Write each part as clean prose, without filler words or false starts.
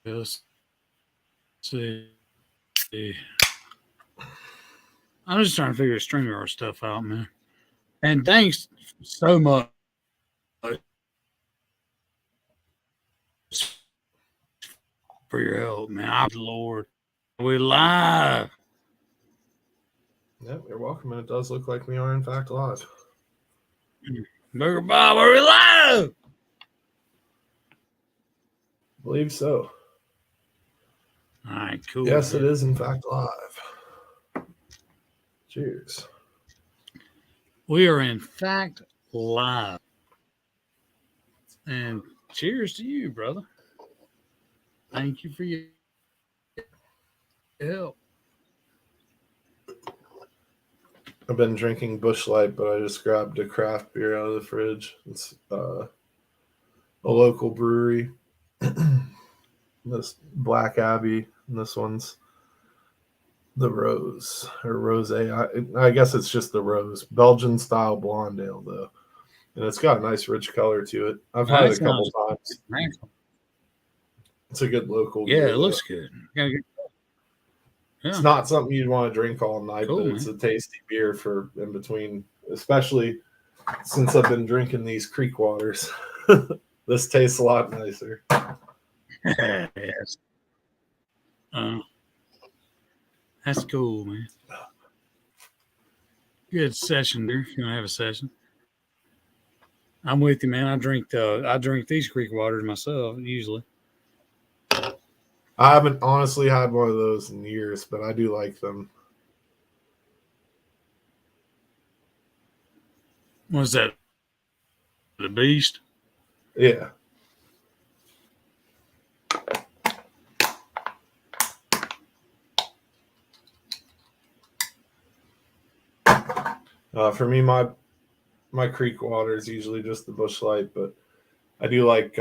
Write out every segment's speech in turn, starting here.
let's see. I'm just trying to figure StreamYard stuff out, man. And thanks so much for your help, man. Lord, we live. Yep, you're welcome. And it does look like we are, in fact, live. Burger Bob, are we live? I believe so. All right, cool. Yes, man. It is, in fact, live. Cheers. We are, in fact, live. And cheers to you, brother. Thank you for your help. I've been drinking Busch Light, but I just grabbed a craft beer out of the fridge. It's a local brewery. This Black Abbey, and this one's the Rose, or Rosé. I guess it's just the Rose. Belgian-style blonde ale, though. And it's got a nice, rich color to it. I've had it a couple times. Nice. It's a good local beer. Yeah, it looks good. Yeah. It's not something you'd want to drink all night, cool, but it's a tasty beer for in between, especially since I've been drinking these creek waters. This tastes a lot nicer. Yes. That's cool, man. Good session there. If you want to have a session, I'm with you, man. I drink these creek waters myself usually. I haven't honestly had one of those in years, but I do like them. What's that? The Beast? Yeah. For me, my creek water is usually just the Busch Light, but I do like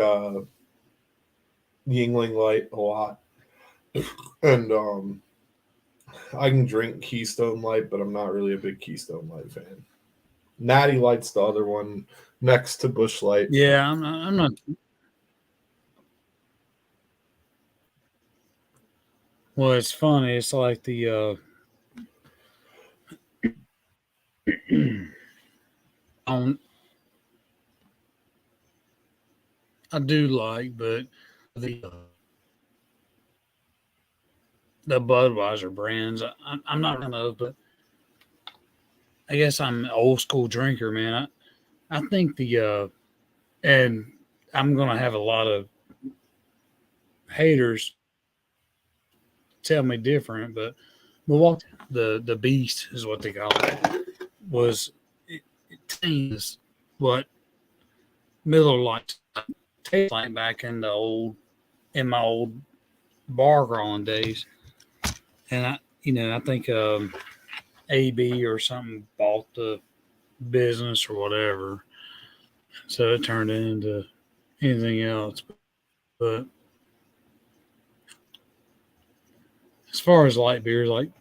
Yingling Light a lot. And I can drink Keystone Light, but I'm not really a big Keystone Light fan. Natty Light's the other one next to Busch Light. Yeah, I'm not. Well, it's funny. It's like the I do like, but the Budweiser brands, I'm not one of, but I guess I'm an old school drinker, man. I think and I'm gonna have a lot of haters tell me different, but Milwaukee, the Beast is what they call it, it what Miller Lite tastes like back in my old bar crawling days. And I think AB or something bought the business or whatever, so it turned into anything else. But as far as light beers, like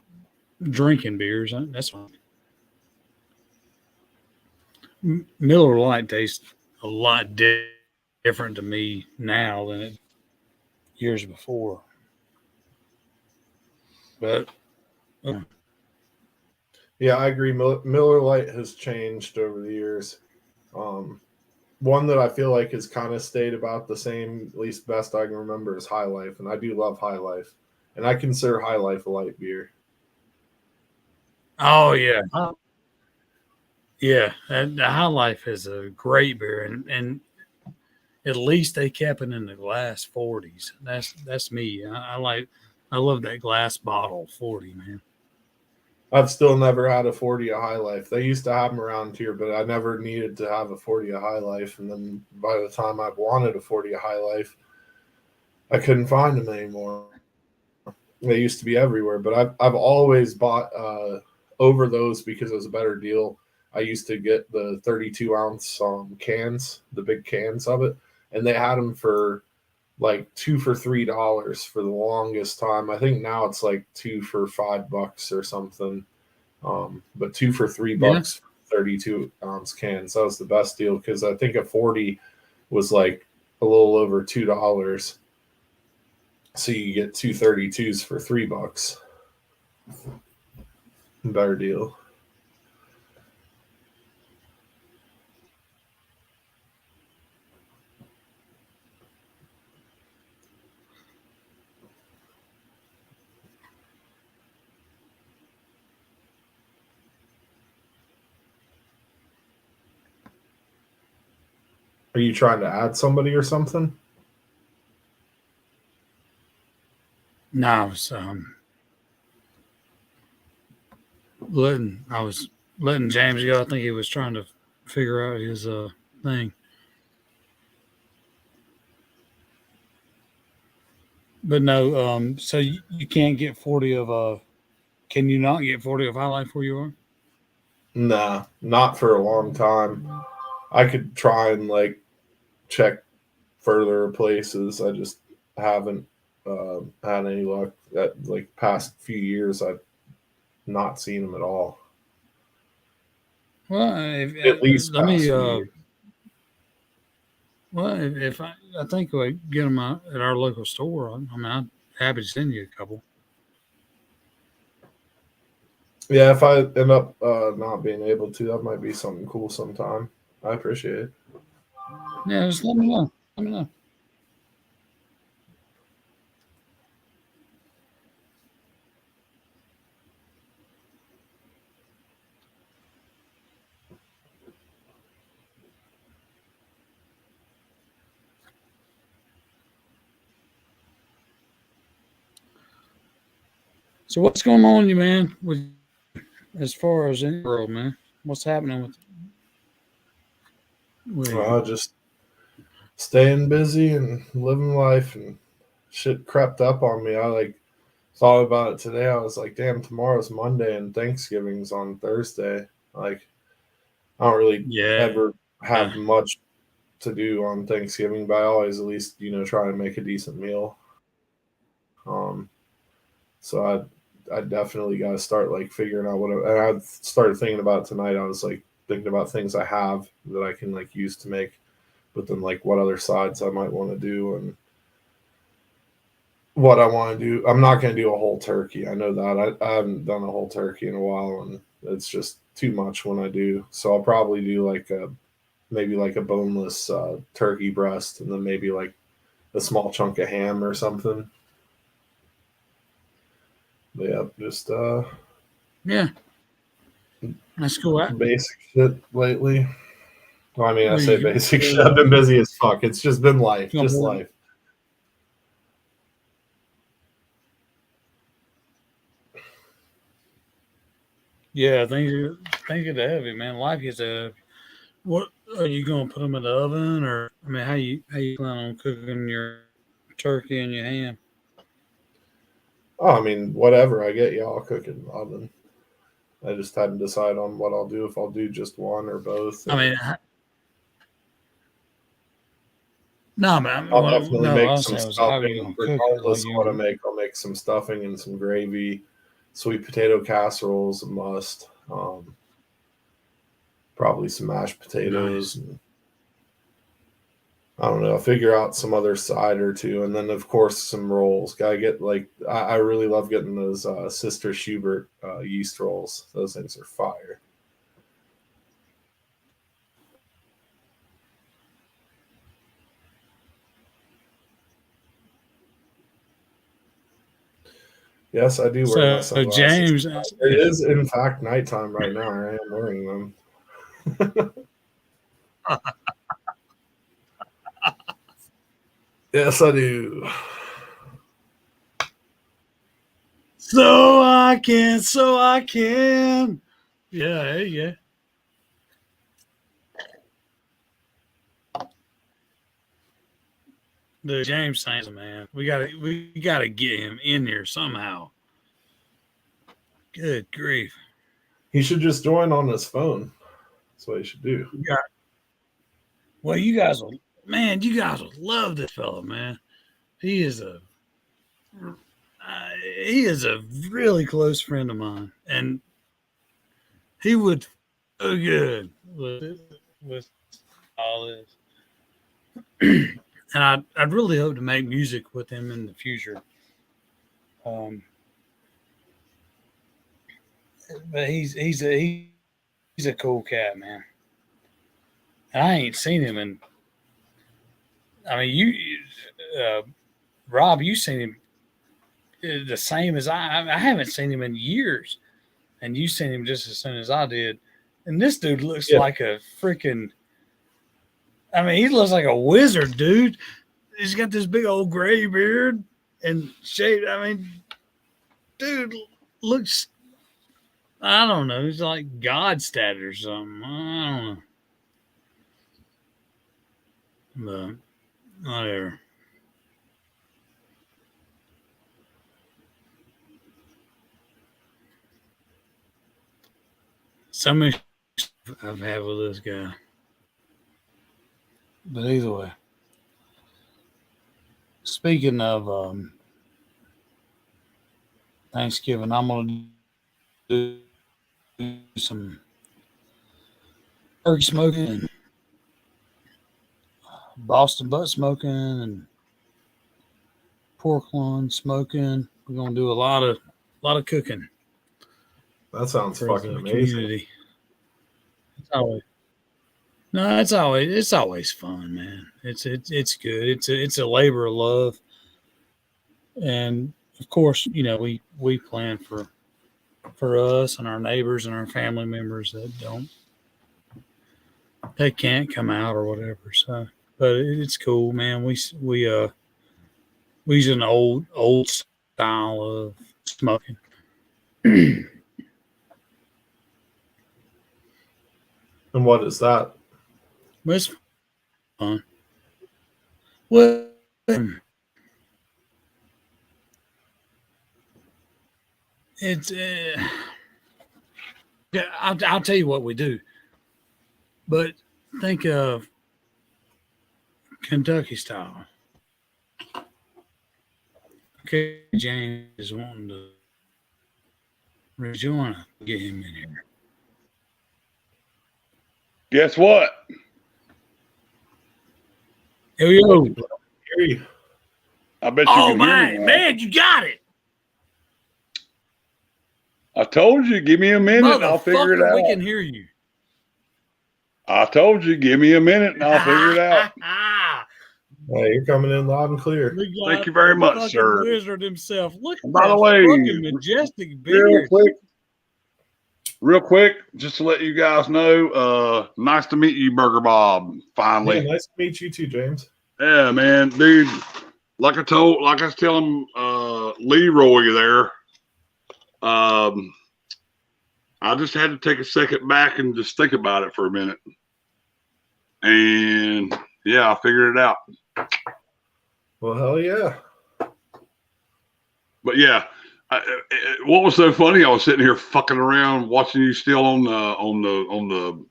drinking beers, that's fine. Miller Lite tastes a lot different to me now than it years before. But yeah, I agree. Miller Lite has changed over the years. One that I feel like has kind of stayed about the same, at least best I can remember, is High Life, and I do love High Life, and I consider High Life a light beer. Oh yeah, yeah. The High Life is a great beer, and at least they kept it in the glass 40s. That's me. I love that glass bottle 40, man. I've still never had a 40 of High Life. They used to have them around here, but I never needed to have a 40 of High Life. And then by the time I wanted a 40 of High Life, I couldn't find them anymore. They used to be everywhere, but I've always bought over those because it was a better deal. I used to get the 32-ounce cans, the big cans of it, and they had them for like 2 for $3 for the longest time. I think now it's like 2 for $5 or something. But 2 for $3 for 32-ounce cans. That was the best deal because I think a 40 was like a little over $2. So you get 232s for $3. Better deal. Are you trying to add somebody or something? No, I was letting James go. I think he was trying to figure out his thing. But no, so you can't get 40 of can you not get 40 of High Life where you are? Nah, not for a long time. I could try and like check further places. I just haven't had any luck. That like past few years, I've not seen them at all. Well, At least let past me. few years. Well, if I think we get them out at our local store. I mean, I'm happy to send you a couple. Yeah, if I end up not being able to, that might be something cool sometime. I appreciate it. Yeah, just let me know. Let me know. So what's going on, you man? With as far as in the world, man, what's happening with you? Just staying busy and living life, and shit crept up on me. I like thought about it today. I was like, damn, tomorrow's Monday and Thanksgiving's on Thursday. Like, I don't really Yeah, ever have much to do on Thanksgiving, but I always at least, try to make a decent meal. Um, so I definitely got to start like figuring out and I started thinking about it tonight. I was like thinking about things I have that I can like use to make, but then like what other sides I might want to do and what I want to do. I'm not going to do a whole turkey. I know that I haven't done a whole turkey in a while, and it's just too much when I do. So I'll probably do like maybe like a boneless turkey breast, and then maybe like a small chunk of ham or something. But yeah, just yeah, that's cool. basic shit lately. Well, I mean, I Where say you basic shit. I've been busy as fuck. It's just been life, gonna just pour? life. Yeah, things get heavy, man. Life gets heavy. What are you gonna put them in the oven, or I mean, how you plan on cooking your turkey and your ham? Oh, I mean, whatever I get, y'all cook in the oven. I just hadn't decided on what I'll do, if I'll do just one or both. I And mean, no, man. I'll definitely No, I make was some saying was how are you stuffing. gonna cook it? Like Regardless of what I you, make, I'll make some stuffing and some gravy. Sweet potato casserole is a must. Probably some mashed potatoes. nice. And I don't know. I'll figure out some other side or two. And then, of course, some rolls. Gotta get like, I really love getting those Sister Schubert yeast rolls. Those things are fire. Yes, I do wear my So sunglasses. James, It is, in fact, nighttime right now. I am wearing them. Yes, I do. so I can. Yeah, hey, yeah. The James Saints, man. We gotta get him in here somehow. Good grief. He should just join on his phone. That's what he should do. Yeah. Well, you guys will love this fella, man. He is a he is a really close friend of mine, and he would so good with all this. and I'd really hope to make music with him in the future. But he's a cool cat, man. And I ain't seen him in. I mean, Rob, you seen him the same as I. I haven't seen him in years, and you seen him just as soon as I did. And this dude looks like a freaking. I mean, he looks like a wizard, dude. He's got this big old gray beard and shaved. I mean, dude looks. I don't know. He's like God status or something. I don't know. But whatever. So many I've had with this guy. But either way. Speaking of Thanksgiving, I'm going to do some turkey smoking and Boston butt smoking and pork loin smoking. We're going to do a lot of cooking. That sounds fucking amazing. Community. It's always fun, man. It's good. It's a labor of love, and of course, you know, we plan for us and our neighbors and our family members that they can't come out or whatever. So, but it's cool, man. We use an old style of smoking. And what is that? It's fun. Well, it's I'll tell you what we do, but think of Kentucky style. Okay, James is wanting to rejoin. Get him in here. Guess what? Yo. I bet you can hear me. Man, you got it. I told you, give me a minute and I'll figure it out. We can hear you. I told you, give me a minute and I'll figure it out. Hey, you're coming in loud and clear. Thank you very much, sir. Wizard himself. Look at by the way, fucking majestic beard. Real quick, just to let you guys know, nice to meet you, Burger Bob. Finally, yeah, nice to meet you too, James. Yeah, man, dude. Like I was telling Leroy there. I just had to take a second back and just think about it for a minute, and yeah, I figured it out. Well, hell yeah! But yeah. What was so funny? I was sitting here fucking around watching you still on the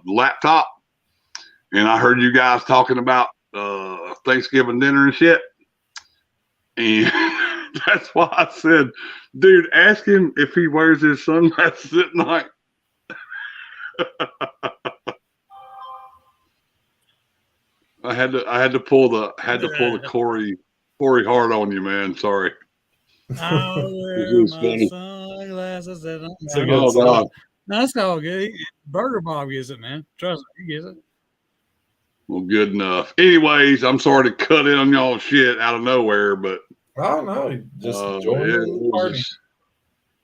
laptop, and I heard you guys talking about Thanksgiving dinner and shit, and that's why I said, dude, ask him if he wears his sunglasses at night. I had to pull the Corey Hart on you, man. Sorry. I wear my sunglasses and that's all good. Burger Bob gets it, man. Trust me, he gets it. Well, good enough. Anyways, I'm sorry to cut in on y'all shit out of nowhere, but oh no, just join the party.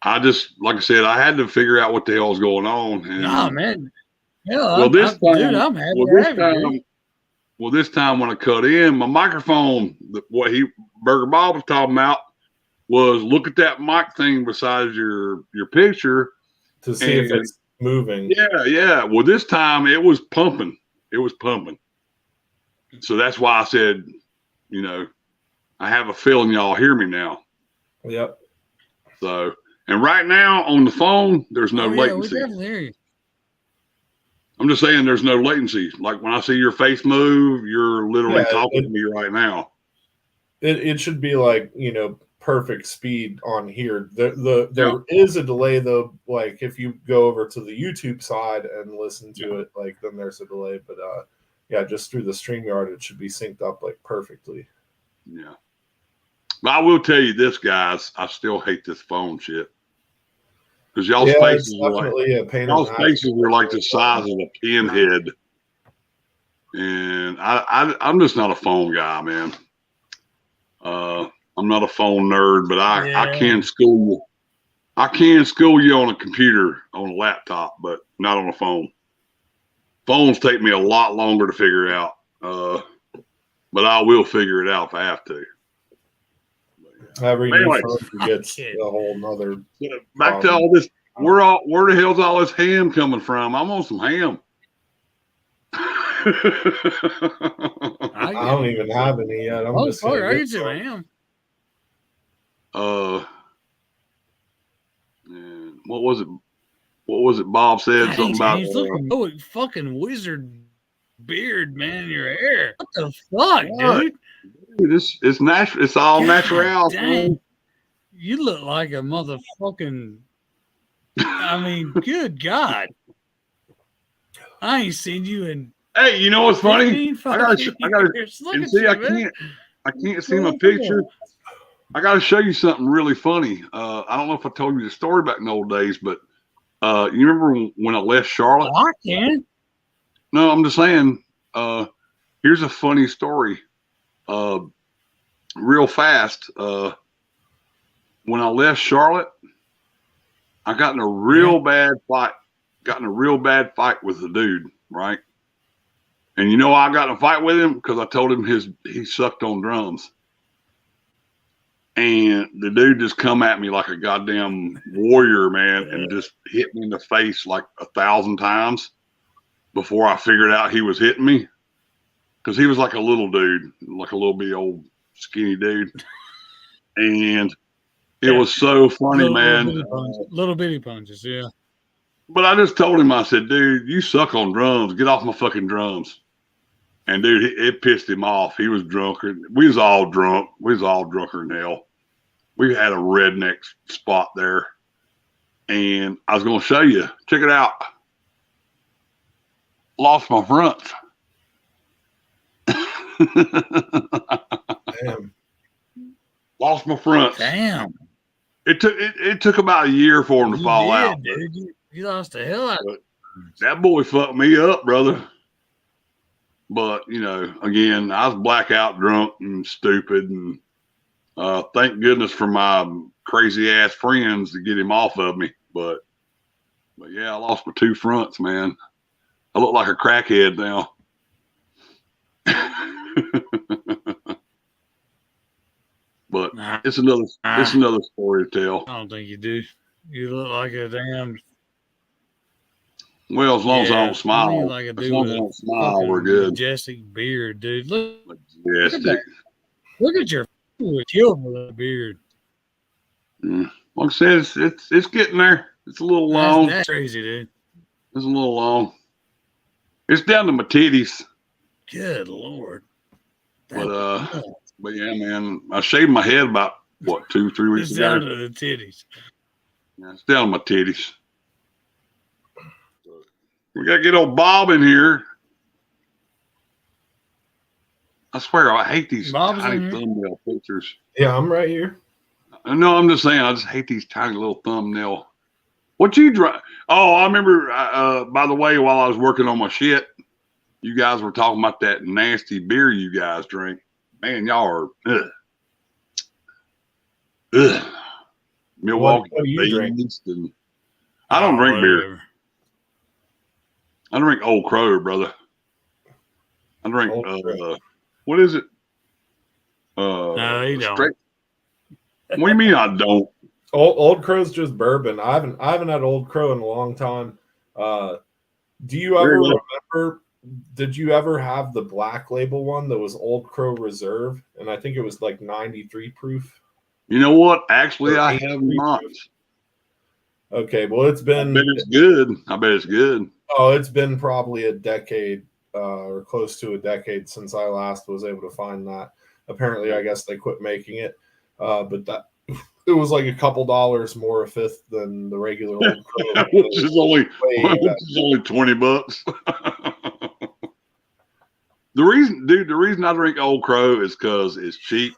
I just, like I said, I had to figure out what the hell was going on. And, nah, man. Yeah, well, I'm happy to have you. Well, this time when I cut in, my microphone, what Burger Bob was talking about, was look at that mic thing beside your picture to see if it's moving. Yeah. Well, this time it was pumping. So that's why I said, you know, I have a feeling y'all hear me now. Yep. So, and right now on the phone, there's no latency. We definitely hear you. I'm just saying there's no latency. Like when I see your face move, you're literally talking to me right now. It should be like, you know, perfect speed on here. There is a delay though, like if you go over to the YouTube side and listen to it, like then there's a delay, but yeah, just through the StreamYard, it should be synced up like perfectly. Yeah. But I will tell you this, guys. I still hate this phone shit. Because y'all's faces it's are like definitely a pain in y'all's the ass. faces are like the size of a pinhead. And I'm just not a phone guy, man. I'm not a phone nerd, but I can school you. I can school you on a computer, on a laptop, but not on a phone. Phones take me a lot longer to figure out. But I will figure it out if I have to. Every Anyway, new phone gets a whole nother. Back to all this. Where the hell's all this ham coming from? I'm on some ham. I don't even have any yet. I'm just I get some ham. And what was it? What was it? Bob said something about look, fucking wizard beard, man, your hair. What the fuck, dude? It's natural. It's all natural. Dang. You look like a motherfucking. I mean, good God. I ain't seen you in. Hey, you know what's funny? I gotta see. You, I can't see my picture. I gotta show you something really funny. I don't know if I told you the story back in the old days, but you remember when I left Charlotte? Oh, I can. No, I'm just saying. Here's a funny story. Real fast. When I left Charlotte, I got in a real bad fight. Got in a real bad fight with the dude, right? And you know why I got in a fight with him? Because I told him he sucked on drums. And the dude just come at me like a goddamn warrior, man, and just hit me in the face like 1,000 times before I figured out he was hitting me. Because he was like a little dude, like a little bitty old skinny dude. And it was so funny, man. Little bitty punches, yeah. But I just told him, I said, dude, you suck on drums. Get off my fucking drums. And dude, it pissed him off. He was drunker. We was all drunk. We was all drunker than hell. We had a redneck spot there. And I was going to show you. Check it out. Lost my front. Damn. Lost my front. Damn. It took about a year for him to fall out. Dude. You lost the hell out of it. That boy fucked me up, brother. But, you know, again, I was blackout drunk and stupid. And thank goodness for my crazy ass friends to get him off of me. But yeah, I lost my two fronts, man. I look like a crackhead now. But it's another story to tell. I don't think you do. You look like a damn. Well, as long as I don't smile, like as long as I don't smile, we're good. Majestic beard, dude. Look Majestic. Look at your killed with that beard. Like I said, it's getting there. It's a little long. That's crazy, dude. It's a little long. It's down to my titties. Good Lord. But yeah, man, I shaved my head about 2-3 weeks it's ago. Down to the titties. Yeah, it's down to my titties. We gotta get old Bob in here. I swear, I hate these tiny thumbnail pictures. Yeah, I'm right here. No, I'm just saying, I just hate these tiny little thumbnail. What you drive? Oh, I remember. By the way, while I was working on my shit, you guys were talking about that nasty beer you guys drink. Man, y'all are Milwaukee. What do you drink? I don't drink beer. I drink Old Crow, brother. I drink what is it? No, you don't. What do you mean I don't? Old Crow's just bourbon. I haven't had Old Crow in a long time. Do you ever remember? Did you ever have the black label one that was Old Crow Reserve? And I think it was like 93 proof. You know what? Actually, I have not. Okay, well, it's been. I bet it's good. I bet it's good. Oh, it's been probably a decade or close to a decade since I last was able to find that. Apparently, I guess they quit making it. But that it was like a couple dollars more a fifth than the regular Old Crow. which is only $20. The reason I drink Old Crow is because it's cheap,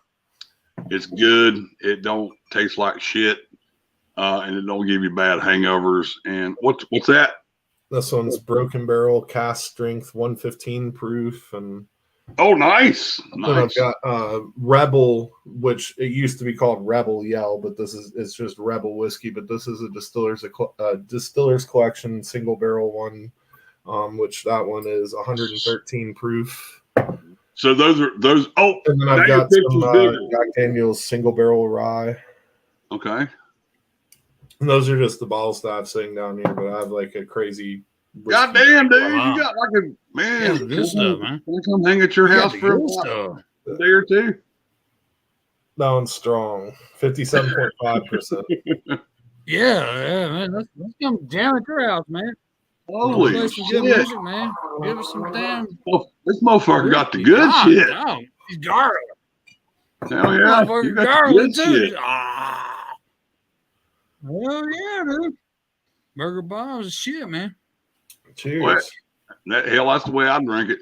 it's good, it don't taste like shit, and it don't give you bad hangovers. And what's that? This one's Broken Barrel, cask strength, 115 proof, and Oh, nice. then I've got Rebel, which it used to be called Rebel Yell, but it's just Rebel whiskey. But this is a distiller's collection single barrel one, which that one is 113 proof. So those. Oh, And then I've got some Jack Daniel's single barrel rye. Okay. And those are just the bottles that I've sitting down here, but I have like a crazy. God damn, dude! Wow. You got like a man. Yeah, good stuff, man. Can I come hang at your house for a day or two? That one's strong, 57.5%. Yeah, man. Let's come jam at your house, man. Holy Play some shit! good music, man. Give us some damn. This motherfucker got the good shit. No, he's garlic. Hell yeah! You got the Garlic good too. shit. Ah. Hell yeah, dude. Burger bombs is shit, man. Cheers. What? That's the way I drink it.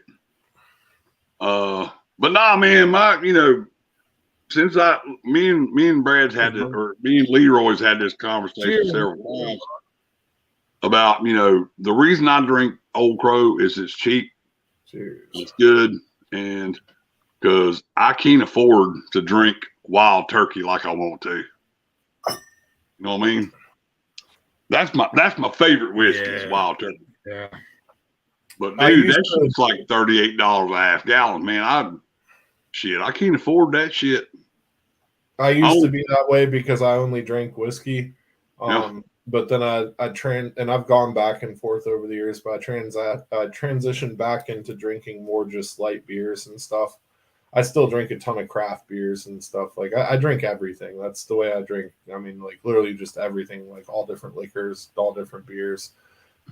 But nah, man, since me and Brad's had this, or me and Leroy's had this conversation several times about, the reason I drink Old Crow is it's cheap, Cheers. it's good, and because I can't afford to drink Wild Turkey like I want to. You know what I mean? That's my favorite whiskey is Wild Turkey. Yeah. But dude, that shit's like $38 a half gallon, man. I can't afford that shit. I used to be that way because I only drank whiskey. Yeah. But then and I've gone back and forth over the years, but I transitioned back into drinking more just light beers and stuff. I still drink a ton of craft beers and stuff. Like I drink everything. That's the way I drink. I mean, like literally just everything, like all different liquors, all different beers.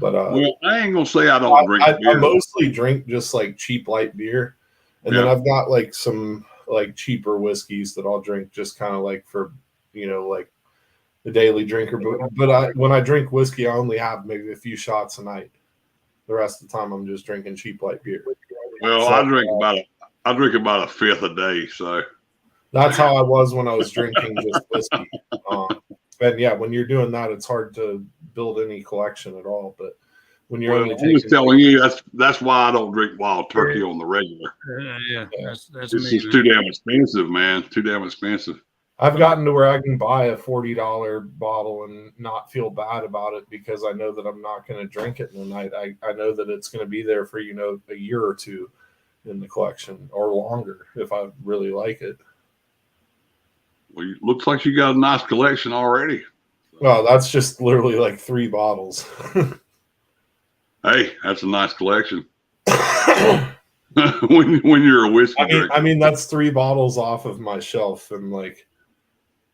But well, I ain't gonna say I don't drink beer. I mostly drink just like cheap light beer, and then I've got like some like cheaper whiskeys that I'll drink just kind of like for like the daily drinker. But when I drink whiskey, I only have maybe a few shots a night. The rest of the time, I'm just drinking cheap light beer. Well, so, I drink about a fifth a day. So that's how I was when I was drinking just whiskey. And yeah, when you're doing that, it's hard to build any collection at all. But when you're only I'm just telling you, that's why I don't drink Wild Turkey on the regular. Yeah, that's it's just too damn expensive, man. Too damn expensive. I've gotten to where I can buy a $40 bottle and not feel bad about it because I know that I'm not going to drink it in the night. I know that it's going to be there for a year or two in the collection or longer if I really like it. Well, it looks like you got a nice collection already. Well, that's just literally like 3 bottles. Hey, that's a nice collection. when you're a whiskey drinker. I mean, that's 3 bottles off of my shelf, and like,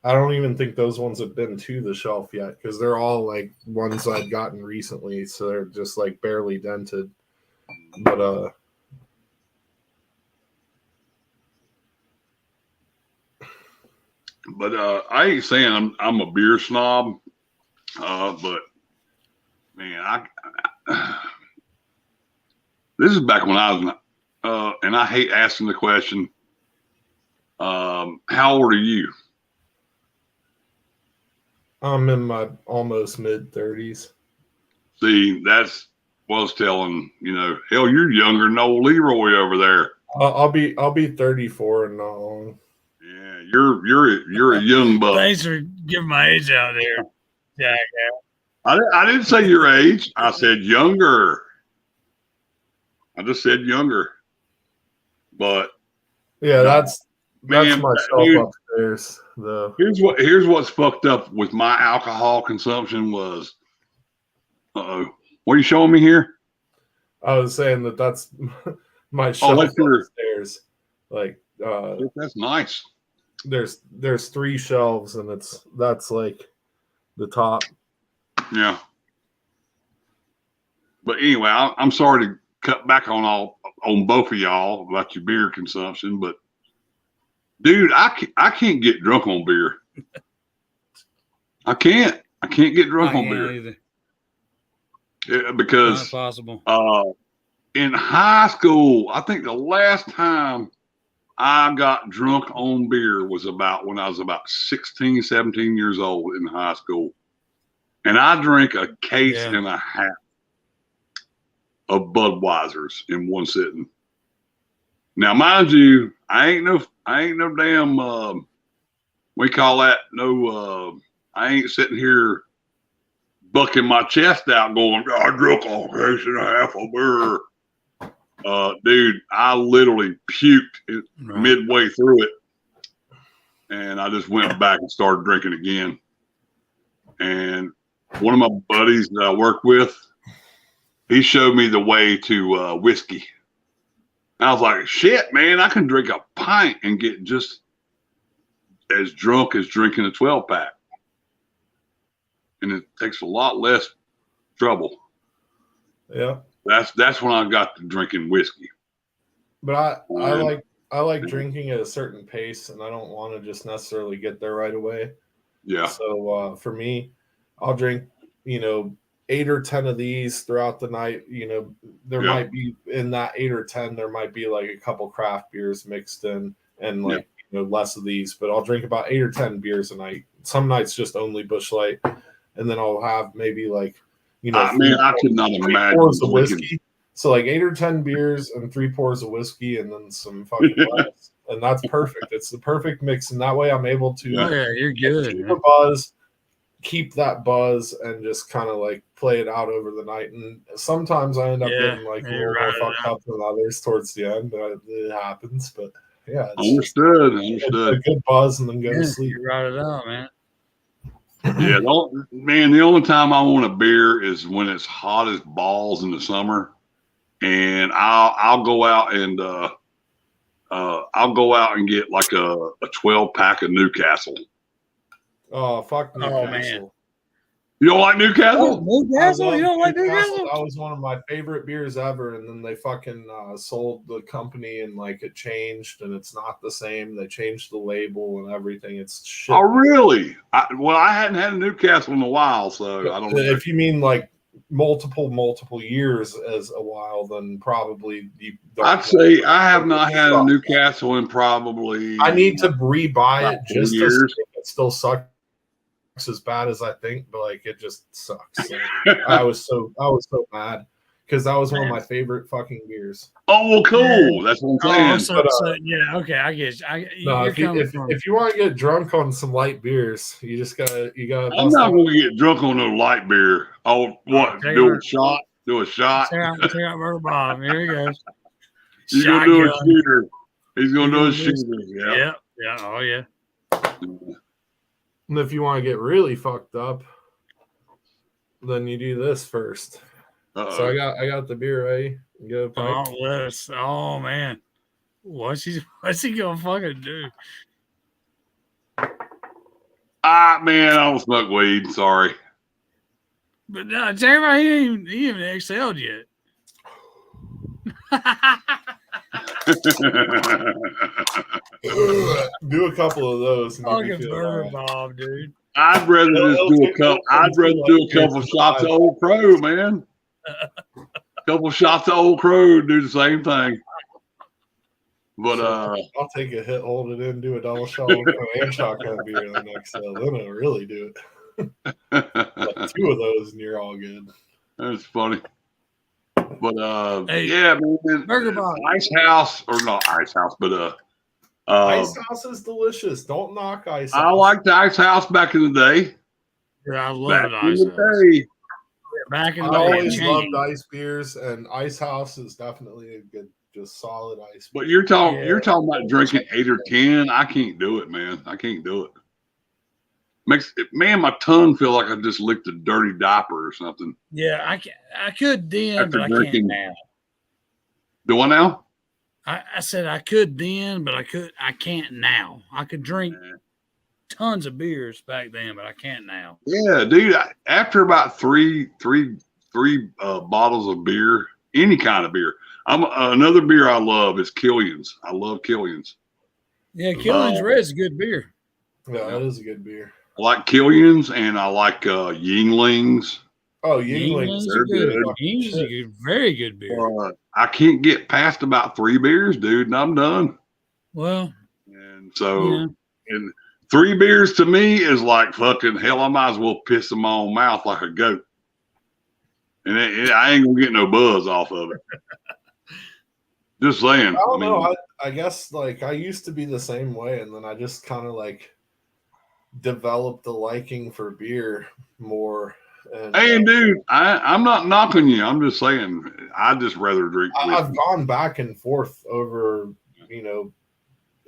I don't even think those ones have been to the shelf yet because they're all like ones I've gotten recently, so they're just like barely dented. But I ain't saying I'm a beer snob, but man, this is back when I was, and I hate asking the question, how old are you? I'm in my almost mid-30s. See, that's what I was telling, hell, you're younger than old Leroy over there. I'll be 34 in not long. Yeah, you're a young buck. Thanks for giving my age out there. Yeah. I didn't say your age. I said younger. I just said younger. But yeah, that's my shelf dude, upstairs. Here's what's fucked up with my alcohol consumption was. What are you showing me here? I was saying that's my shelf upstairs. Like that's nice. There's 3 shelves and that's like the top. Yeah. But anyway, I'm sorry to cut back on both of y'all about your beer consumption, but dude, I can't get drunk on beer. I can't get drunk on beer. Either. Yeah, because not possible. in high school, I think the last time I got drunk on beer was about when I was about 16, 17 years old in high school. And I drank a case and a half of Budweisers in one sitting. Now, mind you, I ain't no damn, we call that I ain't sitting here bucking my chest out going, I drunk a case and a half of beer. Dude, I literally puked midway through it. And I just went back and started drinking again. And one of my buddies that I work with, he showed me the way to whiskey. I was like, shit, man, I can drink a pint and get just as drunk as drinking a 12-pack. And it takes a lot less trouble. Yeah. That's when I got to drinking whiskey. But I like drinking at a certain pace, and I don't want to just necessarily get there right away. Yeah. So for me, I'll drink, 8 or 10 of these throughout the night. There might be in that 8 or 10, there might be like a couple craft beers mixed in, and like less of these. But I'll drink about 8 or 10 beers a night. Some nights just only Busch Light, and then I'll have maybe like I could not imagine pours of whiskey. So like 8 or 10 beers and 3 pours of whiskey, and then some fucking buzz. And that's perfect. It's the perfect mix, and that way I'm able to you're good. keep a buzz, keep that buzz, and just kind of like play it out over the night. And sometimes I end up getting like a little more fucked up than others towards the end. It happens, but yeah, it's understood. a good buzz and then go to sleep. You write it out, man. Yeah, the only time I want a beer is when it's hot as balls in the summer, and I'll go out and get like a 12-pack of Newcastle. Oh fuck Newcastle! Oh, man. You don't like Newcastle? Newcastle? You don't like Newcastle? That was one of my favorite beers ever, and then they fucking sold the company, and like it changed, and it's not the same. They changed the label and everything. It's shit. Oh, really? I hadn't had a Newcastle in a while, so I don't know. If you mean like multiple years as a while, then probably you don't. I'd say I have not had a Newcastle in probably. I need to rebuy it just years. to see if it still sucks as bad as I think, but like it just sucks. Like, I was so mad because that was one of my favorite fucking beers. Oh, well, cool. That's what I'm saying. Yeah, okay, I get you. If you want to get drunk on some light beers, you gotta. I'm not going to get drunk on no light beer. Oh, what? Do a shot? Do a shot? Check out Burger Bob. Here he goes. He's going to do a shooter. He's going to do a shooter. Yeah. Yeah. Oh, yeah. And if you want to get really fucked up, then you do this first. So I got the beer ready. Oh man, what's he gonna fucking do? Man, I don't smoke weed. Sorry. But no, Jeremy, he even excelled yet. Do a couple of those. Fucking Burger Bob, dude. I'd rather do a couple shots of Old Crow, man. A couple shots of Old Crow do the same thing. But I'll take a hit, hold it in, do a double shot and shotgun beer the next then I'll really do it. Like 2 of those and you're all good. That's funny. But hey, yeah, man, Burger Bob. Ice House, or not Ice House, but Ice House is delicious. Don't knock Ice House. I liked the Ice House back in the day. Yeah, I love Ice House. Back in the day, I always loved ice beers, and Ice House is definitely a good, just solid ice beer. But you're talking about drinking 8 or 10. I can't do it, man. I can't do it. My tongue feel like I just licked a dirty diaper or something. Yeah, I could then, but I can't now. Do I now? I said I could then, but I can't now. I could drink tons of beers back then, but I can't now. Yeah, dude. After about three bottles of beer, any kind of beer. Another beer I love is Killian's. I love Killian's. Yeah, Killian's Red's a good beer. Yeah, that is a good beer. I like Killian's and I like Yinglings. Oh, Yinglings. Yinglings They're are good. good. Yinglings are good. Very good beer. I can't get past about 3 beers, dude, and I'm done. Well, And so, you know, and 3 beers to me is like fucking hell. I might as well piss in my own mouth like a goat, and I ain't gonna get no buzz off of it. Just saying. I don't know. I guess like I used to be the same way, and then I just kind of like developed the liking for beer more. And, Hey, dude, I'm not knocking you. I'm just saying I just rather drink whiskey. I've gone back and forth over,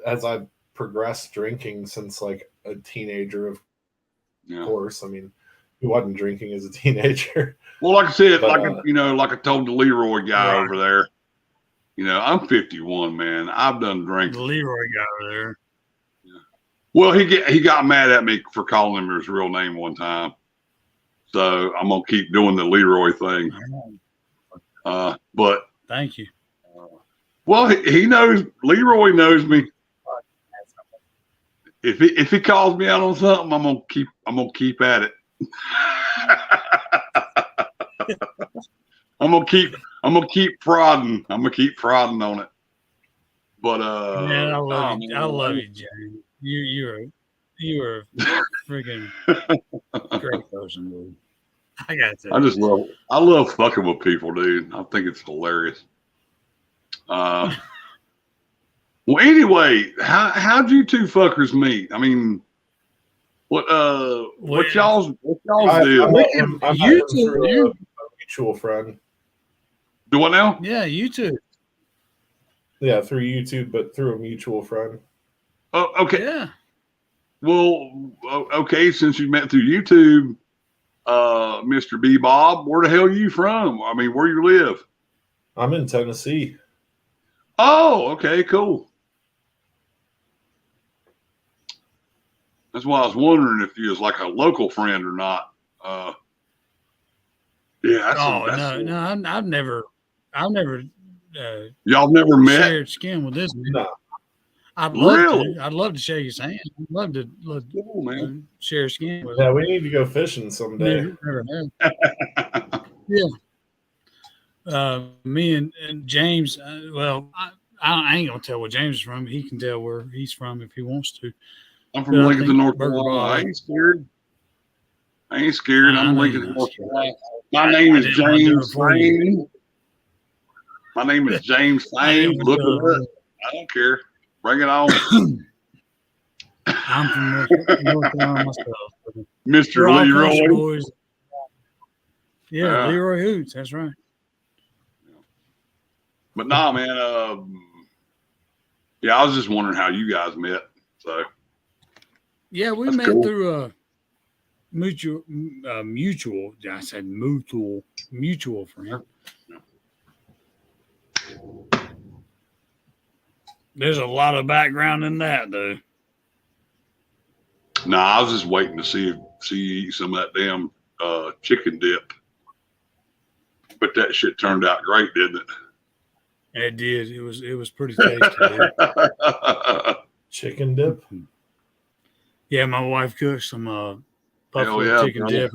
as I've progressed drinking since like a teenager, of course. I mean, who wasn't drinking as a teenager? Well, like I said, like I told the Leroy guy over there, I'm 51, man. I've done drinking. The Leroy guy over there. Yeah. Well, he got mad at me for calling him his real name one time. So I'm gonna keep doing the Leroy thing. But thank you. Well, he knows. Leroy knows me. If he calls me out on something, I'm gonna keep at it. I'm gonna keep prodding. I'm gonna keep prodding on it. But man, I love you. I love you, James. You are a freaking great person, dude. I got to. I love fucking with people, dude. I think it's hilarious. Well, anyway, how'd you two fuckers meet? I mean, what y'all's deal? You two, a mutual friend. Do what now? Yeah, you two. Yeah, through YouTube, but through a mutual friend. Oh, okay. Yeah. Well, okay. Since you met through YouTube, Mr. B. Bob, where the hell are you from? I mean, where you live? I'm in Tennessee. Oh, okay, cool. That's why I was wondering if you was like a local friend or not. Yeah. No. I've never. Y'all never met? Shared skin with this man. No. I'd love Really? to. I'd love to shake his hand. I'd love to Cool, man. share skin with Yeah, him. we need to go fishing someday. Never have. Yeah. Me and James. I ain't gonna tell where James is from. He can tell where he's from if he wants to. I'm from Lincoln, North Burger Carolina. Bob. I ain't scared. I'm Lincoln, North Carolina. My name is James Fane. My name is James Fane. Look it up. I don't care. Bring it on. I'm from North Carolina myself. Mr. Leroy. Boys. Yeah, Leroy Hoots. That's right. But nah, man. Yeah, I was just wondering how you guys met. So. Yeah, we met through a mutual. I said mutual friend. There's a lot of background in that, though. Nah, I was just waiting to see you eat some of that damn chicken dip. But that shit turned out great, didn't it? It did. It was pretty tasty. Chicken dip? Yeah, my wife cooked some buffalo chicken brother.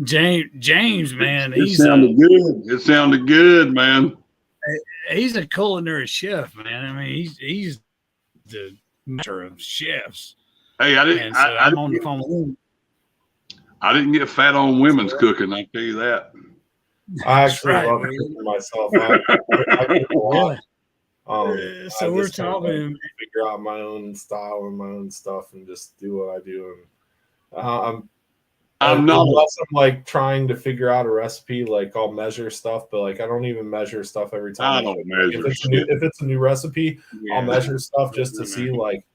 dip. James, man, It sounded good. It sounded good, man. He's a culinary chef, man. I mean, he's the master of chefs. Hey, I'm on the phone with him. I didn't get fat on women's cooking. I tell you that. I actually love cooking myself. I cook a lot. So we're talking. Figure out my own style and my own stuff, and just do what I do. And I'm not unless I'm like trying to figure out a recipe. Like I'll measure stuff, but like I don't even measure stuff every time. I don't measure. If it's a new recipe, I'll measure stuff just to see like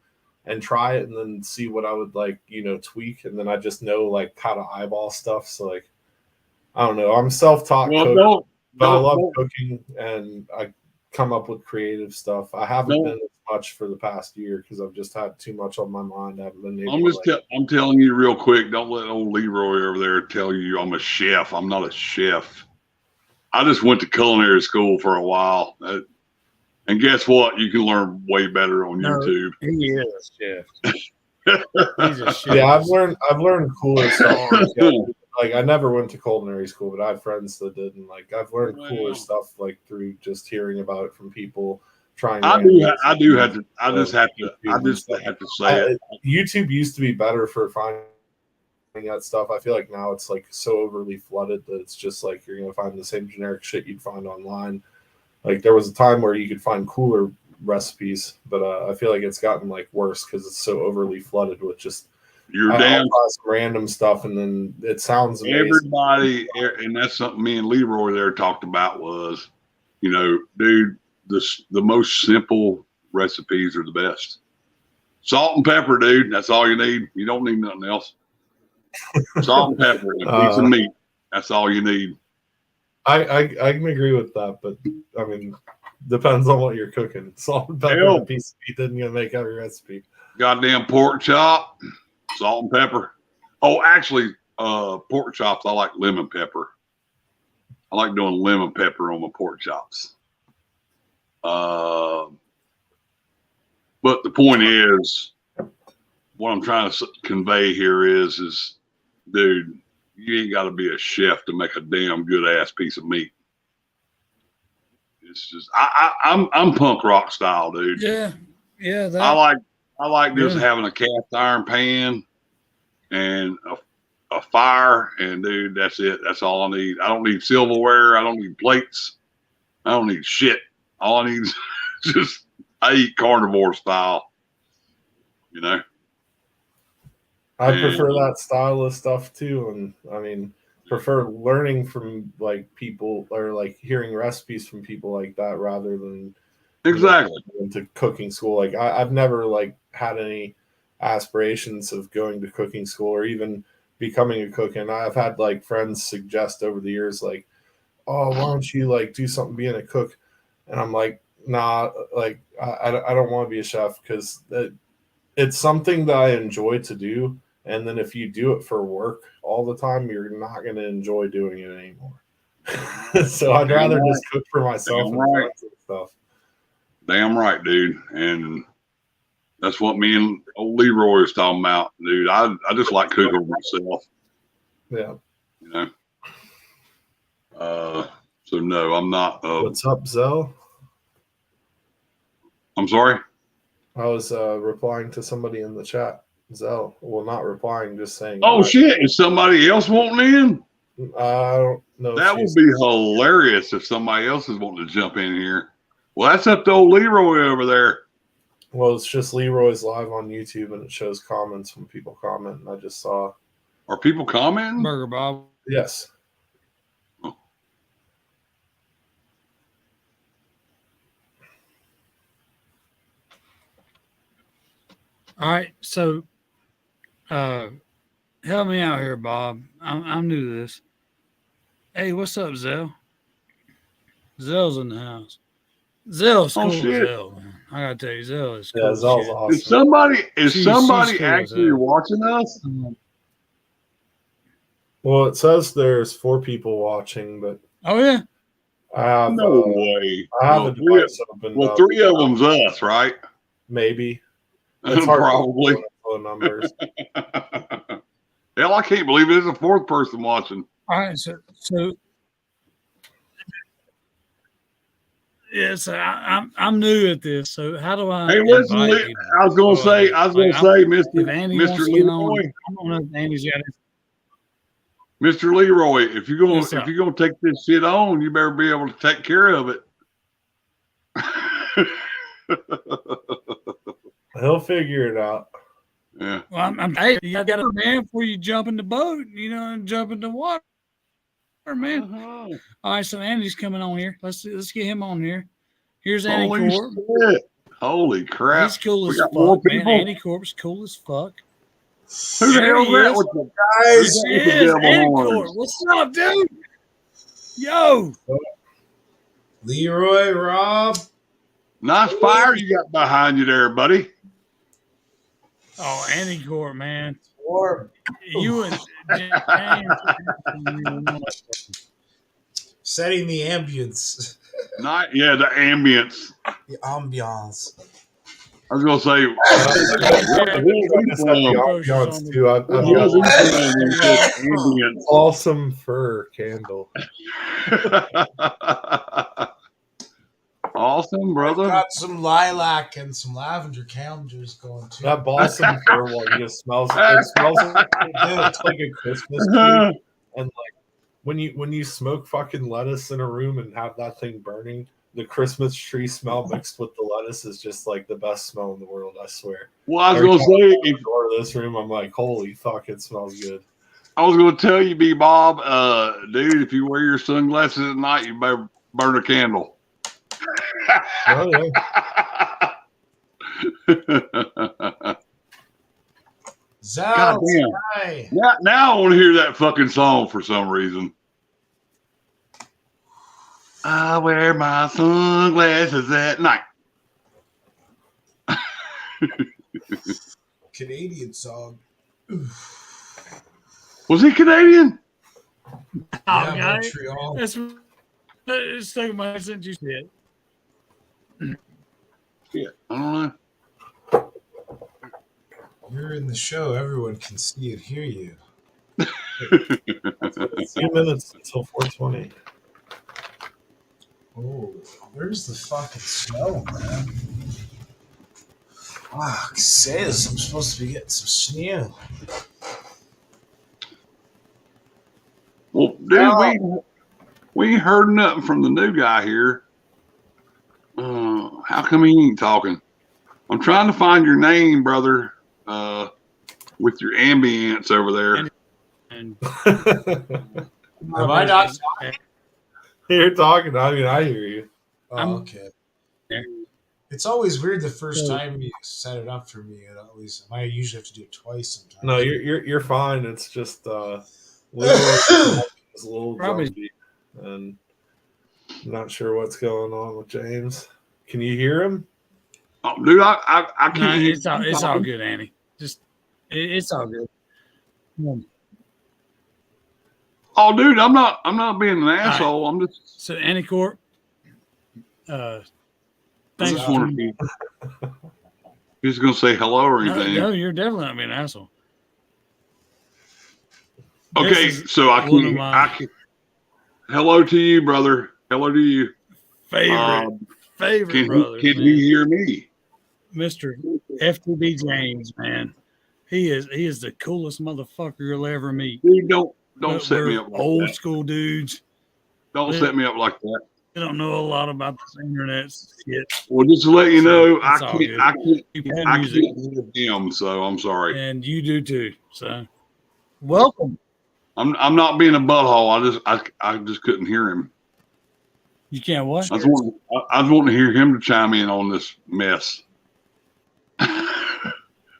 and try it, and then see what I would like tweak, and then I just know like how to eyeball stuff. So like I don't know. I'm self-taught cook, but I love cooking, and I come up with creative stuff. I haven't been as much for the past year because I've just had too much on my mind. I haven't been able I'm telling you real quick, don't let old Leroy over there tell you I'm a chef. I'm not a chef. I just went to culinary school for a while. And guess what? You can learn way better on YouTube. He is a chef. He's a chef. Yeah, I've learned cooler stuff. like I never went to culinary school, but I have friends that did, and like I've learned cooler Wow. stuff like through just hearing about it from people trying. I random do recipes have to. I just have to. YouTube I and just stuff. have to say it. YouTube used to be better for finding that stuff. I feel like now it's like so overly flooded that it's just like you're gonna find the same generic shit you'd find online. Like there was a time where you could find cooler recipes, but I feel like it's gotten like worse because it's so overly flooded with just You're I'll damn. try some random stuff and then it sounds amazing. Everybody, and that's something me and Leroy there talked about was, you know, dude, the most simple recipes are the best. Salt and pepper, dude. That's all you need. You don't need nothing else. Salt and pepper and a piece of meat. That's all you need. I can agree with that, but I mean, depends on what you're cooking. Salt and pepper and a piece of meat isn't gonna make every recipe. Goddamn pork chop, salt and pepper. Oh, actually, pork chops, I like lemon pepper. I like doing lemon pepper on my pork chops. But the point is, what I'm trying to convey here is, dude, you ain't got to be a chef to make a damn good ass piece of meat. It's just, I'm punk rock style, dude. Yeah. I like just having a cast iron pan and a fire, and dude, that's it. That's all I need. I don't need silverware. I don't need plates. I don't need shit. All I need is just I eat carnivore style. You know. I prefer that style of stuff too, and I mean, prefer learning from like people or like hearing recipes from people like that rather than exactly into cooking school. Like I've never like had any aspirations of going to cooking school or even becoming a cook, and I've had like friends suggest over the years like, oh, why don't you like do something being a cook? And I'm like, nah, like I don't want to be a chef because it's something that I enjoy to do. And then if you do it for work all the time, you're not going to enjoy doing it anymore. So I'd rather just cook for myself and friends and stuff. Damn right, dude. And that's what me and old Leroy was talking about, dude. I just like cooking for myself. Yeah. You know. So no, I'm not. What's up, Zell? I'm sorry. I was replying to somebody in the chat. Zell. Well, not replying, just saying. Oh shit! Is somebody else wanting in? I don't know. That would be hilarious if somebody else is wanting to jump in here. Well, that's up to old Leroy over there. Well, it's just Leroy's live on YouTube, and it shows comments when people comment. And I just saw. Are people commenting? Burger Bob. Yes. Oh. All right, so help me out here, Bob. I'm new to this. Hey, what's up, Zell? Zell's in the house. Zell's cool as hell, man. I gotta tell you, Zell is cool. Yeah, Zell's awesome. Is somebody cool actually watching us? Well, it says there's 4 people watching, but oh yeah, I have no way. I have a device open. Well, 3 of them's us, right? Maybe. It's hard probably. to numbers. Hell, I can't believe there's a 4th person watching. all right. So yeah. So I'm new at this. So how do I? Hey, listen, I was gonna say, Mr. Leroy. I don't know if Andy's got it. Mr. Leroy, if you're gonna take this shit on, you better be able to take care of it. He'll figure it out. Yeah. Well, hey, you got to man before you jump in the boat, you know, and jump in the water, man. Uh-huh. All right, so Andy's coming on here. Let's get him on here. Here's Andy Corp. Holy crap! He's cool as fuck, man. Andy Corp's cool as fuck. Who the hell is that with the guys? Yes, Andy Corp. What's up, dude? Yo, Leroy, Rob. Nice fire you got behind you there, buddy. Oh, Andy Corp, man. Or you and setting the ambience. Not the ambience. The ambiance. I was gonna say. Awesome fur candle. Awesome, brother. Got some lilac and some lavender calendars going too. That balsam fir one just smells. It smells it's like a Christmas tree. And like when you smoke fucking lettuce in a room and have that thing burning, the Christmas tree smell mixed with the lettuce is just like the best smell in the world. I swear. Well, I was gonna say, if door to this room, I'm like, holy fuck, it smells good. I was gonna tell you, B Bob, dude, if you wear your sunglasses at night, you better burn a candle. Oh, yeah. God damn. Now I want to hear that fucking song for some reason. I wear my sunglasses at night. Canadian song. Was he Canadian? Yeah, Montreal. It's so much since you said. Yeah, I don't know. You're in the show. Everyone can see and hear you. 2 minutes until 4:20. Oh, where's the fucking snow, man? Fuck, says I'm supposed to be getting some snow. Well, dude, we ain't heard nothing from the new guy here. How come he ain't talking? I'm trying to find your name, brother, with your ambience over there. And Am I not? You're talking. I mean, I hear you. Oh, okay. It's always weird the first time you set it up for me. I usually have to do it twice sometimes. No, you're fine. It's just is a little grumpy, and I'm not sure what's going on with James. Can you hear him? Oh, dude, I can't. No, it's all good, Annie. Just it's all good. Oh, dude, I'm not being an asshole. I'm just. So, Annie Corp. I just wonder if he's going to say hello or anything. No, you're definitely not being an asshole. Okay, so I can. Hello to you, brother. Hello to you. Favorite brother. Can he hear me? Mr. FTB James, man. He is the coolest motherfucker you'll ever meet. Dude, don't set me up like old that. School dudes. Don't set me up like that. They don't know a lot about this internet shit. Well, just to let you know, I can't music. hear him, so I'm sorry. And you do too. So welcome. I'm not being a butthole. I just couldn't hear him. You can't what? I was wanting to hear him to chime in on this mess.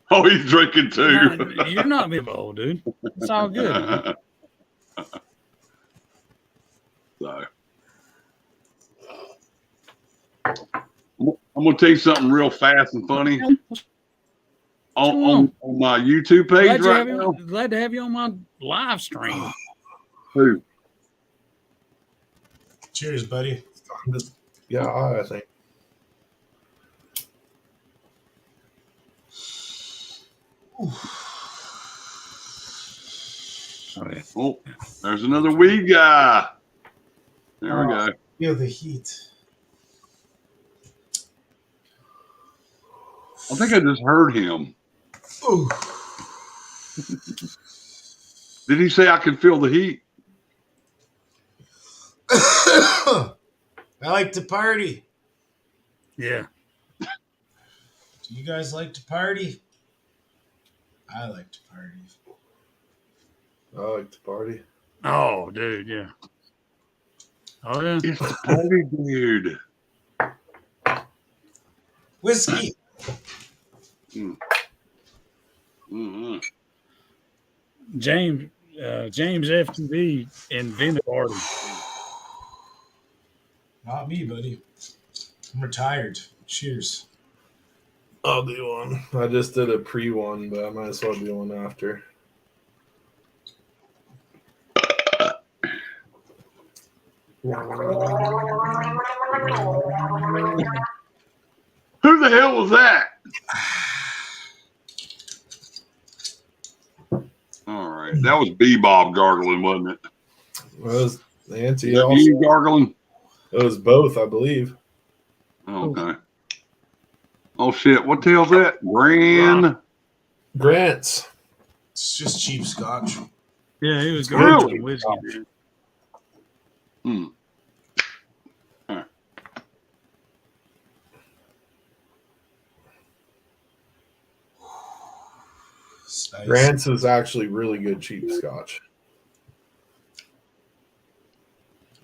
Oh, he's drinking too. No, you're not being old, dude. It's all good. So, I'm gonna tell you something real fast and funny on my YouTube page right now. Glad to have you on my live stream. Who? Cheers, buddy. Yeah, I think. Oh, there's another weed guy. There we go. Feel the heat. I think I just heard him. Ooh. Did he say I can feel the heat? I like to party. Yeah. Do you guys like to party? I like to party. I like to party. Oh, dude, yeah. Oh, yeah. It's the party dude. Whiskey. Mm-hmm. James FTV invented party. Not me, buddy. I'm retired. Cheers. I'll do one. I just did a pre one, but I might as well do one after. Who the hell was that? All right. That was Bebob gargling, wasn't it? It was Nancy. Is that you gargling? It was both, I believe. Okay. Oh, shit. What the hell's that? Grant's. It's just cheap scotch. Yeah, he was Really? going whiskey. Hmm. Nice. Grant's is actually really good cheap scotch.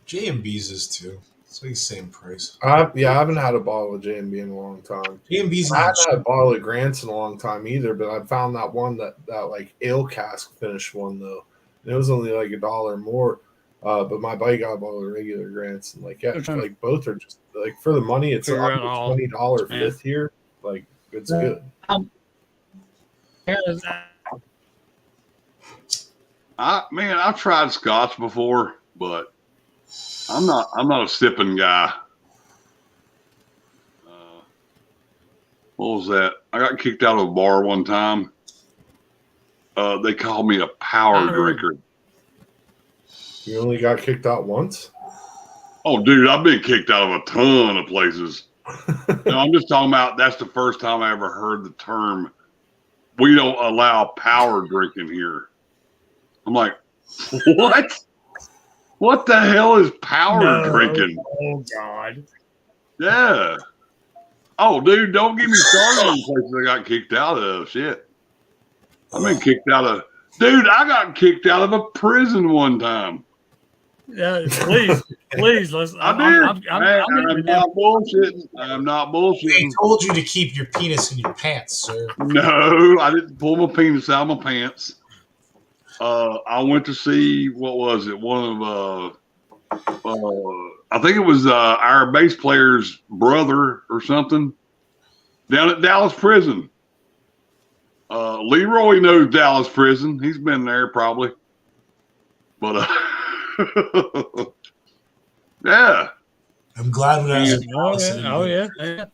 J&B's is too. It's like the same price. I haven't had a bottle of J&B in a long time. J&B's I not haven't had a cheap. bottle of Grant's in a long time either, but I found that one that like ale cask finished one though. And it was only like $1 more. But my buddy got a bottle of regular Grant's, and like like both are just like for the money. It's Figure like out a all- $20 yeah. fifth here. Like it's good. I've tried scotch before, but I'm not a sipping guy. What was that? I got kicked out of a bar one time. They called me a power drinker. You only got kicked out once? Oh, dude, I've been kicked out of a ton of places. No, I'm just talking about that's the first time I ever heard the term. We don't allow power drinking here. I'm like, what? What the hell is power drinking? Oh God. Yeah. Oh, dude, don't get me started on places I got kicked out of. Shit. I've been kicked out of. Dude, I got kicked out of a prison one time. Yeah, please, let's. I'm not bullshitting. I'm not They bullshitting. told you to keep your penis in your pants, sir. No, I didn't pull my penis out of my pants. I went to see, what was it? One of, I think it was our bass player's brother or something down at Dallas Prison. Leroy knows Dallas Prison. He's been there probably. But, yeah. I'm glad when I was in Oh Dallas. yeah.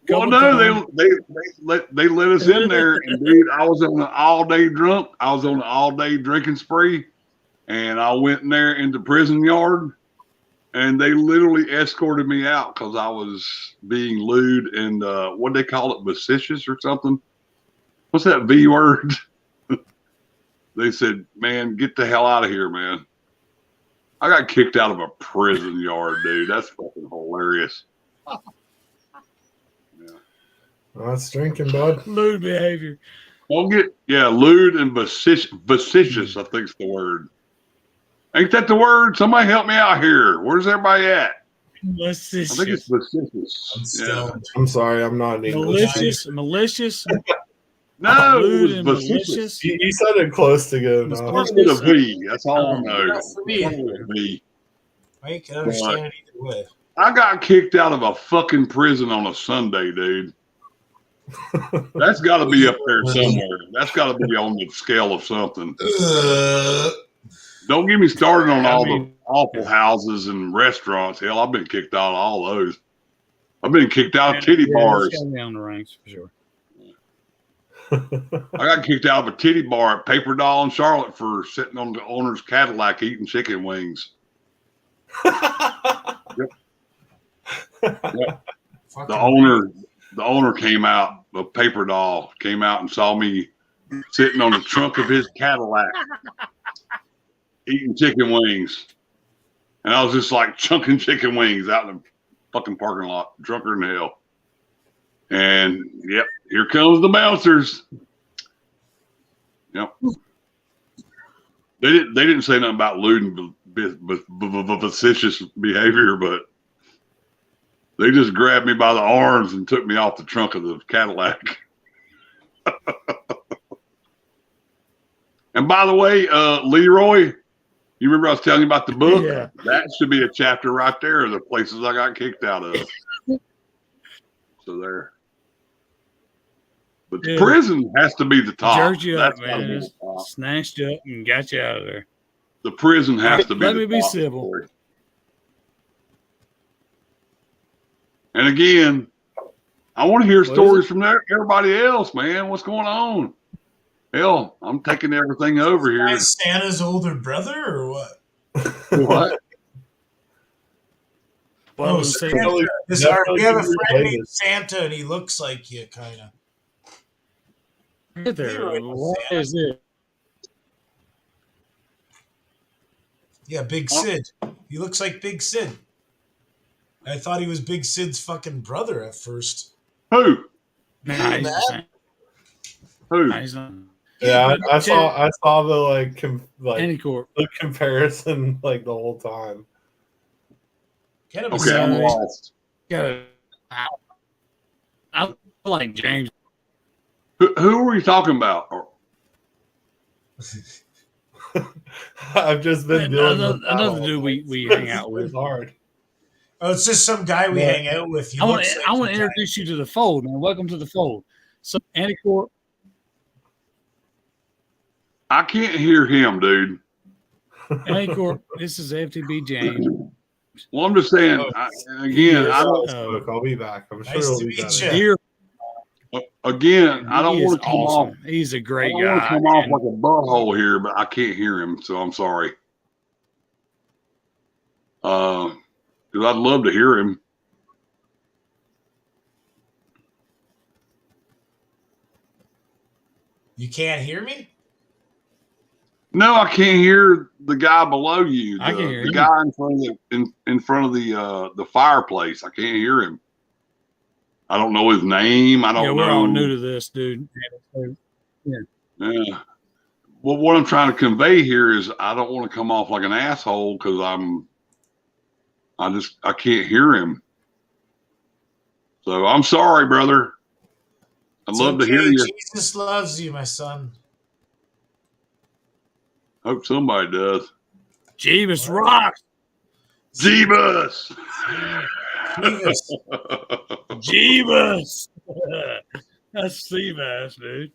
Well, no, they let us in there, and dude, I was on an all-day drunk. I was on an all-day drinking spree, and I went in there in the prison yard, and they literally escorted me out because I was being lewd and what they call it, vicious or something. What's that V word? They said, "Man, get the hell out of here, man." I got kicked out of a prison yard, dude. That's fucking hilarious. Well, that's drinking, bud. Lewd behavior. Lewd and vicious, I think's the word. Ain't that the word? Somebody help me out here. Where's everybody at? I think it's vicious. I'm sorry, I'm not an English. Malicious. No, Lewd it and was vicious. malicious. You said it close to good enough. Starts with a V. That's all I know. That's for me. Starts with a V. I can understand it either way. I got kicked out of a fucking prison on a Sunday, dude. That's got to be up there somewhere. That's got to be on the scale of something. Don't get me started on all the awful houses and restaurants. Hell, I've been kicked out of all those. I've been kicked out of titty bars. It's gotta be on the ranks for sure. I got kicked out of a titty bar at Paper Doll in Charlotte for sitting on the owner's Cadillac eating chicken wings. Yep. The owner came out, the Paper Doll came out and saw me sitting on the trunk of his Cadillac eating chicken wings. And I was just like chunking chicken wings out in the fucking parking lot, drunker than hell. And yep, here comes the bouncers. Yep. They didn't say nothing about lewd and vicious behavior, but they just grabbed me by the arms and took me off the trunk of the Cadillac. And by the way, Leroy, you remember I was telling you about the book? Yeah. That should be a chapter right there of the places I got kicked out of. So there. But the prison has to be the top. Jerked you up, That's gotta man. be the Just top. snatched you up and got you out of there. The prison has to be Let the me be top civil. story. And again, I want to hear What is stories it? from everybody else, man. What's going on? Hell, I'm taking everything over here. Is Santa's older brother or what? What? Well, Oh, say Santa. Definitely- We have a definitely friend related. named Santa, and he looks like you, kind of. get there. Leroy knows What Santa. is it? Yeah, Big Sid. He looks like Big Sid. I thought he was Big Sid's fucking brother at first. Who? Nah, Yeah, he's man. the same. Who? Nah, he's not. Yeah, but I saw the like Anycorp. the comparison like the whole time. Get him Okay, I'm No, lost. Gotta, I like James. Who are we talking about? I've just been dealing with that Another all dude day. we hang out It's with. hard. Oh, it's just some guy we Yeah. hang out with. He I want looks to like I want the to guy. introduce you to the fold, man. Welcome to the fold. So Anycorp, I can't hear him, dude. this is FTB James. Well, I'm just saying. Again, I don't. Look, I'll be back. I'm sure Nice it'll to be meet better. you. Dear, Again, I don't he is want to come off. awesome. He's a I great don't want to guy. come off and like a butthole here, but I can't hear him, so I'm sorry. Because I'd love to hear him. You can't hear me? No, I can't hear the guy below you. I can hear the him. guy in front of the fireplace. I can't hear him. I don't know his name. I yeah, don't we're know. all new to this, dude. Yeah. Well, what I'm trying to convey here is I don't want to come off like an asshole because I can't hear him. So I'm sorry, brother. I'd It's love to hear okay. you. Jesus loves you, my son. Hope somebody does. Jeebus rocks. Jeebus. Jesus. Jeebus. That's Seabass, dude.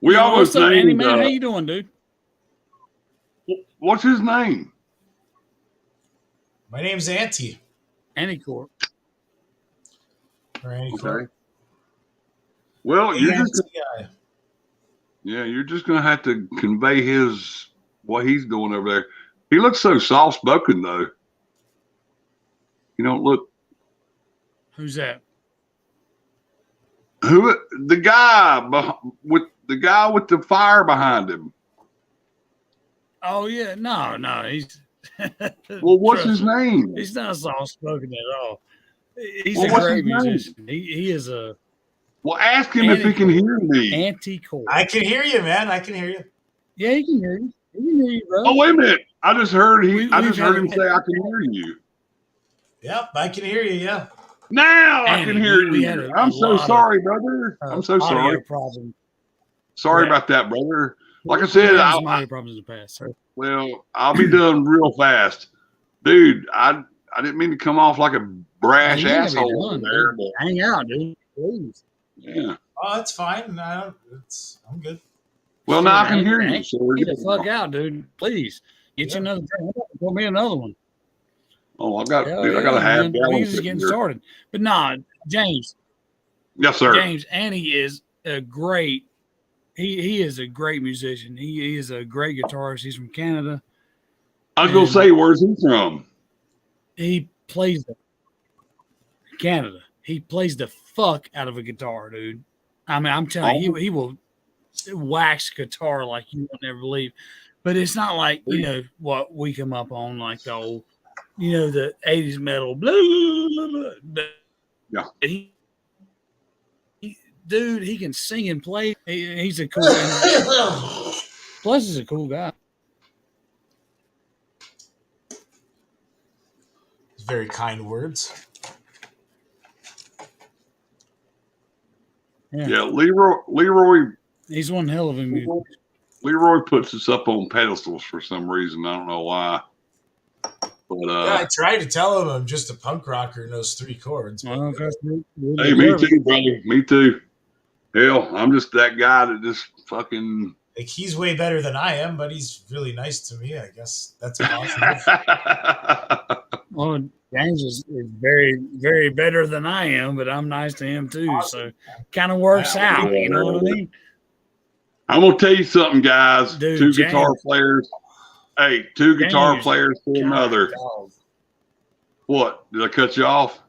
We Yeah, almost what's up, Andy, named. man? How you doing, dude? What's his name? My name's Auntie. Anycorp. Or Annie Okay. Well, you're just gonna have to convey what he's doing over there. He looks so soft spoken though. You don't look. Who's that? Who the guy with the fire behind him? Oh yeah, no, he's. Well, what's his name? He's not soft spoken at all. He's Well, a what's great his name? musician. He is a Well, ask him if he can hear me. Anti-core. I can hear you, man. I can hear you. Yeah, he can hear you. He can hear you, bro. Oh, wait a minute! I just heard We've him had say I can hear you. Yep, I can hear you. Yeah. Now I Andy, can hear we you. had a I'm so lot of, sorry, brother. I'm so audio sorry. Problem. Sorry Yeah. about that, brother. Like I said, We had some audio problems in the past, sir. well, I'll be done real fast, dude. I didn't mean to come off like a brash You ain't gotta be asshole over done, there, dude. but Hang out, dude. Please. yeah. Oh, that's fine. I'm good. Well, now I can hear you. Hang So we're Get the good fuck now. out, dude. Please. Get Yeah. you another drink. Pour me another one. Oh, I got Hell dude, I got a yeah, half man. gallon. We just sitting getting here. started. But nah, James. Yes, sir. James, Annie is a great. He is a great musician. He is a great guitarist. He's from Canada. I was gonna say, where's he from? He plays Canada. He plays the fuck out of a guitar, dude. I mean, I'm telling you, he will wax guitar like you would never believe. But it's not like, what we come up on, like the old, the 80s metal. Blah, blah, blah, blah. Yeah. Dude, he can sing and play. He's a cool Plus, he's a cool guy. Very kind words. Yeah, Leroy. He's one hell of a musician. Leroy puts us up on pedestals for some reason. I don't know why. But I tried to tell him I'm just a punk rocker who knows 3 chords. Well, hey, me too, brother. Me too. Hell, I'm just that guy that just fucking. Like, he's way better than I am, but he's really nice to me. I guess that's positive. Well, James is very, very better than I am, but I'm nice to him too. So kind of works out. You know what I mean? I'm gonna tell you something, guys. Dude, two James, guitar players. Hey, two guitar James, players to another. dog. What? Did I cut you off?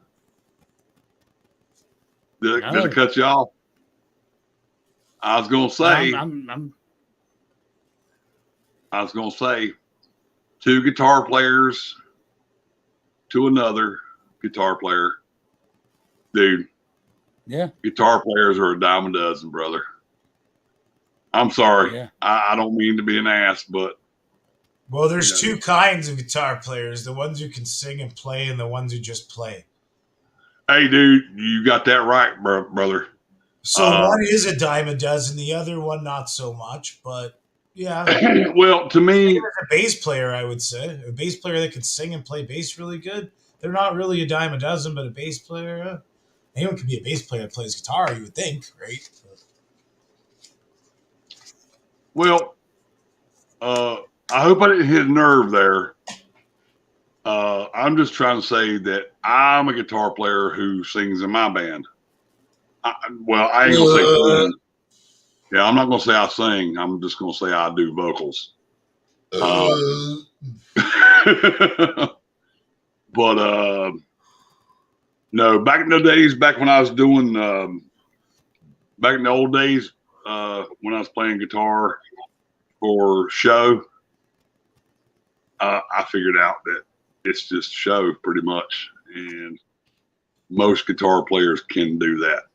Did I cut you off? I was gonna say. I was gonna say, two guitar players to another guitar player. Dude. Yeah. Guitar players are a dime a dozen, brother. I'm sorry. Yeah. I don't mean to be an ass, but. Well, there's two kinds of guitar players, the ones who can sing and play and the ones who just play. Hey, dude, you got that right, brother. So one is a dime a dozen, the other one not so much, but yeah. Well, to me, a bass player, I would say, a bass player that can sing and play bass really good. They're not really a dime a dozen, but a bass player, anyone can be a bass player that plays guitar, you would think, right? Well, I hope I didn't hit a nerve there. I'm just trying to say that I'm a guitar player who sings in my band. I ain't gonna say. Yeah, I'm not gonna say I sing. I'm just gonna say I do vocals. But no, back in the days, back when I was doing, back in the old days, when I was playing guitar for show, I figured out that it's just show pretty much, and most guitar players can do that.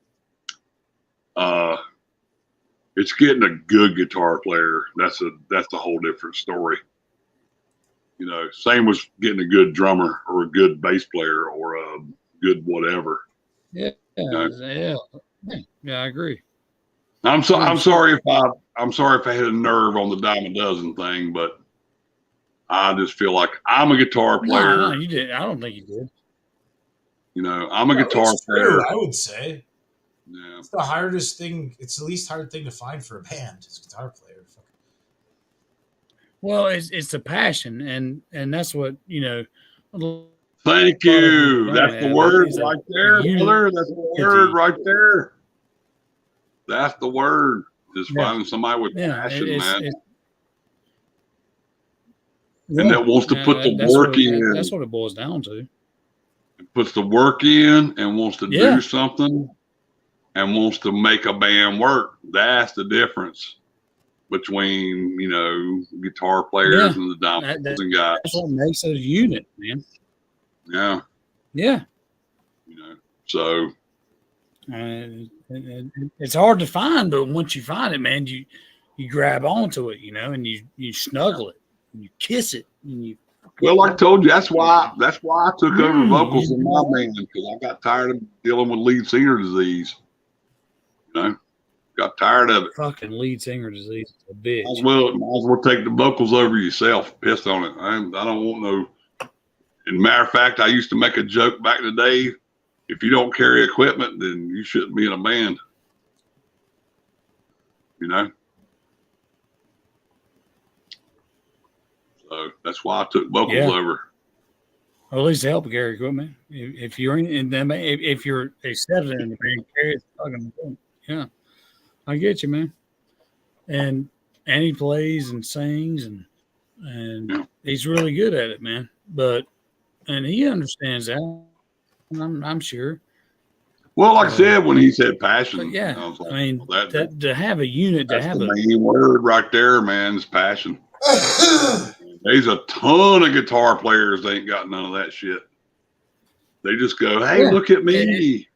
It's getting a good guitar player. That's a whole different story. You know, same with getting a good drummer or a good bass player or a good whatever. Yeah, you know? Yeah, I agree. I'm sorry if I hit a nerve on the dime a dozen thing, but I just feel like I'm a guitar player. No, you did. I don't think you did. You know, I'm a guitar player. True, I would say. Yeah. It's the hardest thing. It's the least hard thing to find for a band is a guitar player. Well, it's a passion, and that's what, you know. Thank you. That's the word right there, brother. That's the word right there. That's the word. Just finding somebody with passion, man. And that wants to put the work in. That's what it boils down to. It puts the work in and wants to do something and wants to make a band work. That's the difference between, you know, guitar players and the dominant guys. That's what makes it a unit, man. Yeah. Yeah. You know, so. It's hard to find, but once you find it, man, you grab onto it, you know, and you snuggle it, and you kiss it, and you. Well, like I told you, that's why I took over vocals in my band, because I got tired of dealing with lead singer disease. You know, got tired of it. Fucking lead singer disease, a bitch. Might as well take the vocals over yourself. Pissed on it. I don't want no. And matter of fact, I used to make a joke back in the day. If you don't carry equipment, then you shouldn't be in a band. You know? So that's why I took vocals over. Or at least help carry equipment. If you're in them, if you're accepted in the band, carry it. Fucking yeah. I get you, man. And he plays and sings and he's really good at it, man. And he understands that. I'm sure. Well, like I said, when he said passion, I was like, I mean, well, to have a unit, to have the main word right there, man, is passion. There's a ton of guitar players that ain't got none of that shit. They just go, "Hey, look at me,"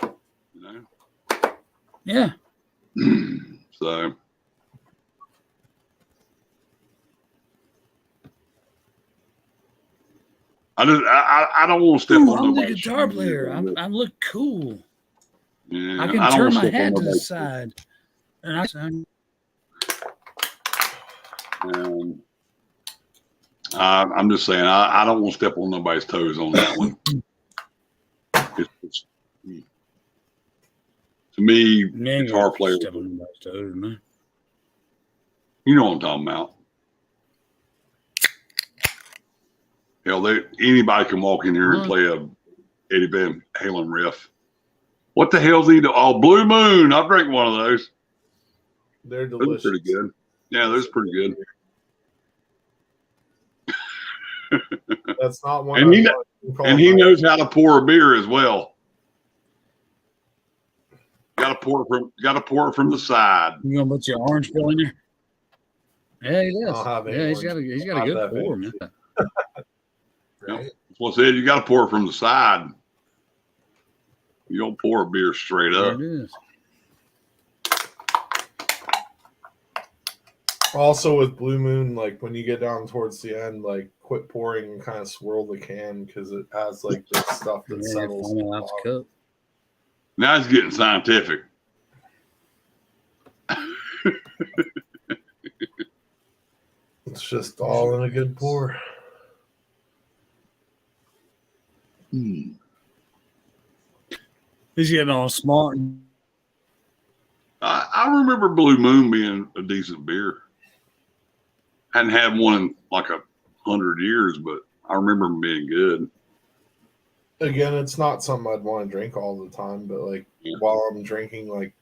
you know. Yeah. So. I don't want to step on I'm the guitar player. I look cool. Yeah, I can turn my head to the side. And I'm just saying, I don't want to step on nobody's toes on that one. To me, guitar players. Step on nobody's toes, man. You know what I'm talking about. Hell, anybody can walk in here and play a Eddie Van Halen riff. What the hell's he doing? Oh, Blue Moon. I'll drink one of those. They're Those delicious. are pretty good. Yeah, those are pretty good. That's not one. And he knows how to pour a beer as well. Got to pour it from the side. You gonna put your orange peel in there? Yeah, he does. Yeah, he's got a good pour, man. Right? That's what I said. You got to pour it from the side. You don't pour a beer straight up. There it is. Also with Blue Moon, like when you get down towards the end, like quit pouring and kind of swirl the can because it has like this stuff that settles. Out the cup. Now it's getting scientific. It's just all in a good pour. He's getting all smart. I remember Blue Moon being a decent beer. Hadn't had one in like 100 years, but I remember them being good. Again, it's not something I'd want to drink all the time, but like while I'm drinking, like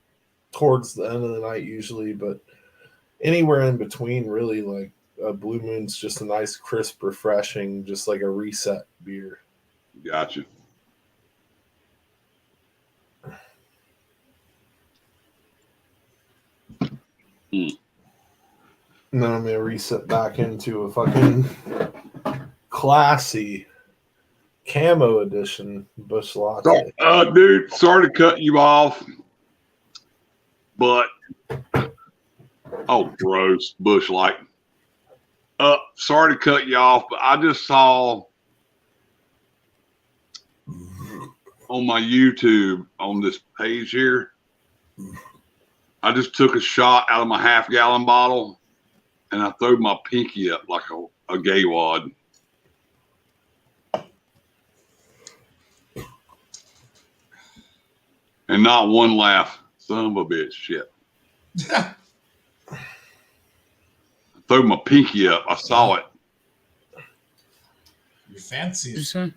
towards the end of the night usually, but anywhere in between, really, like a Blue Moon's just a nice, crisp, refreshing, just like a reset beer. Gotcha. And then I'm going to reset back into a fucking classy camo edition Busch Latte. Dude, sorry to cut you off, but gross, Busch Light. Sorry to cut you off, but I just saw on my YouTube on this page here, I just took a shot out of my half-gallon bottle and I threw my pinky up like a gay wad. And not one laugh. Son of a bitch. Shit. I threw my pinky up. I saw it. You're fancy. So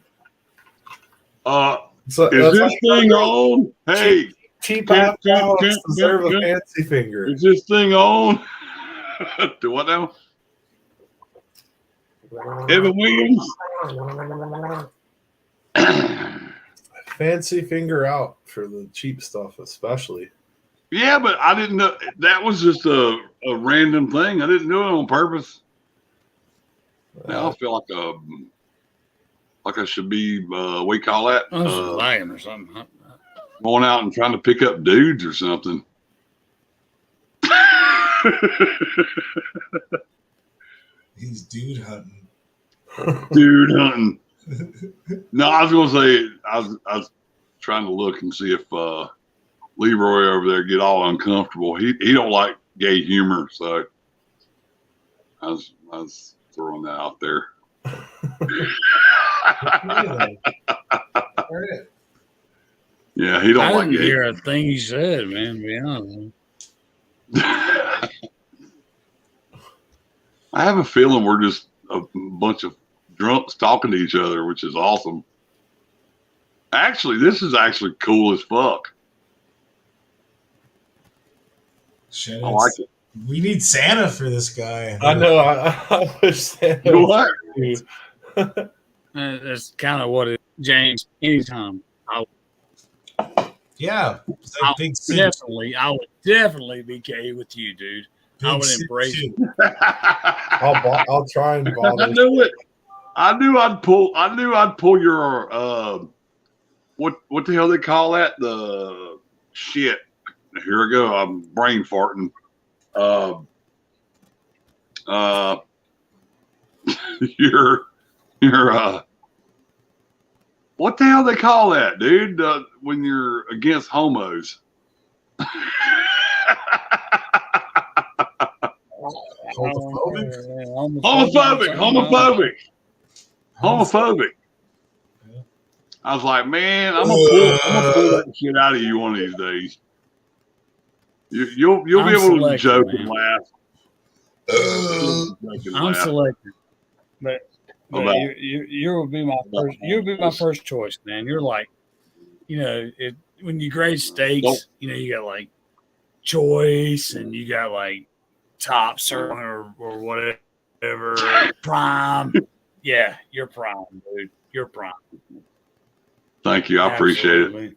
is this thing on? Hey. Cheap out deserve a fancy finger. Is this thing on? Do what now? Evan Williams. Fancy finger out for the cheap stuff, especially. Yeah, but I didn't know that was just a random thing. I didn't do it on purpose. Now I feel like I should be what do you call that? Lying or something. Going out and trying to pick up dudes or something. He's dude hunting. Dude hunting. No, I was gonna say I was trying to look and see if Leroy over there get all uncomfortable. He don't like gay humor, so I was throwing that out there. Yeah, he don't like gay. I didn't hear gay. a thing he said, man. To be honest. I have a feeling we're just a bunch of drunks talking to each other, which is awesome. Actually, this is actually cool as fuck. Shit, I like it. We need Santa for this guy. I know. I wish Santa. You know what? That's kind of what it. James. Anytime. Yeah, I would definitely be gay with you, dude. I would embrace it. I'll try and bother. I knew it. I knew I'd pull your what the hell they call that? The shit. Here I go. I'm brain farting. You're what the hell they call that, dude? When you're against homos. Homophobic. I was like, man, I'm gonna pull that shit out of you one of these days. You'll be able to joke and laugh. I'm selective, but But about, you would be my first. You would be my first choice, man. You're like, when you grade steaks, you got like choice and you got like top sirloin or whatever prime. Yeah, you're prime, dude. You're prime. thank you. I appreciate it.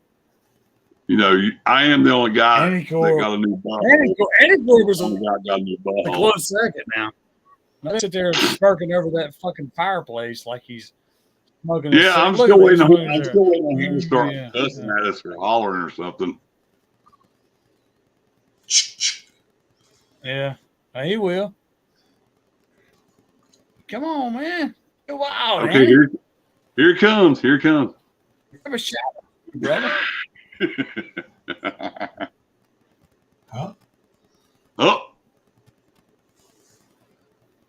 I am the only guy that got a new ball. Andy was got a new ball. a close second now. I sit there smirking over that fucking fireplace like he's smoking. Yeah, I'm still waiting on him to start cussing at us or hollering or something. Yeah, he will. Come on, man. Go wild, okay, here it comes. Here it comes. Have a shot, brother. Huh? Oh.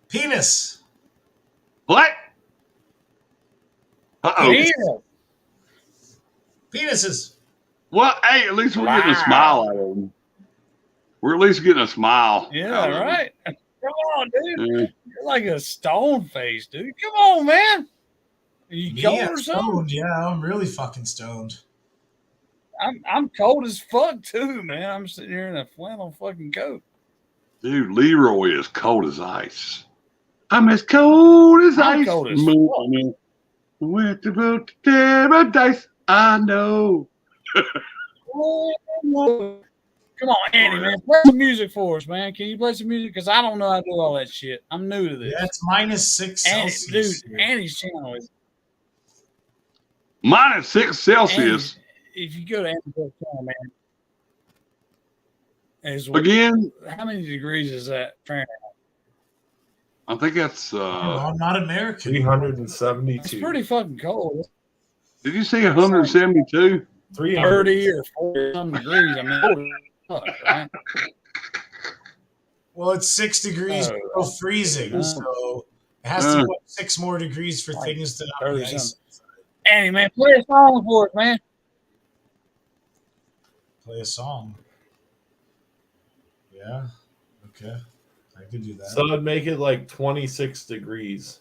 Penis. What? Uh-oh. Penises. Well, hey, at least we're getting a smile out of them. We're at least getting a smile. Yeah, right. Come on, dude. Yeah. You're like a stone face, dude. Come on, man. Are you cold or something? Yeah, I'm really fucking stoned. I'm cold as fuck too, man. I'm sitting here in a flannel fucking coat. Dude, Leroy is cold as ice. I'm as cold as ice. Cold as fuck. Went to go to paradise. I know. Come on, Andy, man. Play some music for us, man. Can you play some music? Because I don't know how to do all that shit. I'm new to this. Yeah, it's -6 Celsius. Dude, Andy's channel is -6 Celsius. Andy, if you go to Andy's channel, man. Again? How many degrees is that Fahrenheit? I think that's I'm not American. 372. It's pretty fucking cold. Did you say 172? 30 or 40 some degrees. I mean, right? Well, it's 6 degrees below freezing, so it has to go up 6 more degrees for things to not be ice. Andy, man, play a song for us, man. Play a song. Yeah. Okay. I could do that. So I'd make it like 26 degrees.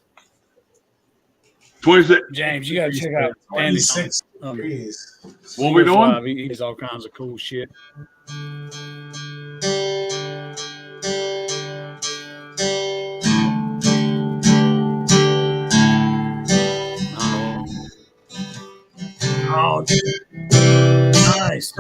26. James, you got to check out 26 degrees. What are we doing? He does all kinds of cool shit. Oh, nice.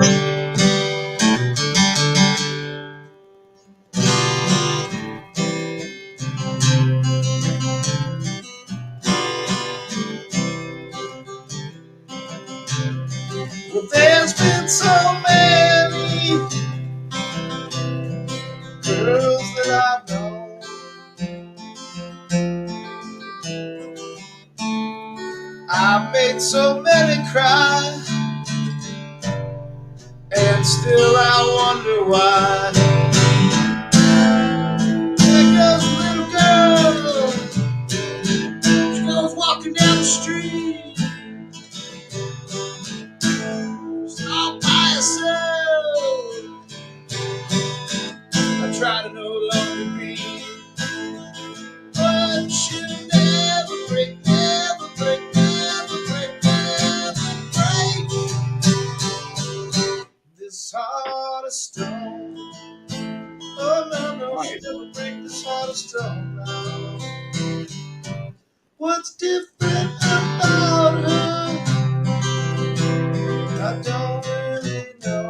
Well, there's been so many girls that I've known. I've made so many cry, and still I wonder why. There goes a little girl, she goes walking down the street, she's all by herself. I try to no longer be, but she'll never break, never break, never break, never break this heart of stone. Oh no, no, she'll never break this heart of stone. No. What's different about her? I don't really know.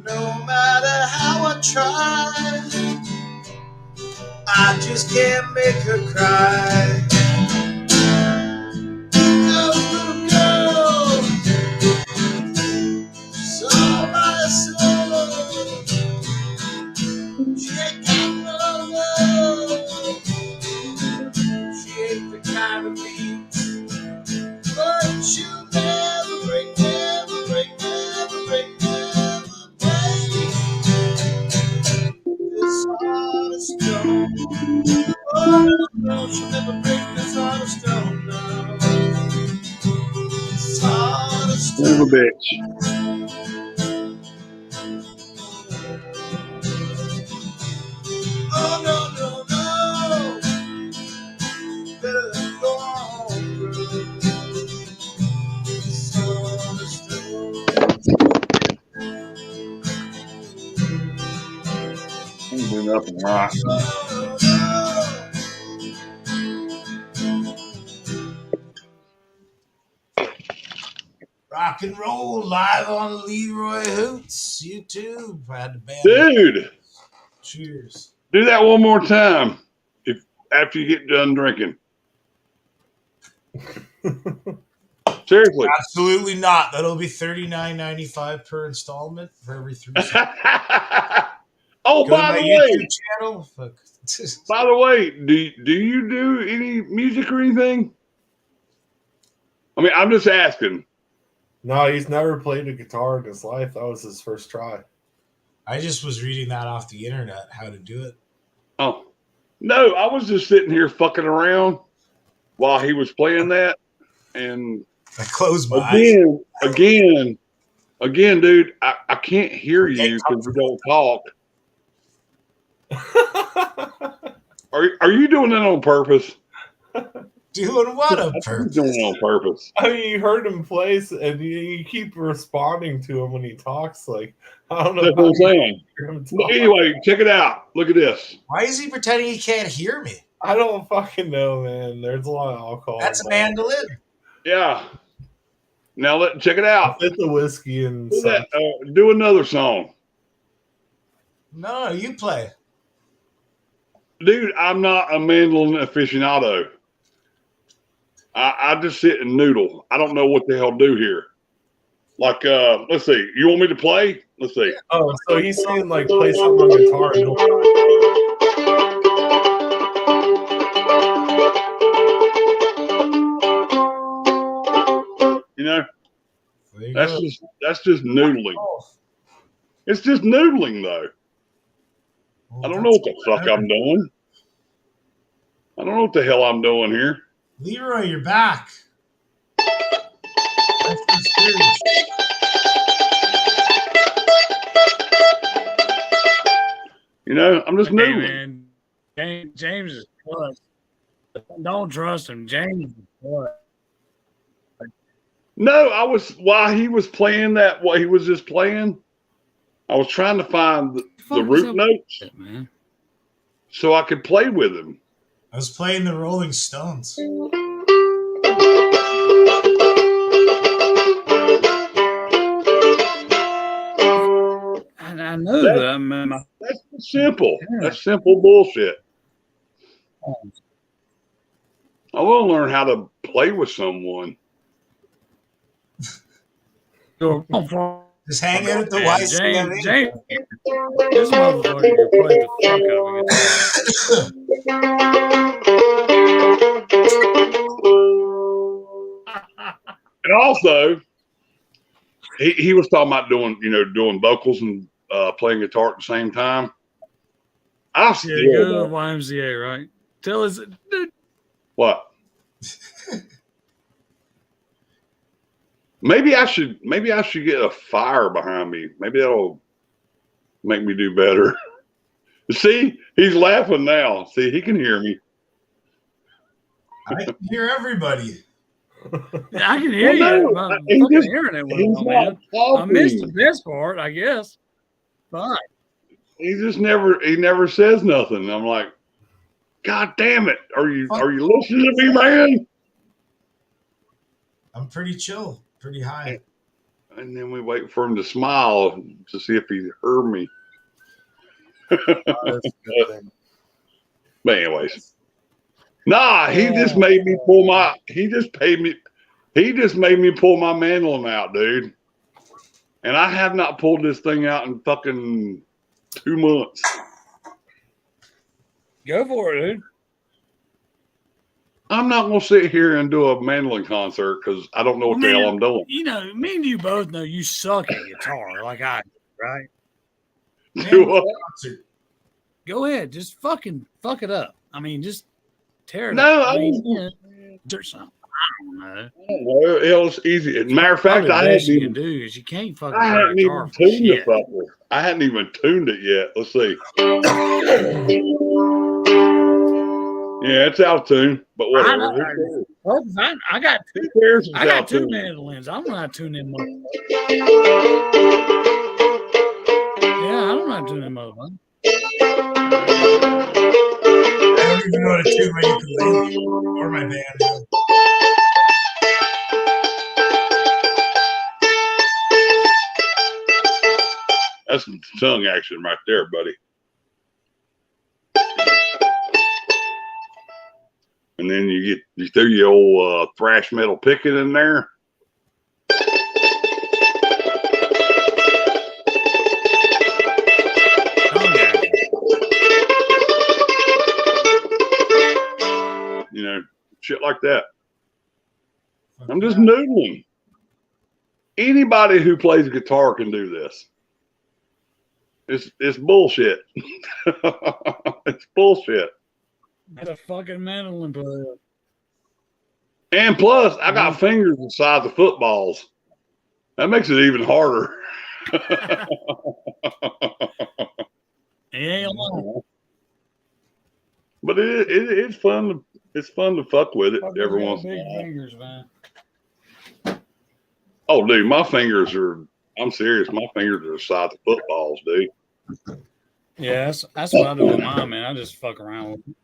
No matter how I try, I just can't make her cry. No little girl, she's all by herself. She ain't got no love. She ain't the kind of beat, but she'll never break, never break, never break, never break this heart of stone. Oh no, she'll never break this heart of stone. No, this heart of stone. Son of a bitch. Oh Better go on, Ain't do nothing right. Rock and roll live on Leroy Hoots YouTube. I had to ban Dude, Cheers. do that one more time after you get done drinking. Seriously. Absolutely not. That'll be $39.95 per installment for every 3 seconds. Oh, Go to by my the YouTube way, channel. Fuck. by the way, do you do any music or anything? I mean, I'm just asking. No, he's never played a guitar in his life. That was his first try. I just was reading that off the internet, how to do it. Oh, no, I was just sitting here fucking around while he was playing that. And I closed my eyes. again, dude, I can't hear you because you don't talk. Are you doing that on purpose? Doing what on He's purpose? doing it on purpose. I mean, you heard him play, and you keep responding to him when he talks. Like, I don't know. That's what I'm saying. Hear him But talk. anyway, check it out. Look at this. Why is he pretending he can't hear me? I don't fucking know, man. There's a lot of alcohol. That's a involved. mandolin. Yeah. Now check it out. With the whiskey and Do, stuff. do another song. No, you play. Dude, I'm not a mandolin aficionado. I just sit and noodle. I don't know what the hell to do here. Like, let's see. You want me to play? Let's see. Oh, so he's saying like play something on guitar. And he'll... You know, There you that's go. just noodling. It's just noodling though. I don't know what the fuck I'm doing. I don't know what the hell I'm doing here. Leroy, you're back. That's mysterious. You know, I'm just Hey, noodling. man. James is plus. Don't trust him. James is plus. No, I was while he was playing that, what he was just playing, I was trying to find the root notes Man. so I could play with him. I was playing the Rolling Stones. I know that, man. That's simple. That's simple bullshit. I want to learn how to play with someone. Just hang out at the Man, YCMA. James, this motherfucker can play the fuck out of it. And also, he was talking about doing vocals and playing guitar at the same time. I Yeah, still you go to the don't. YMCA, right? Tell us, dude. What? Maybe I should get a fire behind me. Maybe that'll make me do better. See, he's laughing now. See, he can hear me. I can hear everybody. I can hear Well, you. no, I'm he fucking just- hearing it, He's well, not man. talking. I missed the best part, I guess. Fine. He never says nothing. I'm like, God damn it! Are you listening to me, man? I'm pretty chill, pretty high. And then we wait for him to smile to see if he heard me. But anyways, nah, he just made me pull my. He just made me pull my mandolin out, dude. And I have not pulled this thing out in fucking 2 months. Go for it, dude. I'm not gonna sit here and do a mandolin concert because I don't know what the hell I'm doing. You know, me and you both know you suck at guitar, like I do, right? Do what? Go ahead, just fucking fuck it up. I mean, just tear it No, up. I mean, don't- you know, do something. I don't know. Well, it was easy. As a matter of fact, Probably I the best hadn't you can even, do is you can't fucking I play hadn't guitar even for tuned the shit. fucker. I hadn't even tuned it yet. Let's see. Yeah, it's out of tune, but whatever. I got two. Who cares if I it's got out two of tune? mandolins. I'm not tuning them up. Yeah, I'm not tuning them up. Man. I don't even know how to tune my ukulele or my banjo. That's some tongue action right there, buddy. And then you throw your old thrash metal picket in there. You know, shit like that. I'm just noodling. Anybody who plays guitar can do this. It's bullshit. It's bullshit. That's a fucking mandolin player. And plus, I got fingers the size of footballs. That makes it even harder. He ain't alone. But it's fun. It's fun to fuck with it every once in a Big while. fingers, man. Oh, dude, my fingers are. I'm serious. My fingers are the size of footballs, dude. Yeah, that's what I do with mine, man. I just fuck around with it.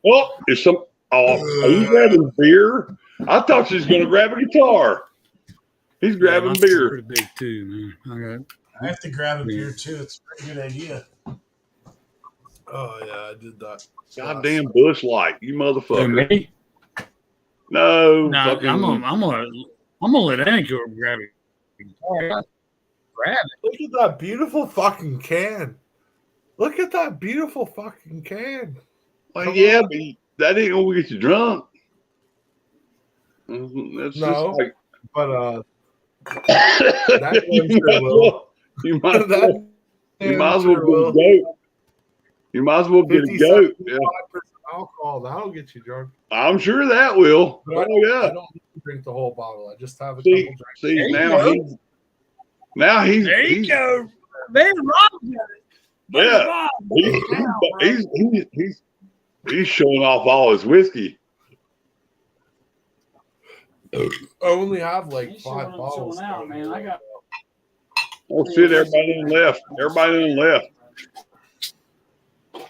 Oh, is some? Oh, are you grabbing beer? I thought she was going to grab a guitar. He's grabbing mine's beer. pretty big too, man. I have to grab a beer too. It's a pretty good idea. Oh yeah, I did that. Goddamn Bush Light, you motherfucker. Me? No, No, fucking, I'm gonna let Annie go grab it. Grab it. Look at that beautiful fucking can. Look at that beautiful fucking can. well, yeah, but that ain't gonna get you drunk. That's No. just like But that one sure will. you might as That well, you might as well sure get a will. goat. You might as well get a goat. Yeah. 57.5% alcohol. That'll get you drunk. I'm sure that will. But Oh I yeah. don't need to drink the whole bottle. I just have a See, couple drinks. see There you now go. he's There you go. Man, Rob got it. Yeah. Rob, he's showing off all his whiskey. I only have like He's 5 showing bottles. out, man. I got. Oh shit! Everybody in left. Everybody in left.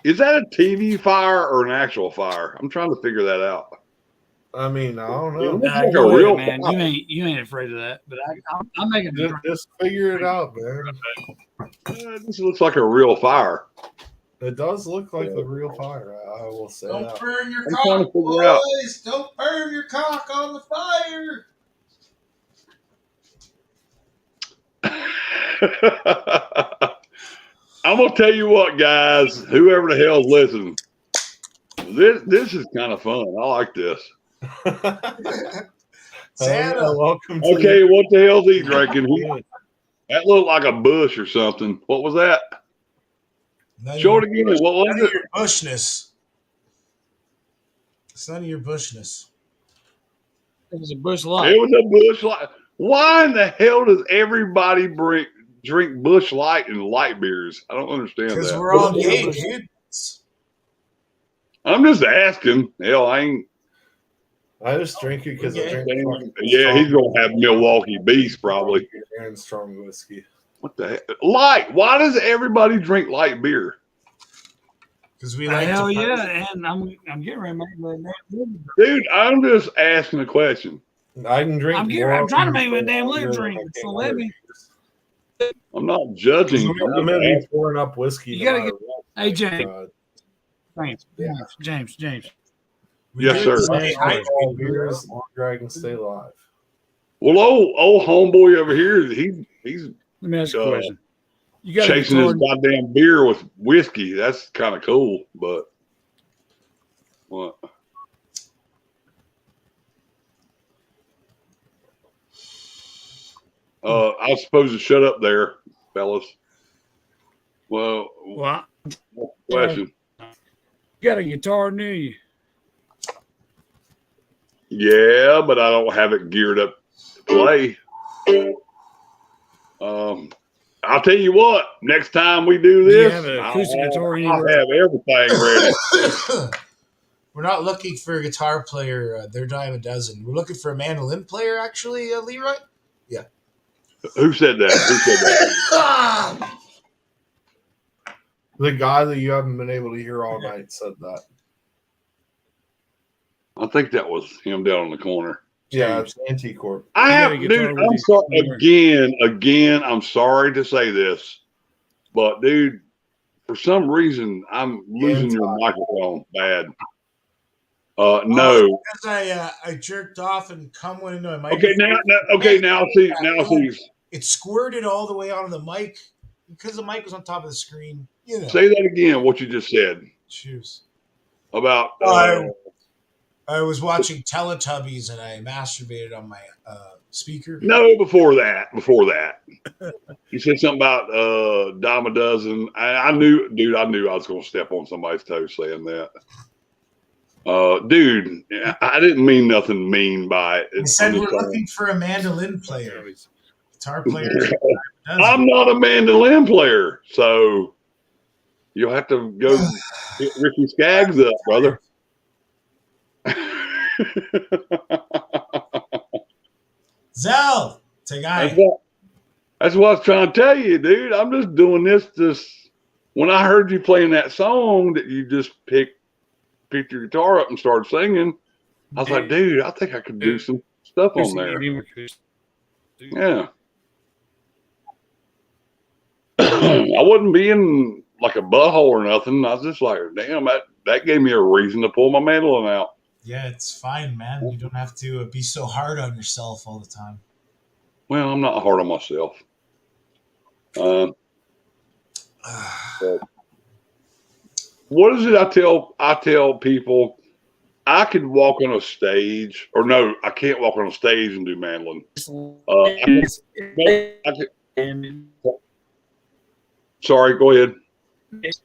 Is that a TV fire or an actual fire? I'm trying to figure that out. I mean, I don't It know. looks Nah, like go a ahead, real man. fire. You ain't afraid of that, but I'm making the Just figure it out, man. This looks like a real fire. It does look like a real fire. I will say Don't that. burn your I'm trying to cock, figure out. boys. Don't burn your cock on the fire. I'm gonna tell you what, guys. Whoever the hell's listening, this is kind of fun. I like this. Santa. Welcome to Okay, what the hell's he drinking? That looked like a bush or something. What was that? Show it again. What was None of it? your bushness. It's none of your bushness. It was a Bush It Light. was a Bush Light. Why in the hell does everybody drink Bush Light and light beers? I don't understand Because that. we're all gay, dude. I'm just asking. Hell, I ain't. I just drink it because I drink fucking Yeah, he's strong gonna have Milwaukee Beast probably. and strong whiskey. What the heck? Light. Why does everybody drink light beer? Because we like Hell to yeah, and I'm getting ready to make my damn Dude, I'm just asking a question. I can drink. I'm trying to make my damn liquor drink. So let me. I'm not judging. I'm gonna be pouring up whiskey. You gotta no get- matter what. Hey James, God. James. we Yes, do sir. stay hydrated. All beers, Long Dragon, stay alive. Well, old homeboy over here, he's Let me ask you a question. You got chasing his goddamn beer with whiskey. That's kind of cool, but what? I was supposed to shut up there, fellas. Well, Well, question. you got a guitar near you. Yeah, but I don't have it geared up to play. I'll tell you what. Next time we do Do you this, have an I'll acoustic guitar have anywhere? everything ready. We're not looking for a guitar player. They're dime a dozen. We're looking for a mandolin player, actually, Leroy. Who said that? Who said that? The guy that you haven't been able to hear all night said that. I think that was him down in the corner. Yeah, it's Anticorp. I have, got a dude. guitar with I'm you sorry again. I'm sorry to say this, but dude, for some reason, I'm losing your microphone bad. No. Because I jerked off and cum went into my mic. Now see. It squirted all the way onto the mic because the mic was on top of the screen. You know. Say that again. What you just said Choose. about. I was watching Teletubbies and I masturbated on my speaker. No, before that. You said something about dime a dozen. I knew I was going to step on somebody's toes saying that. Dude, I didn't mean nothing mean by it. I said we're looking for a mandolin player, guitar player. I'm not a mandolin player, so you'll have to go hit Ricky Skaggs up, brother. Zell, say hi. That's what I was trying to tell you, dude. I'm just doing this. When I heard you playing that song that you just picked your guitar up and started singing, I was like, dude, I think I could do some stuff on there. Yeah. I wasn't being like a butthole or nothing. I was just like, damn, that gave me a reason to pull my mandolin out. Yeah, it's fine, man. You don't have to be so hard on yourself all the time. Well, I'm not hard on myself. But what is it I tell people? I could walk on a stage, or no, I can't walk on a stage and do mandolin. Sorry, go ahead. Is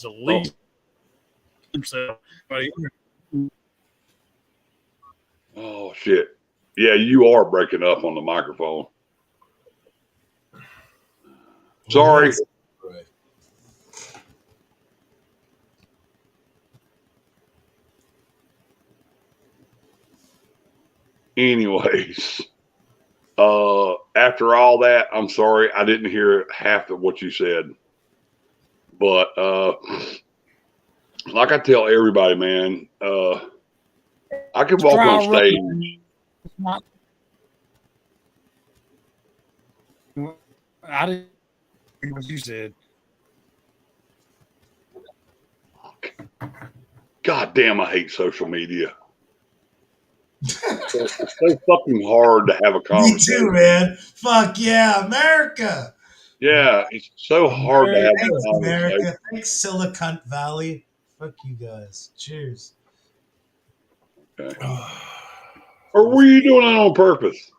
the least himself. Oh shit! Yeah, you are breaking up on the microphone. Sorry. Anyways, after all that, I'm sorry I didn't hear half of what you said. But like I tell everybody, man, I could walk on stage. I didn't hear what you said. God damn, I hate social media. It's so fucking hard to have a conversation. Me too, man. Fuck yeah, America. Yeah, it's so hard to have a Thanks, conversation. America. Thanks, Silicon Valley. Fuck you guys. Cheers. Okay. Or were you doing it on purpose?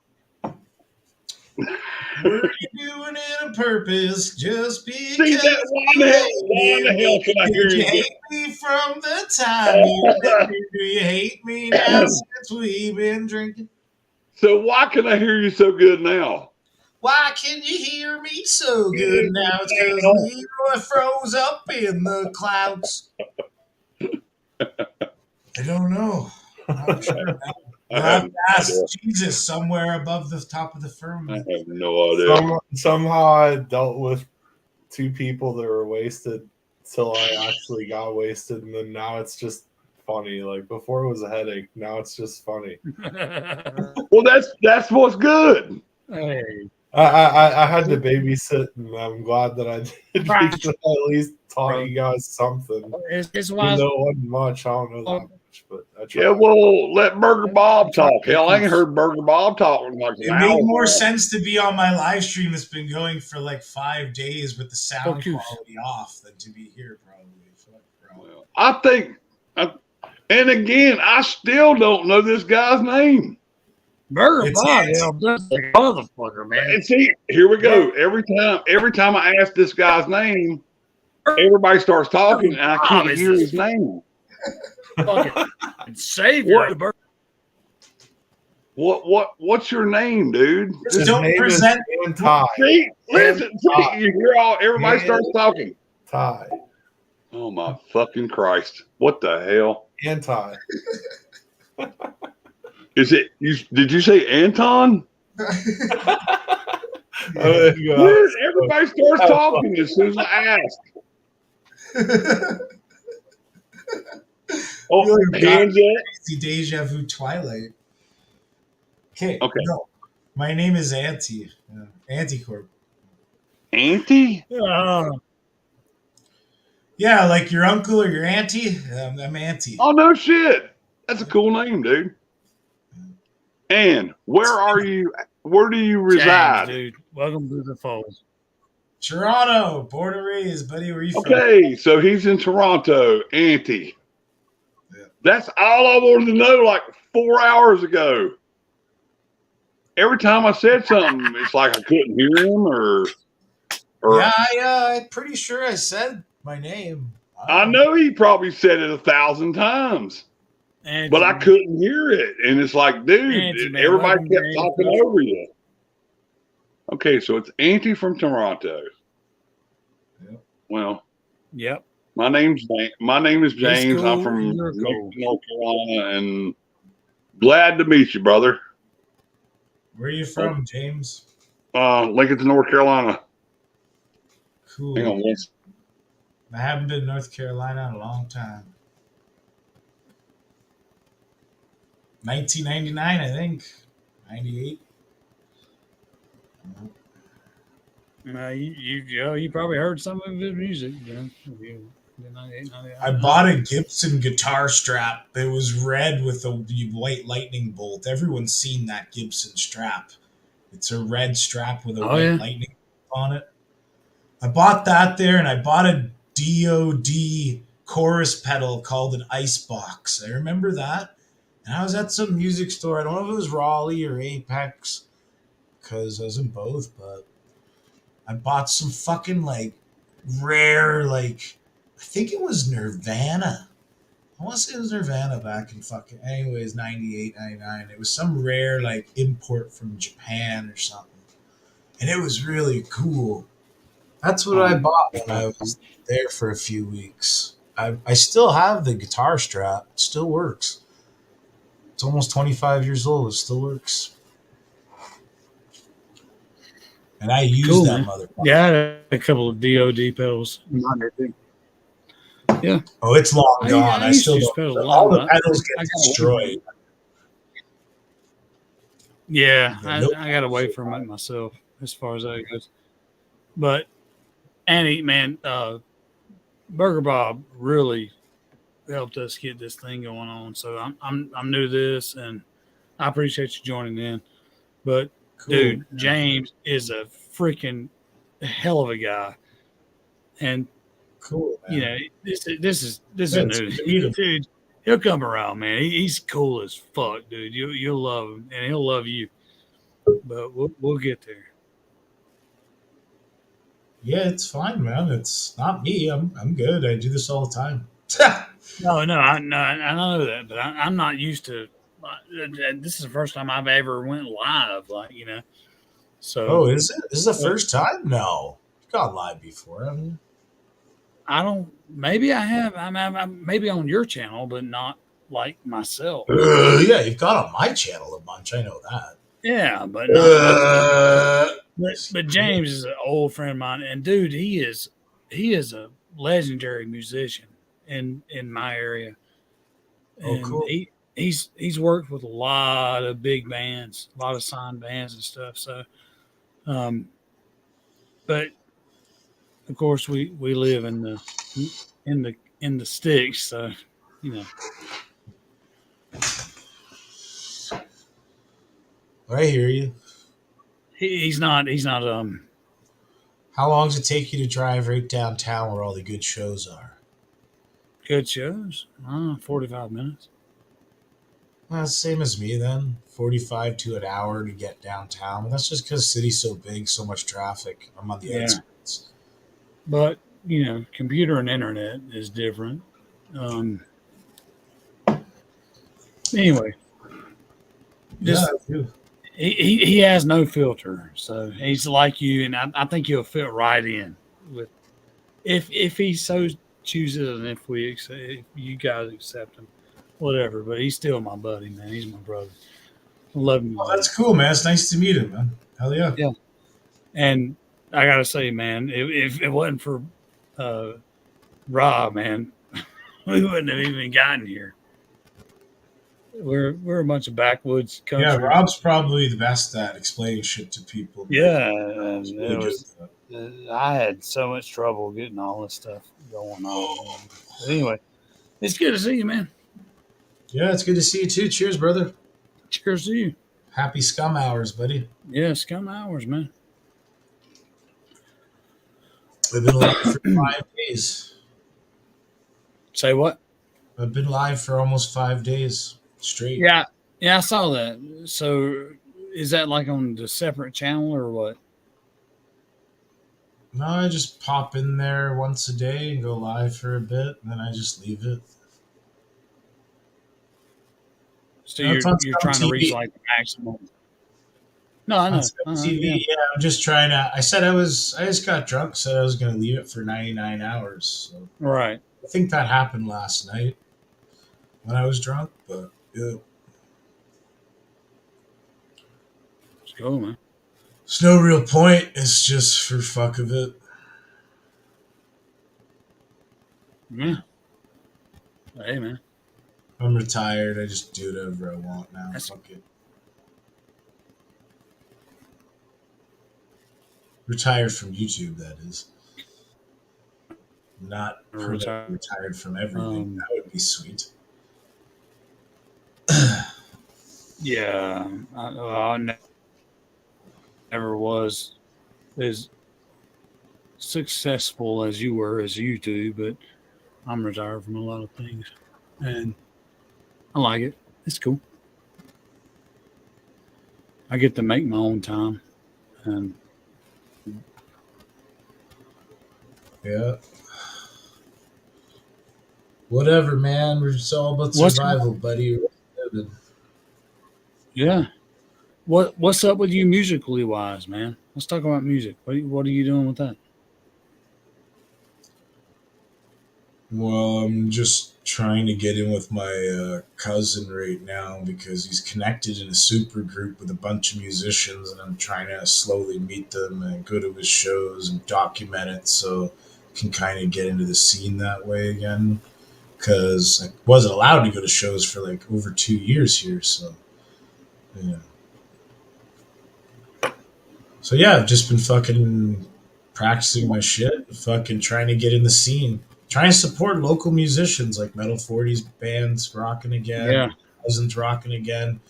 Were you doing it on purpose just because? See that? Why the hell can I hear Did you you? hate me from the time you met me? Do you hate me now since we've been drinking? So why can I hear you so good now? Why can you hear me so good now? It's because Leroy froze up in the clouds. I don't know. I'm not sure. I have to ask Jesus somewhere above the top of the I firmament. have no idea. Somehow I dealt with two people that were wasted till I actually got wasted, and then now it's just funny. Like before it was a headache, now it's just funny. Well, that's what's good. Hey. I had to babysit, and I'm glad that I did because I at least taught you guys something. It's You why know, it wasn't much. I don't know that much, but I tried. Yeah, well, let Burger Bob talk. Hell, I ain't heard Burger Bob talking like It made more sense to be on my live stream that's been going for like 5 days with the sound quality off than to be here, probably. Fuck, bro. Well, I think, and again, I still don't know this guy's name. Burger It's Bob, it. that's a motherfucker, man. And see, here we go. Every time I ask this guy's name, everybody starts talking, and I can't hear his name. Fucking savior of the burger. What's your name, dude? Just His don't name is present. Anti. See, listen, see, you hear everybody starts talking. Ty. Oh my fucking Christ! What the hell Anti. is it? Did you say Anton? Dude, everybody starts talking as soon as I ask. Oh, hands up. Crazy deja vu Twilight. Okay. Okay. No, my name is Auntie. Anticorp. Auntie? Yeah, like your uncle or your auntie. I'm Auntie. Oh no shit! That's a cool name, dude. And where are you? Where do you reside? James, dude. Welcome to the fold. Toronto, born and raised, buddy. Where you from? Okay, so he's in Toronto, Auntie. Yeah. That's all I wanted to know like 4 hours ago. Every time I said something, it's like I couldn't hear him or Yeah, I'm pretty sure I said my name. I know he probably said it 1,000 times, Angie, but I couldn't hear it. And it's like, dude, Angie, man, everybody welcome kept to talking Angie. over you. Okay, so it's Auntie from Toronto. Yep. Well, Yep. my name is James. cool, I'm from you're cool. North Carolina, and glad to meet you, brother. Where are you from, James? Lincoln, North Carolina. Cool. Hang on, once. I haven't been to North Carolina in a long time. 1999, I think. 98. You probably heard some of his music. I bought a Gibson guitar strap. It was red with a white lightning bolt. Everyone's seen that Gibson strap. It's a red strap with a white lightning bolt on it. I bought that there, and I bought a DOD chorus pedal called an Icebox. I remember that. And I was at some music store. I don't know if it was Raleigh or Apex, because I was in both, but I bought some fucking like rare, like, I think it was Nirvana. I want to say it was Nirvana back in fucking, anyways, 98, 99. It was some rare like import from Japan or something. And it was really cool. That's what I bought when I was there for a few weeks. I still have the guitar strap. It still works. It's almost 25 years old. It still works. And I use Cool, that man. motherfucker. Yeah, I had a couple of DOD pedals. Yeah. Oh, it's long gone. I used still to use don't. pedals a All lot. the pedals I get got away destroyed. Yeah, Yeah, I got away from it myself as far as that goes. But Annie, man, Burger Bob really helped us get this thing going on. So I'm new to this, and I appreciate you joining in. But Cool. dude, James is a freaking hell of a guy, and Cool, man. you know this is It's new, good to meet him. dude. He'll come around, man. He's cool as fuck, dude. You'll love him, and he'll love you. But we'll get there. Yeah, it's fine, man. It's not me. I'm good. I do this all the time. No, I know that, but I'm not used to. This is the first time I've ever went live, like So Oh, is it? This is the first time? No, you've gone live before, haven't you? I don't. Maybe I have. I'm maybe on your channel, but not like myself. Yeah, you've gone on my channel a bunch. I know that. Yeah, but not. But James is an old friend of mine, and dude, he is a legendary musician in my area. And cool. He's worked with a lot of big bands, a lot of signed bands and stuff. So, but of course we live in the sticks, so I hear you. he's not. How long does it take you to drive right downtown where all the good shows are? Good shows. 45 minutes. Same as me then. 45 to an hour to get downtown. But that's just because the city's so big, so much traffic. I'm on the outskirts. But, computer and internet is different. Anyway. just I do. he has no filter, so he's like you, and I think he'll fit right in with if he so chooses, and if you guys accept him, whatever. But he's still my buddy, man. He's my brother. I love him. Oh, that's cool, man. It's nice to meet him, man. Hell yeah. Yeah. And I gotta say, man, if it wasn't for Rob, man, we wouldn't have even gotten here. We're a bunch of backwoods country. Yeah, Rob's probably the best at explaining shit to people. Yeah, He's and really it good was. at that. I had so much trouble getting all this stuff going on. But anyway, it's good to see you, man. Yeah, it's good to see you too. Cheers, brother. Cheers to you. Happy scum hours, buddy. Yeah, scum hours, man. I've been live for 5 days. Say what? I've been live for almost 5 days straight. Yeah, I saw that. So, is that like on the separate channel or what? No, I just pop in there once a day and go live for a bit, and then I just leave it. So No, you're it's on trying to TV. reach like the maximum. No, I know. On Scum TV, Yeah. I'm just trying to. I just got drunk, said I was going to leave it for 99 hours. So Right. I think that happened last night when I was drunk, but yeah. Let's go, man. There's no real point. It's just for fuck of it. Yeah. Hey, man. I'm retired. I just do whatever I want now. That's- Fuck it. Retired from YouTube, that is. Not retired from everything. That would be sweet. Yeah, I never was as successful as you were as you do, but I'm retired from a lot of things, and I like it. It's cool. I get to make my own time, and Yeah. Whatever, man. We're just all about survival, buddy. yeah. What's up with you musically wise, man? Let's talk about music. What are you doing with that? Well, I'm just trying to get in with my cousin right now because he's connected in a super group with a bunch of musicians, and I'm trying to slowly meet them and go to his shows and document it so I can kind of get into the scene that way again. Because I wasn't allowed to go to shows for like over 2 years here, so yeah. So yeah, I've just been fucking practicing my shit, fucking trying to get in the scene. Trying to support local musicians like Metal 40s bands rocking again, Yeah. Cousins rocking again.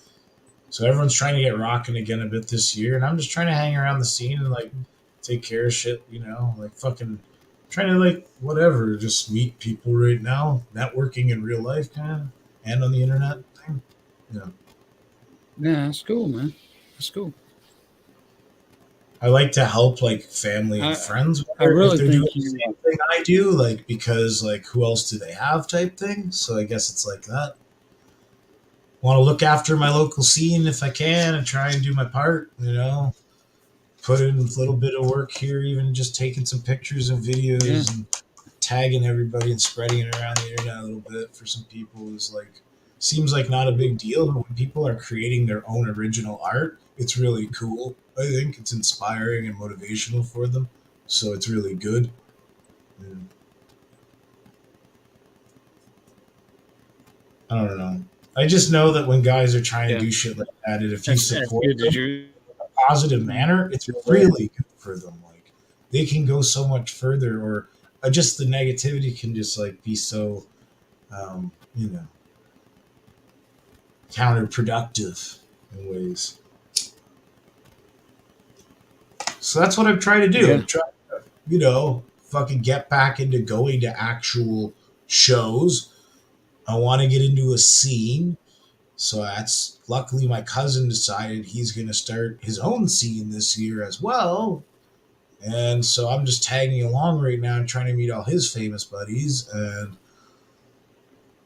So everyone's trying to get rocking again a bit this year, and I'm just trying to hang around the scene and like take care of shit, you know, like fucking trying to like whatever, just meet people right now, networking in real life kind of, and on the internet thing. Yeah. Yeah, that's cool, man. That's cool. I like to help like family and friends. I really if they're think doing the same thing I do, like because like who else do they have type thing. So I guess it's like that. Want to look after my local scene if I can and try and do my part. You know, put in a little bit of work here, even just taking some pictures and videos and tagging everybody and spreading it around the internet a little bit for some people is like seems like not a big deal, but when people are creating their own original art, it's really cool. I think it's inspiring and motivational for them, so it's really good. Yeah. I don't know. I just know that when guys are trying to do shit like that, and if you support them in a positive manner, it's really good for them. Like they can go so much further, or just the negativity can just like be so, you know, counterproductive in ways. So that's what I'm trying to do. Yeah. I'm trying to, you know, fucking get back into going to actual shows. I want to get into a scene. So that's luckily my cousin decided he's going to start his own scene this year as well. And so I'm just tagging along right now and trying to meet all his famous buddies. And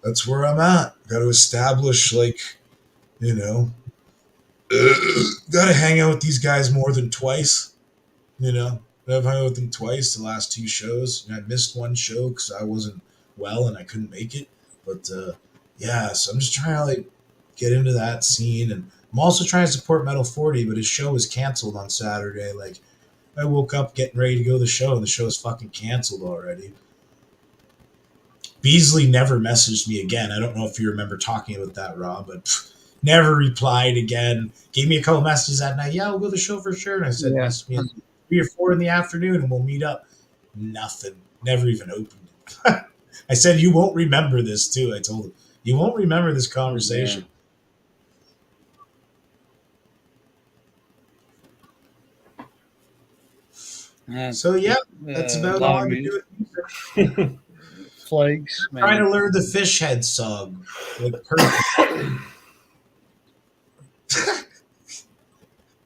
that's where I'm at. Got to establish, like, you know, Gotta hang out with these guys more than twice. You know, I've hung out with them twice the last 2 shows. I missed one show because I wasn't well and I couldn't make it. But yeah, so I'm just trying to like get into that scene, and I'm also trying to support Metal 40. But his show was canceled on Saturday. Like, I woke up getting ready to go to the show, and the show is fucking canceled already. Beasley never messaged me again. I don't know if you remember talking about that, Rob, but never replied again. Gave me a couple messages that night. Yeah, we'll go to the show for sure. And I said, message me at 3 or 4 in the afternoon and we'll meet up. Nothing. Never even opened it. I said, you won't remember this too. I told him, you won't remember this conversation. So yeah, that's about all I do with music. Flakes. I'm trying to learn the Fish Head song. Like, perfect.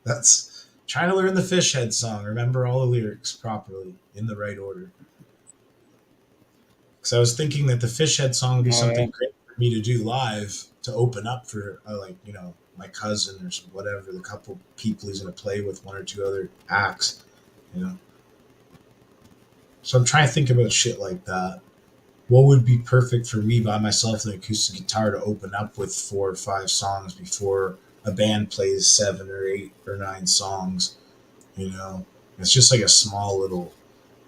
That's trying to learn the Fish Head song. Remember all the lyrics properly in the right order. Because I was thinking that the Fish Head song would be something great for me to do live to open up for, like, you know, my cousin or whatever, the couple people he's going to play with, 1 or 2 other acts, you know. So I'm trying to think about shit like that. What would be perfect for me by myself, an acoustic guitar, to open up with 4 or 5 songs before a band plays 7 or 8 or 9 songs, you know? It's just like a small little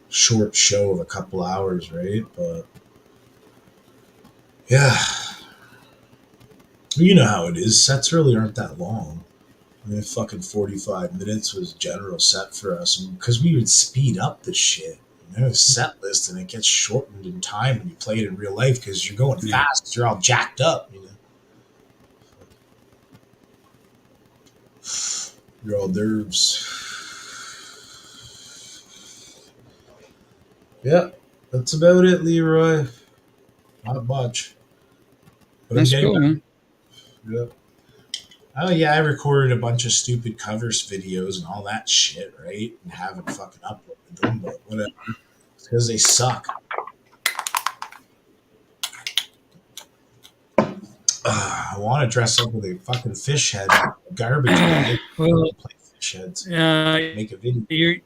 short show of a couple hours, right? But yeah, you know how it is. Sets really aren't that long. I mean, fucking 45 minutes was general set for us because we would speed up the shit. You know, set list, and it gets shortened in time when you play it in real life because you're going fast. You're all jacked up, you know. You're all nerves. Yeah, that's about it, Leroy. Not much. But that's cool, man. Yeah. Oh yeah, I recorded a bunch of stupid covers videos and all that shit, right? And haven't fucking uploaded them, but whatever. It's because they suck. I want to dress up with a fucking fish head, garbage bag. Well, play fish heads. Make a video.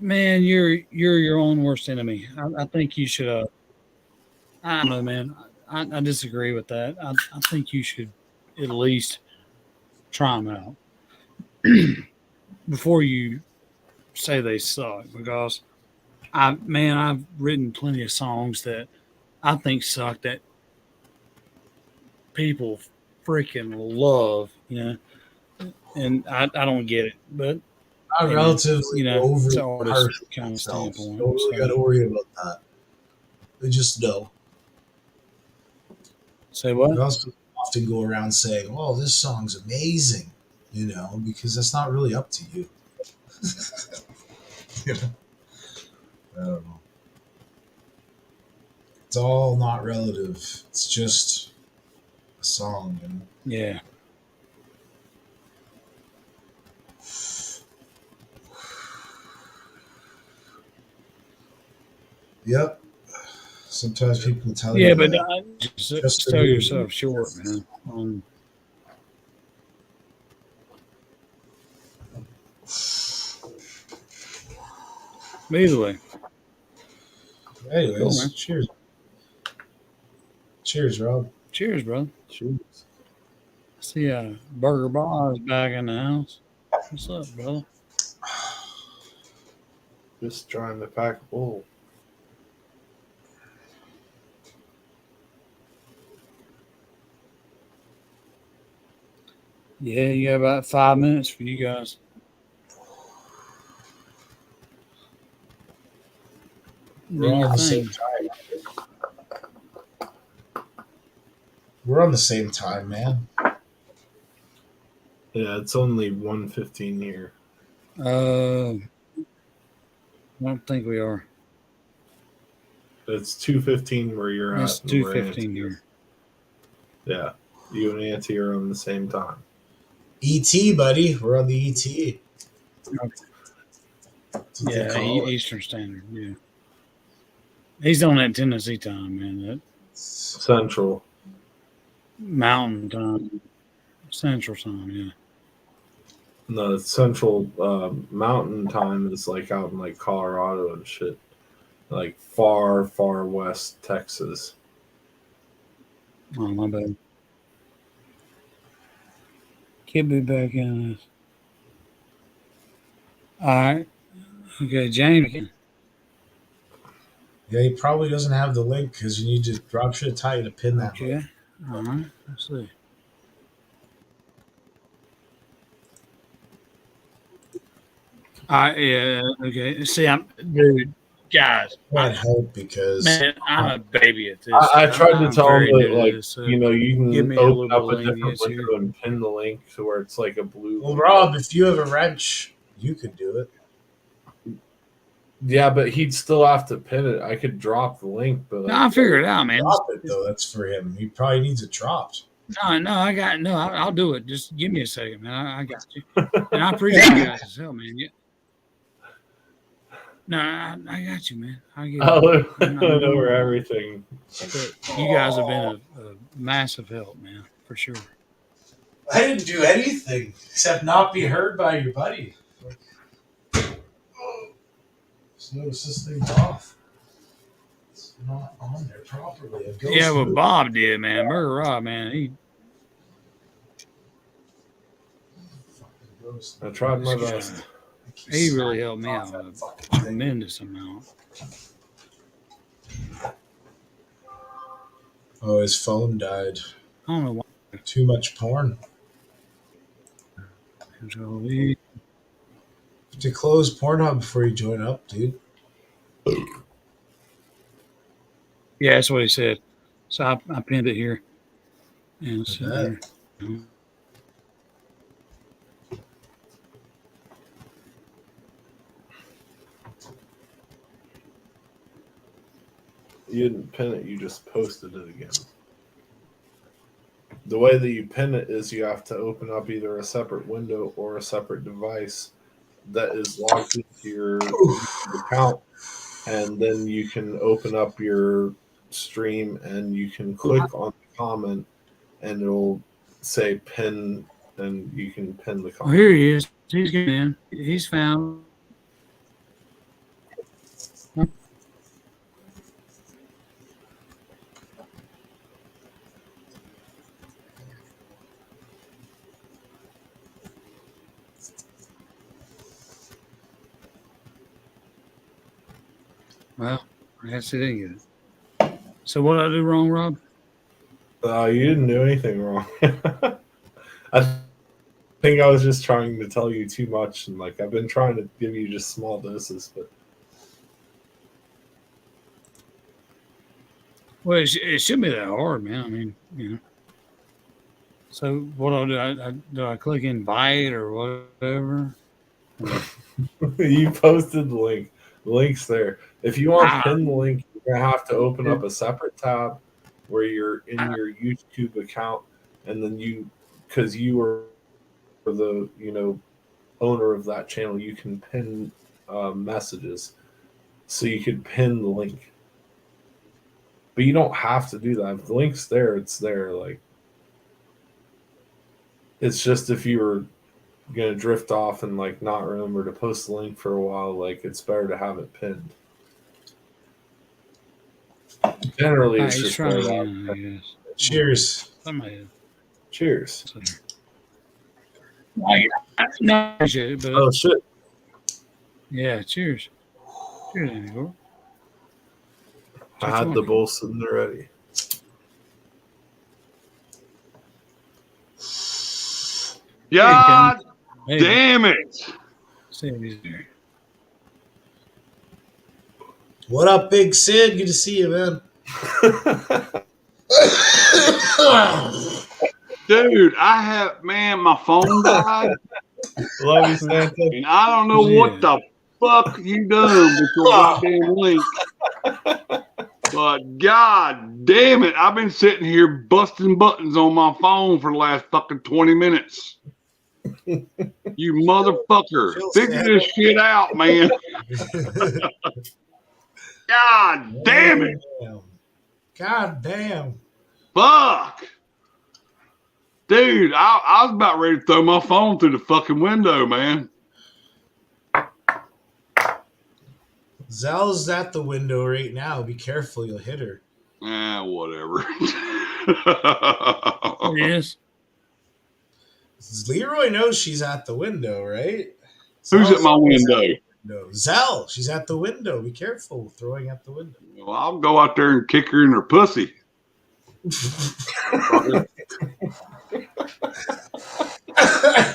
You're your own worst enemy. I think you should. I don't know, man. I disagree with that. I think you should at least try them out before you say they suck. Because I've written plenty of songs that I think suck that people freaking love, you know, and I don't get it, but not relatively over harsh kind of standpoint. Don't really got to worry about that. They just know. Say what? They also often go around saying, "Oh, this song's amazing," you know, because that's not really up to you. You know? I don't know. It's all not relative. It's just a song, you know? Yeah. Yep. Sometimes people tell you. Yeah, but just sell yourself short, man. Either way. Anyways, cool, cheers. Cheers, Rob. Cheers, brother. Cheers. I see Burger Boss back in the house. What's up, brother? Just trying to pack a bowl. Yeah, you got about 5 minutes for you guys. We're on the same time. We're on the same time, man. Yeah, it's only 1:15 here. I don't think we are. It's 2:15 where you're it's at. It's 2:15 here. Yeah, you and Auntie are on the same time. ET, buddy. We're on the ET. Okay. Yeah, Eastern Standard. Yeah. He's on that Tennessee time, man. That Central. Mountain time. Central time, yeah. the central mountain time is like out in like Colorado and shit, like far, far west Texas. Oh, my bad. Can't be back in this. All right. Okay, James. Yeah, he probably doesn't have the link because you need to drop shit tie to pin that. Okay. All right. Let's see. Yeah. Okay. See, dude, guys. Can't help because Man, I'm a baby at this. I tried to I'm tell very him new that, to like, this, so you know, you give can me a open little up a bit of different lenience window here. and pin the link to where it's like a blue. Well, Rob, if you have a wrench, you could do it. Yeah, but he'd still have to pin it. I could drop the link, but No, I'll figure it out, man. Drop it though. That's for him. He probably needs it dropped. No, I'll do it. Just give me a second, man. I got you. And I appreciate you guys' help, man. Yeah. No, I got you, man. I get I'll it. look over everything. But you guys have been a massive help, man, for sure. I didn't do anything except not be heard by your buddy. Just notice this thing's off. It's not on there properly. Yeah, but Bob did, man. Burger Rob, man. I tried my best. He really helped me out a tremendous amount. Oh, his phone died. I don't know why. Too much porn. Control-V. To close Pornhub before you join up, dude. Yeah, that's what he said. So I pinned it here. And it's here. You didn't pin it, you just posted it again. The way that you pin it is you have to open up either a separate window or a separate device that is logged into your account, and then you can open up your stream and you can click on the comment and it'll say pin, and you can pin the comment. Oh, here he is. He's getting in. He's found. Well, I guess he didn't get it. So what did I do wrong, Rob? You didn't do anything wrong. I think I was just trying to tell you too much, and like I've been trying to give you just small doses, but Well, it shouldn't be that hard, man. I mean, you know. So what do I click invite or whatever? you posted the link. The link's there. If you want to pin the link, you're gonna have to open up a separate tab where you're in your YouTube account, and then because you were the owner of that channel, you can pin messages, so you could pin the link. But you don't have to do that. If the link's there, it's there. Like, it's just if you were gonna drift off and like not remember to post the link for a while, like it's better to have it pinned. Generally, it's just trying better again, I guess. Cheers. Cheers. No, appreciate it, but Oh shit! yeah, cheers. Cheers, Andy. I had the bowl sitting there ready. God damn it! See if he's there. What up, Big Sid? Good to see you, man. Dude, my phone died. Love you, Santa. And I don't know what the fuck you done with your goddamn link. But god damn it, I've been sitting here busting buttons on my phone for the last fucking 20 minutes. You motherfucker. Figure this shit out, man. God damn it. God damn. Fuck. Dude, I was about ready to throw my phone through the fucking window, man. Zell's at the window right now. Be careful, you'll hit her. Whatever. Yes. Leroy knows she's at the window, right? Who's at my window? No, Zell. She's at the window. Be careful throwing at the window. Well, I'll go out there and kick her in her pussy.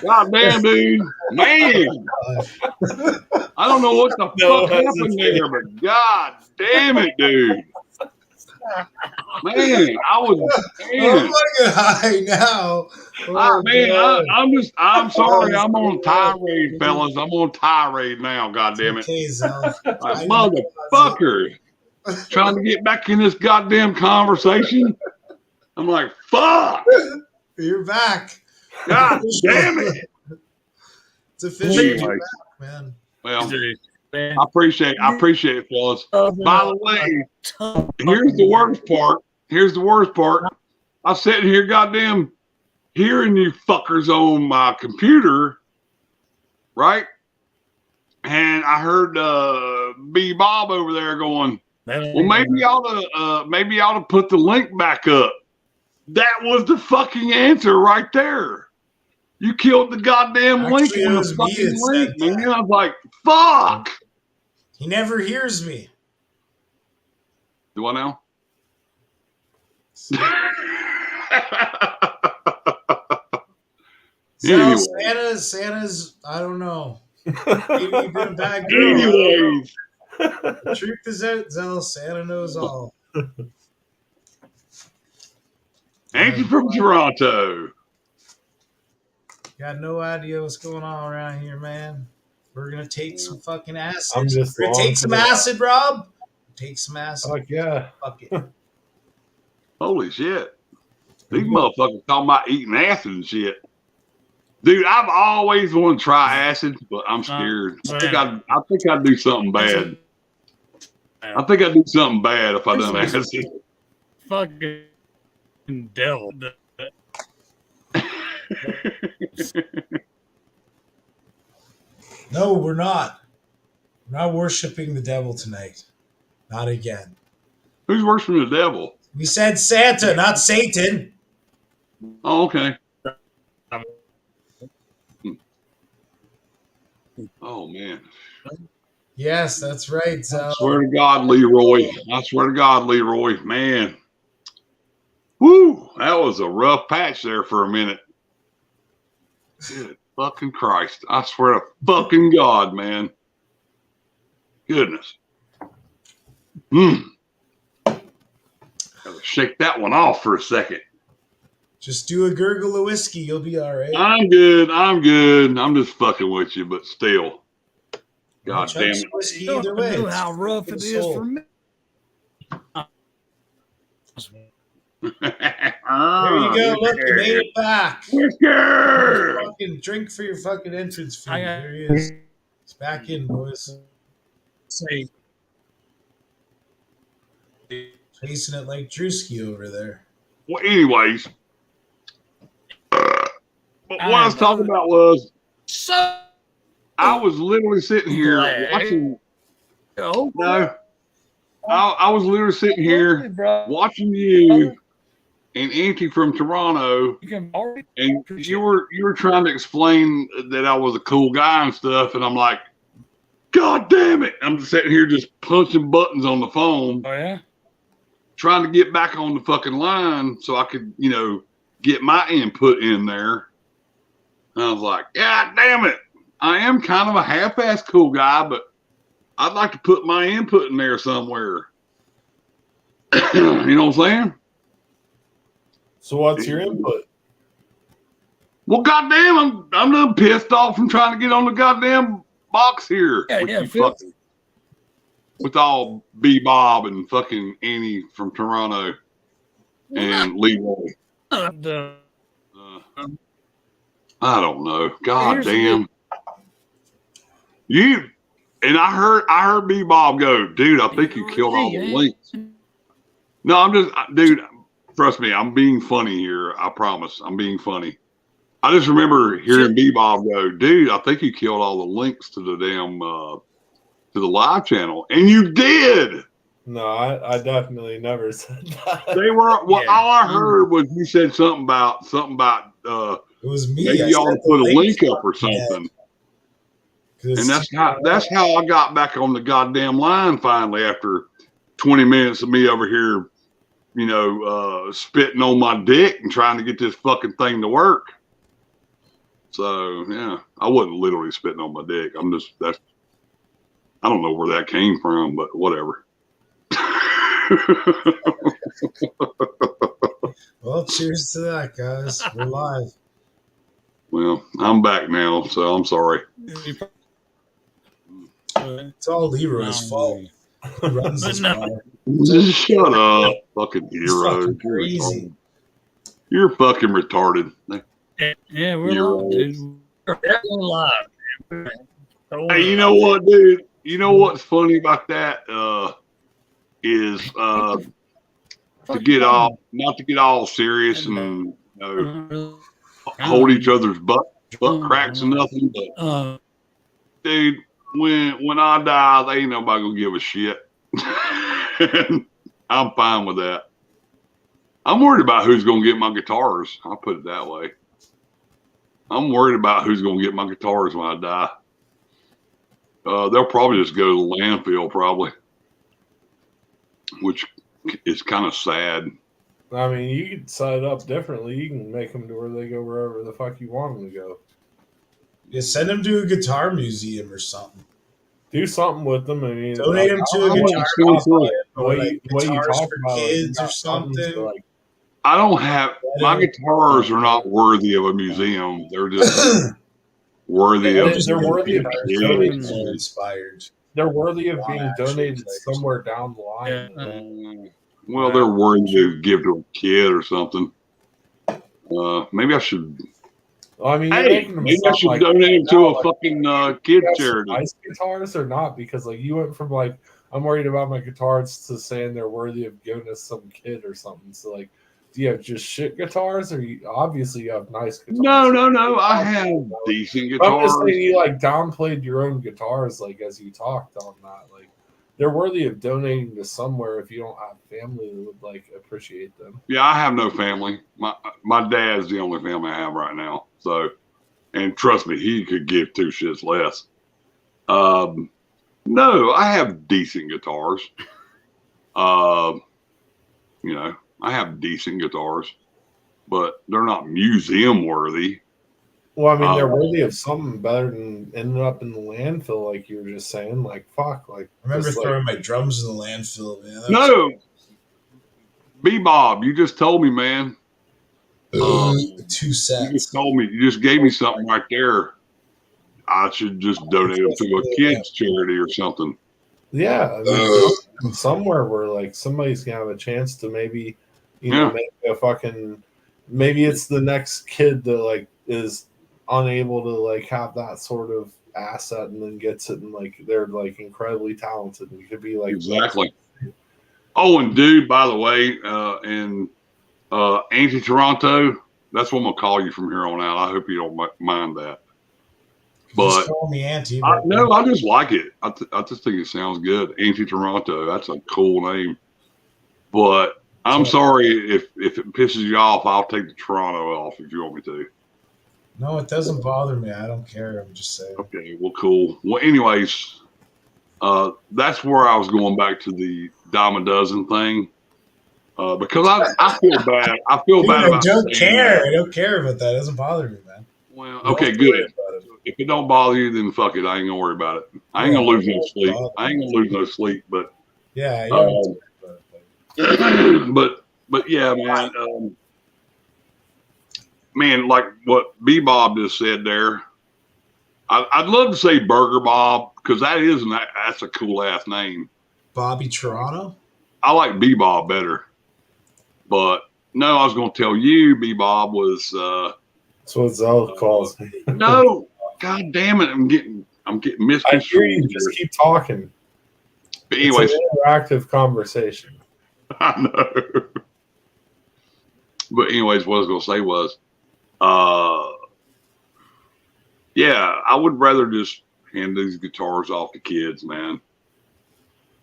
God damn, dude. Man. I don't know what the fuck happened there, but God damn it, dude. Man, I'm fucking high now. I'm sorry. I'm on tirade, fellas. I'm on tirade now. God damn it. Okay, Zell. Motherfucker. Trying to get back in this goddamn conversation. I'm like, fuck. You're back. God damn it. It's official. Anyway. Back, man. Well, I appreciate it, fellas. By the way, here's the worst part. I'm sitting here goddamn hearing you fuckers on my computer, right? And I heard B Bob over there going, well, maybe I ought to put the link back up. That was the fucking answer right there. You killed the goddamn link on the fucking link, man. I was like, fuck. He never hears me. Do I now? So Santa's, I don't know. Maybe you've been a bad girl. Anyways. The truth is out, Zell. Santa knows all. Angie from Toronto. Got no idea what's going on around here, man. We're gonna take some fucking acid. I'm just We're gonna take some acid, Rob. Take some acid. Fuck yeah. Fuck it. Holy shit. These motherfuckers talking about eating acid and shit. Dude, I've always wanted to try acid, but I'm scared. I think I'd do something bad. I think I'd do something bad if I done acid. Fucking devil. No, we're not. We're not worshiping the devil tonight. Not again. Who's worshiping the devil? We said Santa, not Satan. Oh, okay. Oh, man. Yes, that's right, Zell. I swear to God, Leroy. Man. Woo! That was a rough patch there for a minute. Good fucking Christ. I swear to fucking God, man. Goodness. Gotta shake that one off for a second. Just do a gurgle of whiskey. You'll be all right. I'm good. I'm just fucking with you, but still. God damn it. Whiskey either way. You know how rough it is for me. There you go. Look, you made it back. Fucking drink for your fucking entrance fee. There he is. It's back in, boys. Say, Chasing it like Drewski over there. Well, anyways. But what I was talking about was I was literally sitting here watching. No. I was literally sitting here watching you and Auntie from Toronto, and you were trying to explain that I was a cool guy and stuff, and I'm like, God damn it! I'm just sitting here just punching buttons on the phone. Oh yeah, trying to get back on the fucking line so I could, get my input in there. And I was like, God damn it! I am kind of a half-ass cool guy, but I'd like to put my input in there somewhere. You know what I'm saying? So what's your input? Well, goddamn, I'm done pissed off from trying to get on the goddamn box here. With all B Bob and fucking Annie from Toronto and Leroy. I don't know. God damn. And I heard B Bob go, dude, I think you killed all the links. No, dude, trust me, I'm being funny here. I promise, I'm being funny. I just remember hearing B-Bob go, dude, I think you killed all the links to the damn to the live channel, and you did. No, I definitely never said that. They were. Well, all I heard was you said something about it was me. maybe y'all to put a link up or something. And that's how I got back on the goddamn line finally after 20 minutes of me over here, spitting on my dick and trying to get this fucking thing to work. So yeah, I wasn't literally spitting on my dick. I don't know where that came from, but whatever. Well, cheers to that, guys. We're live. Well, I'm back now, so I'm sorry. It's all Leroy's fault. He runs this bar. Just shut up, fucking hero. Fucking crazy. You're fucking retarded. Yeah, we're live. Hey, you know what, dude? You know what's funny about that is not to get all serious and hold each other's butt cracks and nothing. But dude, when I die, they ain't nobody gonna give a shit. And I'm fine with that. I'm worried about who's gonna get my guitars. I'll put it that way. I'm worried about who's gonna get my guitars when I die. They'll probably just go to the landfill, probably, which is kind of sad. I mean, you could set it up differently. You can make them to where they go wherever the fuck you want them to go. Yeah, send them to a guitar museum or something. Do something with them. I mean, donate them to a guitar museum. The way you talk about kids or something. I don't have my guitars are not worthy of a museum. They're just worthy of. They're worthy of being inspired. They're worthy of being donated somewhere down the line. Well, they're worthy to give to a kid or something. Maybe I should. I mean, maybe I should donate them to a fucking kid charity. Nice guitars or not? Because you went from I'm worried about my guitars to saying they're worthy of giving us some kid or something. So do you have just shit guitars, or obviously you have nice guitars? No. I have decent guitars. I'm just saying you downplayed your own guitars as you talked on that. They're worthy of donating to somewhere if you don't have family that would appreciate them. Yeah, I have no family. My dad's the only family I have right now. So, and trust me, he could give two shits less. No, I have decent guitars. I have decent guitars, but they're not museum worthy. Well, I mean, they're worthy of something better than ending up in the landfill, like you were just saying. Fuck. I remember throwing my drums in the landfill, man. No. B-Bob, you just told me, man. 2 cents. You just told me. You just gave me something right there. I should just donate them to a kids charity or something. Yeah. I mean, somewhere where, somebody's going to have a chance to maybe, make a fucking... Maybe it's the next kid that, is unable to have that sort of asset and then gets it and they're incredibly talented and you could be exactly. Oh, and dude, by the way, Auntie Toronto, that's what I'm gonna call you from here on out. I hope you don't mind that. But just call me Auntie. No, I just like it. I just think it sounds good. Auntie Toronto, that's a cool name. But I'm sorry if it pisses you off. I'll take the Toronto off if you want me to. No, it doesn't bother me. I don't care. I'm just saying. Okay, well, cool. Well, anyways, that's where I was going back to the dime a dozen thing because I feel bad. I feel bad about. I don't care. I don't care about that. It doesn't bother me, man. Well, okay, good. If it don't bother you, then fuck it. I ain't gonna worry about it. I ain't gonna lose no sleep. I ain't gonna lose no sleep. But yeah. But yeah, man. Man, like what B-Bob just said there, I'd love to say Burger Bob because that's a cool ass name. Bobby Toronto? I like B-Bob better. But no, I was going to tell you B-Bob was. That's what Zell calls me. No, god damn it. I'm getting misconstrued. I hear you. Just keep talking. But anyways. It's an interactive conversation. I know. But anyways, what I was going to say was, yeah, I would rather just hand these guitars off to kids, man.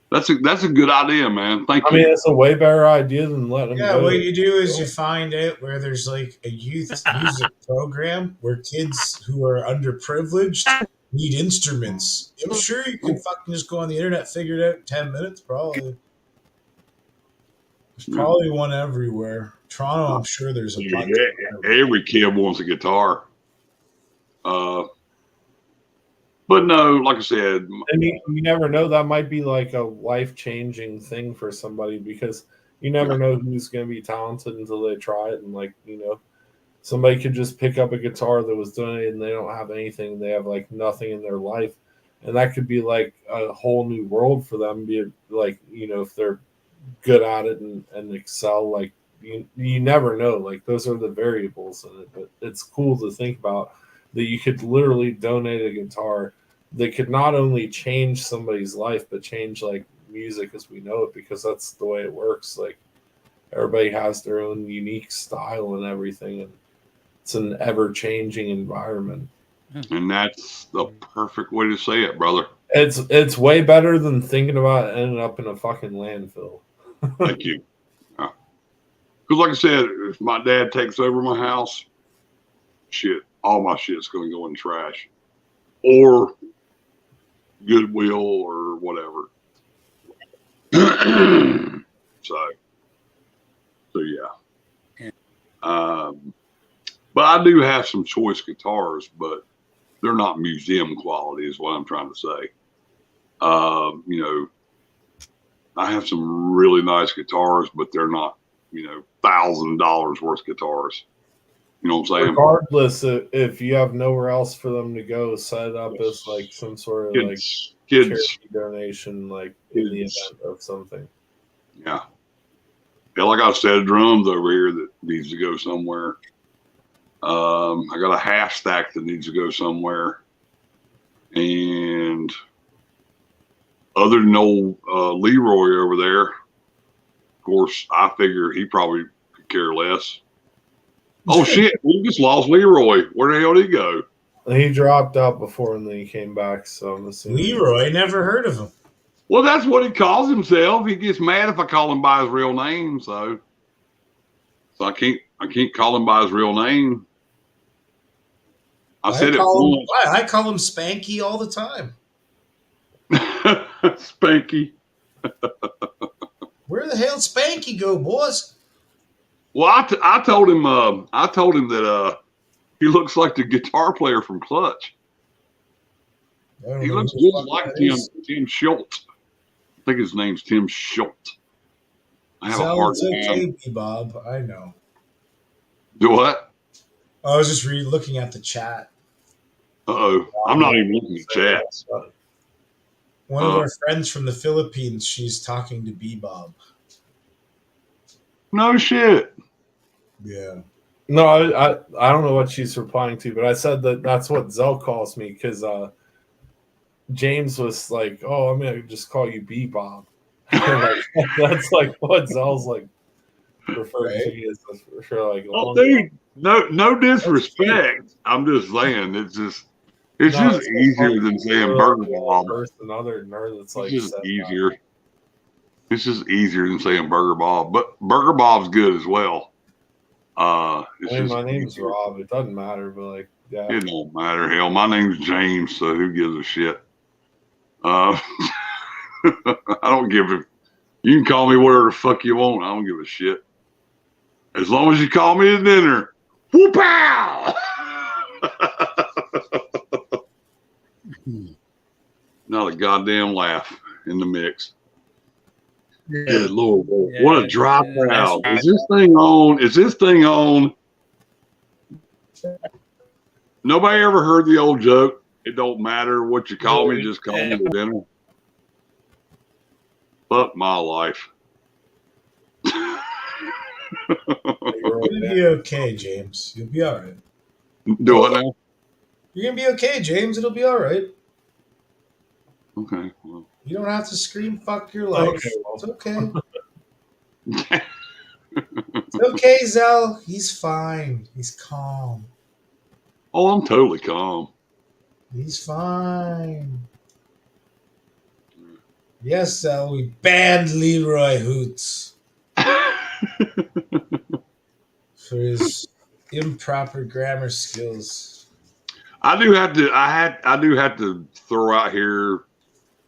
That's a good idea, man. Thank you. I mean, it's a way better idea than letting them Yeah, go. what you do is you find out where there's like a youth music program where kids who are underprivileged need instruments. I'm sure you can fucking just go on the internet, figure it out in 10 minutes, probably. There's probably one everywhere. Toronto, I'm sure there's a bunch. Every kid wants a guitar. But no, like I said, I mean, you never know. That might be like a life-changing thing for somebody because you never know who's going to be talented until they try it. And like, somebody could just pick up a guitar that was donated and they don't have anything. They have like nothing in their life. And that could be like a whole new world for them. Be it like, if they're good at it and excel, like you never know. Like those are the variables in it. But it's cool to think about that you could literally donate a guitar that could not only change somebody's life, but change like music as we know it, because that's the way it works. Like everybody has their own unique style and everything, and it's an ever-changing environment. And that's the perfect way to say it, brother. It's way better than thinking about ending up in a fucking landfill. Thank you. Because like I said, if my dad takes over my house, shit, all my shit's going to go in the trash or Goodwill or whatever. so yeah. But I do have some choice guitars, but they're not museum quality is what I'm trying to say. I have some really nice guitars, but they're not, $1,000 worth guitars. You know what I'm saying? Regardless, if you have nowhere else for them to go, set it up as like some sort of kids, charity donation, like in the event of something. Yeah. Hell, I got a set of drums over here that needs to go somewhere. I got a half stack that needs to go somewhere. And other than old Leroy over there, of course, I figure he probably could care less. Oh shit, we just lost Leroy. Where the hell did he go? He dropped out before and then he came back, so I'm assuming. Leroy, never heard of him. Well, that's what he calls himself. He gets mad if I call him by his real name, so I can't call him by his real name. I call him Spanky all the time. Spanky. Where the hell Spanky go, boys? Well, I told him that he looks like the guitar player from Clutch. He looks just like Tim Schultz. I think his name's Tim Schultz. I have a hard time. Bob, I know. Do what? I was just looking at the chat. Uh-oh. I'm not even looking at the chat. One of our friends from the Philippines, she's talking to B-Bob. No shit. Yeah. No, I don't know what she's replying to, but I said that's what Zell calls me because James was like, "Oh, I'm gonna just call you B-Bob." That's like what Zell's like referring to me as for like. Oh, dude, no disrespect. I'm just saying it's just easier than saying Burger Bob. Another nerd that's like it's just easier. It's just easier than saying Burger Bob, but Burger Bob's good as well. My name's Rob. It doesn't matter, but like, yeah, it don't matter. Hell, my name's James, so who gives a shit? I don't give a. You can call me whatever the fuck you want. I don't give a shit. As long as you call me to dinner. Whoop-pow! Not a goddamn laugh in the mix. Yeah. Good Lord. Yeah. What a dry crowd. Is this thing on? Nobody ever heard the old joke. It don't matter what you call me, just call me to dinner. Fuck my life. You're gonna be okay, James. You'll be all right. Do it now? You're gonna be okay, James. It'll be all right. Okay. Well. You don't have to scream "fuck your life." Okay, well. It's okay. It's okay, Zell. He's fine. He's calm. Oh, I'm totally calm. He's fine. Yes, Zell, we banned Leroy Hoots for his improper grammar skills. I do have to throw out here,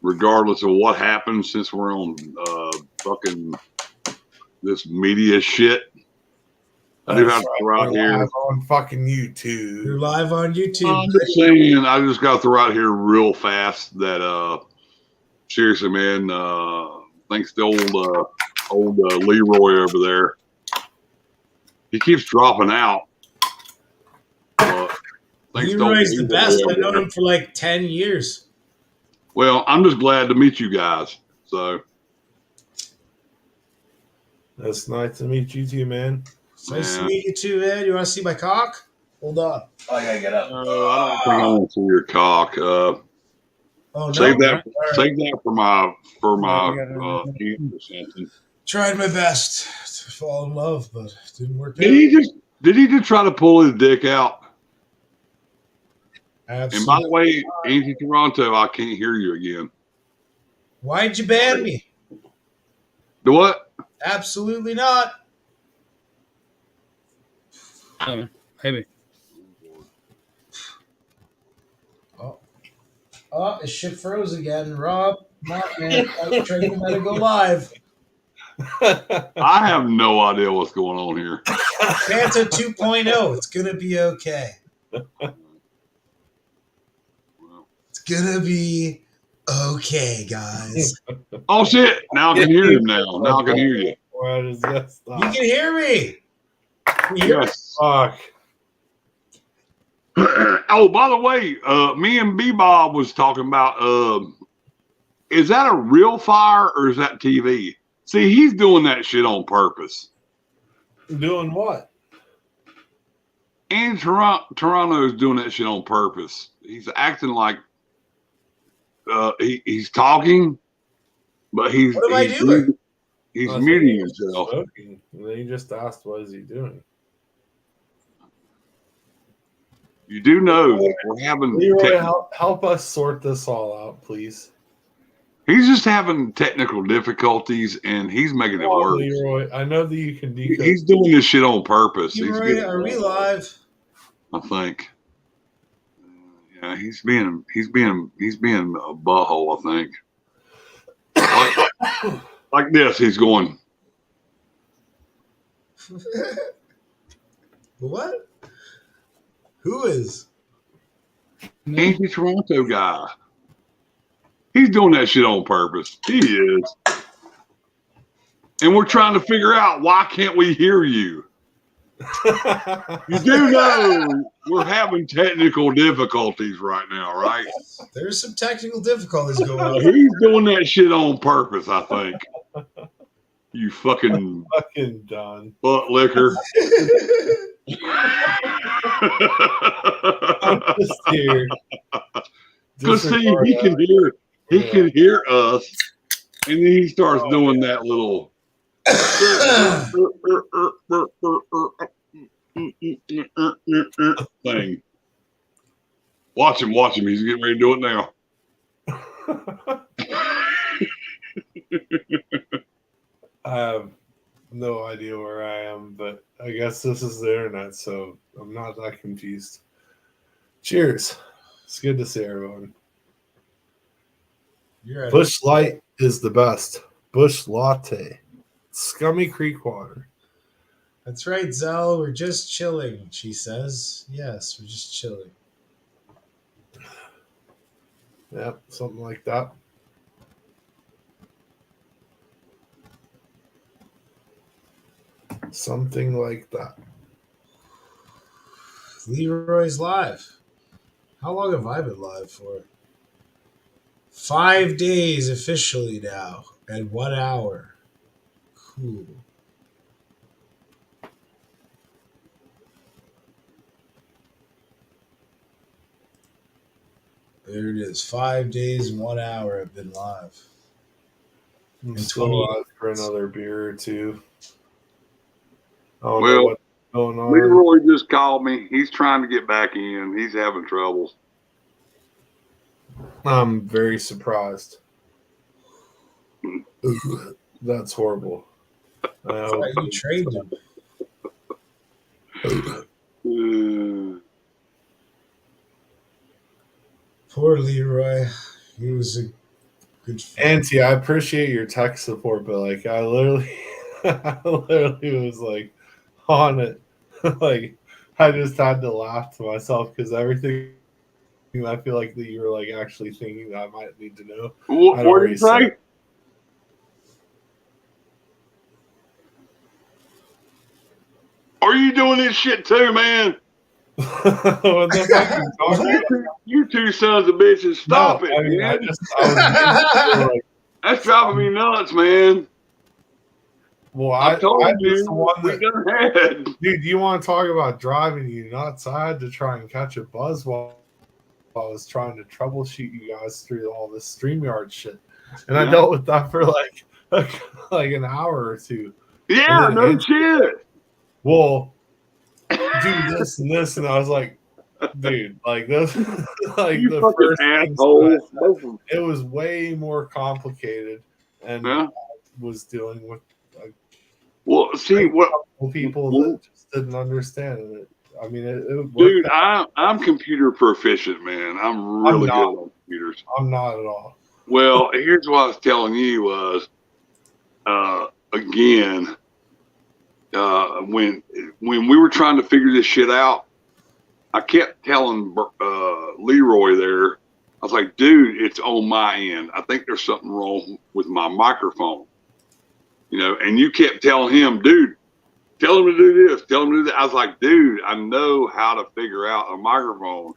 regardless of what happens, since we're on fucking this media shit. I do have to throw out here on fucking YouTube. You're live on YouTube. I'm just saying, I just got to throw out here real fast that seriously, man, thanks to old Leroy over there. He keeps dropping out. Leroy's the best. I've known him for like 10 years. Well, I'm just glad to meet you guys. So it's nice to meet you too, man. It's nice to meet you too, man. You want to see my cock? Hold on. Oh, I gotta get up. I don't think I want to see your cock. Oh, no. Save that for my or something. Tried my best to fall in love, but it didn't work out. Did he just try to pull his dick out? Absolutely. And by the way, Angie Toronto, I can't hear you again. Why'd you ban me? The what? Absolutely not. Maybe. Oh, this shit froze again. Rob, come on, man. I'm trying to let it go live. I have no idea what's going on here. Santa 2.0. It's going to be okay. It's going to be okay, guys. Oh, shit. Now I can hear him now. Now I can hear you. Why does that stop? You can hear me. Can you hear me? Yes. Fuck. Oh, by the way, me and B-Bob was talking about, is that a real fire or is that TV? See, he's doing that shit on purpose. Doing what? And Toronto is doing that shit on purpose. He's acting like he's talking, but he's What am I doing? He's muting himself. Smoking. They just asked, what is he doing? You do know that we're having Leroy, help us sort this all out, please. He's just having technical difficulties, and he's making it worse. Leroy, I know that you can decode. He's doing this shit on purpose. Leroy, are we live? I think. Yeah, he's being a butthole. I think. Like this, he's going. What? Who is? Angie Toronto guy. He's doing that shit on purpose. He is. And we're trying to figure out, why can't we hear you? You do know we're having technical difficulties right now, right? There's some technical difficulties going on. He's doing that shit on purpose, I think. You fucking done. butt liquor. I'm just here. Because see, he can hear us, and then he starts doing that little thing. Watch him. He's getting ready to do it now. I have no idea where I am, but I guess this is the internet, so I'm not that confused. Cheers. It's good to see everyone. Bush Light is the best. Bush Latte. Scummy Creek water. That's right, Zell. We're just chilling, she says. Yes, we're just chilling. Yep, something like that. Something like that. Leroy's live. How long have I been live for? 5 days officially now. And 1 hour. Cool. There it is. 5 days and 1 hour I've been live. I'm still alive for another beer or two. I don't know Well, what's going on. Leroy just called me. He's trying to get back in. He's having troubles. I'm very surprised. That's horrible. I hope You traded him. Poor Leroy. He was a good fan. Auntie, I appreciate your tech support, but like I literally was like on it. Like I just had to laugh to myself because everything I feel like that you were like actually thinking that I might need to know. What did you say? Are you doing this shit too, man? What the fuck are you talking about? You two sons of bitches, stop it, I mean, man. I was like, That's driving me nuts, man. well, I told you, was the one we that, done had. dude, you want to talk about driving you nuts? I had to try and catch a buzz while I was trying to troubleshoot you guys through all this StreamYard shit. And I dealt with that for like an hour or two. Yeah, no shit. Well, do this and this, and I was like, dude, like this, like you the fucking first asshole. it was way more complicated, and I was dealing with well, see what people that just didn't understand it. I mean, it dude, I'm computer proficient, man. I'm really good on computers. I'm not at all. Well, here's what I was telling you was, again, when we were trying to figure this shit out, I kept telling Leroy there, I was like, dude, it's on my end. I think there's something wrong with my microphone. You know, and you kept telling him, dude, tell him to do this, tell him to do that. I was like, dude, I know how to figure out a microphone.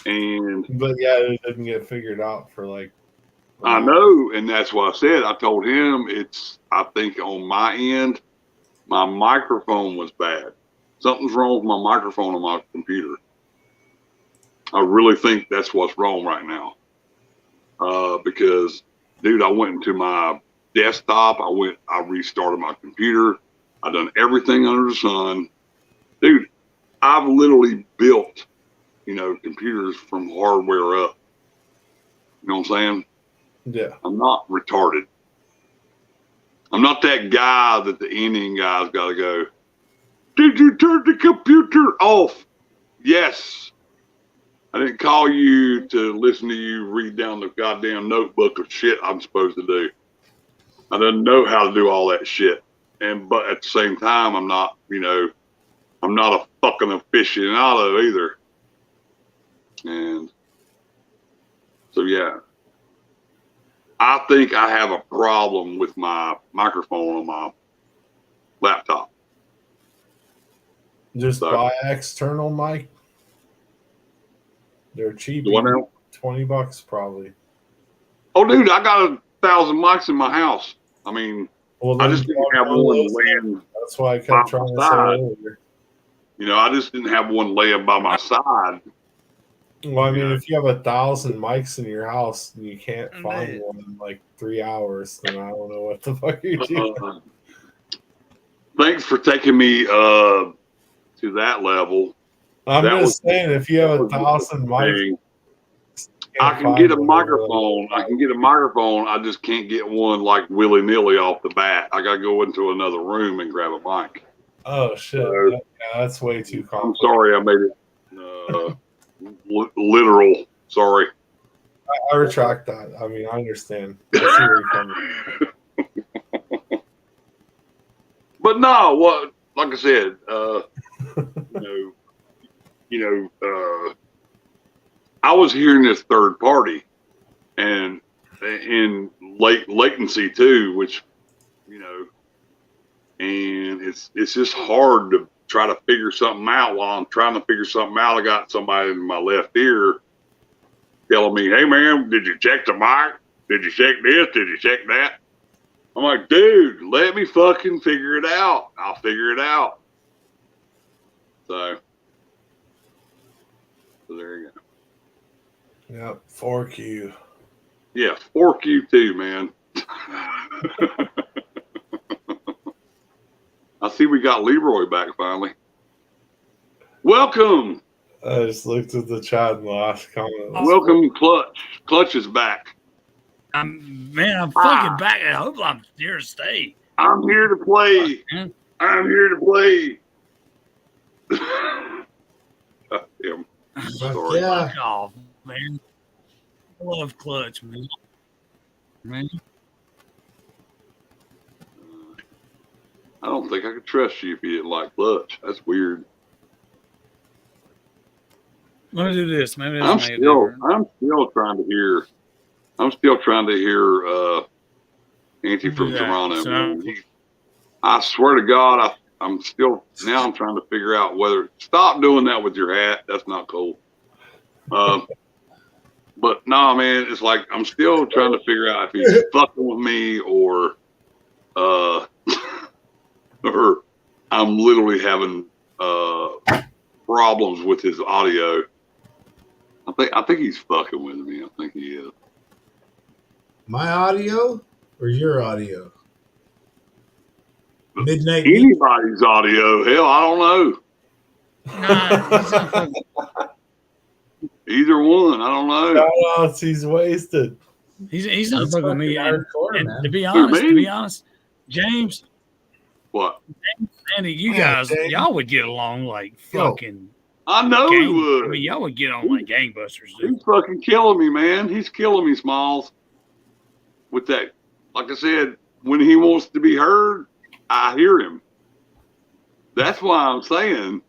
But yeah, it didn't get figured out for like. I know, and that's what I said. I told him I think on my end, my microphone was bad. Something's wrong with my microphone on my computer. I really think that's what's wrong right now. Because, dude, I went into my desktop. I restarted my computer. I've done everything under the sun. Dude, I've literally built, computers from hardware up. You know what I'm saying? Yeah. I'm not retarded. I'm not that guy that the Indian guy's got to go, did you turn the computer off? Yes. I didn't call you to listen to you read down the goddamn notebook of shit I'm supposed to do. I don't know how to do all that shit. But at the same time, I'm not, I'm not a fucking aficionado either. And so, yeah. I think I have a problem with my microphone on my laptop. Just buy external mic. They're cheap. $20 probably. Oh, dude, I got 1,000 mics in my house. I mean, I just didn't have one laying. That's why I kept trying to say earlier. I just didn't have one laying by my side. Well, I mean, if you have 1,000 mics in your house and you can't find one in like 3 hours, then I don't know what the fuck you're doing. Thanks for taking me to that level. I'm just saying, if you have 1,000 mics, I can get a microphone. I just can't get one like willy nilly off the bat. I got to go into another room and grab a mic. Oh shit! That's way too complicated. I'm sorry, I made it literal. Sorry. I retract that. I mean, I understand. I see where you're coming. But no, like I said, I was hearing this third party and in latency too, which, and it's just hard to try to figure something out. While I'm trying to figure something out, I got somebody in my left ear telling me, hey man, did you check the mic? Did you check this? Did you check that? I'm like, dude, let me fucking figure it out. I'll figure it out. So there you go. Yep, fork you. Yeah, fork you too, man. I see we got Leroy back finally. Welcome. I just looked at the chat and the last comment. Welcome, Clutch. Clutch is back. I'm fucking back. I hope I'm here to stay. I'm here to play. I'm here to play. Him. Sorry. Yeah. Fuck off, man. I love Clutch, man. I don't think I could trust you if you didn't like Clutch. That's weird. Let me do this. Maybe this I'm may still trying to hear. I'm still trying to hear Auntie from Toronto. So, I swear to God, I'm trying to figure out whether stop doing that with your hat. That's not cool. But nah, man, it's like I'm still trying to figure out if he's fucking with me or or I'm literally having problems with his audio. I think he's fucking with me. I think he is. My audio or your audio? Midnight. Anybody's audio. Hell, I don't know. nah, Either one. I don't know. Shout outs, he's wasted. he's not fucking with me. And man. to be me? honest, James, What? Andy, you Yeah, guys, James. y'all would get along like fucking. I know he would. I mean, y'all would get on like gangbusters, dude. He's fucking killing me, man. He's killing me, Smalls. With that, like I said, when he wants to be heard, I hear him. That's why I'm saying.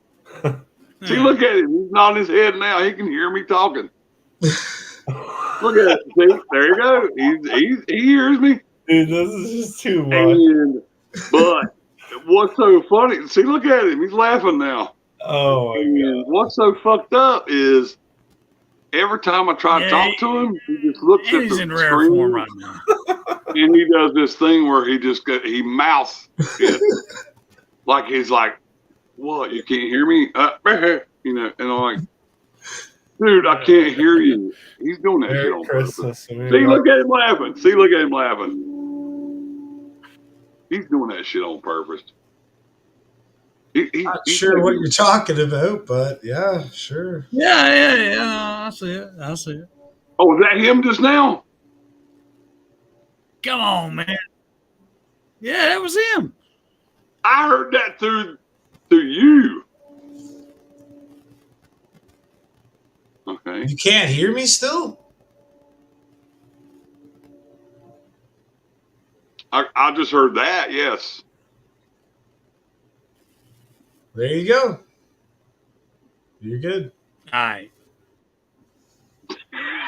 See, look at him. He's nodding his head now. He can hear me talking. Look at it. See, there you go. He hears me. Dude, this is just too much. And, but what's so funny? See, look at him. He's laughing now. Oh my And what's so fucked up is every time I try to talk to him, he just looks at He's the in rare screen form right now. and he does this thing where he mouths it. Like he's like, "What? You can't hear me?" You know, and I'm like, "Dude, I can't hear you." He's doing that shit Merry on purpose. Christmas. See, look at him laughing. See, look at him laughing. He's doing that shit on purpose. Not sure what you're talking about, but yeah, sure. Yeah. I see it. Oh, was that him just now? Come on, man. Yeah, that was him. I heard that through you. Okay. You can't hear me still? I just heard that. Yes. There you go. You're good. All right.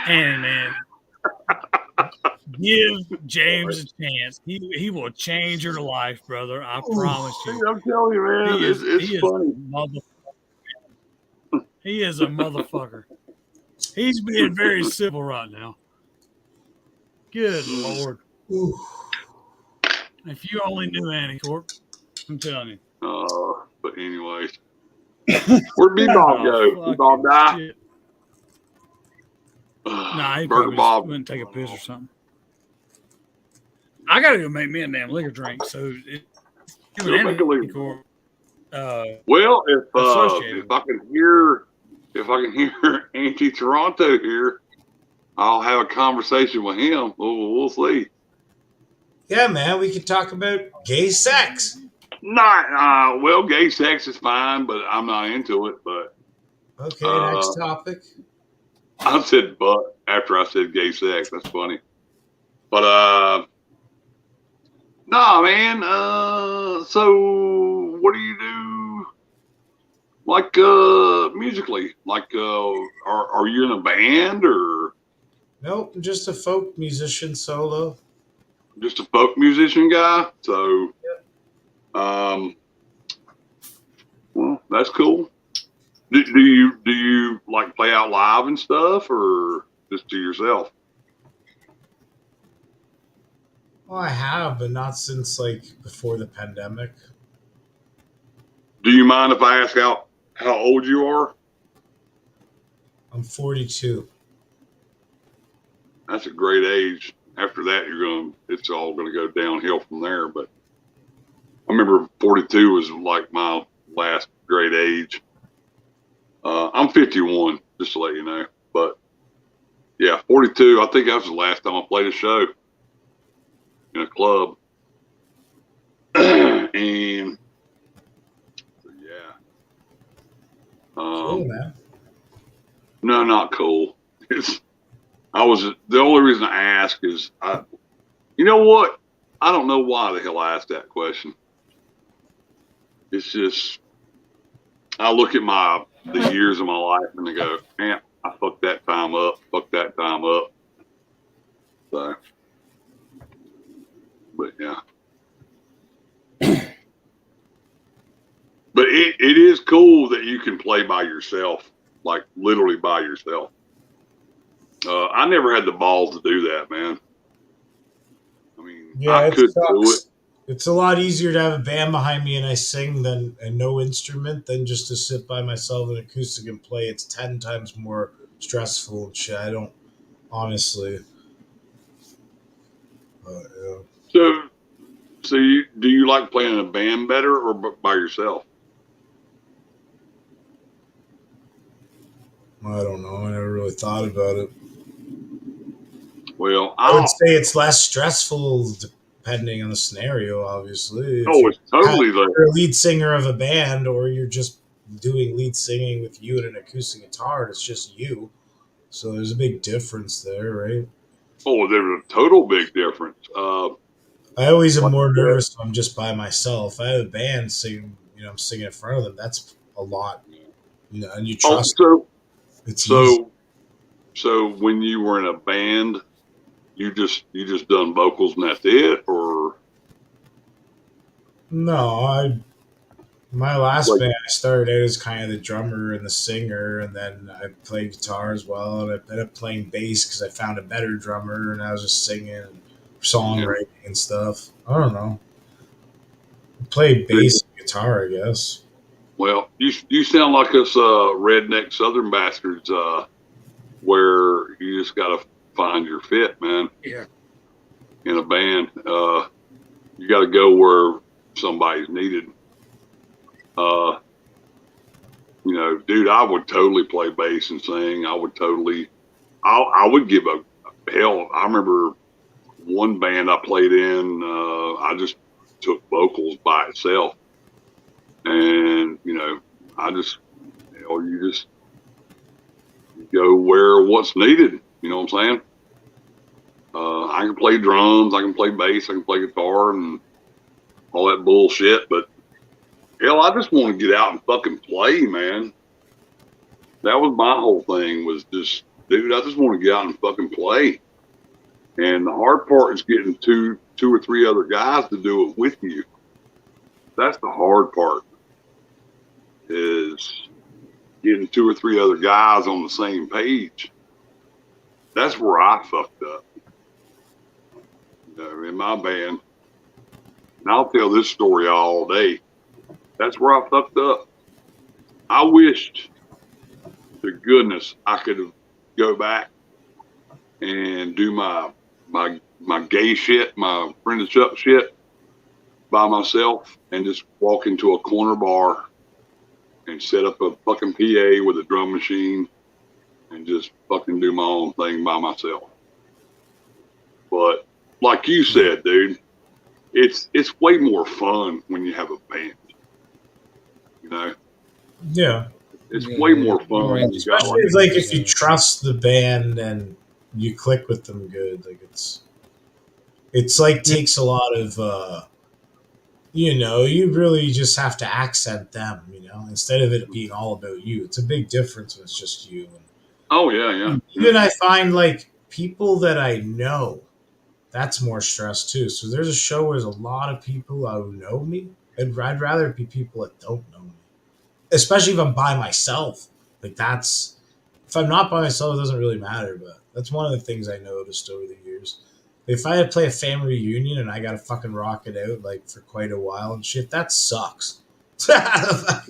And man, give James a chance. He will change your life, brother. I promise you. I'm telling you, man, He is it's funny. He is a motherfucker. He's being very civil right now. Good Lord. Ooh. If you only knew Annie Corp, I'm telling you. But anyways, where'd B-Bob go? B-Bob die? Shit. Nah, he Burger probably Bob. went and take a piss or something. I gotta go make me a damn liquor drink. So Go make a liquor. Corp, Well, if associated. I can hear Auntie Toronto here, I'll have a conversation with him. We'll see. Yeah, man, we could talk about gay sex. Well, gay sex is fine, but I'm not into it. But Okay, next topic. I said "but" after I said gay sex. That's funny. But nah, man. So what do you do? Like musically? Like are you in a band or Nope, I'm just a folk musician solo. just a folk musician guy? So well, that's cool. Do you like play out live and stuff, or just to yourself? Well, I have, but not since like before the pandemic. Do you mind if I ask how old you are? I'm 42. That's a great age. After that, it's all gonna go downhill from there. But remember 42 was like my last great age. I'm 51, just to let you know. But yeah, 42. I think that was the last time I played a show in a club. And so, yeah. Cool, man. No, not cool. The only reason I ask is you know what? I don't know why the hell I asked that question. It's just, I look at the years of my life and I go, man, I fucked that time up. So, but yeah. But it is cool that you can play by yourself, like literally by yourself. I never had the balls to do that, man. I mean, Yeah, I could do it. It's a lot easier to have a band behind me and I sing and no instrument than just to sit by myself in acoustic and play. It's 10 times more stressful and shit. I don't, honestly. Yeah. So do you like playing in a band better or by yourself? I don't know. I never really thought about it. Well, I would say it's less stressful depending on the scenario, obviously. If it's totally you're a lead singer of a band or you're just doing lead singing with you and an acoustic guitar, and it's just you. So there's a big difference there, right? Oh, there's a total big difference. I always am more nervous when I'm just by myself. If I have a band singing, I'm singing in front of them. That's a lot, and you trust. It's easy. So when you were in a band, you just done vocals and that's it, or no? My last band, I started out as kind of the drummer and the singer, and then I played guitar as well, and I ended up playing bass because I found a better drummer, and I was just singing and songwriting and stuff. I don't know. I played bass and guitar, I guess. Well, you sound like us redneck Southern bastards, where you just got to find your fit, man. Yeah. In a band, you got to go where somebody's needed. Dude, I would totally play bass and sing. I would give a hell. I remember one band I played in, I just took vocals by itself. And, I just, you go where what's needed. You know what I'm saying? I can play drums, I can play bass, I can play guitar and all that bullshit, but hell, I just want to get out and fucking play, man. That was my whole thing, was just, dude, I just want to get out and fucking play. And the hard part is getting two or three other guys to do it with you. That's the hard part, is getting two or three other guys on the same page. That's where I fucked up. In my band. And I'll tell this story all day. That's where I fucked up. I wished to goodness I could go back and do my gay shit, my friend Chuck shit by myself and just walk into a corner bar and set up a fucking PA with a drum machine and just fucking do my own thing by myself. But like you said, dude, it's way more fun when you have a band. Yeah. It's way more fun. Especially if you trust the band and you click with them good. Like it's like takes a lot of you really just have to accent them, instead of it being all about you. It's a big difference when it's just you. Oh yeah. Even I find like people that I know, that's more stress too. So there's a show where there's a lot of people who know me, and I'd rather it be people that don't know me. Especially if I'm by myself. Like if I'm not by myself, it doesn't really matter, but that's one of the things I noticed over the years. If I had to play a family reunion and I got to fucking rock it out like for quite a while and shit, that sucks.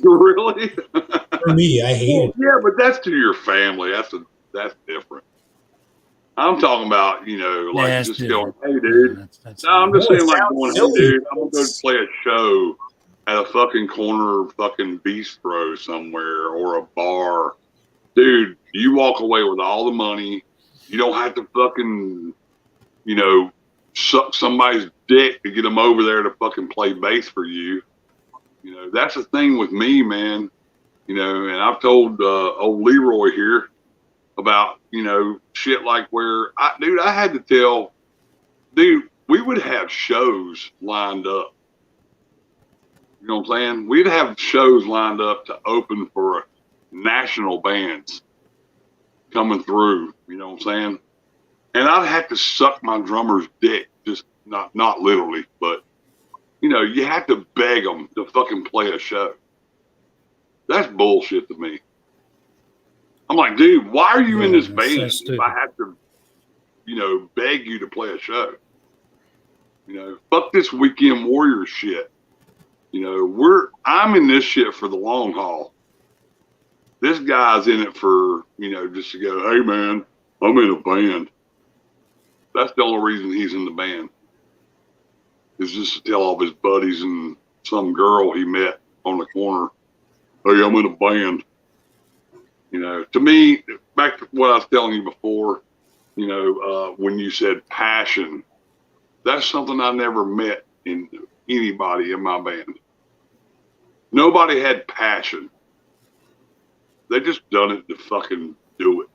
Really? For me, I hate it. Yeah, but that's to your family. That's different. I'm talking about, like Yeah, it's just going, different. hey, dude. That's No, I'm just No, it saying, like sounds going, hey, silly. dude, I'm gonna go play a show at a fucking corner fucking bistro somewhere or a bar. Dude, you walk away with all the money. You don't have to fucking, suck somebody's dick to get them over there to fucking play bass for you. That's the thing with me, man. And I've told old Leroy here about, shit like where I had to tell, dude, we would have shows lined up. You know what I'm saying? We'd have shows lined up to open for national bands coming through. You know what I'm saying? And I'd have to suck my drummer's dick, just not literally, but you have to beg them to fucking play a show. That's bullshit to me. I'm like, dude, why are you in this band if I have to, beg you to play a show? Fuck this weekend warrior shit. I'm in this shit for the long haul. This guy's in it for, just to go, hey man, I'm in a band. That's the only reason he's in the band. Is just to tell all of his buddies and some girl he met on the corner, hey, I'm in a band. To me, back to what I was telling you before, when you said passion, that's something I never met in anybody in my band. Nobody had passion. They just done it to fucking do it.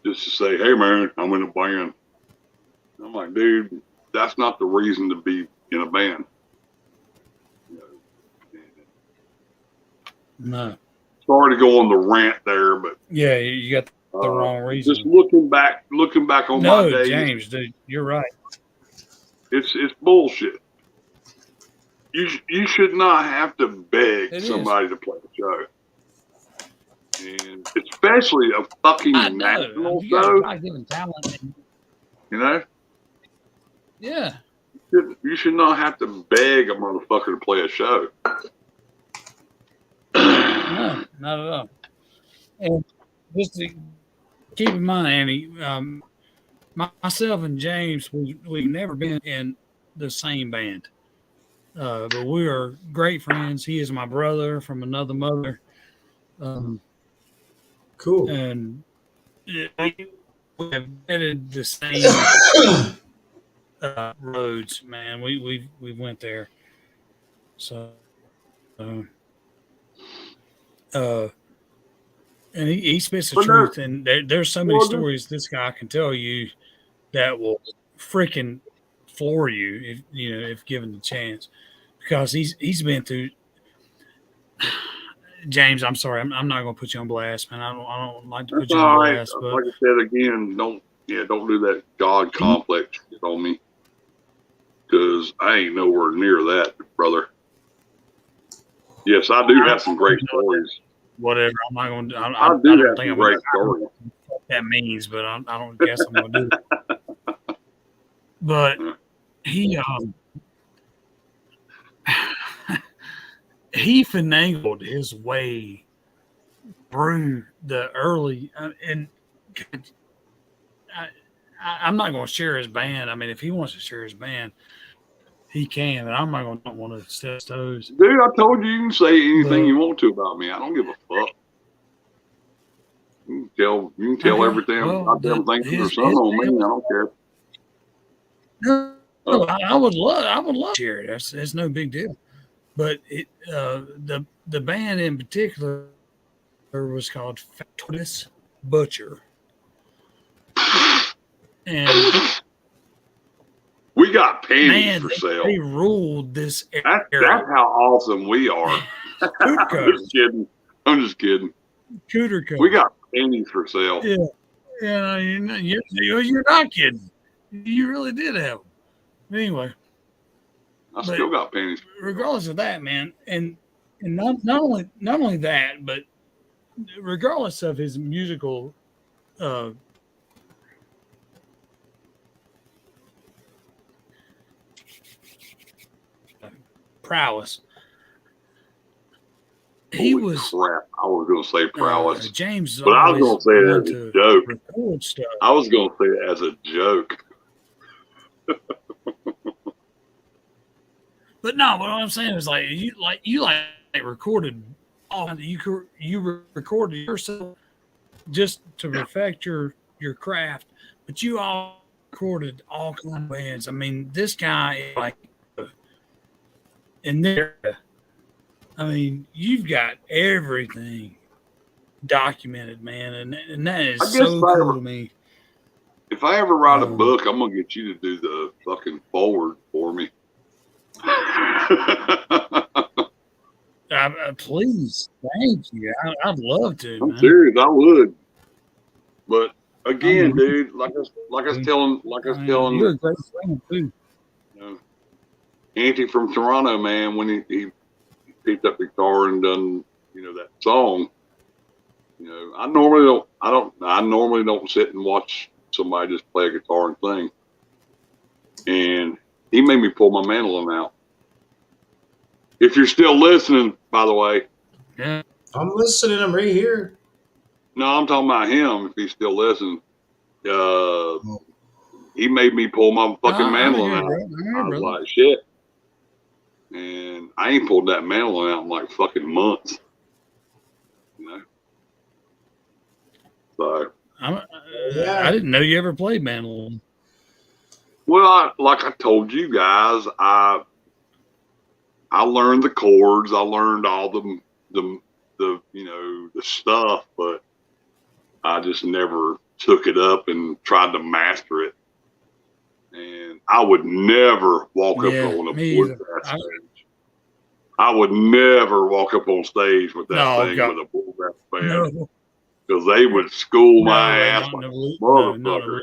Just to say, hey man, I'm in a band. I'm like, dude, that's not the reason to be in a band. No. Sorry to go on the rant there, but yeah, you got the wrong reason. Just looking back on my days. James, dude, you're right. It's bullshit. You should not have to beg somebody to play a show. And especially a fucking national show. God-given talent. Yeah. You should not have to beg a motherfucker to play a show. No, not at all. And just to keep in mind, Andy, myself and James, we've never been in the same band. But we are great friends. He is my brother from another mother. Cool. And we have headed the same roads, man. We went there. So, and he spits the truth. And there's so many stories this guy can tell you that will freaking floor you if given the chance, because he's been through. James, I'm sorry, I'm not going to put you on blast, man. I don't like to put you on blast. But like I said again, don't do that God complex shit on me, because I ain't nowhere near that, brother. Yes, I do have some great stories. Whatever, I'm not going to. I do have some great stories. What that means, but I don't guess I'm going to do it. But he finagled his way through the early, and I'm not going to share his band. I mean, if he wants to share his band, he can, and I'm not going to want to step toes. Dude, I told you can say anything you want to about me. I don't give a fuck. You can tell everything about them things or something on me. I don't care. No, I would love to share it. It's no big deal. But the band in particular was called Factorious Butcher, and we got panties for sale. They ruled this area. That's how awesome we are. I'm just kidding. Cooter code. We got panties for sale. Yeah, you're not kidding. You really did have them. Anyway, I still got panties. Regardless of that, man, and not only that, but regardless of his musical prowess, he Holy was. crap! I was going to say prowess, James, but I was going to say it as a joke. Record stuff. I was going to say it as a joke. But no, what I'm saying is you recorded all you recorded yourself just to perfect your craft, but you all recorded all kinds of bands. I mean, this guy is like in there. I mean, you've got everything documented, man, and that is so cool to me. If I ever write a book, I'm gonna get you to do the fucking forward for me. Please, thank you. I'd love to. I'm serious, I would. But again, dude, like I was telling, you're a great friend too. Auntie from Toronto, man, when he picked up the guitar and done, that song. I normally don't sit and watch somebody just play a guitar and sing. And he made me pull my mandolin out. If you're still listening, by the way. Yeah. I'm listening. I'm right here. No, I'm talking about him. If he's still listening, he made me pull my fucking mandolin out. I was like, shit. And I ain't pulled that mandolin out in like fucking months. So. I didn't know you ever played mandolin. Well, like I told you guys, I learned the chords. I learned all the stuff, but I just never took it up and tried to master it. And I would never walk up on a bluegrass stage. I would never walk up on stage with that thing with a bluegrass band. Because they would school my ass like a motherfucker.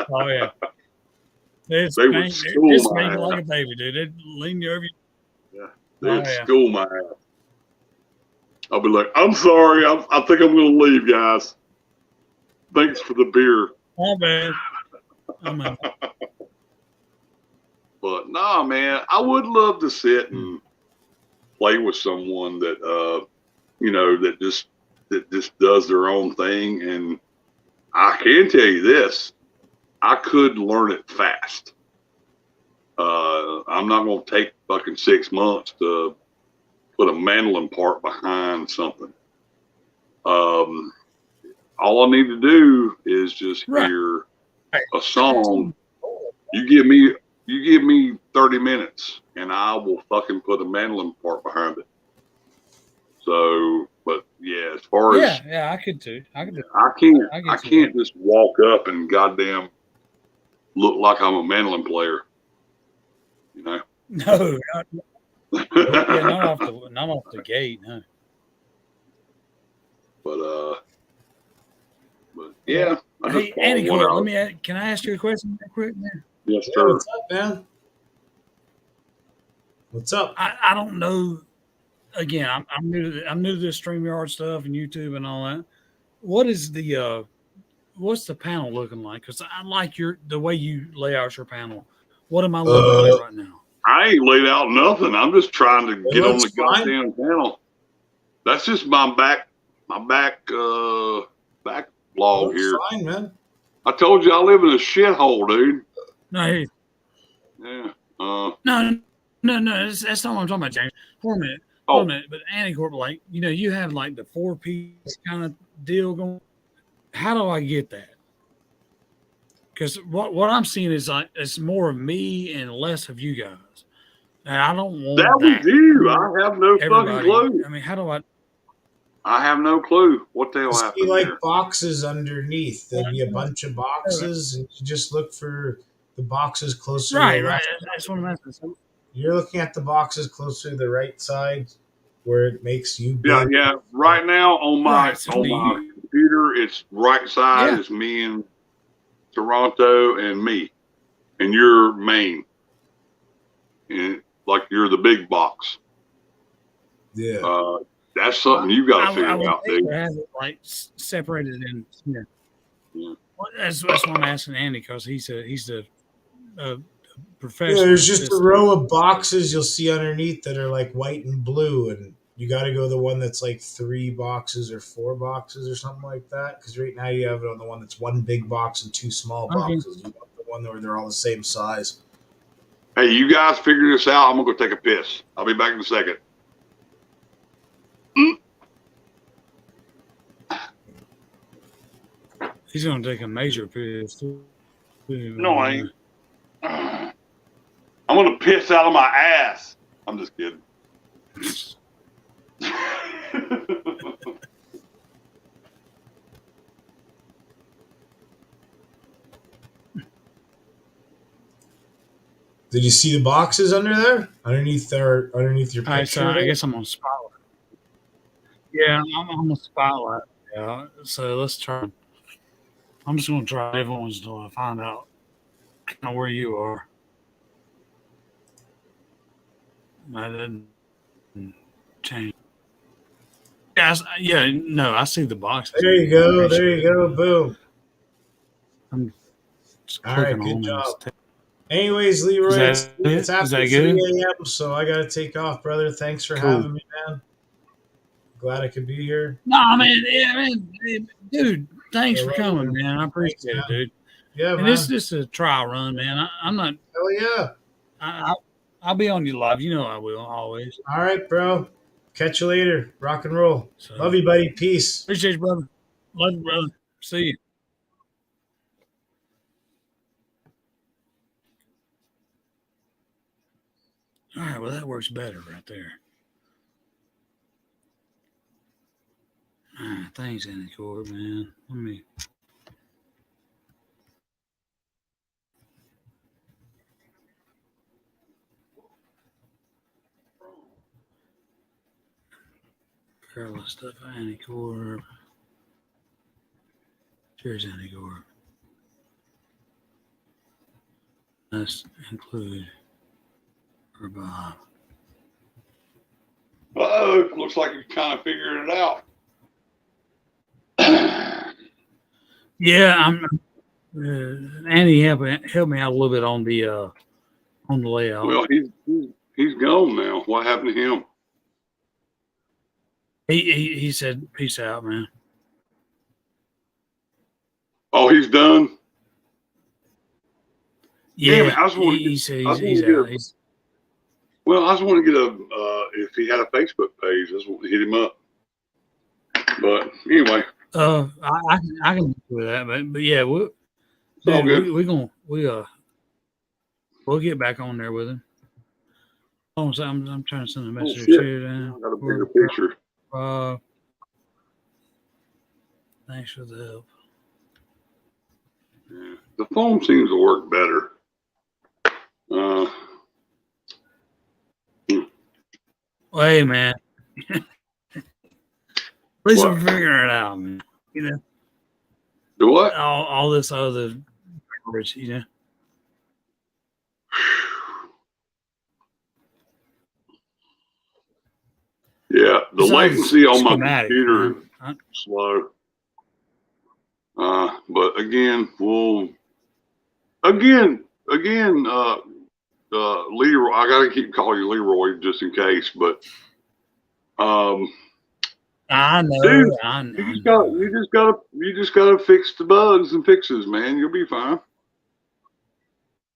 Oh, yeah. They would school my ass. Like a baby, dude. They'd lean you over. Yeah, they'd school my ass. I'll be like, I'm sorry. I think I'm going to leave, guys. Thanks for the beer. Oh, man. Oh, man. But, nah, man, I would love to sit and play with someone that, that just does their own thing. And I can tell you this, I could learn it fast. I'm not going to take fucking 6 months to put a mandolin part behind something. All I need to do is just hear a song. You give me 30 minutes and I will fucking put a mandolin part behind it. So, but yeah, as far as I could too. I can't just walk up and goddamn look like I'm a mandolin player. No, not off the gate, no. But yeah. Hey, Andy, can I ask you a question real quick, man? Yes, sir. What's up, man? What's up? I don't know. Again, I'm new to this StreamYard stuff and YouTube and all that. What is what's the panel looking like? Because I like the way you lay out your panel. What am I looking like right now? I ain't laid out nothing. I'm just trying to get on the goddamn panel. That's just my back log here. Fine, man. I told you I live in a shithole, dude. No, hey. Yeah. No. That's not what I'm talking about, James. For a minute. But Anticorp, you have like the 4-piece kind of deal going. How do I get that? Because what I'm seeing is like it's more of me and less of you guys. And I don't want that. Was you. I have no fucking clue. I mean, how do I? I have no clue what they'll have. See, like boxes underneath. There'll be a bunch of boxes, and you just look for the boxes closer. Right. That's what I'm asking. You're looking at the boxes closer to the right side, where it makes you. Big. Yeah. Right now on my computer, it's right side is me and Toronto and me, and you're Maine, and like you're the big box. Yeah. That's something you got to figure out, dude. Have it like separated in. Yeah. Well, that's what I'm asking Andy because he's the professional. Yeah, there's just a row of boxes you'll see underneath that are like white and blue, and You got to go the one that's like 3 boxes or 4 boxes or something like that. Because right now you have it on the one that's 1 big box and 2 small boxes. You want the one where they're all the same size. Hey, you guys figure this out. I'm gonna go take a piss. I'll be back in a second. He's gonna take a major piss. No, I ain't. I'm gonna piss out of my ass. I'm just kidding. Did you see the boxes under there? Underneath your All right, picture? so I guess I'm on spotlight. Yeah, I'm on spotlight. Yeah, so let's try. I'm just gonna try everyone's until I find out kind of where you are. I didn't change. Yeah, no, I see the boxes. There you go. There you go. Boom. I'm just All right, clicking good on job. this. Leroy, Is that it's it? after Is that 3 good? a.m., so I got to take off, brother. Thanks for Cool. having me, man. Glad I could be here. No, man, yeah, man, dude, thanks Yeah, for love coming, you. man. I appreciate Thanks, it, dude. Yeah, And man. this is a trial run, man. I'm not. Hell yeah. I'll be on you live. You know I will always. All right, bro. Catch you later. Rock and roll. So, Love you, buddy. Peace. appreciate you, brother. Love you, brother. See you. All right, well, that works better right there. Thanks, Andy Court, man. Let me. Careless stuff, Andy Court. Here's Andy Court. Let's include her Bob. Oh, looks like you kind of figured it out. Yeah, I'm. Andy, help me out a little bit on the layout. Well, he's gone now. What happened to him? He said, "Peace out, man." Oh, he's done. Yeah, Damn it, I just want he said he's to out. Well, I just want to get if he had a Facebook page, I just want to hit him up. But anyway. I can do that, but yeah, we'll get back on there with him. Oh, so I'm trying to send a message here. I got a bigger picture. Thanks for the help. Yeah, the phone seems to work better. Well, hey, man. At least I'm figuring it out, man. You know. Do what? All this other, you know. Yeah, the latency on my computer is slow. But again, Leroy. I gotta keep calling you Leroy just in case. But I know, dude, I know. You just gotta fix the bugs and fixes, man. You'll be fine.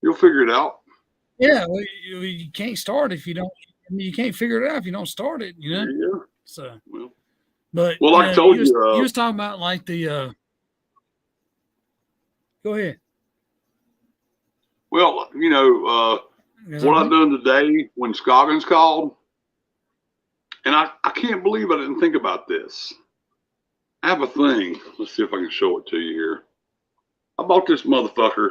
You'll figure it out. Yeah, well, you can't start if you don't. I mean, you can't figure it out if you don't start it. You know. Yeah. So. Well, I told you. You was talking about like the. Go ahead. Well, you know what I've done today when Scoggins called, and I can't believe I didn't think about this. I have a thing. Let's see if I can show it to you here. I bought this motherfucker.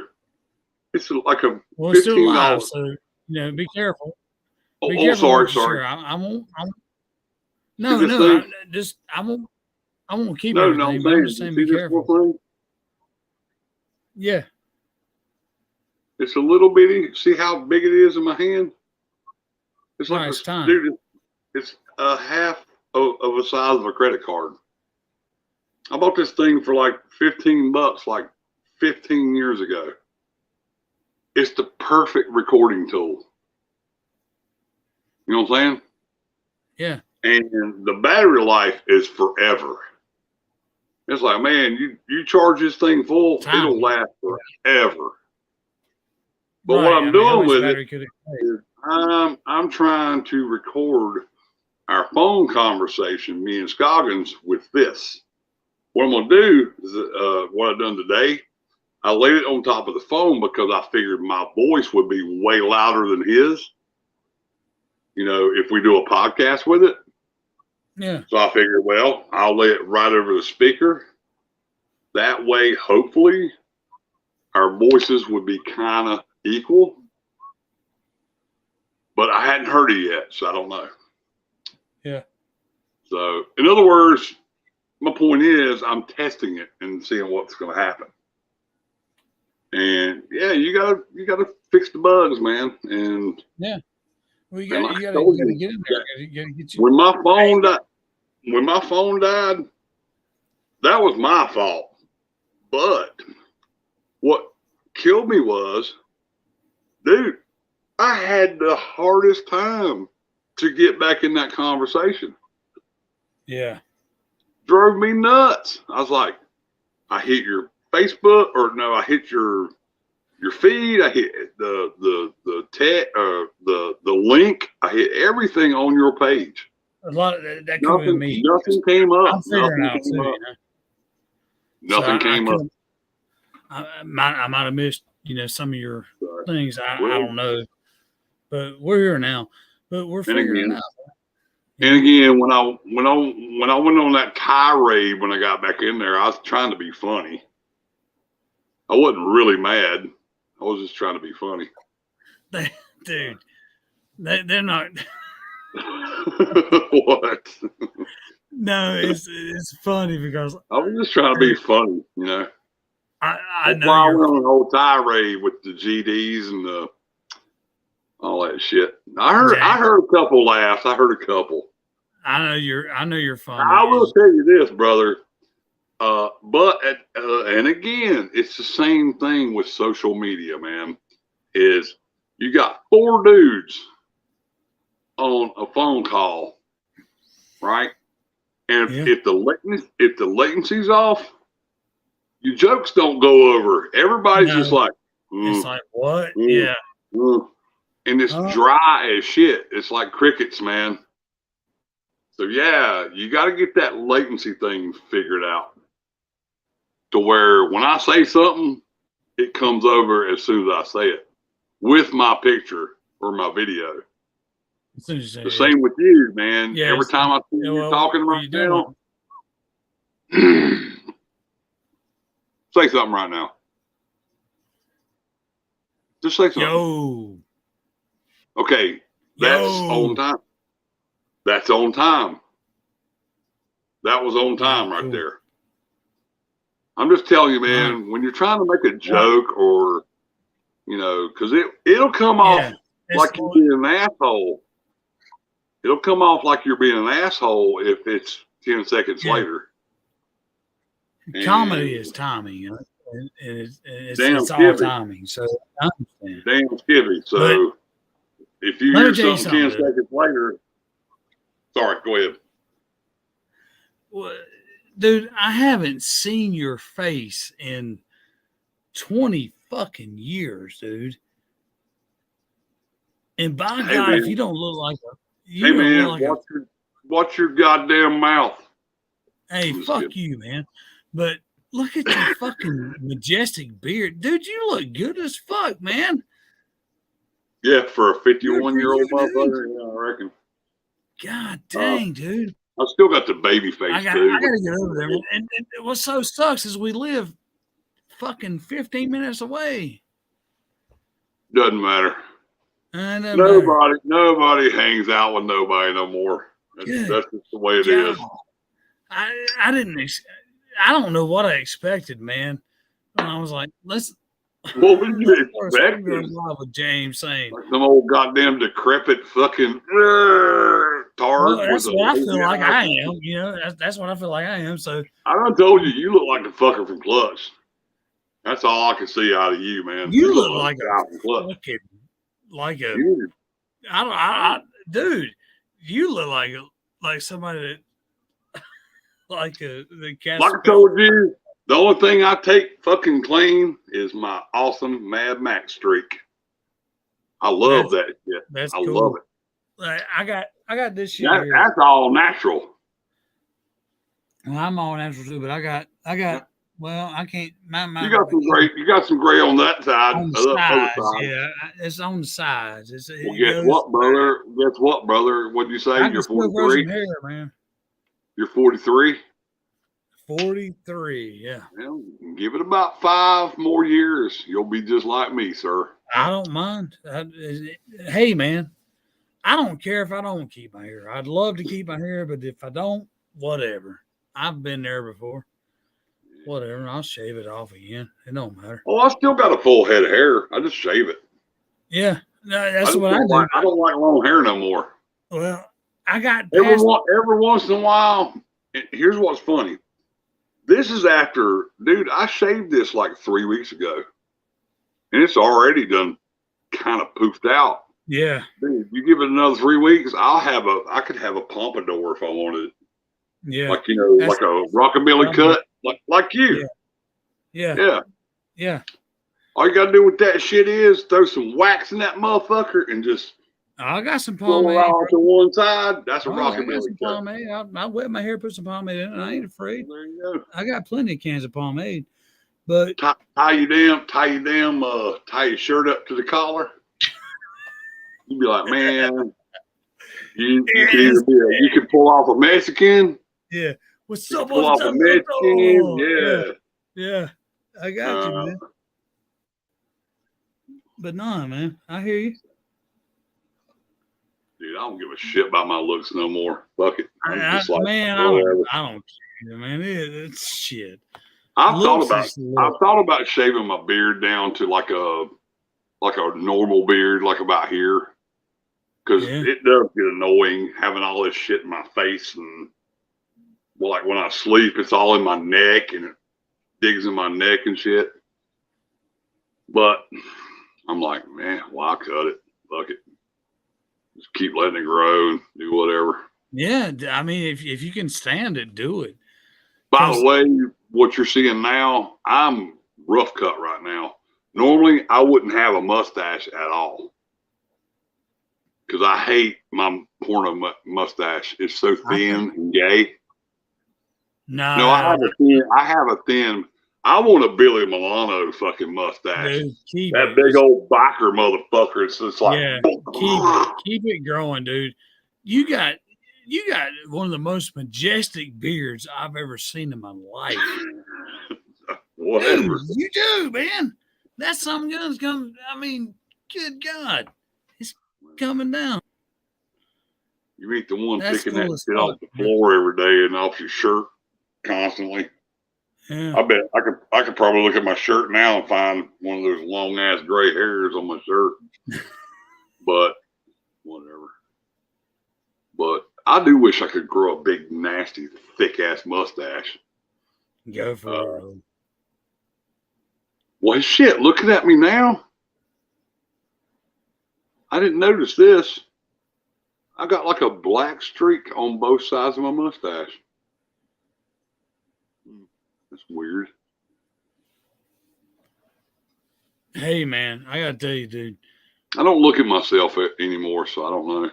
It's like a it's still live, so be careful. Be careful sorry. Sure. I won't. No. I won't keep everything. No, but I'm just saying, be careful. Yeah. It's a little bitty. See how big it is in my hand? It's like dude, it's a half of a size of a credit card. I bought this thing for like $15, like 15 years ago. It's the perfect recording tool. You know what I'm saying? Yeah. And the battery life is forever. It's like, man, you charge this thing full, it'll last forever. But what I'm doing with it is I'm trying to record our phone conversation, me and Scoggins, with this. What I'm going to do is what I've done today. I laid it on top of the phone because I figured my voice would be way louder than his. You know, if we do a podcast with it. Yeah. So I figured, well, I'll lay it right over the speaker. That way, hopefully, our voices would be kind of equal. But I hadn't heard it yet, so I don't know. Yeah. So, in other words, my point is I'm testing it and seeing what's going to happen. And yeah, you gotta fix the bugs, man. And yeah, well, you gotta get in there. You gotta get when my phone died, that was my fault. But what killed me was, dude, I had the hardest time to get back in that conversation. Yeah. Drove me nuts. I was like, I hit your Facebook, or no, I hit your feed. I hit the link. I hit everything on your page. A lot of that could be me. Nothing came up. I'm figuring out too. Nothing came up. I might have missed, some of your things. I don't know, but we're here now. But we're figuring it out. And again, when I went on that tirade when I got back in there, I was trying to be funny. I wasn't really mad. I was just trying to be funny. Dude, they're not. What? No, it's funny because I was just trying to be funny, you know. I know. I went on a whole tirade with the GDs and all that shit. I heard a couple laughs. I heard a couple. I know you're funny. I will tell you this, brother. And again, it's the same thing with social media, man. Is you got 4 dudes on a phone call, right? And if the latency's off, your jokes don't go over. Everybody's just like, it's like what? Yeah. And it's dry as shit. It's like crickets, man. So yeah, you got to get that latency thing figured out to where when I say something, it comes over as soon as I say it with my picture or my video. As soon as you say the same with you, man. Yeah, every time I see you talking right now, say something right now. Just say something. Yo. Okay, that's on time. That's on time. That was on time right there. I'm just telling you, man, when you're trying to make a joke or, because it'll come off like you're being an asshole. It'll come off like you're being an asshole if it's 10 seconds later. Comedy is timing, it's all timing. So I understand. Damn skivvy. So if you hear something 10 seconds later, sorry, go ahead. Well, dude, I haven't seen your face in 20 fucking years, dude. And by God, man, if you don't look like watch your goddamn mouth. Hey, fuck you, man. But look at your fucking majestic beard. Dude, you look good as fuck, man. Yeah, for a 51-year-old motherfucker, yeah, I reckon. God dang, dude. I still got the baby face, I gotta get over there. And what so sucks is we live fucking 15 minutes away. Doesn't matter. Nobody hangs out with nobody no more. That's just the way it is. I don't know what I expected, man. And I was like, what would you expect? With James saying like some old goddamn decrepit fucking tard. Well, that's what I feel like I am. That's what I feel like I am. So I done told you look like the fucker from Clutch. That's all I can see out of you, man. You look like a fucking dude. You look like somebody that like the cat. Like I told you, the only thing I take fucking clean is my awesome Mad Max streak. I love that shit. That's I cool. love it. Like, I got this shit here. That's all natural. Well, I'm all natural too, but I got. Well, I can't. You got some gray on that side. On the other sides, side. yeah, it's on the sides. Well, guess what, brother? Guess what, brother? What'd you say? You're 43. Hair, man. You're 43. 43, yeah. Well, give it about 5 more years. You'll be just like me, sir. I don't mind. Hey, man, I don't care if I don't keep my hair. I'd love to keep my hair, but if I don't, whatever. I've been there before. Whatever. I'll shave it off again. It don't matter. Oh, I still got a full head of hair. I just shave it. Yeah, that's what I do. I don't like long hair no more. Well, I got every once in a while. Here's what's funny. This is after, dude, I shaved this like 3 weeks ago, and it's already done kind of poofed out. Yeah. Dude, you give it another 3 weeks, I could have a pompadour if I wanted it. Yeah. Like, you know, like a rockabilly cut, like you. Yeah. All you got to do with that shit is throw some wax in that motherfucker and just I got some pull pomade. it off to one side. That's a rockabilly I got some cut. pomade. I wet my hair, put some pomade in it. I ain't afraid. There you go. I got plenty of cans of pomade. But tie your shirt up to the collar. You'd be like, man, you can pull off a Mexican. Yeah. What's up? Pull off a Mexican. Yeah. I got you, man. But no, man. I hear you. Dude, I don't give a shit about my looks no more. Fuck it. I don't care, man. It's shit. I've thought about shaving my beard down to like a normal beard, like about here. Because it does get annoying having all this shit in my face, and well, like when I sleep, it's all in my neck and it digs in my neck and shit. But I'm like, man, why cut it? Fuck it. Just keep letting it grow and do whatever. Yeah, I mean, if you can stand it, do it. By the way, what you're seeing now, I'm rough cut right now. Normally, I wouldn't have a mustache at all. Because I hate my porno mustache. It's so thin and gay. No, I have a thin. I want a Billy Milano fucking mustache. Dude, that big old biker motherfucker. It's just like keep it growing, dude. You got one of the most majestic beards I've ever seen in my life. Whatever. Dude, you do, man. That's something that's coming. I mean, good God. Coming down. You ain't the one picking that shit off the floor every day and off your shirt constantly. Yeah. I bet I could probably look at my shirt now and find one of those long ass gray hairs on my shirt. But whatever. But I do wish I could grow a big, nasty, thick ass mustache. Go for it. Well, shit, looking at me now. I didn't notice this. I got like a black streak on both sides of my mustache. That's weird. Hey, man, I gotta tell you, dude. I don't look at myself anymore, so I don't know.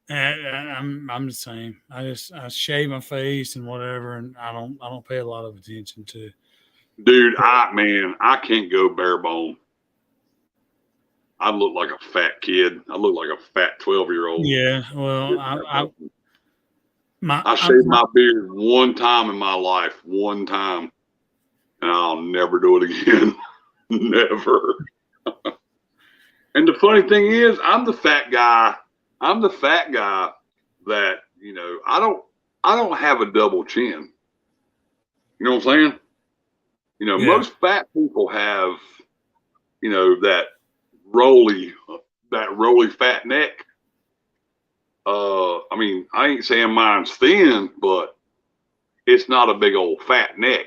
I'm the same. I shave my face and whatever, and I don't pay a lot of attention to. Dude, I can't go bare bone. I look like a fat kid. I look like a fat 12-year-old. Yeah, well, I shaved my beard one time in my life, and I'll never do it again. Never. And the funny thing is, I'm the fat guy that, you know, I don't have a double chin. You know what I'm saying? You know, most fat people have, you know, that roly fat neck. I mean, I ain't saying mine's thin, but it's not a big old fat neck.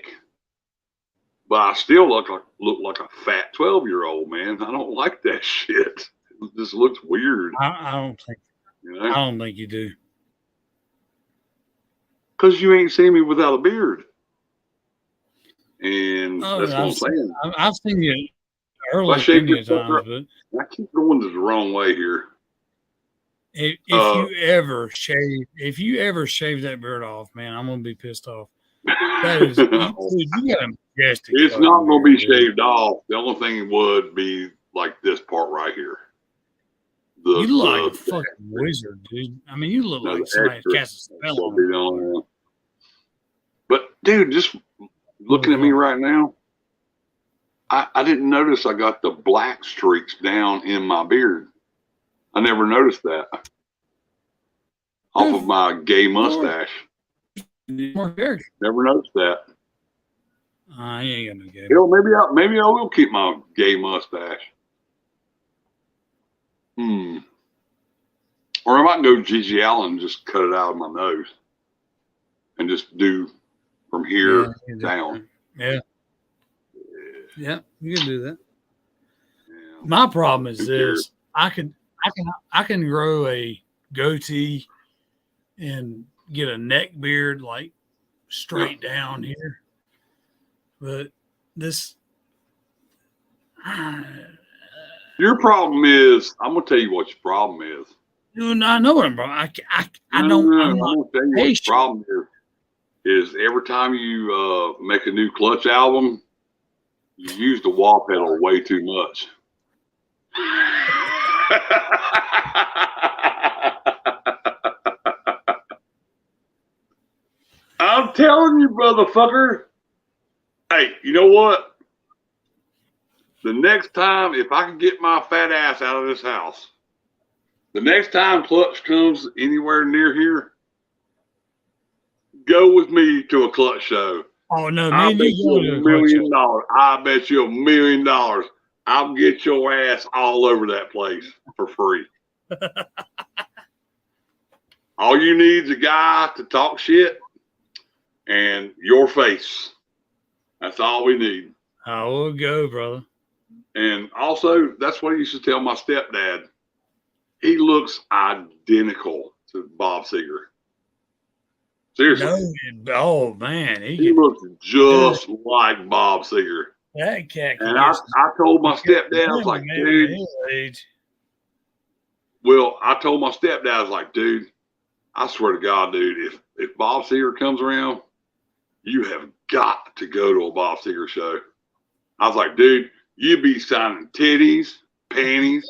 But I still look like a fat 12-year-old, man. I don't like that shit. It just looks weird. I don't think. You know? I don't think you do. Because you ain't seen me without a beard. And that's what I'm saying. I've seen you Well, early many times, but I keep going the wrong way here. if you ever shave that beard off, man, I'm gonna be pissed off. That is, you got a majestic. It's not gonna be beard, shaved off. The only thing would be like this part right here. You look like a fucking wizard, dude. I mean, you look like somebody cast a spell on you. But dude, just looking at me right now, I didn't notice I got the black streaks down in my beard. I never noticed that. Off of my gay mustache. More character. Never noticed that. I ain't got no gay. Hell, maybe I will keep my gay mustache. Or I might go Gigi Allen and just cut it out of my nose and just do from here down. Yeah. Yeah, you can do that. Yeah. My problem is this: I can grow a goatee and get a neck beard like straight down here, but this. Your problem is, I'm gonna tell you what your problem is. Dude, I know it, bro. I don't. I'm gonna tell you what your problem is every time you make a new Clutch album, you use the wah pedal way too much. I'm telling you, motherfucker. Hey, you know what? The next time, if I can get my fat ass out of this house, the next time Clutch comes anywhere near here, go with me to a Clutch show. Oh no, I bet you $1 million. I bet you $1 million. I'll get your ass all over that place for free. All you need is a guy to talk shit and your face. That's all we need. I will go, brother. And also, that's what I used to tell my stepdad. He looks identical to Bob Seger. Seriously. No, oh man, he looks just like Bob Seger. That cat. And I told my stepdad, I was like, dude. Well, I told my stepdad, I was like, dude, I swear to God, dude, if Bob Seger comes around, you have got to go to a Bob Seger show. I was like, dude, you'd be signing titties, panties.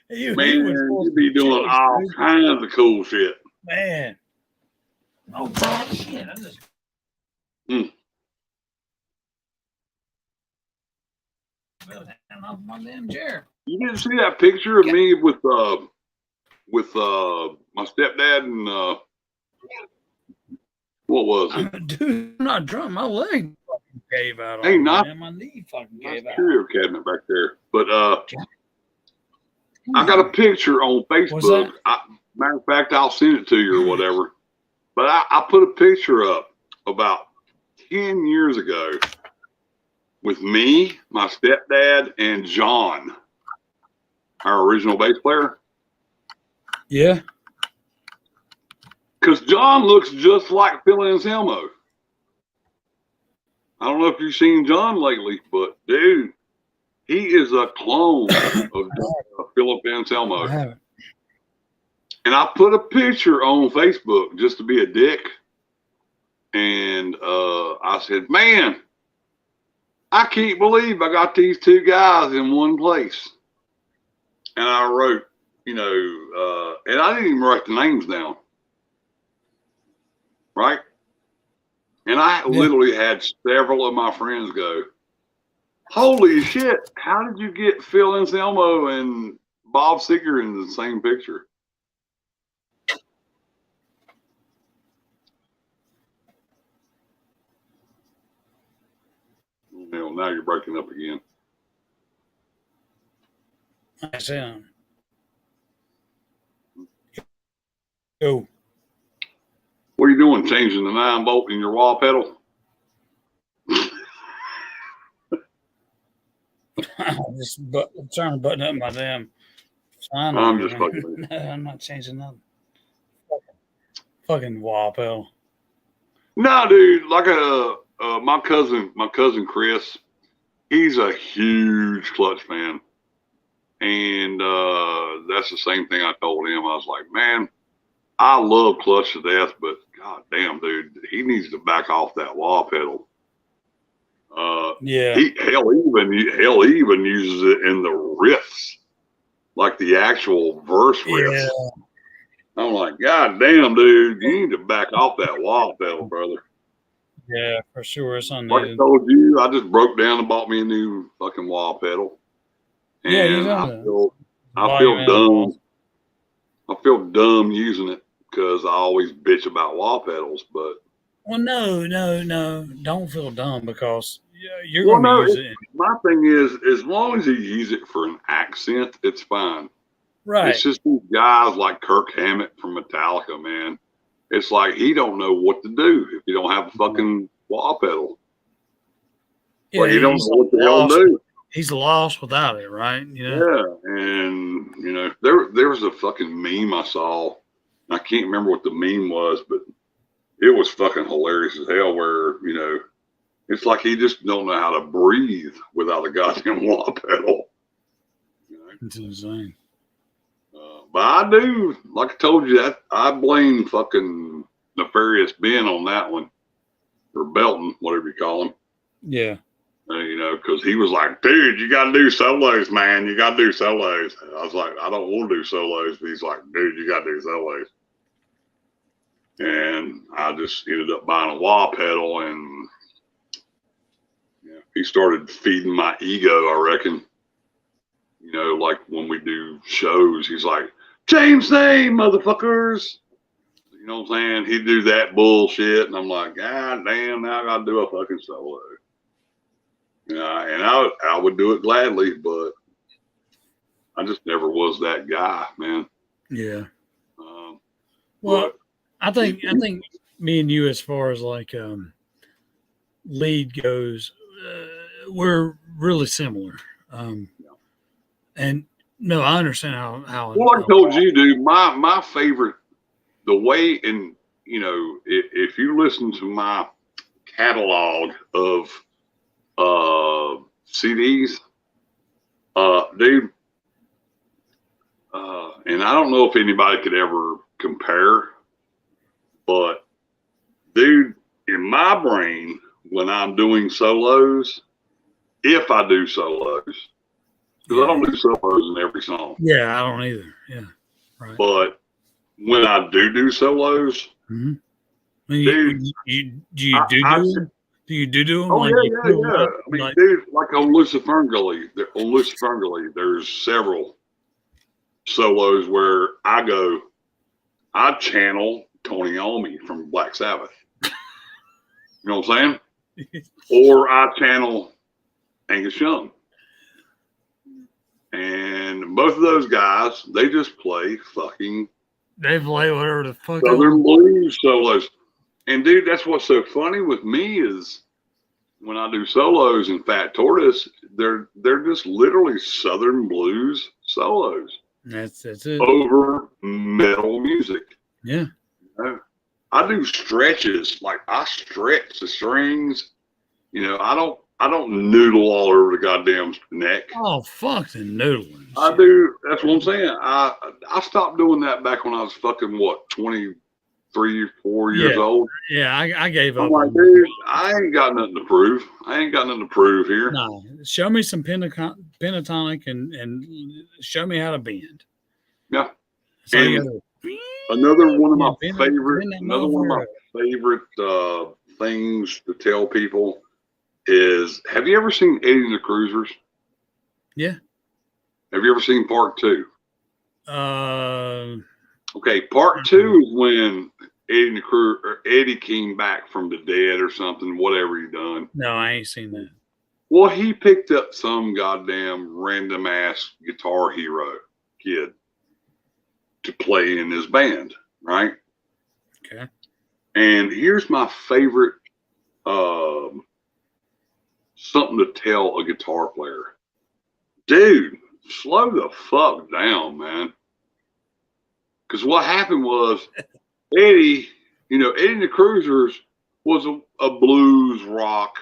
You'd be doing all kinds of cool shit. Man. Oh, bro, shit. I just... off my damn chair. You didn't see that picture of me with my stepdad and what was it? Dude, I'm not drunk. My leg fucking gave out. Hey, not my knee fucking gave out. Curio cabinet back there, but I got a picture on Facebook. Matter of fact, I'll send it to you or whatever. But I put a picture up about 10 years ago with me, my stepdad, and John, our original bass player. Yeah. Because John looks just like Phil Anselmo. I don't know if you've seen John lately, but dude, he is a clone of Philip Anselmo. I haven't. And I put a picture on Facebook just to be a dick. And I said, man, I can't believe I got these two guys in one place. And I wrote, and I didn't even write the names down. Right? And I literally had several of my friends go, holy shit, how did you get Phil Anselmo and Bob Seger in the same picture? Now you're breaking up again. I sound. Go. What are you doing? Changing the 9-bolt in your wah pedal? I'm just trying to button up my damn sign. I'm just fucking. No, I'm not changing nothing. Fucking wah pedal. No, dude. Like my cousin Chris, he's a huge Clutch fan, and that's the same thing I told him. I was like, man, I love Clutch to death, but god damn, dude, he needs to back off that wah pedal. Yeah. He even uses it in the riffs, like the actual verse riffs. Yeah. I'm like, god damn, dude, you need to back off that wah pedal, brother. Yeah, for sure. It's Like I unneeded. told you, I just broke down and bought me a new fucking wah pedal. And Yeah, you I done feel volume dumb. I feel dumb using it because I always bitch about wah pedals, but Well, no. Don't feel dumb because you're well, going to no. use it. My thing is, as long as you use it for an accent, it's fine. Right. It's just these guys like Kirk Hammett from Metallica, man. It's like he don't know what to do if you don't have a fucking wah pedal. Yeah, Like he don't know he's what the hell to lost. do. He's lost without it, right? You know? Yeah, and you know, there was a fucking meme I saw. I can't remember what the meme was, but it was fucking hilarious as hell. Where you know, it's like he just don't know how to breathe without a goddamn wah pedal. You know? It's insane. But I do, like I told you, that I blame fucking Nefarious Ben on that one, or Belton, whatever you call him. Yeah. You know, because he was like, dude, you got to do solos, man. You got to do solos. I was like, I don't want to do solos. But he's like, dude, you got to do solos. And I just ended up buying a wah pedal, and yeah, he started feeding my ego, I reckon. You know, like when we do shows, he's like, James name, motherfuckers. You know what I'm saying? He'd do that bullshit, and I'm like, God damn, now I got to do a fucking solo. Yeah, and I would do it gladly, but I just never was that guy, man. Yeah. Well, I think me and you, as far as like lead goes, we're really similar. And no, I understand how. Well, I told you, dude, my favorite, the way, and you know, if you listen to my catalog of CDs, dude, and I don't know if anybody could ever compare, but dude, in my brain, when I'm doing solos, if I do solos, because I don't do solos in every song. Yeah, I don't either. Yeah, right. But when I do solos, mm-hmm. dude, do you do them? Oh like yeah. I mean, dude, like on Lucifungally, there's several solos where I channel Tony Iommi from Black Sabbath. You know what I'm saying? Or I channel Angus Young. And both of those guys, they just play fucking they play whatever the fuck Southern blues solos. And dude, that's what's so funny with me is when I do solos in Fat Tortoise, they're just literally Southern blues solos. That's it. Over metal music. Yeah. You know, I do stretches, like I stretch the strings. You know, I don't noodle all over the goddamn neck. Oh, fuck the noodling. I do. That's what I'm saying. I stopped doing that back when I was fucking, what, 23, 4 years old? Yeah, I gave up. I'm like, dude, I ain't got nothing to prove. I ain't got nothing to prove here. No, show me some pentatonic and show me how to bend. Yeah. So and another one of my favorite things to tell people is, have you ever seen Eddie and the Cruisers? Yeah. Have you ever seen part 2? Okay, part 2 is when Eddie came back from the dead or something, whatever he done. No, I ain't seen that. Well, he picked up some goddamn random ass Guitar Hero kid to play in his band, right? Okay. And here's my favorite something to tell a guitar player. Dude, slow the fuck down, man. Because what happened was Eddie and the Cruisers was a blues rock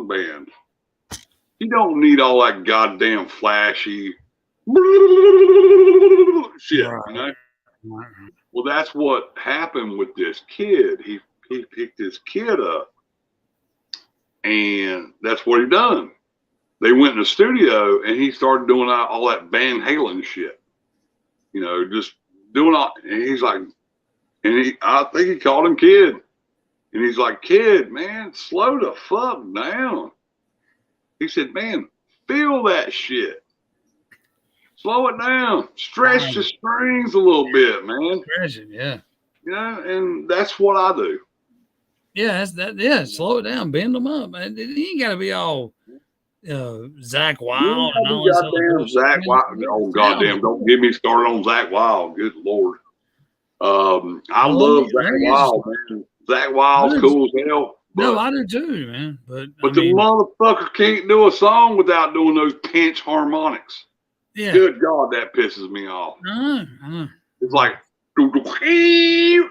band. You don't need all that goddamn flashy shit, Right. you know? Right. Well, that's what happened with this kid. He picked this kid up, and that's what he done. They went in the studio, and he started doing all that Van Halen shit. You know, just doing all. And he's like, I think he called him Kid, and he's like, Kid, man, slow the fuck down. He said, man, feel that shit. Slow it down. Stretch the strings a little bit, man. Stretch it, yeah. You know, and that's what I do. Yeah, that's that. Yeah, slow it down, bend them up. And it ain't got to be all Zach Wild and all this other Goddamn Zach Wild. Oh, goddamn. Don't get me started on Zach Wild. Good Lord. I love Zach Wild, man. Zach Wild's cool as hell. No, I do too, man. But the motherfucker can't do a song without doing those pinch harmonics. Yeah. Good God, that pisses me off. I know. It's like he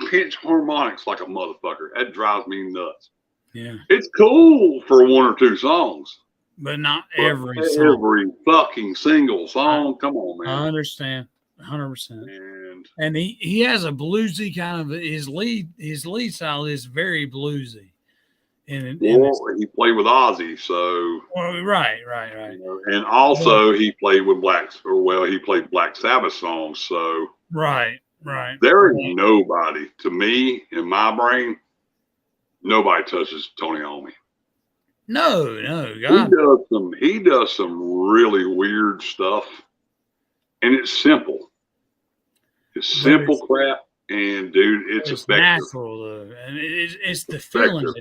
pinch harmonics like a motherfucker. That drives me nuts. Yeah. It's cool for one or two songs. But not But every song. every fucking single song. Come on, man. I understand. 100%. And he has a bluesy kind of his lead style is very bluesy. And he played with Ozzy, so right. you know, and also he played with he played Black Sabbath songs, so right. There is nobody, to me, in my brain, nobody touches Tony Iommi. No, God. He does some really weird stuff, and it's simple. It's simple crap. And dude, it's effective. Natural though, and it's the feeling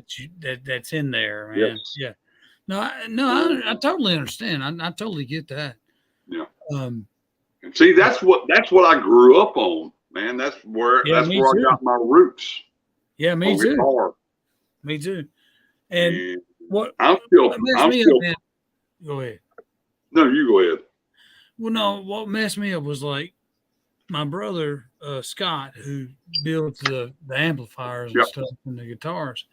that's in there, man. Yes. Yeah. I totally understand. I totally get that. Yeah. And see, that's what I grew up on, man. That's where I got my roots. Yeah, me too. Guitar. Me too. And what messed me up, man? Go ahead. No, you go ahead. Well, no, what messed me up was like my brother Scott, who builds the amplifiers and stuff and the guitars.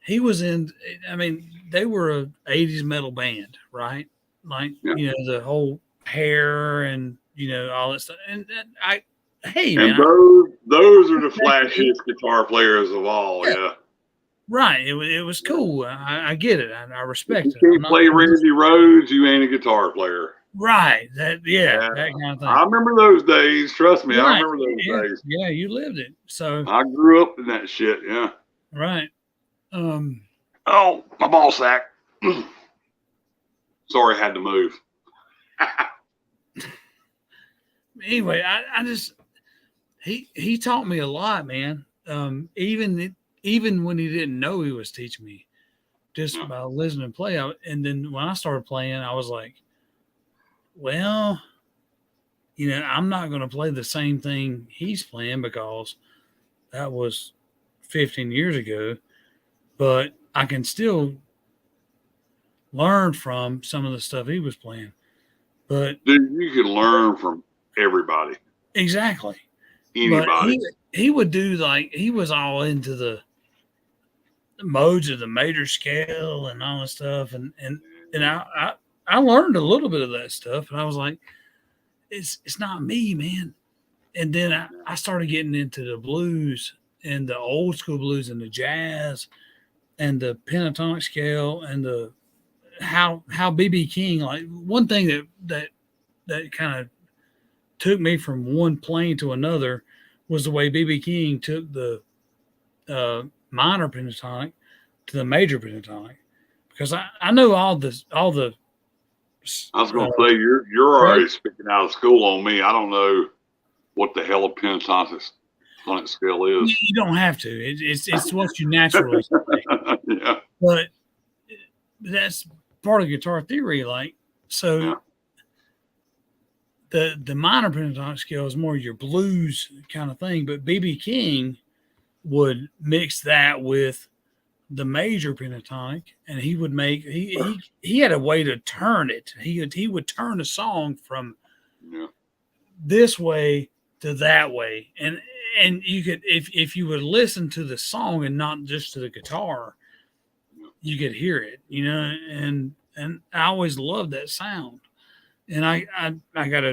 He was in. I mean, they were a '80s metal band, right? Like you know the whole hair and you know all that stuff. And man, those are the flashiest guitar players of all. Yeah. Right. It was cool. I get it. I respect it. If you can't play Randy Rhoads, you ain't a guitar player. Right. That kind of thing. I remember those days. Trust me, I remember those days. Yeah, you lived it. So I grew up in that shit. Yeah. Right. Oh, my ball sack. Sorry, I had to move. Anyway, I just he taught me a lot, man. Even when he didn't know he was teaching me, just by listening to play. And then when I started playing, I was like, well, you know, I'm not going to play the same thing he's playing because that was 15 years ago, but I can still learn from some of the stuff he was playing. But dude, you can learn from everybody. Exactly. Anybody. But he would do he was all into the modes of the major scale and all that stuff, and I learned a little bit of that stuff, and I was like, it's not me, man. And then I started getting into the blues and the old school blues and the jazz and the pentatonic scale and the how BB King, like one thing that kind of took me from one plane to another was the way BB King took the minor pentatonic to the major pentatonic, because I know all the. I was going to say you're already speaking out of school on me. I don't know what the hell a pentatonic scale is. You don't have to. It's what you naturally say. Yeah. But that's part of guitar theory. Like so. Yeah. The minor pentatonic scale is more your blues kind of thing, but BB King would mix that with the major pentatonic, and he would make he had a way to turn it. He would turn a song from this way to that way, and and you could, if you would listen to the song and not just to the guitar, you could hear it, you know, and I always loved that sound, and I got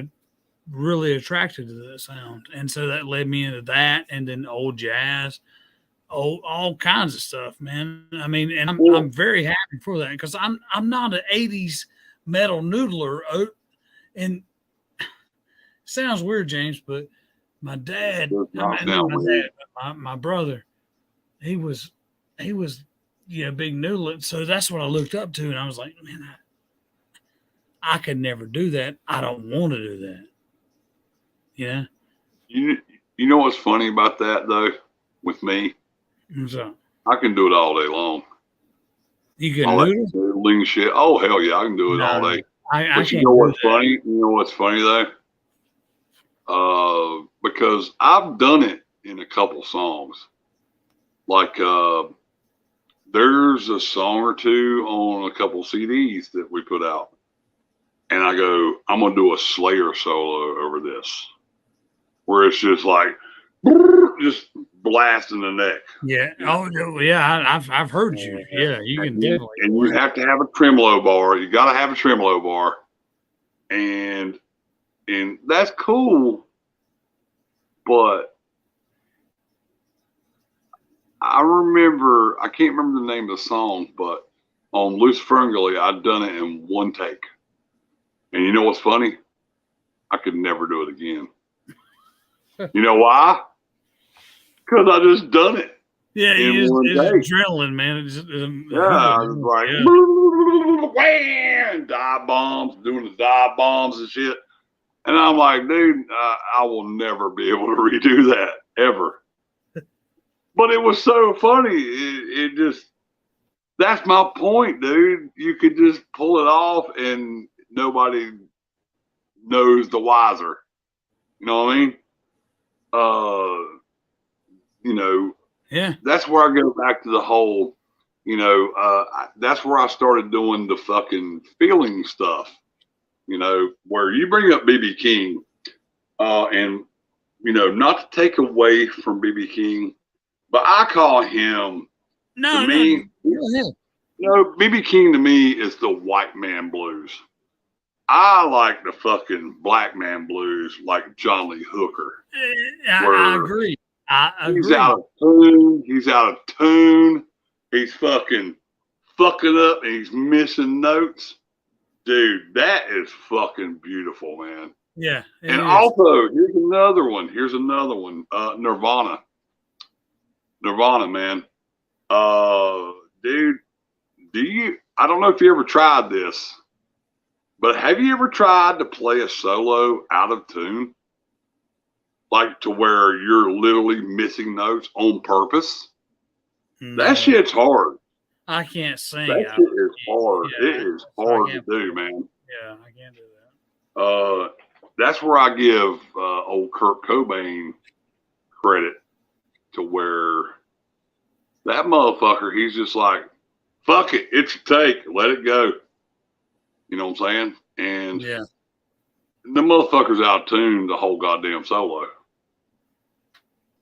really attracted to that sound, and so that led me into that, and then old jazz, all kinds of stuff, man. I mean, and I'm very happy for that because I'm not an '80s metal noodler, and sounds weird, James, but my dad, my brother, he was big noodler, so that's what I looked up to, and I was like, man, I could never do that. I don't want to do that. Yeah. You know what's funny about that though, with me? So I can do it all day long. you can all noodle? that noodling shit. Oh hell yeah, I can do it all day. But you know what's funny? You know what's funny though? Because I've done it in a couple songs. Like there's a song or two on a couple CDs that we put out. And I go, I'm gonna do a Slayer solo over this. Where it's just like just blasting the neck. Yeah. Oh yeah, I've heard you. Yeah, you can definitely. And you have to have a tremolo bar. You gotta have a tremolo bar. And that's cool. But I can't remember the name of the song, but on Lucifer Unguli, I'd done it in one take. And you know what's funny? I could never do it again. You know why? Because I just done it. Yeah, it's adrenaline, man. I was like, wham, dive bombs, doing the dive bombs and shit. And I'm like, dude, I will never be able to redo that ever. But it was so funny. It just, that's my point, dude. You could just pull it off and nobody knows the wiser. You know what I mean? You know, yeah. That's where I go back to the whole, you know, that's where I started doing the fucking feeling stuff. You know, where you bring up BB King, and you know, not to take away from BB King, but I call him BB King to me is the white man blues. I like the fucking black man blues, like John Lee Hooker. I agree. He's out of tune. He's out of tune. He's fucking up, and he's missing notes. Dude, that is fucking beautiful, man. Yeah. And also, here's another one. Nirvana, man. Dude, I don't know if you ever tried this, but have you ever tried to play a solo out of tune? Like to where you're literally missing notes on purpose? No. That shit's hard. I can't sing. That shit is hard. Yeah, it is hard to do, man. Yeah, I can't do that. That's where I give old Kurt Cobain credit, to where that motherfucker, he's just like, fuck it, it's a take, let it go. You know what I'm saying? And yeah, the motherfucker's out of tune the whole goddamn solo.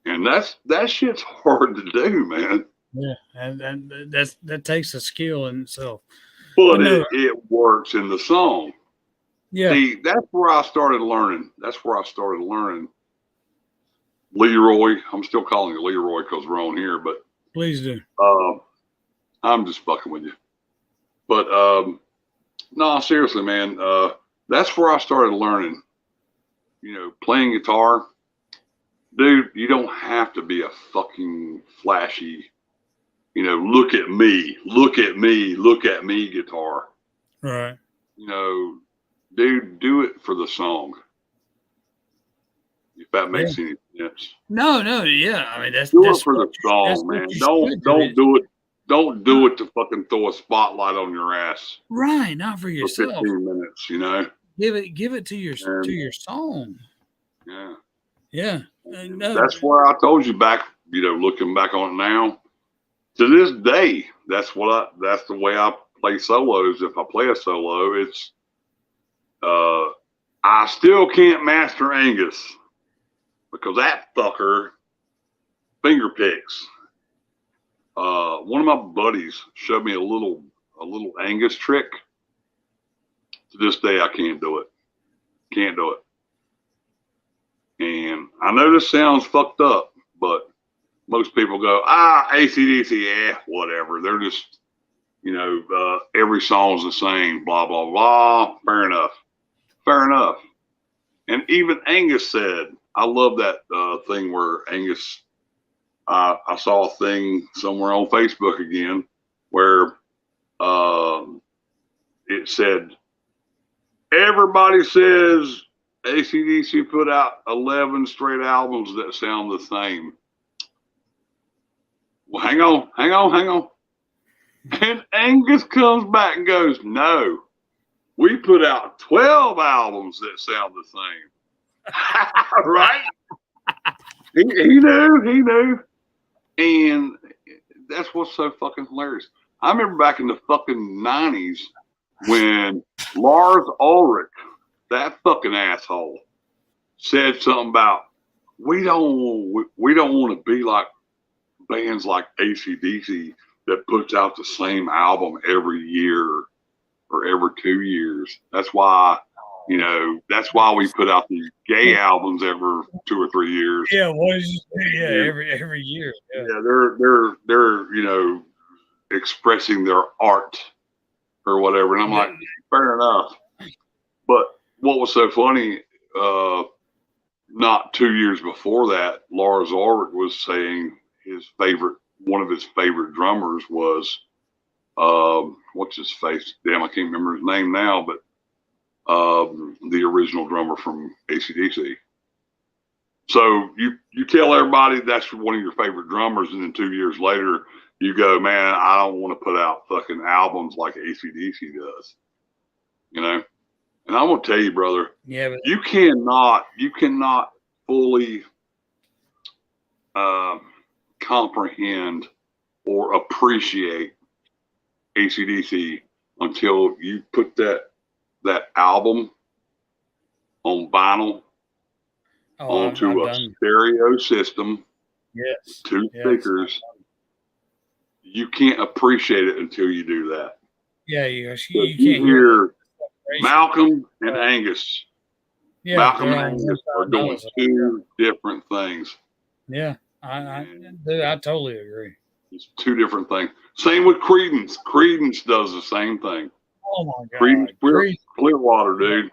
And that shit's hard to do, man. Yeah, and that takes a skill in itself. But it works in the song. Yeah. See, that's where I started learning. Leroy. I'm still calling you Leroy because we're on here, but please do. I'm just fucking with you. But no, seriously, man. That's where I started learning. You know, playing guitar. Dude, you don't have to be a fucking flashy, you know, look at me guitar. Right. You know, dude, do it for the song. If that makes any sense. No, yeah. I mean, that's it for the song, man. Don't do it. Don't do it to fucking throw a spotlight on your ass. Right, not for yourself. For 15 minutes, you know. Give it to your song. Yeah. Yeah. No. That's where I told you back, you know, looking back on it now, to this day, that's the way I play solos. If I play a solo, it's, I still can't master Angus, because that fucker finger picks. One of my buddies showed me a little Angus trick. To this day, I can't do it. Can't do it. And I know this sounds fucked up, but most people go, AC/DC, yeah, whatever. They're just, every song's the same, blah, blah, blah. Fair enough. Fair enough. And even Angus said, I love that thing where Angus, I saw a thing somewhere on Facebook again where it said, everybody says AC/DC put out 11 straight albums that sound the same. Well, hang on. And Angus comes back and goes, no, we put out 12 albums that sound the same. Right? He knew. And that's what's so fucking hilarious. I remember back in the fucking 90s when Lars Ulrich, that fucking asshole, said something about we don't want to be like bands like AC/DC that puts out the same album every year or every 2 years. That's why, that's why we put out these gay albums every 2 or 3 years. Yeah, every year. Yeah, they're expressing their art or whatever. And I'm like, fair enough. But what was so funny, not 2 years before that, Lars Ulrich was saying one of his favorite drummers was, what's his face? Damn, I can't remember his name now, but the original drummer from AC/DC. So you tell everybody that's one of your favorite drummers, and then 2 years later, you go, man, I don't want to put out fucking albums like AC/DC does, And I'm gonna tell you, brother, but you cannot fully comprehend or appreciate AC/DC until you put that album on vinyl onto a stereo system. Yes. 2 speakers. You can't appreciate it until you do that. Yeah, you can't hear Malcolm and Angus. Yeah, Malcolm and Angus are doing 2 different things. Yeah, I totally agree. It's 2 different things. Same with Creedence. Creedence does the same thing. Oh my God. Creedence Clearwater, dude.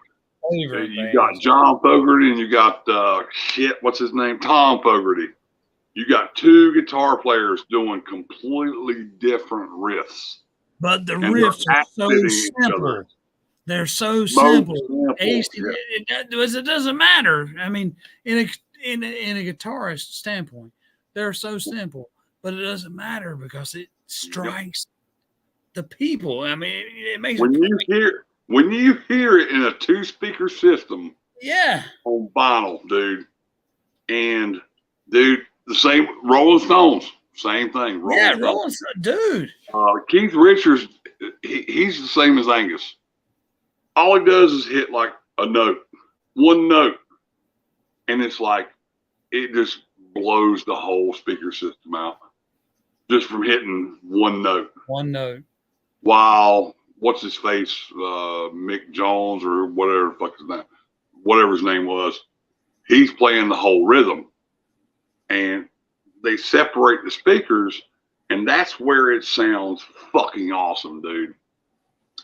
You got John Fogerty and you got what's his name? Tom Fogerty. You got 2 guitar players doing completely different riffs. But the riffs are so simple. They're so simple. It doesn't matter. I mean, in a guitarist standpoint, they're so simple, but it doesn't matter because it strikes the people. I mean, it makes when you hear it in a 2-speaker system. Yeah. On vinyl, dude, and the same Rolling Stones, same thing. Rolling Stones, dude. Keith Richards, he's the same as Angus. All he does is hit like a note, 1 note, and it's like it just blows the whole speaker system out just from hitting 1 note. 1 note. While what's his face, Mick Jones or whatever his name was, he's playing the whole rhythm, and they separate the speakers, and that's where it sounds fucking awesome, dude.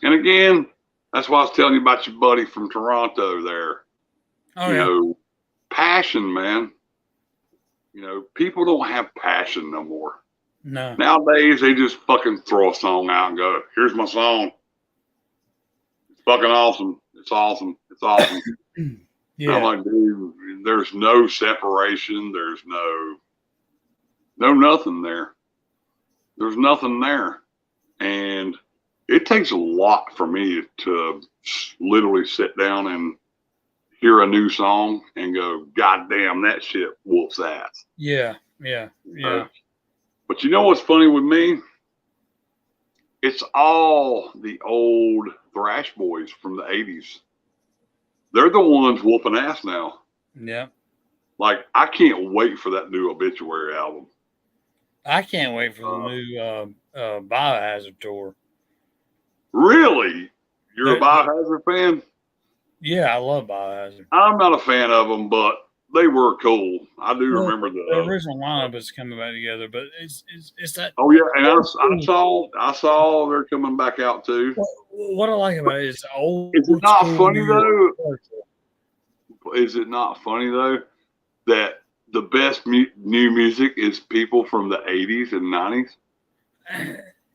And again, that's why I was telling you about your buddy from Toronto there. Passion, man. People don't have passion no more. No. Nowadays, they just fucking throw a song out and go, here's my song. It's fucking awesome. It's awesome. It's awesome. Yeah. I'm like, dude, there's no separation. There's no nothing there. There's nothing there. And it takes a lot for me to literally sit down and hear a new song and go, God damn, that shit whoops ass. Yeah. But you know what's funny with me? It's all the old thrash boys from the 80s. They're the ones whooping ass now. Yeah. Like, I can't wait for that new Obituary album. I can't wait for the new Biohazard tour. Really? You're a They're- Biohazard fan? Yeah, I love Biohazard. I'm not a fan of them, but they were cool. I do Well, remember the original lineup is coming back together, but it's that. Oh yeah, and I saw they're coming back out too. What I like about it is old. Is it not school funny New though? York. Is it not funny though that the best new music is people from the 80s and 90s?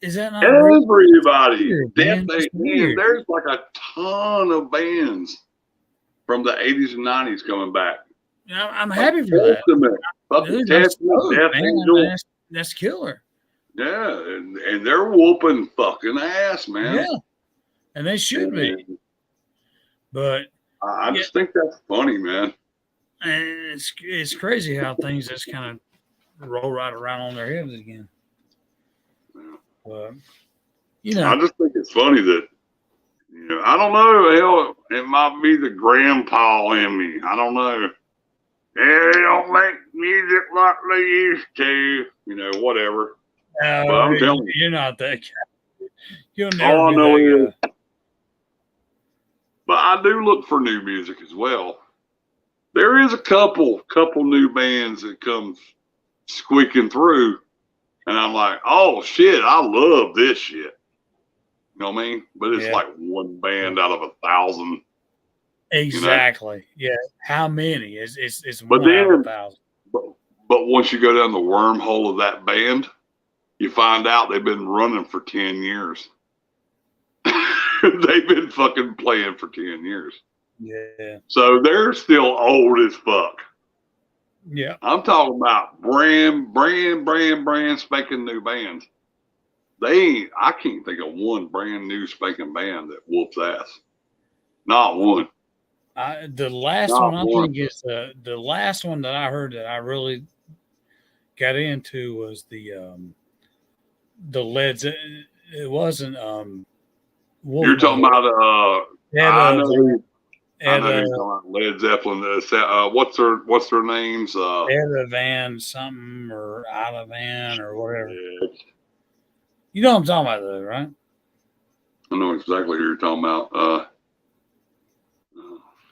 Is that not real? Everybody. Weird, man. Man, It's weird. there's like a ton of bands from the 80s and 90s coming back. I'm happy for that. Fucking Dude, that's Testament, dope, Death man. Angel. That's killer. Yeah, and they're whooping fucking ass, man. Yeah, and they should be. But I just think that's funny, man. and it's crazy how things just kind of roll right around on their heads again. But I just think it's funny that I don't know. Hell, it might be the grandpa in me. I don't know. Yeah, they don't make music like they used to. Whatever. But I'm telling you, you're not that guy. You'll never all I be know that guy. is, but I do look for new music as well. There is a couple new bands that come squeaking through, and I'm like, oh shit, I love this shit. You know what I mean? But it's like one band out of 1,000. Exactly. Yeah. How many? It's But one out of then, 1,000. but once you go down the wormhole of that band, you find out they've been running for 10 years. They've been fucking playing for 10 years. Yeah. So they're still old as fuck. Yeah. I'm talking about brand spanking new bands. I can't think of one brand new spanking band that whoops ass. Not one. The last Not one I one. think is the last one that I heard that I really got into was the Led Zeppelin. It wasn't Wolf You're talking Mother. about I know who you're talking about. Led Zeppelin. What's their names? Etta Van something or Ida Van or whatever. Yeah, You know what I'm talking about, though, right? I know exactly who you're talking about.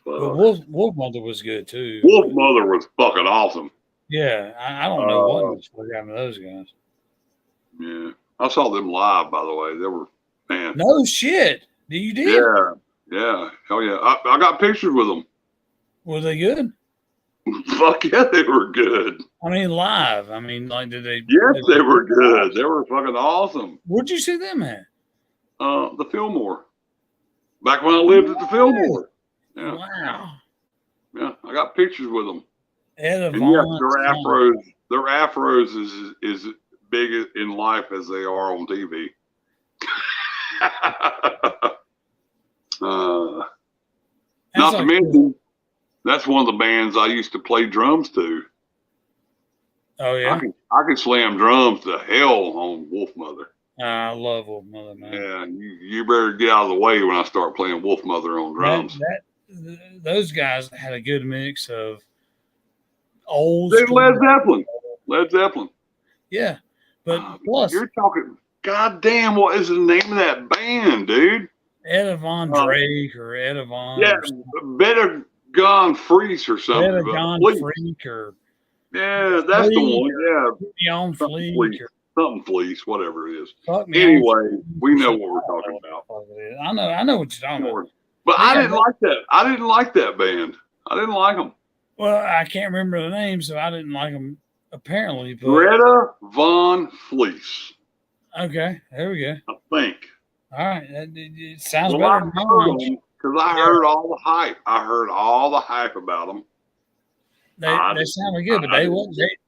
But Wolf Mother was good too. Wolf Mother was fucking awesome. Yeah, I don't know what happened to those guys. Yeah, I saw them live. By the way, they were man. No shit. You did? Yeah, hell yeah. I got pictures with them. Were they good? Fuck yeah, they were good. I mean, live. I mean, like, did they? Yes, they were good. They were fucking awesome. Where'd you see them at? The Fillmore. Back when I lived at the Fillmore. Yeah. Wow. Yeah, I got pictures with them. Etta And Von, yes, their afros is big in life as they are on TV. Not to mention, that's one of the bands I used to play drums to. Oh yeah, I could slam drums to hell on Wolf Mother. I love Wolf Mother, man. Yeah, you better get out of the way when I start playing Wolf Mother on drums. Those guys had a good mix of old. Led Zeppelin. Yeah, but plus you're talking. Goddamn, what is the name of that band, dude? Etta Von Drake or Etta Von. Yeah, Better Gone Freak or something. Better Gone Freak or. Yeah, that's the one. Yeah, Beyond Fleek or something Fleece, whatever it is. Anyway, we know what we're talking about. I know what you're talking about. But I didn't like that. I didn't like that band. I didn't like them. Well, I can't remember the name, so I didn't like them. Apparently, but... Greta Von Fleece. Okay, there we go. I think. All right, it sounds better than mine. Because I heard all the hype. I heard all the hype about them. They sounded good, but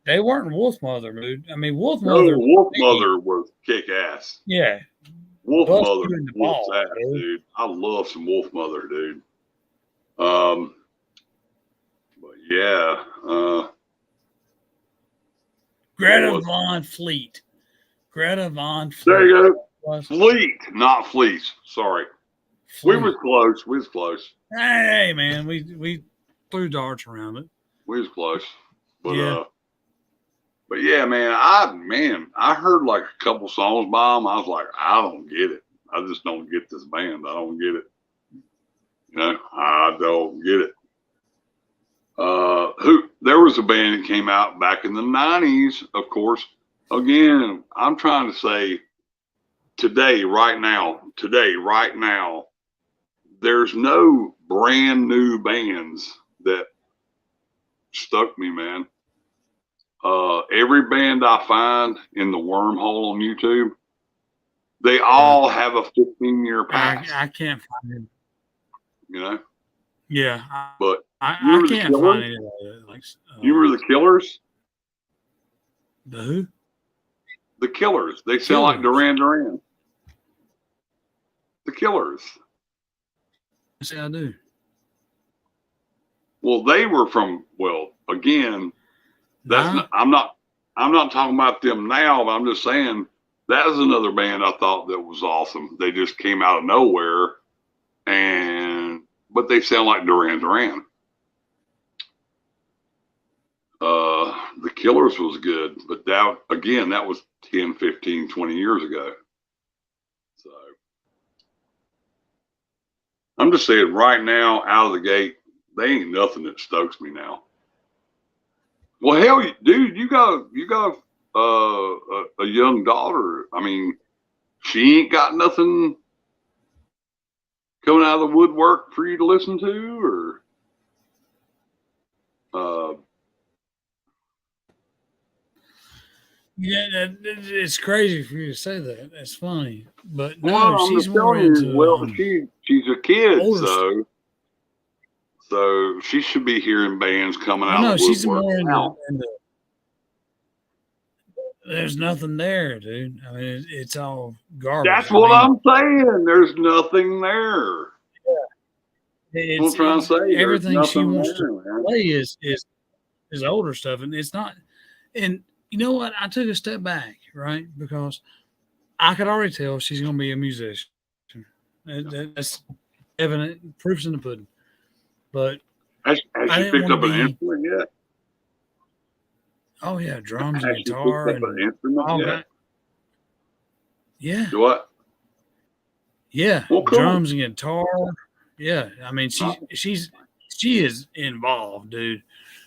they weren't Wolf Mother, dude. I mean, Wolf Mother. Wolf Mother was kick ass. Yeah. Wolf Mother whoops ass, dude. I love some Wolf Mother, dude. But yeah. Greta Von Fleet. Greta Von Fleet. There you go. Fleet, not Fleece. Sorry. Fleet. We was close. We was close. Hey, man, we threw darts around it. We was close. But But yeah, I heard like a couple songs by them. I was like, I don't get it. I just don't get this band. I don't get it. You know, I don't get it. There was a band that came out back in the 90s, of course. Again, I'm trying to say today, right now, there's no brand new bands that stuck me, man. Every band I find in the wormhole on YouTube, they all have a 15-year past. I can't find it. You know? Yeah. But I can't find it. Like, you remember the Killers? The who? The Killers. They sound like Duran Duran. The Killers. Yes, I do. Well, they were from, well, again, I'm not talking about them now, but I'm just saying that was another band I thought that was awesome. They just came out of nowhere, but they sound like Duran Duran. The Killers was good, but that was 10, 15, 20 years ago. So I'm just saying right now, out of the gate, they ain't nothing that stokes me now. Well, hell, dude, you got a young daughter. I mean, she ain't got nothing coming out of the woodwork for you to listen to, or yeah, it's crazy for you to say that. That's funny, but well, no, she's more into. She's a kid, so she should be hearing bands coming out. No, of the she's woodwork more now. into. There's nothing there, dude. I mean, it's all garbage. That's what I'm saying. There's nothing there. Yeah. I'm trying to say everything she wants to play is older stuff, and it's not. And you know what? I took a step back, right? Because I could already tell she's going to be a musician. That's evident. Proof's in the pudding. But has she picked up an instrument yet? Oh yeah, drums and guitar and an instrument yet? Yeah. What? Yeah, well, cool. Drums and guitar. Yeah, I mean she is involved, dude,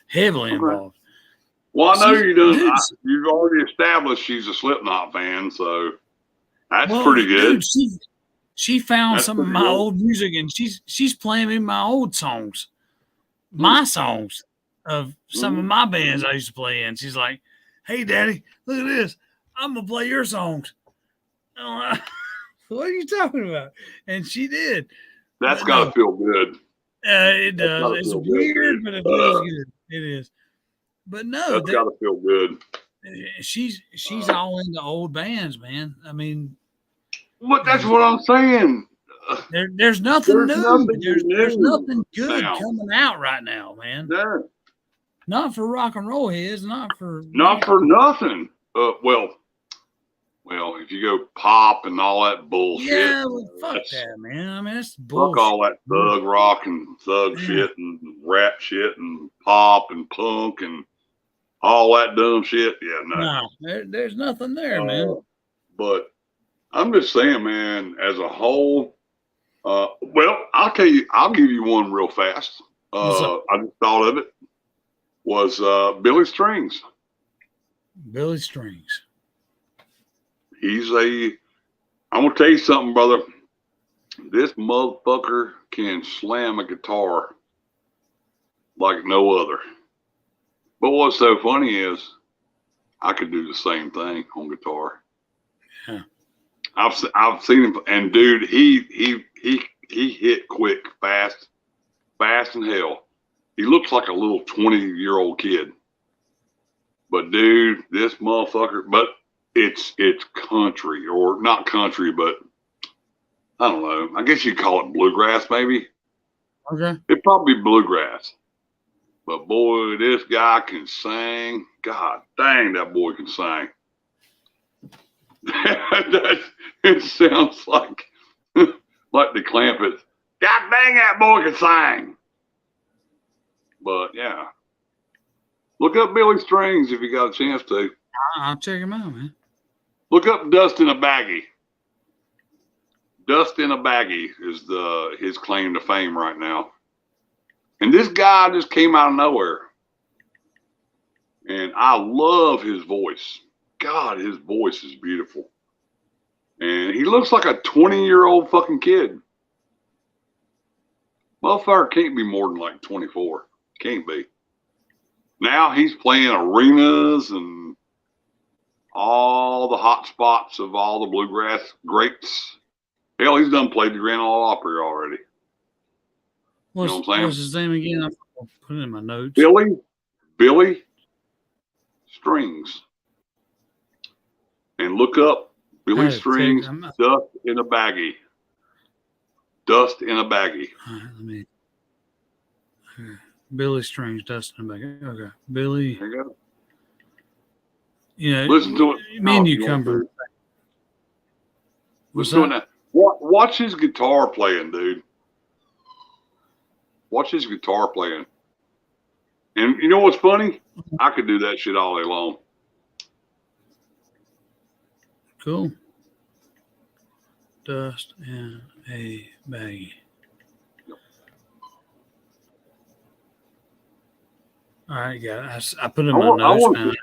heavily involved. Well, I know you done. You've already established she's a Slipknot fan, so that's pretty good. Dude, she found some of my old music, and she's playing me my old songs, my songs of some of my bands I used to play in. She's like, "Hey, Daddy, look at this. I'm gonna play your songs." What are you talking about? And she did. That's gotta feel good. It does. It's weird, but it feels good. It is. But no, that's gotta feel good. She's all into old bands, man. I mean, that's what I'm saying. There's nothing new. There's nothing good coming out right now, man. Yeah. Not for rock and roll heads. Not for nothing. Well, if you go pop and all that bullshit. Yeah, well, fuck that, man. I mean, that's bullshit. Fuck all that thug rock and thug shit and rap shit and pop and punk and all that dumb shit. Yeah, no. There's nothing there, man. But I'm just saying, man, as a whole, well, I'll give you one real fast. I just thought of it. Was Billy Strings. Billy Strings. I'm going to tell you something, brother. This motherfucker can slam a guitar like no other. But what's so funny is I could do the same thing on guitar. Yeah. I've seen him, and dude, he hit quick, fast and hell. He looks like a little 20-year-old kid. But dude, this motherfucker, but it's country, or not country, but I don't know. I guess you'd call it bluegrass, maybe. Okay. It'd probably be bluegrass. But boy, this guy can sing. God dang, that boy can sing. It sounds like the Clampets. God dang, that boy can sing. But yeah. Look up Billy Strings if you got a chance to. I'll check him out, man. Look up Dust in a Baggie. Dust in a Baggie is his claim to fame right now. And this guy just came out of nowhere. And I love his voice. God, his voice is beautiful. And he looks like a 20-year-old fucking kid. Motherfucker can't be more than like 24. Can't be. Now he's playing arenas and all the hot spots of all the bluegrass greats. Hell, he's done played the Grand Ole Opry already. What's his name again? I'll put it in my notes. Billy Strings. And look up Billy Strings, Dust in a Baggie. Dust in a Baggie. All right, let me. Billy Strings, Dust in a Baggie. Okay, Billy. There you go. You know, listen to it. Me and you come from. Listen to it. Watch his guitar playing, dude. Watch his guitar playing. And you know what's funny? I could do that shit all day long. Cool. Dust in a Baggie. Yep. All right, guys. I put in my notes, man.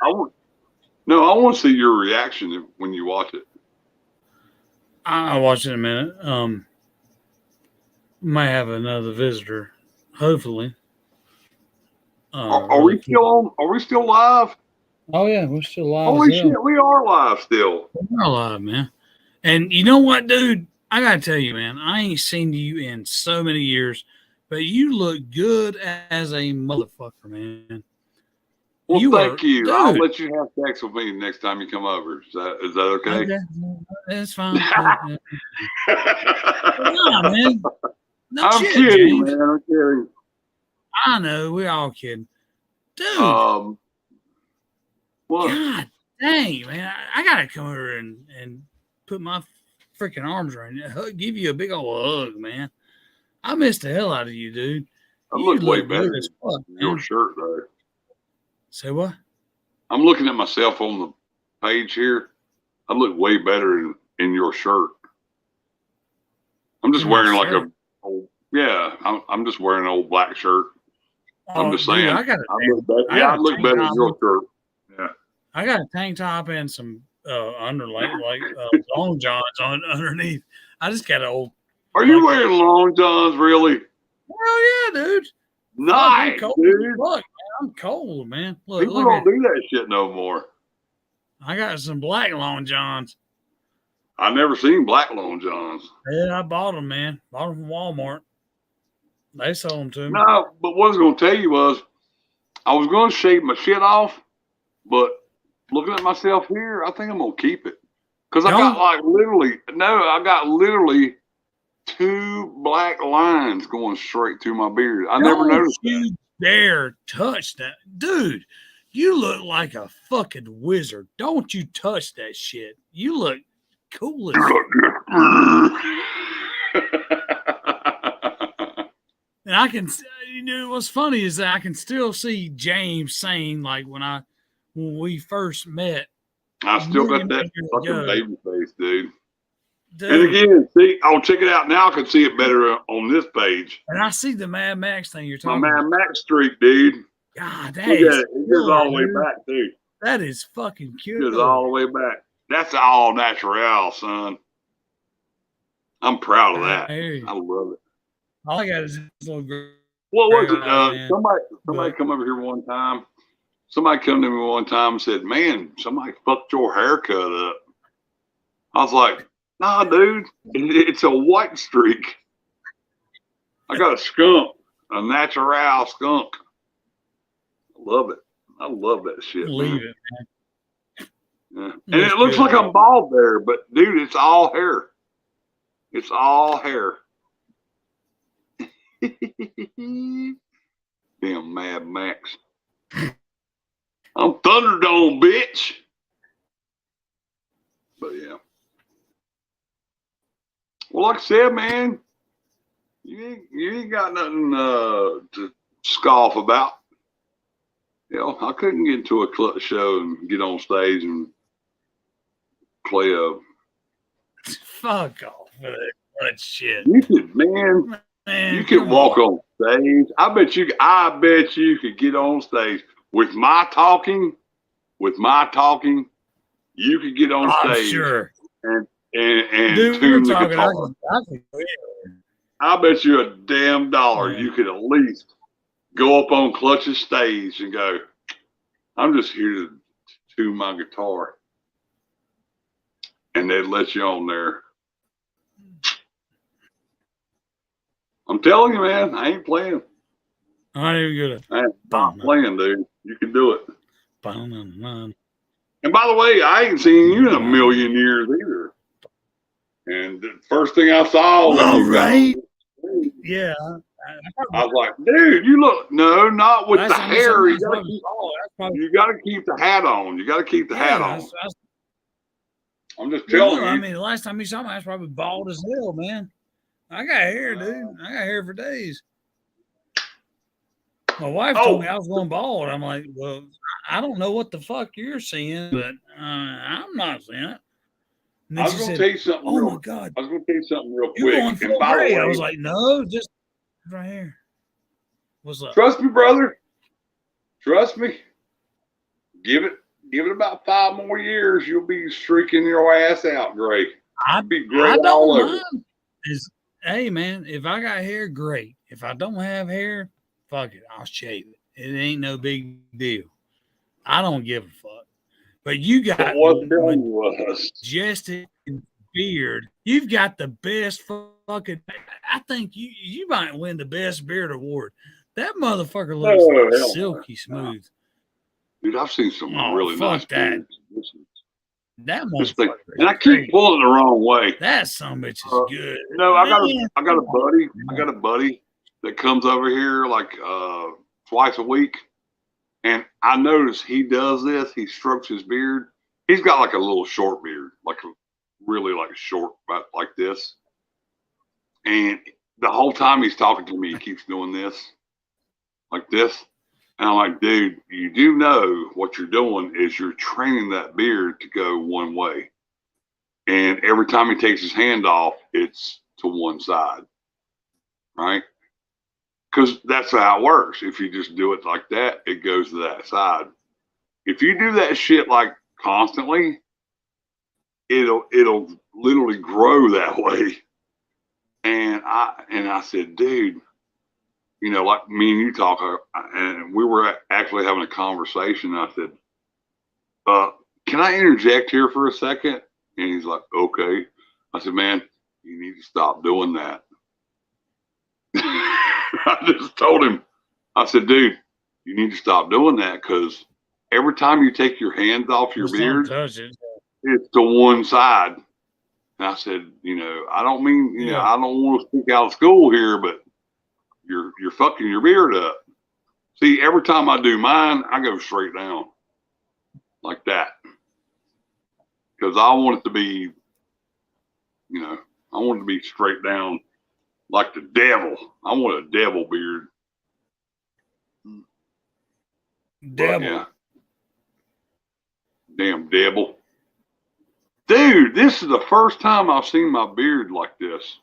I want to see your reaction when you watch it. I'll watch it in a minute. Might have another visitor, hopefully. Are we still on? Are we still live? Oh yeah, we're still live. Holy shit, we are live still. We're live, man. And you know what, dude? I gotta tell you, man, I ain't seen you in so many years, but you look good as a motherfucker, man. Well, thank you. Dude. I'll let you have sex with me next time you come over. Is that okay? Okay. That's fine. Nah, man. No I'm shit, kidding, James. man. I'm kidding. I know. We're all kidding. Dude. What? God dang, man. I got to come over and put my freaking arms around you. Give you a big old hug, man. I missed the hell out of you, dude. I look way better as fuck, in your shirt, though. Say what? I'm looking at myself on the page here. I look way better in your shirt. I'm just wearing like I'm just wearing an old black shirt. I'm just saying. Dude, I look better in your shirt. Yeah. I got a tank top and some long johns on underneath. I just got an old. Are you wearing long johns, really? Well, yeah, dude. Nice, dude. Look, man, I'm cold, man. People don't do that shit no more. I got some black long johns. I never seen black long johns. Yeah, I bought them, man. Bought them from Walmart. They sold them to me. No, but what I was going to tell you was I was going to shave my shit off, but looking at myself here, I think I'm going to keep it. Because I got literally 2 black lines going straight through my beard. I never noticed that. You dare touch that. Dude, you look like a fucking wizard. Don't you touch that shit. You look cool as And I can, what's funny is that I can still see James saying, like, when we first met. I still got that fucking baby face, dude. And again, see, I'll check it out now. I can see it better on this page. And I see the Mad Max thing you're talking about. My Mad Max streak, dude. God, that is it goes all the way back, dude. That is fucking cute. It goes all the way back. That's all natural, son. I'm proud of that. I love it. All I got is this little girl. What was it? Somebody come over here one time. Somebody come to me one time and said, "Man, somebody fucked your haircut up." I was like, "Nah, dude, it's a white streak. I got a skunk, a natural skunk. I love it. I love that shit. Leave it, man. Yeah. And it looks like I'm bald there, but dude, it's all hair. It's all hair." Damn Mad Max. I'm Thunderdome, bitch. But yeah. Well, like I said, man, you ain't got nothing to scoff about. You know, I couldn't get into a club show and get on stage and play a. Fuck off with that shit. You could, man. Man, You could walk on stage. I bet you could get on stage with my talking. With my talking, you could get on I'm stage sure. and Dude, tune the talking, guitar. I bet you a damn dollar you could at least go up on Clutch's stage and go, I'm just here to tune my guitar. And they'd let you on there. I'm telling you, man, I ain't playing. I ain't even I ain't playing, dude. You can do it. good. And by the way, I ain't seen you in a million years either. And the first thing I saw when All you right. got, Yeah. I was like, dude, you look, no, not with the hair. You gotta keep the hat on. You gotta keep the hat on. I'm just telling you. I mean, the last time you saw me, I was probably bald as hell, man. I got hair, dude. I got hair for days. My wife told me I was going bald. I'm like, well, I don't know what the fuck you're seeing, but I'm not seeing it. I was going to tell you something. Oh my God! I was going to tell you something real quick. You're going full by gray. the way, I was like, no, just right here. What's up? Trust me, brother. Trust me. Give it about 5 more years. You'll be streaking your ass out gray. I'd be gray I don't all over. mind. Hey, man, if I got hair, great. If I don't have hair, fuck it. I'll shave it. It ain't no big deal. I don't give a fuck. But you got majestic beard. You've got the best fucking. I think you might win the best beard award. That motherfucker looks silky smooth. Dude, I've seen some really nice beards. That motherfucker. And I keep pulling it the wrong way. That son bitch is good. No, I got a buddy. I got a buddy that comes over here like twice a week. And I notice he does this. He strokes his beard. He's got like a little short beard, like really like short, like this. And the whole time he's talking to me, he keeps doing this, like this. And I'm like, dude, you do know what you're doing is you're training that beard to go one way. And every time he takes his hand off, it's to one side, right? Because that's how it works. If you just do it like that, it goes to that side. If you do that shit like constantly, it'll literally grow that way. And I said, dude, you know, like me and you talk, and we were actually having a conversation. I said, can I interject here for a second? And he's like, okay. I said, man, you need to stop doing that. I just told him, I said, dude, you need to stop doing that because every time you take your hands off your beard, it's to one side. And I said, you know, I don't mean, you know, I don't want to speak out of school here, but you're fucking your beard up. See, every time I do mine, I go straight down like that because I want it to be, you know, I want it to be straight down. Like the devil. I want a devil beard. Devil. Yeah. Damn devil. Dude, this is the first time I've seen my beard like this.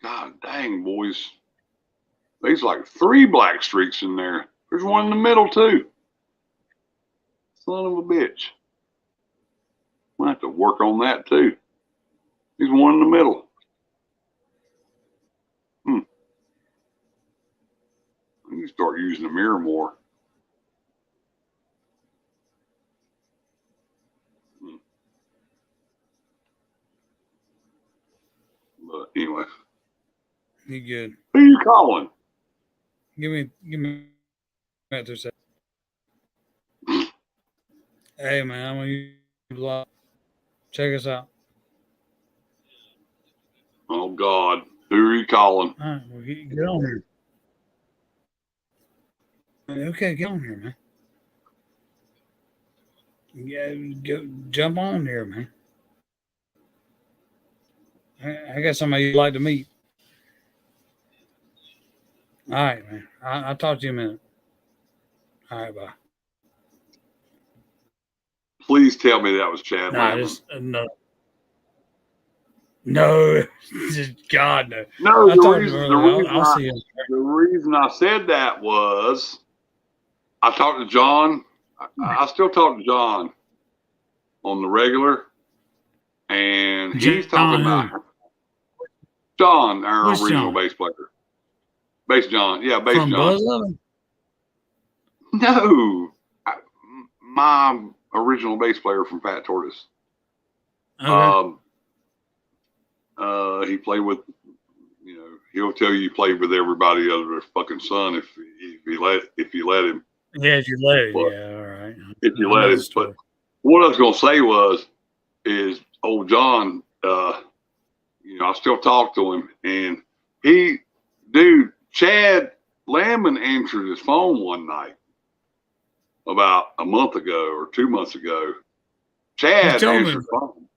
God dang, boys. There's like 3 black streaks in there. There's one in the middle, too. Son of a bitch. I'm going to have to work on that, too. There's one in the middle. I need to start using the mirror more. But anyway. You good. Who are you calling? Give me that 2 seconds. Hey man, I'm on YouTube. Check us out. Oh God. Who are you calling? All right, well, get on here. Okay, get on here, man. Yeah, go jump on here, man. I got somebody you'd like to meet. All right, man. I'll talk to you in a minute. All right, bye. Please tell me that was Chad Nah, Lamb. just no. No, God no. No, I the talked to him reason earlier. I'll see him. the reason I said that was I talked to John. I still talk to John on the regular, and he's talking about John, our Which original John? bass player. Bass John. Yeah, bass From John. Buzz Lovin'? No. My original bass player from Fat Tortoise. Okay. He played with, you know, he'll tell you he played with everybody under their fucking sun if you let him. Yeah, if you let it. But Yeah, all right. if you let him. But what I was gonna say is old John, you know, I still talk to him, and Chad Lamb answered his phone one night about a month ago or 2 months ago. Chad answered the phone.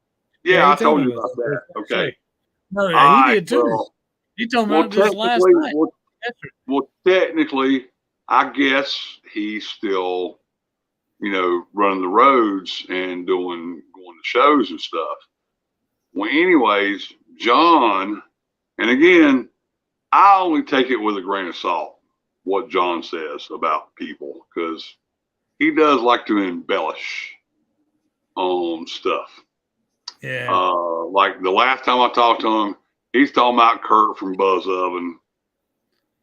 Yeah, I told you about that. Okay. No, yeah, he did too. Well, he told me about this last night. Well, technically, I guess he's still, you know, running the roads and going to shows and stuff. Well, anyways, John, and again, I only take it with a grain of salt, what John says about people, because he does like to embellish on stuff. Yeah. Like the last time I talked to him, he's talking about Kurt from Buzz Oven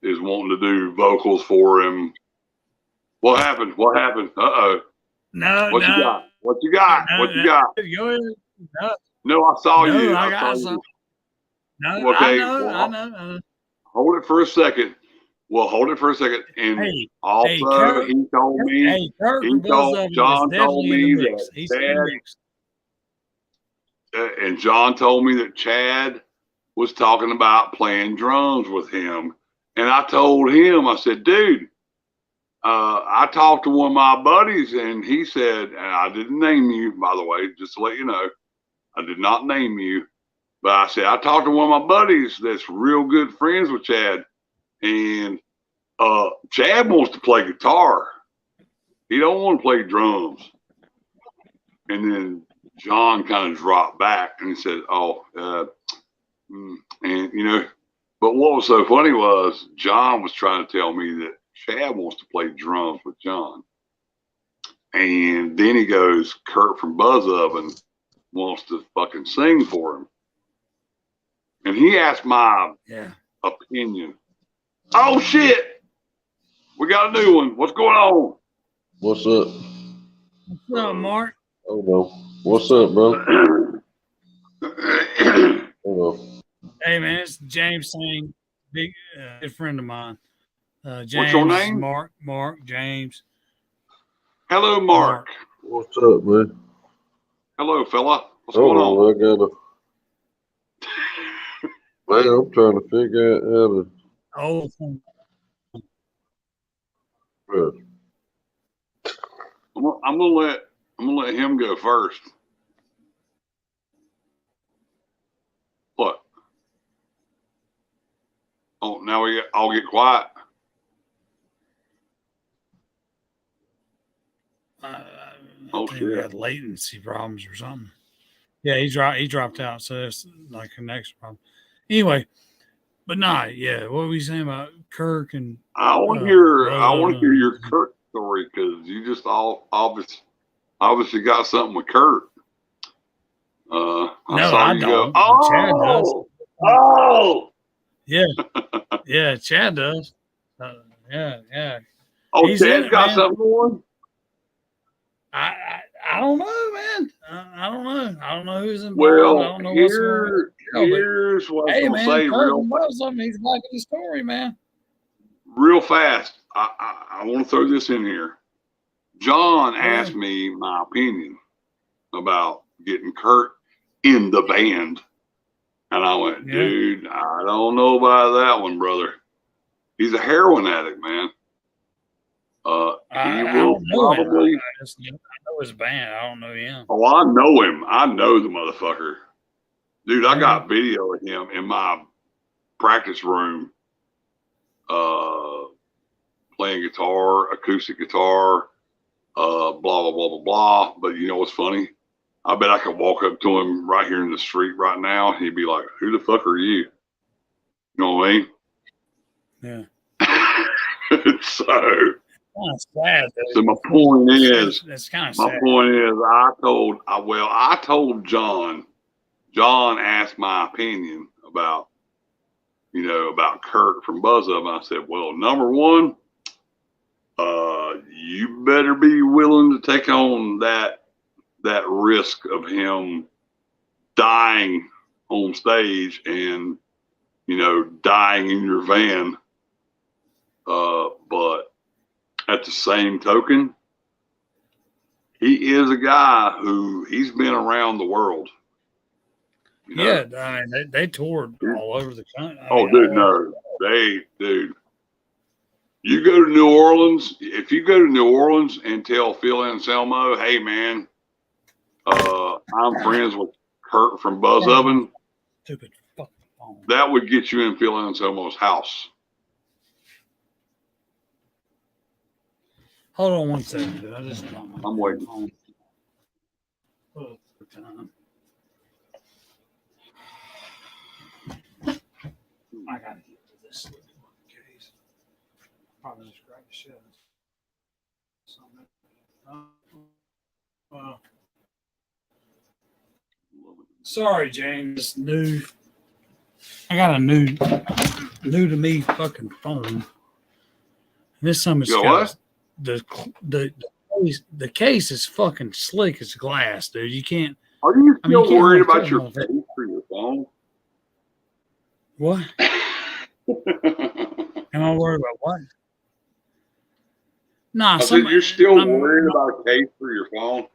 is wanting to do vocals for him. What happened? Uh-oh. No, What you got? What you got? Go ahead. No, I saw you. I saw saw. you. No, okay, I know. Hold it for a second. Well, hold it for a second. And also, he told me, John told me that Chad, and John told me that Chad was talking about playing drums with him. And I told him, I said, dude, I talked to one of my buddies, and he said, and I didn't name you, by the way, just to let you know, I did not name you, but I said, I talked to one of my buddies that's real good friends with Chad, and Chad wants to play guitar. He don't want to play drums. And then John kind of dropped back and he said, and you know, but what was so funny was John was trying to tell me that Chad wants to play drums with John. And then he goes, Kurt from Buzz Oven wants to fucking sing for him. And he asked my opinion. Oh shit! We got a new one. What's going on? What's up? What's up, Mark? Oh no. What's up, bro? Hello. Hey man, it's James saying, big friend of mine. James, what's your name? Mark, James. Hello, Mark. What's up, man? Hello, fella. What's going on? I gotta. Man, I'm trying to figure out how to. Oh. I'm gonna let him go first. What? Oh, now we all get quiet. I think we had latency problems or something. Yeah, he dropped out, so it's like a connection problem. Anyway, but what were we saying about Kirk and? I want to hear your Kirk story because you just obviously got something with Kurt. I don't. Go, yeah, Chad does. Yeah. Oh, Chad's got something going. I don't know, man. I don't know. I don't know who's involved. Well, I don't know here's what I'm gonna say. He's liking the story, man. Real fast. I want to throw this in here. John asked me my opinion about getting Kurt in the band, and I went, dude, I don't know about that one, brother. He's a heroin addict, man. He will probably. I know his band. I don't know him. Oh, I know him. I know the motherfucker. Dude, I got video of him in my practice room playing guitar, acoustic guitar, blah, blah, blah, blah, blah. But you know what's funny? I bet I could walk up to him right here in the street right now. He'd be like, who the fuck are you? You know what I mean? Yeah. So, Kind of sad. so my point is, It's kind of my sad. point is, I told John. John asked my opinion about, you know, about Kurt from Buzz Up. And I said, well, number one, you better be willing to take on that risk of him dying on stage and, you know, dying in your van. But at the same token, he is a guy who he's been around the world. You know? Yeah, I mean, they toured all over the country. Dude. You go to New Orleans, if you go to New Orleans and tell Phil Anselmo, hey man, I'm friends with Kurt from Buzz Oven, Stupid fucking phone. that would get you in Phil Anselmo's house. Hold on one second, dude. I just I'm waiting. Oh, time. I gotta get to this case. Probably just grab the shit. Sorry, James. I got a new to me fucking phone. This something's You know got what? the case is fucking slick as glass, dude. You can't. Are you I mean, still you can't worried really about your tell face for your phone? What? Am I worried about what? Nah, I said you're still worried about a case for your phone.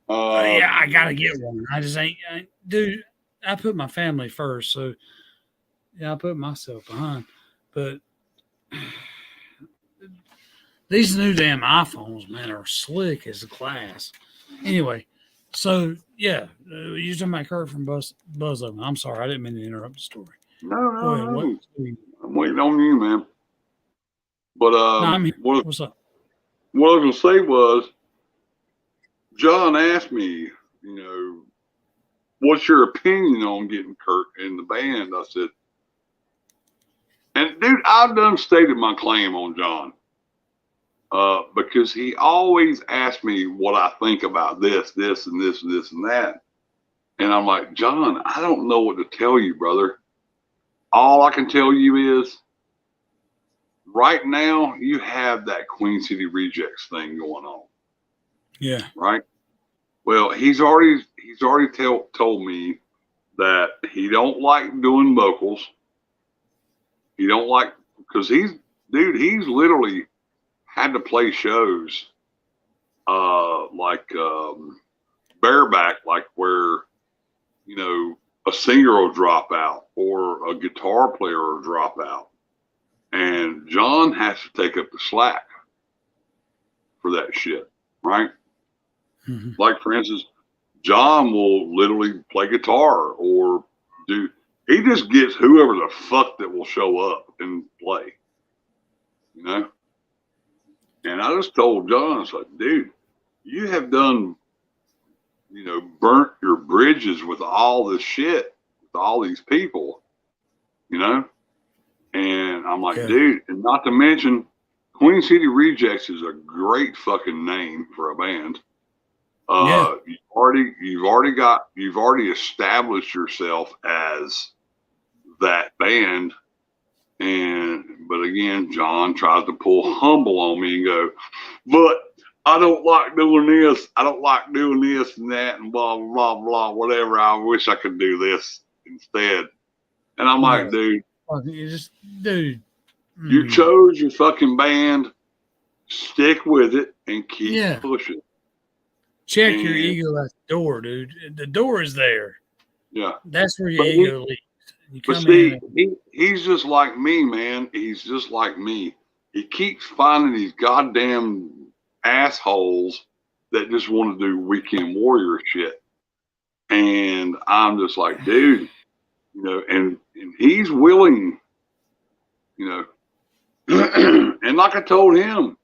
Yeah, I gotta get one. I just ain't, dude. I put my family first, so yeah, I put myself behind. But these new damn iPhones, man, are slick as glass. Anyway, so yeah, you talking about Kurt from Buzz Oven. I'm sorry, I didn't mean to interrupt the story. No. I'm waiting on you, man. But I'm here. What's up? What I was gonna say was, John asked me, you know, what's your opinion on getting Kurt in the band? I said, and dude, I've done stated my claim on John, because he always asks me what I think about this, and this, and that. And I'm like, John, I don't know what to tell you, brother. All I can tell you is, right now, you have that Queen City Rejects thing going on. Yeah. Right. Well, he's already told me that he don't like doing vocals. He don't like, because he's literally had to play shows like bareback, like where, you know, a singer will drop out or a guitar player will drop out. And John has to take up the slack for that shit, right? Mm-hmm. Like, for instance, John will literally play guitar or he just gets whoever the fuck that will show up and play, you know? And I just told John, I was like, dude, you have done, you know, burnt your bridges with all this shit, with all these people, you know? And I'm like, dude, and not to mention, Queen City Rejects is a great fucking name for a band. You've already established yourself as that band. But again, John tries to pull humble on me and go, but I don't like doing this. I don't like doing this and that and blah, blah, blah, whatever. I wish I could do this instead. And I'm like, dude, you chose your fucking band. Stick with it and keep pushing. Check your ego at the door, dude. The door is there. Yeah. That's where your ego leaves. But see, he's just like me, man. He's just like me. He keeps finding these goddamn assholes that just want to do weekend warrior shit. And I'm just like, dude, you know, and he's willing, you know, And like I told him,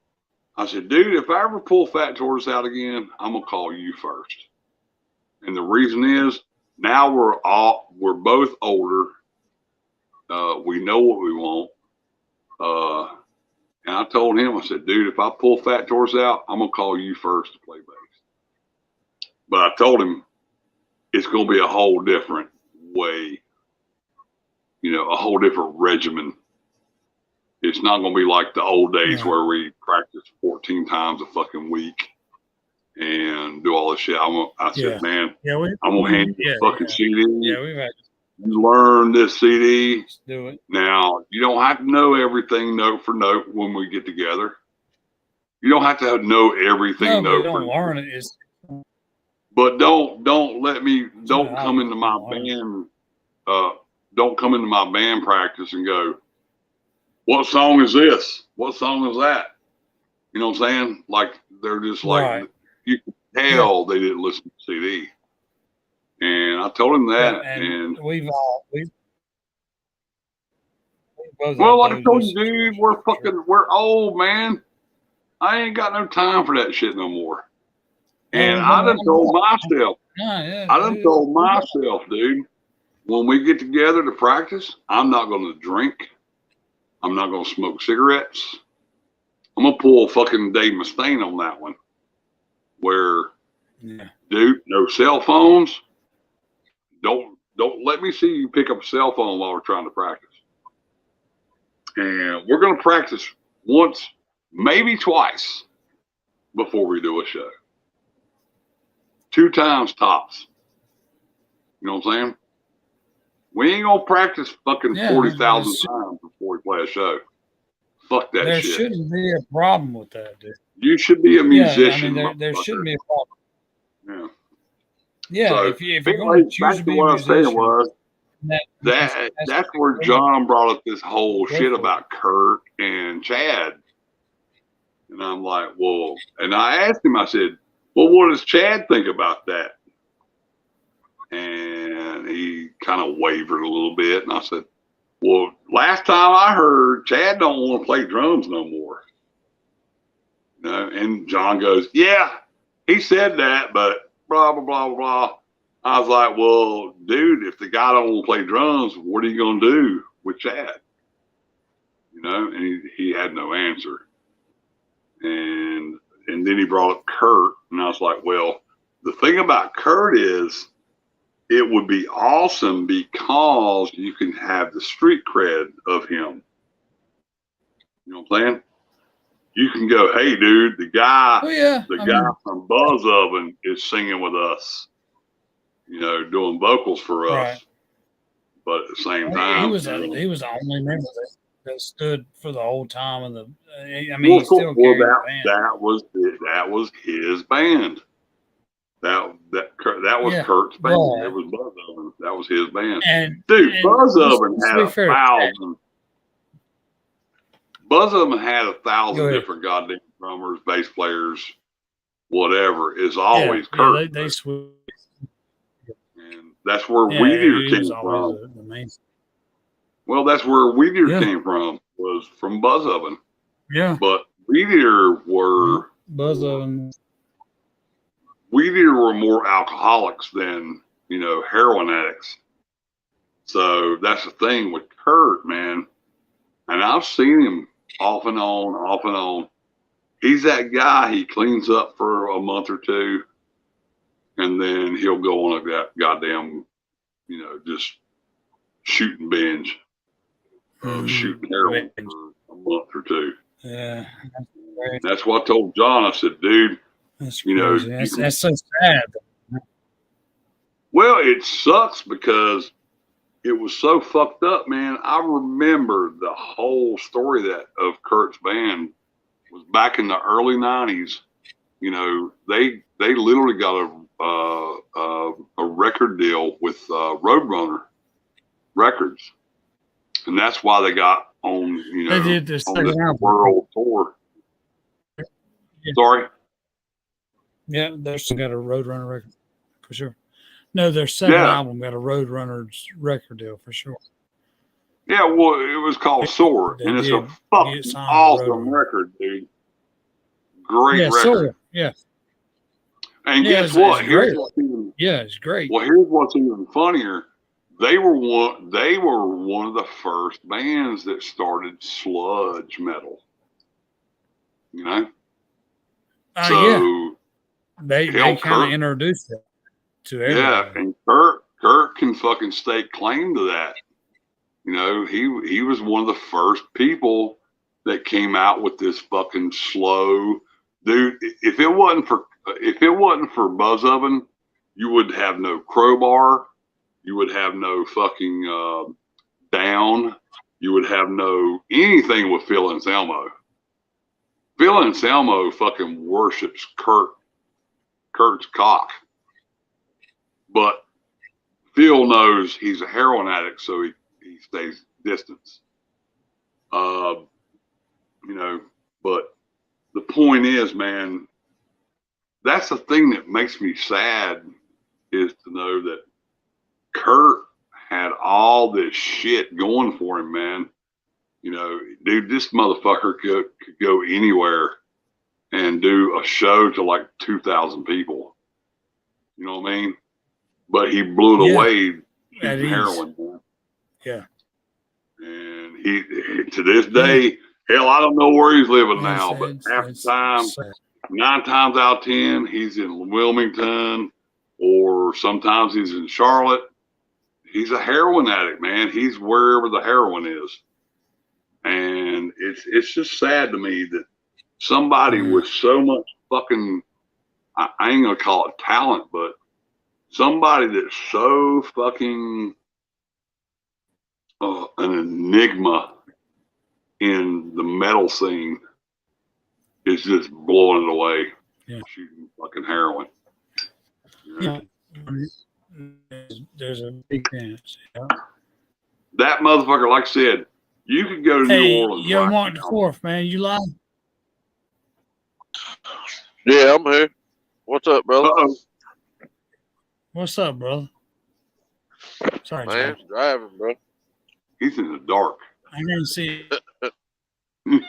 I said, dude, if I ever pull Fat Tortoise out again, I'm gonna call you first. And the reason is now we're both older. We know what we want. And I told him, I said, dude, if I pull Fat Tortoise out, I'm gonna call you first to play bass. But I told him it's gonna be a whole different way, a whole different regimen. It's not going to be like the old days where we practice 14 times a fucking week and do all this shit. I said, man, I'm going to hand you the fucking CD. Yeah, we've had You learn this CD. Let's do it. Now, you don't have to know everything note for note when we get together. You don't have to know everything note for note. Learn it. But don't come into my band. Don't come into my band practice and go, what song is this? What song is that? You know what I'm saying? Like, they're just like, you can tell they didn't listen to CD. And I told him that. And we've well, like I told you, dude, we're old, man. I ain't got no time for that shit no more. And I done told myself, dude, when we get together to practice, I'm not going to drink. I'm not going to smoke cigarettes. I'm going to pull fucking Dave Mustaine on that one. Where, dude, no cell phones. Don't let me see you pick up a cell phone while we're trying to practice. And we're going to practice once, maybe twice before we do a show. 2 times tops. You know what I'm saying? We ain't gonna practice fucking 40,000 times before we play a show. Fuck that shit. There shouldn't be a problem with that, dude. You should be a musician. There shouldn't be a problem. Yeah. So if you're going to choose to be a musician, that's where John brought up this whole shit about Kurt and Chad. And I'm like, well, and I asked him, I said, well, what does Chad think about that? And he kind of wavered a little bit. And I said, well, last time I heard, Chad don't want to play drums no more. And John goes, yeah, he said that, but blah, blah, blah, blah. I was like, well, dude, if the guy don't want to play drums, what are you going to do with Chad? And he had no answer. And then he brought up Kurt. And I was like, well, the thing about Kurt is, it would be awesome because you can have the street cred of him. You know what I'm saying? You can go, hey, dude, the guy from Buzz Oven is singing with us, doing vocals for us. Right. But at the same time, he was the only member that stood for the whole time of the. He still carried the band. That was his band. That was Kurt's band. It was Buzz Oven. That was his band. Buzz Oven had 1,000. Buzz Oven had 1,000 different goddamn drummers, bass players, whatever. It's always Kurt. They switched. And that's where Weed Eater came from. Well, that's where Weed Eater came from. Was from Buzz Oven. Yeah. But Weed Eater were Buzz Oven. Weed Eater were more alcoholics than, heroin addicts. So that's the thing with Kurt, man. And I've seen him off and on. He's that guy, he cleans up for a month or two, and then he'll go on a goddamn, just shooting binge. Shooting heroin for a month or two. Yeah. That's what I told John. I said, dude, that's crazy. That's so sad. Well, it sucks because it was so fucked up, man. I remember the whole story of Kurt's band was back in the early 90s. They literally got a record deal with Roadrunner Records, and that's why they got on they did this on this world tour. Yeah. Sorry. Yeah, they've still got a Roadrunner record for sure. No, their second album got a Roadrunner's record deal for sure. Yeah, well, it was called Soar, They and it's a did fucking get signed to awesome Roadrunner. record, dude. Great Yeah, record. Soul. Yeah. And Yeah, guess what? it's great. Even, Yeah, it's great. well, here's what's even funnier. They were one of the first bands that started sludge metal. You know? Yeah. They hell, kind of Kurt, introduced it to yeah, everybody. and Kurt can fucking stake claim to that. You know, he was one of the first people that came out with this fucking slow dude. If it wasn't for Buzz Oven, you would have no Crowbar, you would have no fucking Down, you would have no anything with Phil Anselmo. Phil Anselmo fucking worships Kurt's cock, but Phil knows he's a heroin addict, so he stays distance. You know, but the point is, man, that's the thing that makes me sad is to know that Kurt had all this shit going for him, man. You know, dude, this motherfucker could go anywhere and do a show to like 2,000 people. You know what I mean? But he blew it away shooting heroin, man. Yeah. And he, to this day, hell, I don't know where he's living now, but half the time, 9 times out of 10, he's in Wilmington, or sometimes he's in Charlotte. He's a heroin addict, man. He's wherever the heroin is. And it's just sad to me that somebody with so much fucking, I ain't gonna call it talent, but somebody that's so fucking an enigma in the metal scene is just blowing it away. Yeah. Shooting fucking heroin. Yeah. There's a big chance. Yeah. That motherfucker, like I said, you could go to New Orleans. Yo, Mark the 4th, man. You live? Yeah, I'm here. What's up, brother? Uh-oh. What's up, brother? Sorry, man. Joe. Driving, bro. He's in the dark. I didn't see it.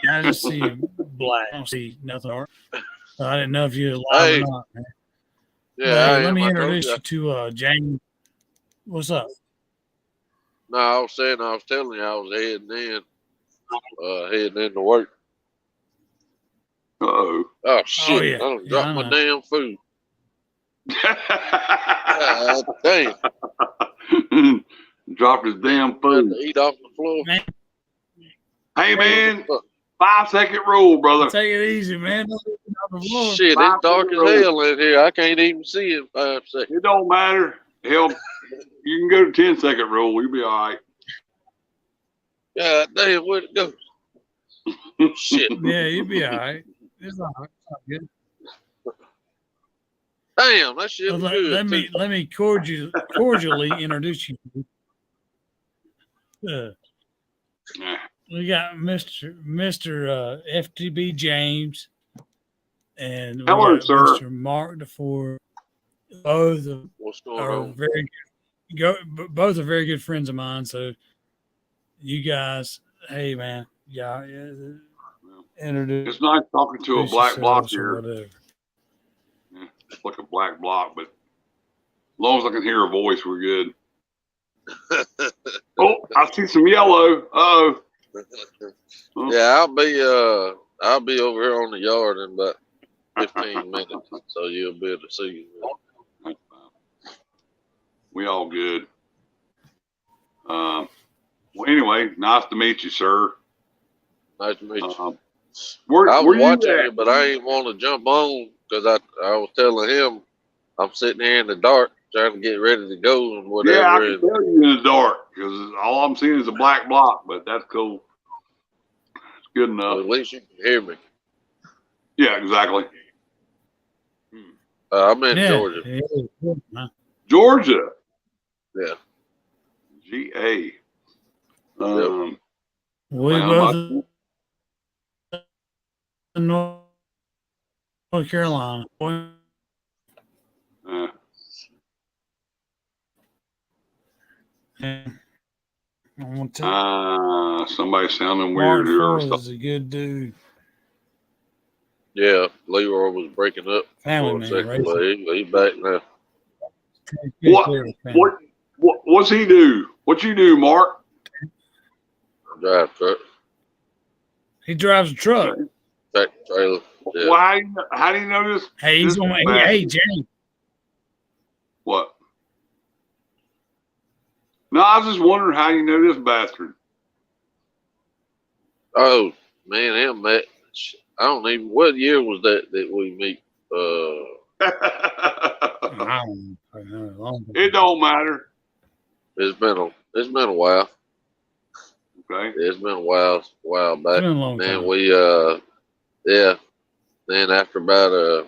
I just see black. I don't see nothing dark. So I didn't know if you were live or not, man. Yeah, let me introduce you to James. What's up? No, I was telling you I was heading in to work. Uh-oh. Oh, shit. Oh, yeah. I done dropped my damn food. Damn. Dropped his damn food. To eat off the floor. Man. Hey, man. 5-second rule, brother. Take it easy, man. Shit, it's dark as hell in here. I can't even see it 5 seconds. It don't matter. Hell, you can go to 10-second rule. You'll be all right. God damn, where'd it go? Shit. Yeah, you'll be all right. It's all right. It's all good. Damn, that shit was good. Let me cordially introduce you. We got Mr. FTB James and hello, sir. Mr. Mark DeFord. Both are very good. Both are very good friends of mine. So you guys, hey man, yeah, introduce. It's nice talking to a black block here. Whatever. Yeah, it's like a black block, but as long as I can hear a voice, we're good. Oh, I see some yellow. Uh-oh. Yeah, I'll be over here on the yard in about 15 minutes, so you'll be able to see me. We all good. Well, anyway, nice to meet you, sir. Nice to meet you. I was watching you, but I ain't want to jump on because I was telling him I'm sitting here in the dark trying to get ready to go and whatever. Yeah, I can tell you in the dark because all I'm seeing is a black block, but that's cool. It's good enough. Well, at least you can hear me. Yeah, exactly. I'm in Georgia. Georgia? Yeah. GA. We both in North Carolina. I want to Somebody sounding Mark weird here. Ford is a good dude. Yeah, Leroy was breaking up Family for a man, second, right? but he back now. What's he do? What you do, Mark? Drive truck, He drives a truck. tractor trailer. Yeah. Well, how do you know this? Hey, he's this on. bastard? Hey, James. What? No, I was just wondering how you know this bastard. Oh man, him met. I don't even. What year was that we meet? I don't know. It don't matter. It's been a while. Okay. It's been a while It's back. been a long Then time. we yeah. Then after about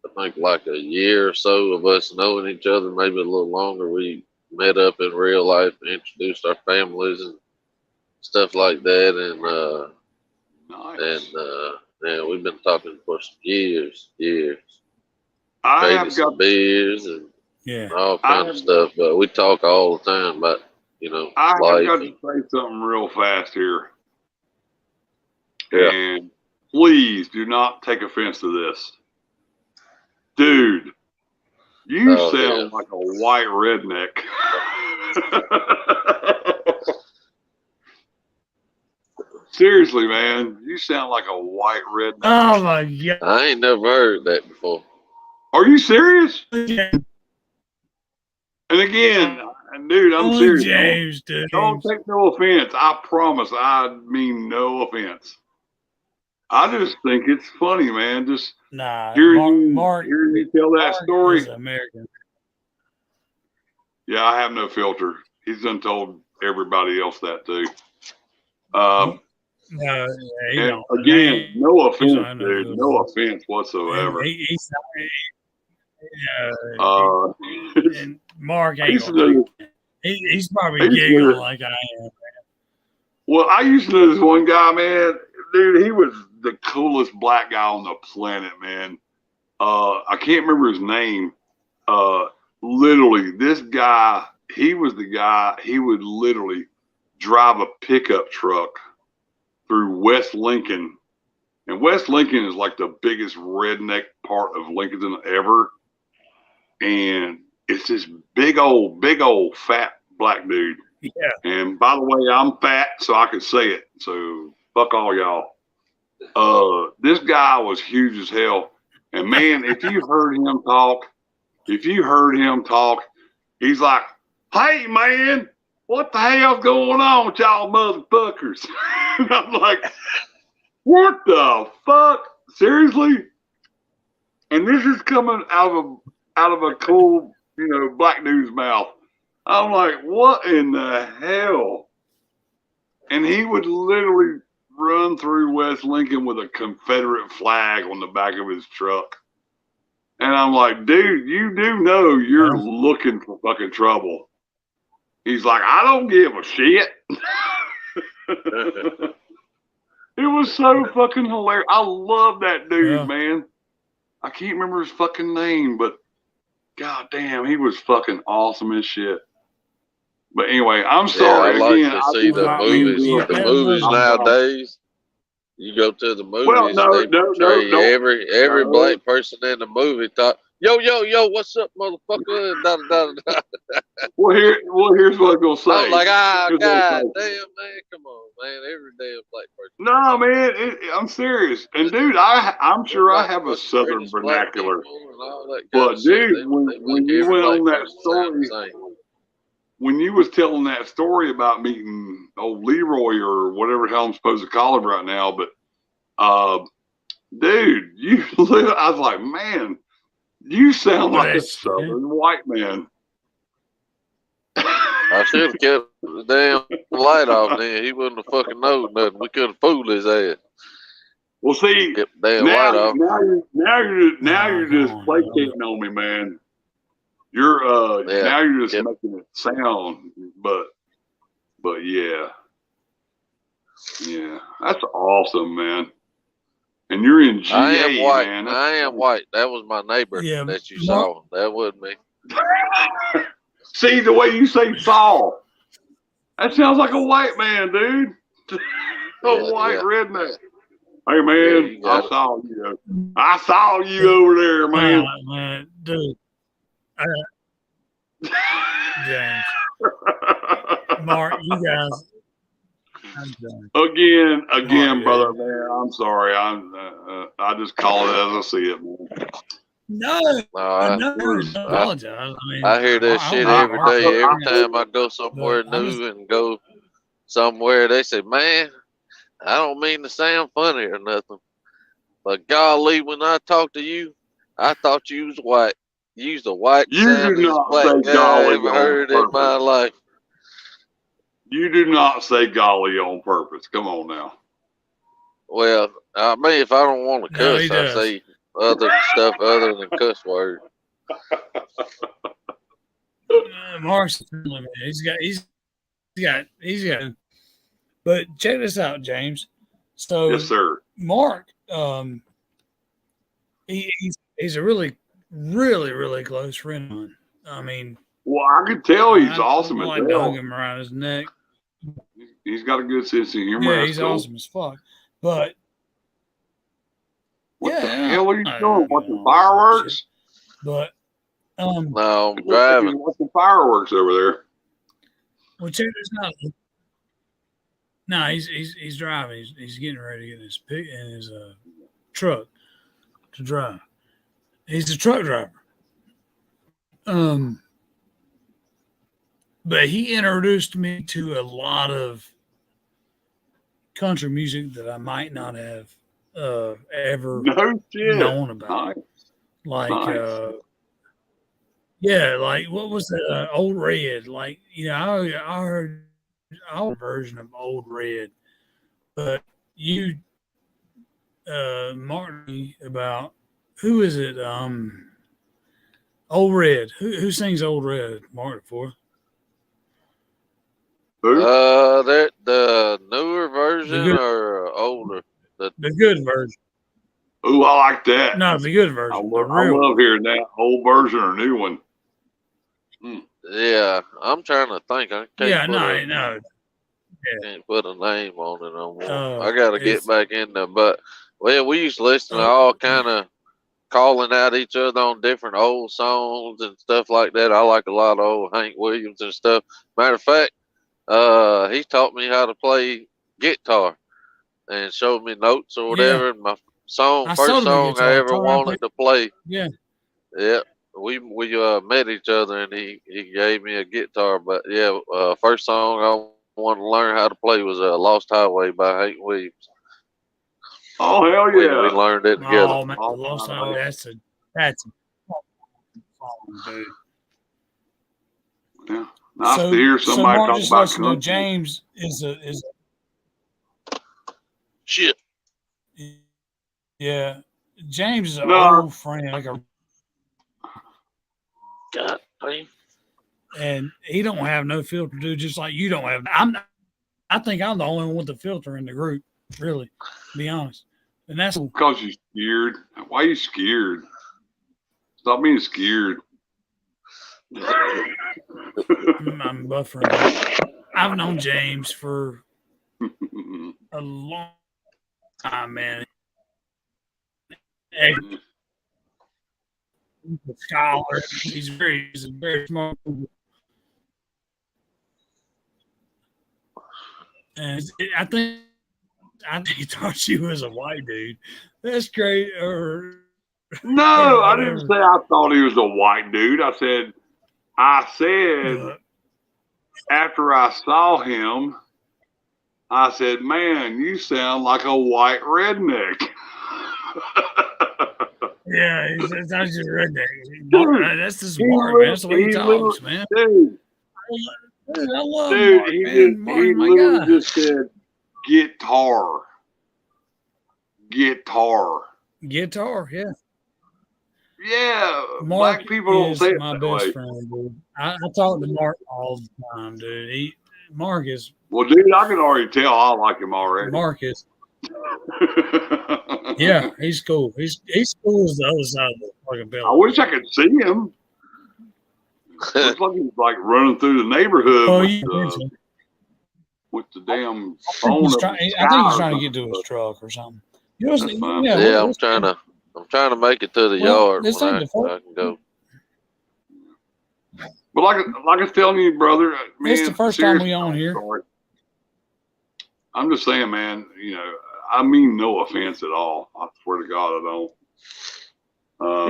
I think like a year or so of us knowing each other, maybe a little longer, we met up in real life and introduced our families and stuff like that, Nice. and we've been talking for some years. I Traded have some got. beers and Yeah. all kinds of stuff, but we talk all the time about, I have life. got to say something real fast here. Yeah. And please do not take offense to this. Dude, you Oh, sound yeah. like a white redneck. Seriously, man, you sound like a white redneck. Oh my God. I ain't never heard that before. Are you serious? And again, dude, I'm Only serious. James, dude. Don't take no offense. I promise. I mean no offense. I just think it's funny, man. Just Nah, hearing Mark you tell that story. is American. Yeah, I have no filter. He's done told everybody else that too. No, he And don't. again, no offense, don't know dude. who No it is. offense whatsoever. He's and Mark I ain't used to gonna know, take it. He's probably I used to giggling know- like I am. well, I used to know this one guy, man. Dude, he was the coolest black guy on the planet, man. I can't remember his name. Literally, this guy, he was the guy, he would literally drive a pickup truck through West Lincoln. And West Lincoln is like the biggest redneck part of Lincoln ever. And it's this big old fat black dude. Yeah. And by the way, I'm fat, so I could say it. So fuck all y'all. This guy was huge as hell. And man, if you heard him talk, he's like, "Hey man, what the hell's going on with y'all motherfuckers?" And I'm like, "What the fuck? Seriously?" And this is coming out of a cool, black dude's mouth. I'm like, "What in the hell?" And he would literally run through West Lincoln with a Confederate flag on the back of his truck. And I'm like, "Dude, you do know you're looking for fucking trouble." He's like, "I don't give a shit." It was so fucking hilarious. I love that dude, man. I can't remember his fucking name, but god damn, he was fucking awesome as shit. But anyway, I'm sorry. Yeah, I like again, to see the movies. The movies nowadays, you go to the movies, they portray every black person in the movie talk, yo, what's up, motherfucker? Da, da, da, da. Well, here's what I was gonna say. I was like, god damn, man, come on, man, every damn black person. No, man, I'm serious. And dude, I'm sure I have a southern vernacular. But dude, when you went on that story, when you was telling that story about meeting old Leroy or whatever the hell I'm supposed to call him right now, but dude, I was like, man, you sound like a southern white man. I should have kept the damn light off then. He wouldn't have fucking known nothing. We could have fooled his ass. Well, see, kept the damn light off. now you're just placating on me, man. You're now you're just making it sound, but yeah, that's awesome, man. And you're in GA, I am white, man. I am white. That was my neighbor that you saw. That wasn't me. See the way you say "saw." That sounds like a white man, dude. White redneck. Hey man, I saw you. I saw you over there, man. Man, dude. James. Mark, you guys. Again, Mark, brother, man. I'm sorry. I just call it as I see it, man. No, I apologize. I mean, I hear that shit every day. Every time I go somewhere new and go somewhere, they say, "Man, I don't mean to sound funny or nothing, but golly, when I talk to you, I thought you was white. You's the white soundest black guy I ever heard in my life." You do not say golly on purpose. Come on now. Well, I mean, if I don't want to cuss, I say other stuff other than cuss word. Mark's he's got. But check this out, James. So yes, sir. Mark, he's a really, really, really close friend of mine. I mean, well, I could tell he's awesome as hell. I hug him around his neck. He's got a good sense of humor. Yeah, he's awesome as fuck. But what the hell are you doing? Watching fireworks? But no, I'm driving. Watching fireworks over there. Well, check this out. No, he's driving. He's getting ready to get in his truck to drive. He's a truck driver. But he introduced me to a lot of country music that I might not have ever known about. Like, yeah, like what was the Old Red? Like, you know, I heard our version of Old Red, but you, Martin, about who is it? Old Red. Who sings Old Red? Martin for. The newer version or older? The good version. Ooh, I like that. No, the good version. I love hearing that old version or new one. Yeah, I'm trying to think. I can't no. Can't put a name on it no more. I got to get back in there. But, well, we used to listen to all kind of calling out each other on different old songs and stuff like that. I like a lot of old Hank Williams and stuff. Matter of fact, he taught me how to play guitar and showed me notes or whatever. And my first song I ever wanted to play. Yeah. Yeah. We met each other and he gave me a guitar. But yeah, first song I wanted to learn how to play was Lost Highway by Hank Williams. Oh hell yeah! We learned it together. Oh man, Lost Highway. That's a song, dude. Yeah. Nice to hear somebody talk about country. James is shit. Yeah, James is an old friend, like a God damn. And he don't have no filter, dude. Just like you don't have. I think I'm the only one with the filter in the group. Really, to be honest. And that's because you're scared. Why are you scared? Stop being scared. I'm buffering. I've known James for a long time, man. He's a scholar. He's a very smart. And I think he thought you was a white dude. That's great. No, I didn't say I thought he was a white dude. I said after I saw him, I said, "Man, you sound like a white redneck." Yeah, he's not just redneck. That's the smart man. That's the way he talks, man. Dude, I love Mark, he literally just said guitar. Guitar, yeah. Yeah, Mark black people don't say it my that best way. friend, dude. I talk to Mark all the time, dude. Mark is. Well, dude, I can already tell I like him already. Mark is. Yeah, he's cool. He's cool as the other side of the fucking building. I wish I could see him. Looks like he's like running through the neighborhood. Oh, with the damn phone. I think he's trying to get to his truck or something. You know, That's fine. Yeah, I'm trying to make it to the yard when I can go. But like I was telling you, brother, man, it's the first time we on here. Sorry. I'm just saying, man. You know, I mean no offense at all. I swear to God, I don't.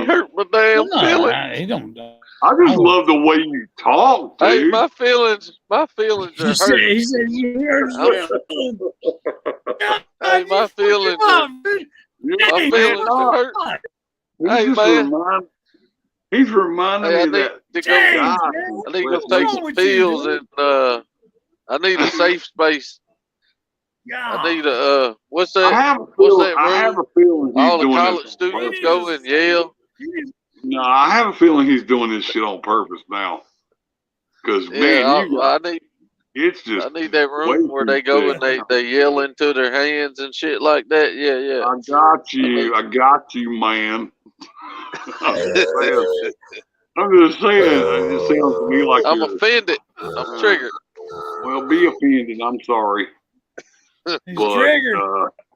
You hurt my damn feelings. He don't. I just love the way you talk, dude. Hey, my feelings are hurt. He said you hurt. Hey, my feelings are hurt. Hey, man. He's reminding me of that. I need to go take some pills and I need a safe space. Yeah. I need a what's that? I have a feeling all the college students go and yell. No, I have a feeling he's doing this shit on purpose now. Because I need that room where they go and they yell into their hands and shit like that. Yeah. I got you, man. I'm just saying. It just sounds to me like I'm offended. I'm triggered. Well, be offended. I'm sorry. He's triggered.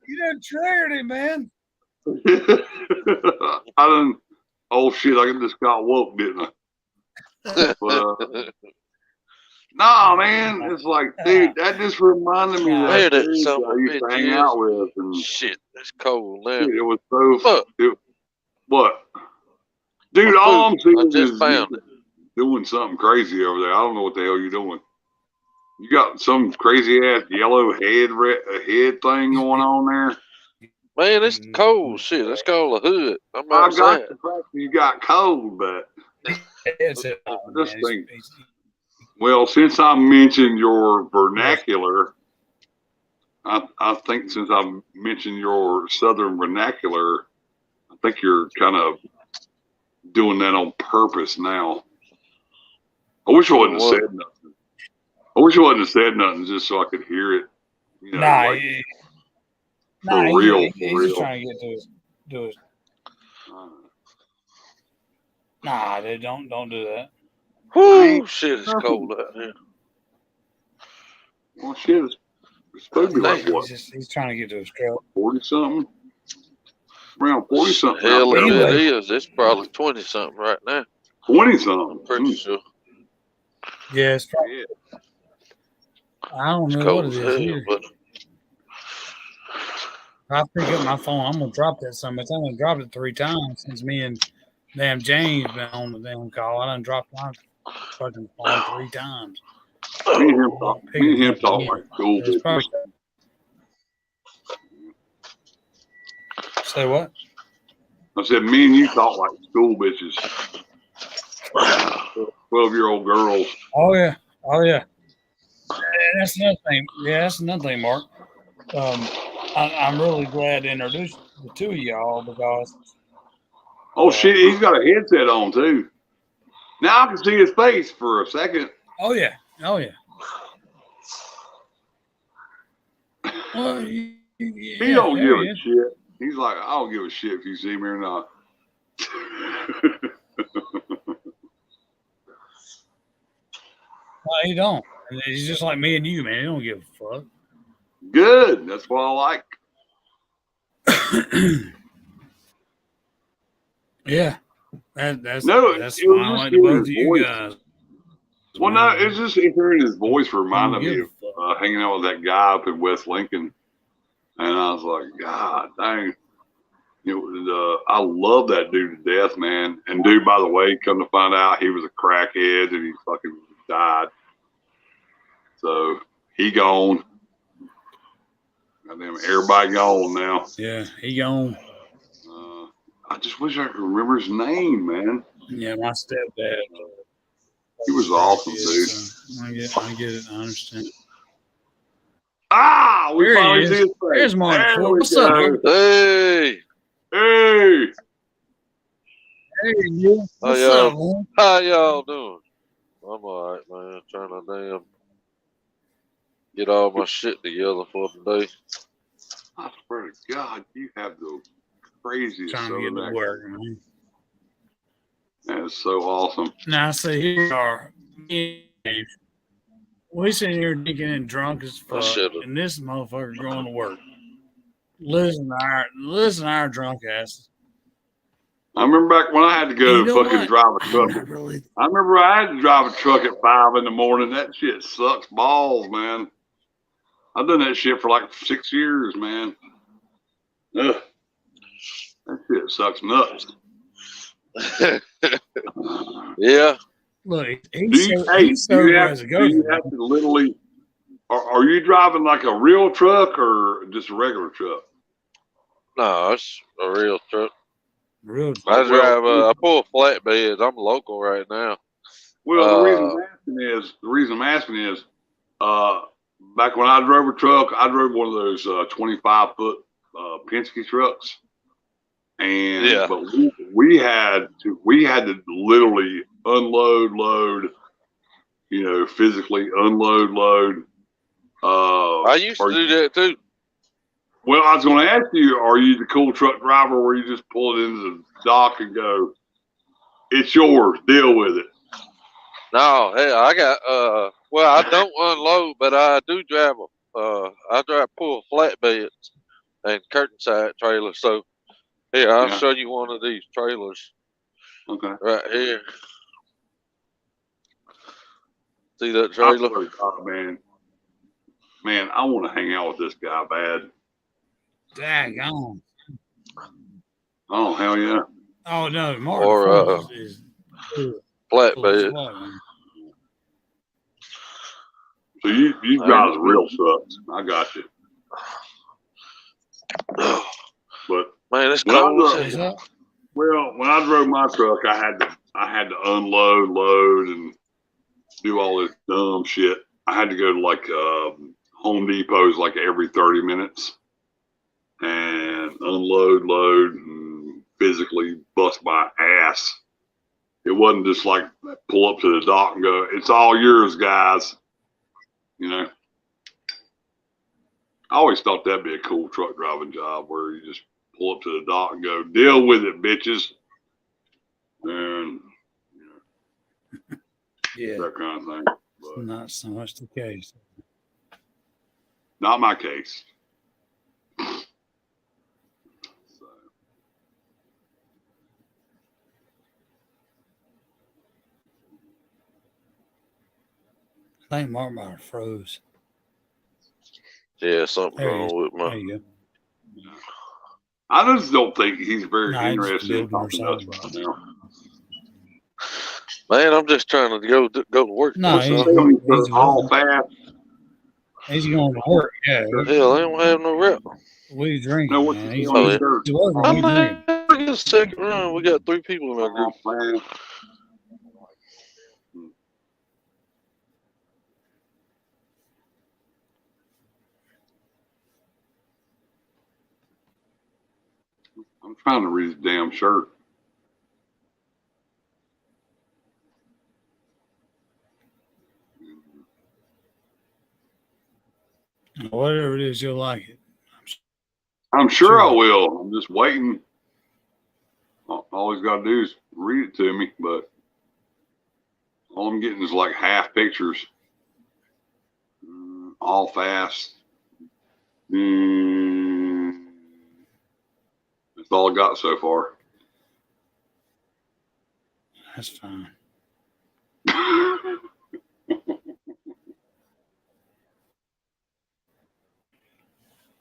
You done triggered him, man. Oh shit! I just got woke, didn't I? But, nah, man, it's like, dude, that just reminded me of that dude I used to hang out with. And shit, it's cold now. It was so. What? Dude, all I'm seeing is doing something crazy over there. I don't know what the hell you're doing. You got some crazy ass yellow head thing going on there. Man, it's cold. Shit, it's called a hood. I got the fact you got cold, but this thing. Well, since I mentioned your vernacular, I think since I mentioned your southern vernacular, I think you're kind of doing that on purpose now. I wish I wouldn't have said nothing. I wish I wouldn't have said nothing just so I could hear it. You know, for real. He's just trying to get to his. Nah, dude, don't do that. Whoo, shit, it's cold out here. Well, shit, it's supposed to be like what? He's trying to get to his truck. 40-something? Around 40-something. Hell, if it is, it's probably 20-something right now. 20-something? Pretty sure. Yeah, it's probably. I don't know what it is here. But I pick up my phone. I'm gonna drop that something. I'm gonna drop it 3 times since me and damn James been on the damn call. I done dropped my fucking phone 3 times. Me and him talk like school bitches. Say what? I said me and you talk like school bitches. 12-year-old girls. Oh yeah. That's another thing. Yeah, that's another thing, Mark. I'm really glad to introduce the 2 of y'all because. Oh shit! He's got a headset on too. Now I can see his face for a second. Oh yeah. Well, he don't give a shit. He's like, I don't give a shit if you see me or not. No, he don't. He's just like me and you, man. He don't give a fuck. Good. That's what I like. Yeah. That's why I like the both of you guys. Well, no, it's just hearing his voice reminded me of hanging out with that guy up in West Lincoln. And I was like, God dang. I love that dude to death, man. And dude, by the way, come to find out he was a crackhead and he fucking died. So he gone. Goddamn, everybody gone now. Yeah, he gone. I just wish I could remember his name, man. Yeah, my stepdad. He was awesome, dude. So I get it. I understand. Ah, we finally see his face. There's Mark. What's up, Mark? Hey, you. What's up, man? How y'all doing? I'm all right, man. Trying to damn get all my shit together for the day. I swear to God, you have the craziest Trying to get to work, man. That is so awesome. Now, see, here we are. We sitting here drinking and drunk as fuck, and this motherfucker going to work. Listen to our drunk asses. I remember back when I had to go fucking drive a truck. I remember I had to drive a truck at 5 in the morning. That shit sucks balls, man. I've done that shit for like 6 years, man. Ugh. That shit sucks nuts. Yeah. Look, do you have to literally, are you driving like a real truck or just a regular truck? No, it's a real truck. Real I drive. I pull flatbeds. I'm local right now. Well, the reason I'm asking is, back when I drove a truck, I drove one of those 25-foot Penske trucks, and but we had to literally unload, load, physically unload, load. I used to do that too. Well, I was going to ask you, are you the cool truck driver where you just pull it into the dock and go, it's yours, deal with it? No, hey, I got, well, I don't unload, but I do drive them. I pull flatbeds and curtain side trailers. So, here, I'll show you one of these trailers. Okay. Right here. See that trailer? Oh, man, I want to hang out with this guy bad. Daggone. Oh, hell yeah. Oh, no. Martin is flatbed. So you guys are real sucks. I got you. But man, it's cold. Well, when I drove my truck, I had to unload, load, and do all this dumb shit. I had to go to like Home Depot's like every 30 minutes and unload, load, and physically bust my ass. It wasn't just like pull up to the dock and go, it's all yours, guys. I always thought that'd be a cool truck driving job where you just pull up to the dock and go, deal with it, bitches. And that kind of thing. But not so much the case. Not my case. I think Mark might have froze. Yeah, something wrong with my. There you go. Yeah. I just don't think he's very interested in talking to us right now. Man, I'm just trying to go to work. No, he's all fast. He's going to work. Yeah. Hell, they don't have no rep. What are you drinking? No, man? He's I'm in the second round. We got 3 people in our group. Man. I'm trying to read his damn shirt. Whatever it is, you'll like it. I'm sure I will. I'm just waiting. All he's got to do is read it to me, but all I'm getting is like half pictures. All fast. That's all I got so far. That's fine.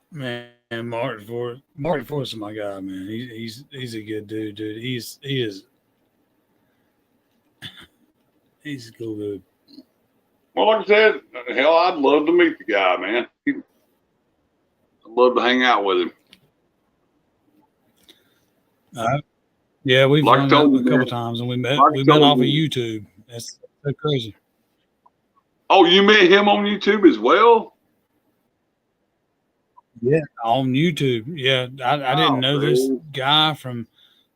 Man, Martin Forrest is my guy, man. He's a good dude. He is. He's a cool dude. Well, like I said, hell, I'd love to meet the guy, man. I'd love to hang out with him. Yeah, we've hung out a couple times, and we met off of YouTube. That's so crazy. Oh, you met him on YouTube as well? Yeah, on YouTube. Yeah, I didn't know this guy from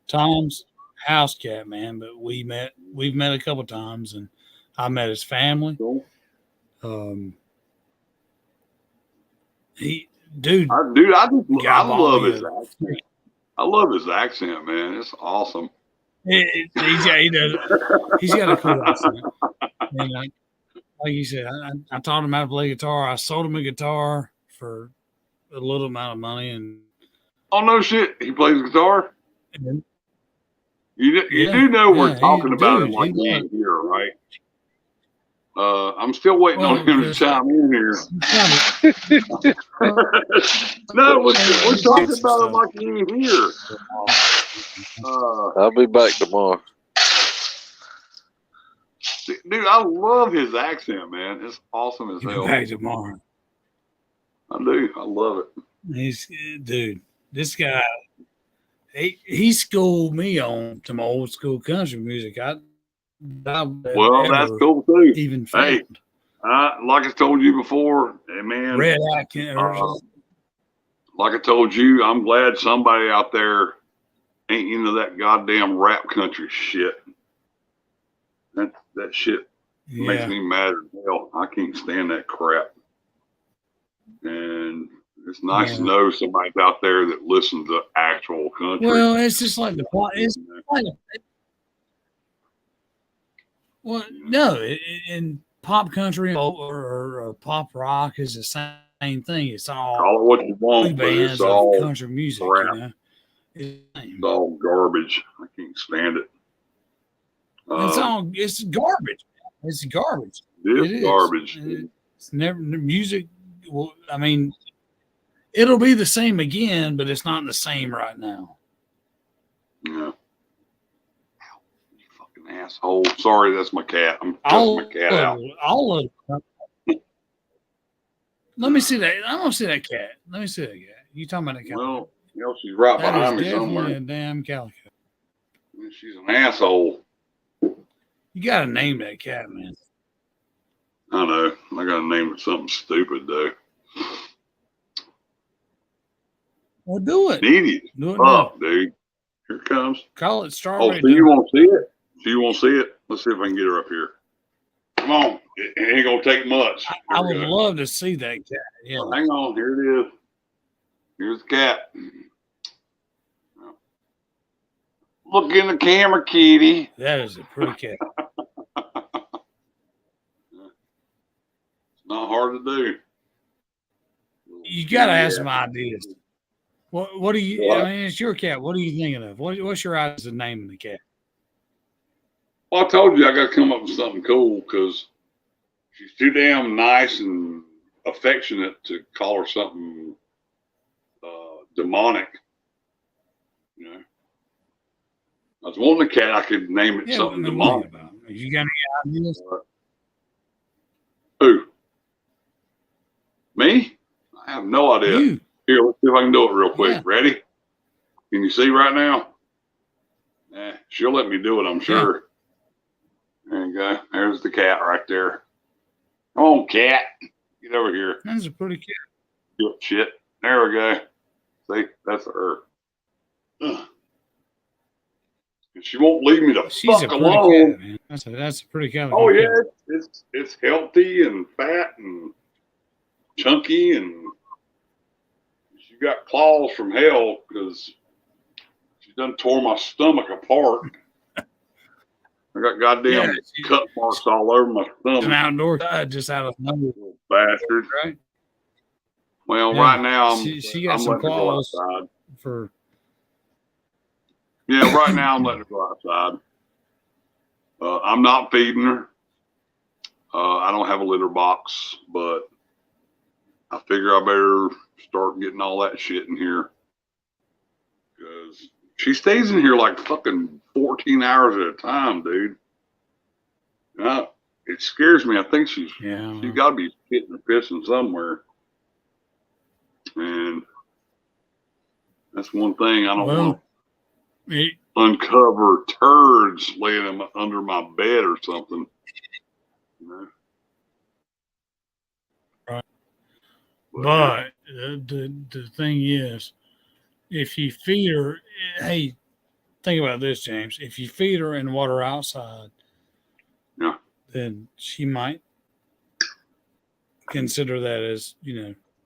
Tom's House Cat, man, but we've met a couple times, and I met his family. Cool. I love his accent. I love his accent, man. It's awesome. He's got a cool accent. And like you said, I taught him how to play guitar. I sold him a guitar for a little amount of money, and Oh no shit, he plays guitar. and You yeah, do know we're yeah, talking about dude, him like he he was. ain't here, right? I'm still waiting Well, on him to because chime in here. No, we're talking about him like he ain't here. I'll be back tomorrow. Dude, I love his accent, man. It's awesome as You'll hell. be back tomorrow. I do. I love it. He's dude. This guy, he schooled me on some old school country music. Well, that's cool too. Even Hey, found. like I told you before, man. Red Eye, like I told you, I'm glad somebody out there ain't into that goddamn rap country shit. That shit makes me mad as hell. I can't stand that crap. And it's nice to know somebody's out there that listens to actual country. Well, it's just like well, no, in pop country or pop rock is the same thing. It's all call it what you want, but bands it's all of country music. crap. You know, It's all garbage. I can't stand it. it's garbage. It's garbage. It is garbage. It's never music. Well, I mean, it'll be the same again, but it's not the same right now. Yeah. You fucking asshole. Sorry, that's my cat. I'm cutting my cat out. All of it. Let me see that. I don't see that cat. Let me see that cat. You talking about that cat? Well, she's right behind me somewhere. A damn calico. She's an asshole. You gotta name that cat, man. I know. I gotta name it something stupid though. Well, do it. Needy. Do it up, dude. Here it comes. Call it Strawberry. Oh, so you want to see it? So you want to see it? Let's see if I can get her up here. Come on. It ain't gonna take much. I would love to see that cat. Yeah. Hang on. Here it is. Here's the cat. Look in the camera, kitty. That is a pretty cat. It's not hard to do. You got to have some ideas. What do you? I mean, it's your cat. What are you thinking of? What's your idea of the name of the cat? Well, I told you I got to come up with something cool because she's too damn nice and affectionate to call her something demonic. You know, I was wanting a cat. I could name it something demonic. You got any ideas? Who? Me? I have no idea. You. Here, let's see if I can do it real quick. Yeah. Ready? Can you see right now? She'll let me do it, I'm sure. There you go. There's the cat right there. Come on, cat. Get over here. That's a pretty cat. Good shit. There we go. See, that's her. Ugh. She won't leave me the fuck alone. Cat, man. That's a pretty cat. Oh yeah, it's healthy and fat and chunky, and she got claws from hell because she done tore my stomach apart. I got goddamn cut marks all over my stomach. An outdoor guy just out of nowhere. Little bastard. Right? Well, right now she got I'm some letting her go claws outside. for. Yeah, right now I'm letting her go outside. I'm not feeding her. I don't have a litter box, but I figure I better start getting all that shit in here because she stays in here like fucking 14 hours at a time, dude. It scares me. I think she's got to be shitting or pissing somewhere, and that's one thing I don't want to uncover turds laying under my bed or something. You know? Right. But the thing is, if you feed her, hey, think about this, James. If you feed her and water outside, then she might consider that as, stay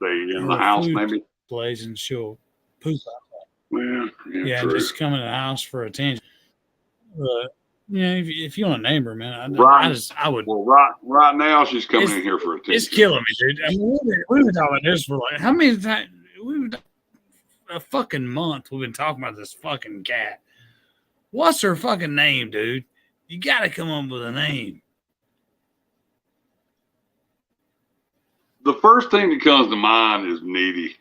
in the house maybe. Place and she'll poop outside. Well, and just come in the house for attention. But if you want to name her, man, Right. I would. Well, right now she's coming in here for attention. It's killing me, dude. I mean, we've been talking about this for like how many times? We've done a fucking month. We've been talking about this fucking cat. What's her fucking name, dude? You got to come up with a name. The first thing that comes to mind is Needy.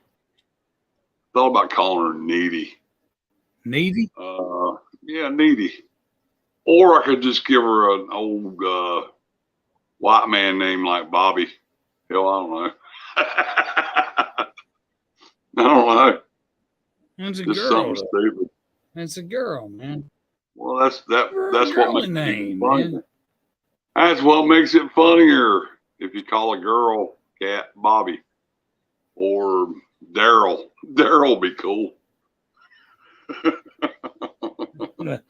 Thought about calling her Needy. Needy? Yeah, Needy. Or I could just give her an old white man name like Bobby. Hell, I don't know. I don't know. It's a Just girl. something stupid. It's a girl, man. Well, that's what makes name, it funny. man. That's what makes it funnier. If you call a girl cat Bobby or Daryl. Daryl be cool. That's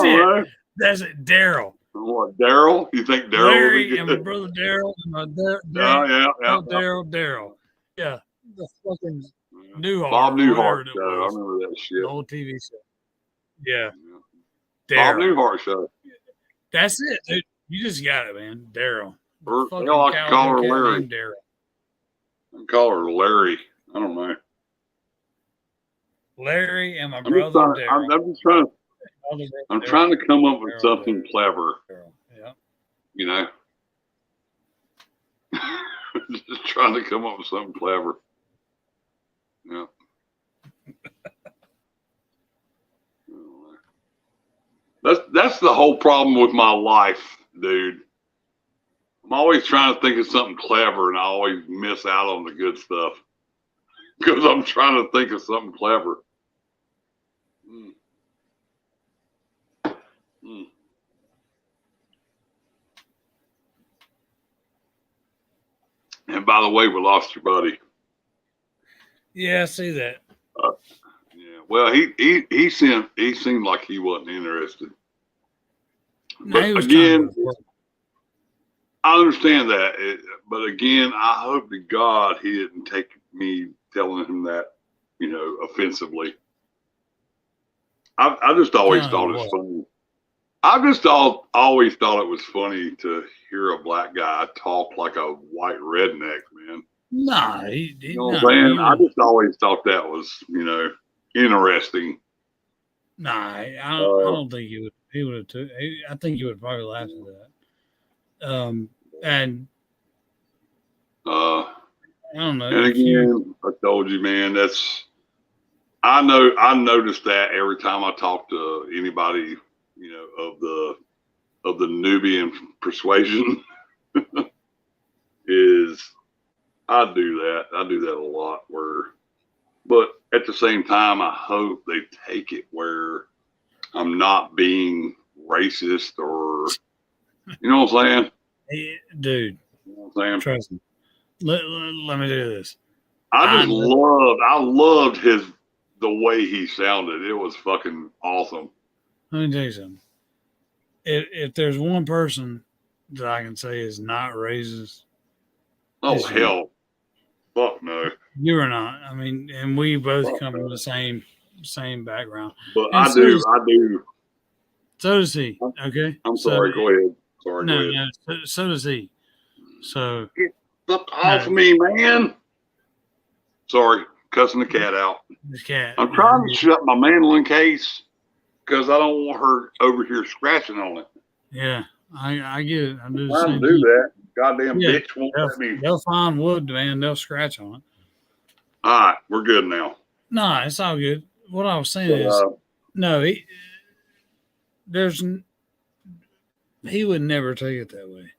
it. That's it. Daryl. What, Daryl? You think Daryl? Larry and my brother Daryl. Daryl. Yeah. The fucking Newhart. Bob Newhart show. I remember that shit. The old TV show. Yeah. Bob Newhart show. That's it, dude. You just got it, man. Daryl. Hell, I can call her Larry. I can call her Larry. I don't know. Larry and my brother Daryl. I'm trying to come up with something clever. Yeah. You know? Just trying to come up with something clever. Yeah. That's the whole problem with my life, dude. I'm always trying to think of something clever, and I always miss out on the good stuff because I'm trying to think of something clever. And by the way, we lost your buddy. Yeah, I see that. Yeah. Well, he seemed like he wasn't interested. No, but again, I understand that. But again, I hope to God he didn't take me telling him that, offensively. I just always thought it was funny. I just always thought it was funny to hear a black guy talk like a white redneck, man. Nah, you know what I'm saying? I just always thought that was, interesting. Nah, I don't think he would. He would have took. I think he would probably laugh at that. And I don't know. And again, I told you, man, I noticed that every time I talk to anybody, of the Nubian persuasion, is I do that a lot. But at the same time, I hope they take it where I'm not being racist or, you know what I'm saying? Hey, dude, you know what I'm saying? Trust me. Let me do this. I loved the way he sounded. It was fucking awesome. Let me tell you something. If there's one person that I can say is not racist, oh hell, fuck no. You are not. I mean, and we both come from the same background. But I do. So does he. Okay. I'm sorry. Go ahead. Sorry. No, go ahead. No. So does he. So get fuck off me, man. Sorry, cussing the cat out. The cat. I'm trying to shut my mandolin case because I don't want her over here scratching on it. Yeah, I get it. I do the same. Do that. Goddamn bitch won't let me. They'll find wood, man. They'll scratch on it. All right, we're good now. No, it's all good. What I was saying is, no, he would never take it that way.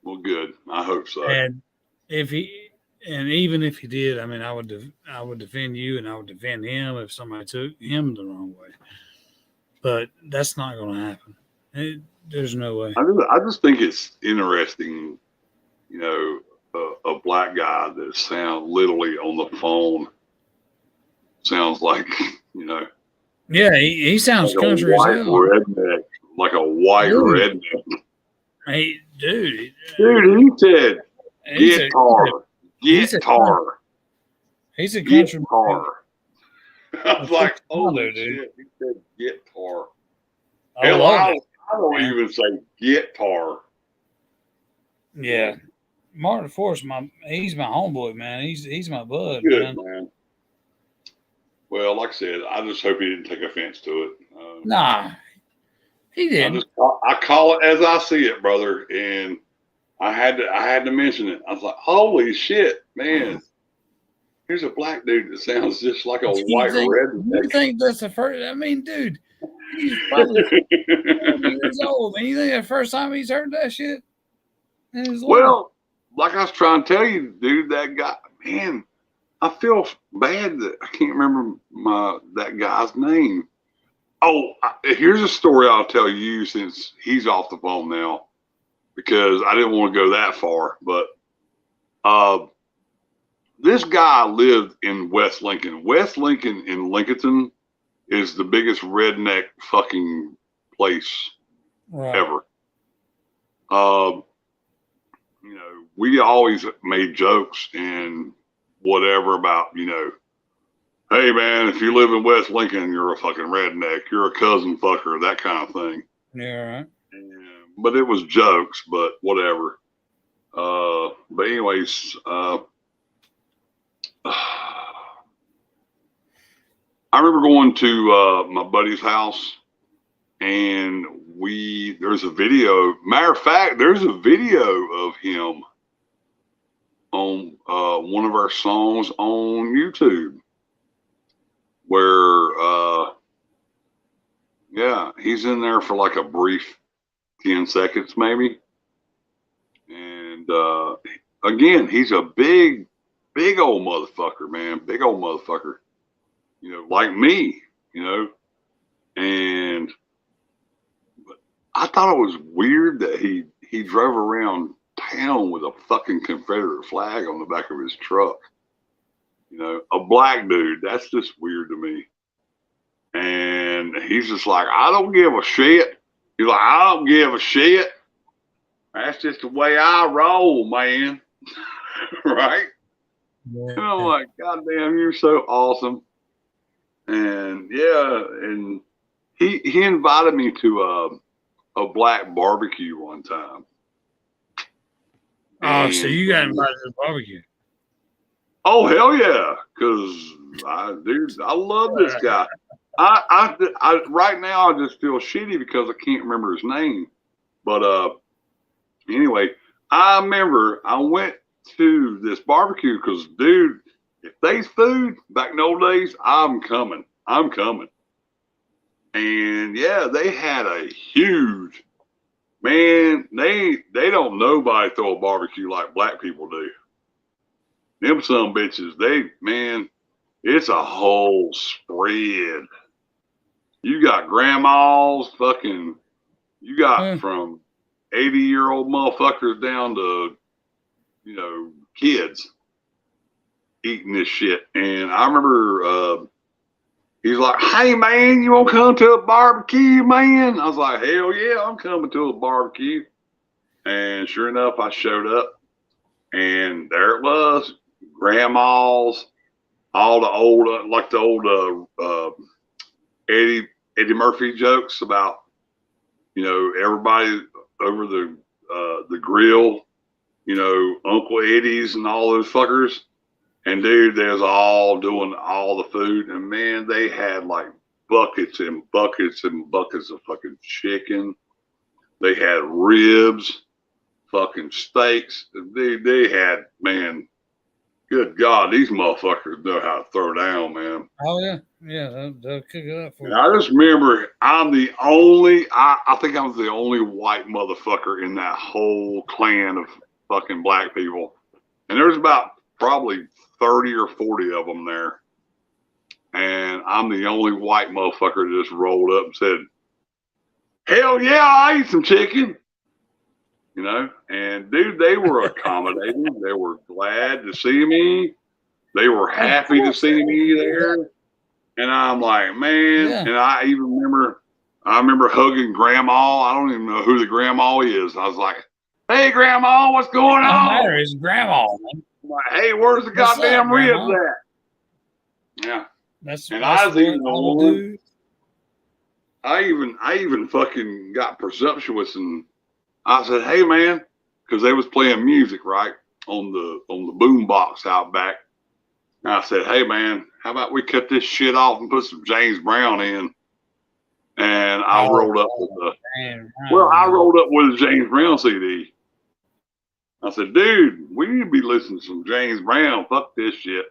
Well, good. I hope so. And even if he did, I mean, I would defend you and I would defend him if somebody took him the wrong way. But that's not going to happen. There's no way. I just think it's interesting, a black guy that sounds literally on the phone sounds like, Yeah, he sounds like country as hell. Redneck, like a white redneck. Hey, dude, he said, guitar. He's a country. Guitar. I was like, holy shit, he said guitar. Hell, love I it. don't man. even say guitar. Yeah. Martin Forrest, he's my homeboy, man. He's my bud, Good, man. man. Well, like I said, I just hope he didn't take offense to it. Nah, he didn't. I call it as I see it, brother, and I had to mention it. I was like, holy shit, man. Here's a black dude that sounds just like a white redneck. You think that's the first? I mean, dude, he's probably 40 years old, and you think the first time he's heard that shit in his life? Well, like I was trying to tell you, dude, that guy, man, I feel bad that I can't remember that guy's name. Oh, here's a story I'll tell you since he's off the phone now, because I didn't want to go that far. But this guy lived in West Lincoln. West Lincoln in Lincolnton is the biggest redneck fucking place ever. You know, we always made jokes and whatever about, you know, hey man, if you live in West Lincoln, you're a fucking redneck, you're a cousin fucker, that kind of thing. Yeah, right. But it was jokes, but whatever. But anyways, I remember going to my buddy's house, and there's a video. Matter of fact, there's a video of him on one of our songs on YouTube, where yeah, he's in there for like a brief 10 seconds maybe. And again, he's a big old motherfucker, man. Big old motherfucker. You know, like me, you know. And I thought it was weird that he drove around town with a fucking Confederate flag on the back of his truck. You know, a black dude. That's just weird to me. And he's just like, I don't give a shit. He's like, I don't give a shit. That's just the way I roll, man. Right? Yeah. And I'm like, God damn, you're so awesome. And yeah, and he invited me to a black barbecue one time. Oh, so you got invited to the barbecue? Oh hell yeah, because I love this guy. I right now I just feel shitty because I can't remember his name. But anyway, I remember I went to this barbecue because, dude, if there's food back in the old days, I'm coming. And yeah, they had a huge, man, they don't nobody throw a barbecue like black people do. Them some bitches, man, it's a whole spread. You got grandmas, fucking, you got from 80-year-old motherfuckers down to, you know, kids eating this shit. And I remember he's like, hey man, you want to come to a barbecue, man? I was like, hell yeah, I'm coming to a barbecue. And sure enough, I showed up, and there it was, grandmas, all the old, like the old Eddie Murphy jokes about, you know, everybody over the grill, you know, Uncle Eddie's and all those fuckers. And dude, they was all doing all the food, and man, they had like buckets and buckets and buckets of fucking chicken. They had ribs, fucking steaks. Dude, they had, man, good God, these motherfuckers know how to throw down, man. Oh yeah, yeah, they'll cook it up for you. I just remember I think I was the only white motherfucker in that whole clan of fucking black people. And there was about probably 30 or 40 of them there. And I'm the only white motherfucker that just rolled up and said, hell yeah, I ate some chicken. You know, and dude, they were accommodating. They were glad to see me. They were happy to see me there. And I'm like, man, yeah. And I remember hugging grandma. I don't even know who the grandma is. I was like, hey grandma, what's going on? It matter, it's grandma, man. I'm like, hey, where's the What's goddamn up, ribs grandma? at? Yeah. That's I was even the one. I even fucking got presumptuous and I said, "Hey man," because they was playing music right on the boom box out back. And I said, "Hey man, how about we cut this shit off and put some James Brown in?" And I rolled up with I rolled up with a James Brown CD. I said, "Dude, we need to be listening to some James Brown. Fuck this shit."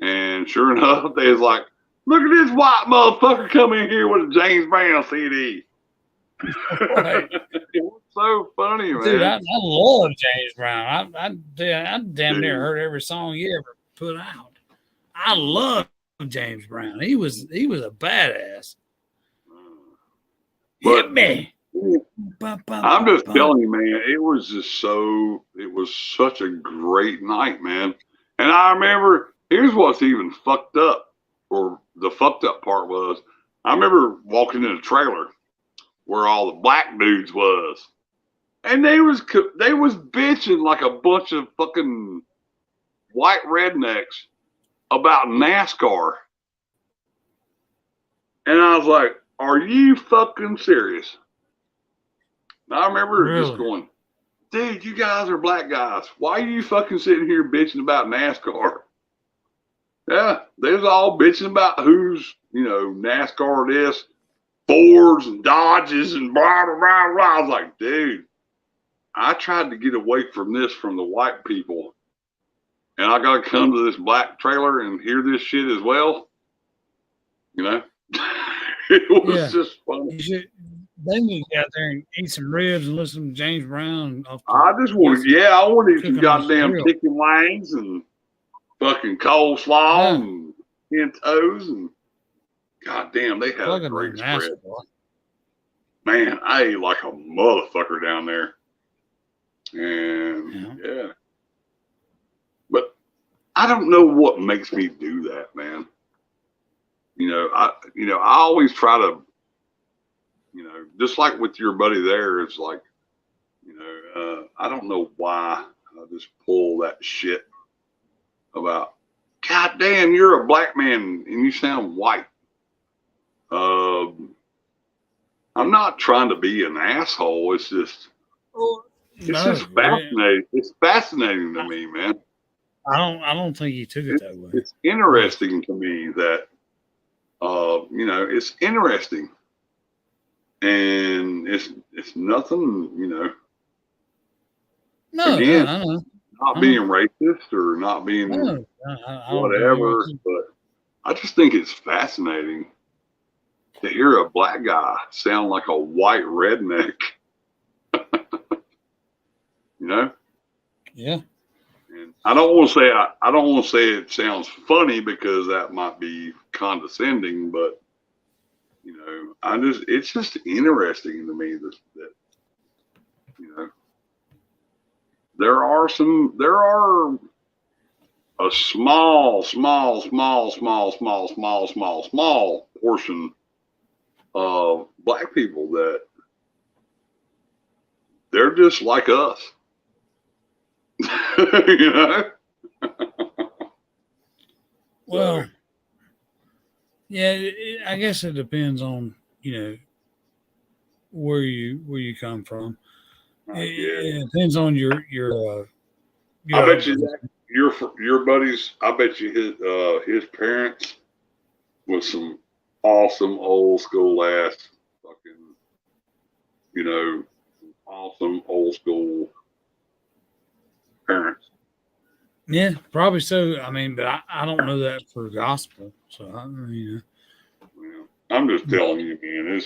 And sure enough, they was like, "Look at this white motherfucker come in here with a James Brown CD." Right. It was so funny, man. Dude, I love James Brown. I damn near heard every song he ever put out. I love James Brown. He was a badass. Hit me. I'm just telling you, man, it was such a great night, man. And I remember, here's what's even fucked up, or the fucked up part was, I remember walking in a trailer where all the black dudes was, and they was bitching like a bunch of fucking white rednecks about NASCAR. And I was like, "Are you fucking serious?" And I remember just going, "Dude, you guys are black guys. Why are you fucking sitting here bitching about NASCAR?" Yeah, they was all bitching about who's, NASCAR this, Fords and Dodges and blah, blah, blah, blah. I was like, dude, I tried to get away from this from the white people, and I got to come to this black trailer and hear this shit as well. It was just funny. They need to get out there and eat some ribs and listen to James Brown. I wanted some goddamn chicken wings and fucking coleslaw and pintos and goddamn, they had a great spread. Man, I ate like a motherfucker down there. And yeah. But I don't know what makes me do that, man. I always try to, just like with your buddy there, it's like, I don't know why I just pull that shit about, God damn, you're a black man and you sound white. I'm not trying to be an asshole. It's just, just fascinating. It's fascinating to me, man. I don't think he took it that way. It's interesting to me that, it's interesting, and it's nothing, No, again, I know. Not being racist or not being whatever, but I just think it's fascinating to hear a black guy sound like a white redneck. Yeah. And I don't want to say it sounds funny because that might be condescending, but it's just interesting to me that there are a small portion of black people that they're just like us. Well, yeah, I guess it depends on where you come from. It depends on your I bet you that your buddies. I bet you his parents was some awesome old school ass fucking awesome old school parents. Yeah, probably so. I mean, but I don't know that for gospel. So I'm just telling you, man.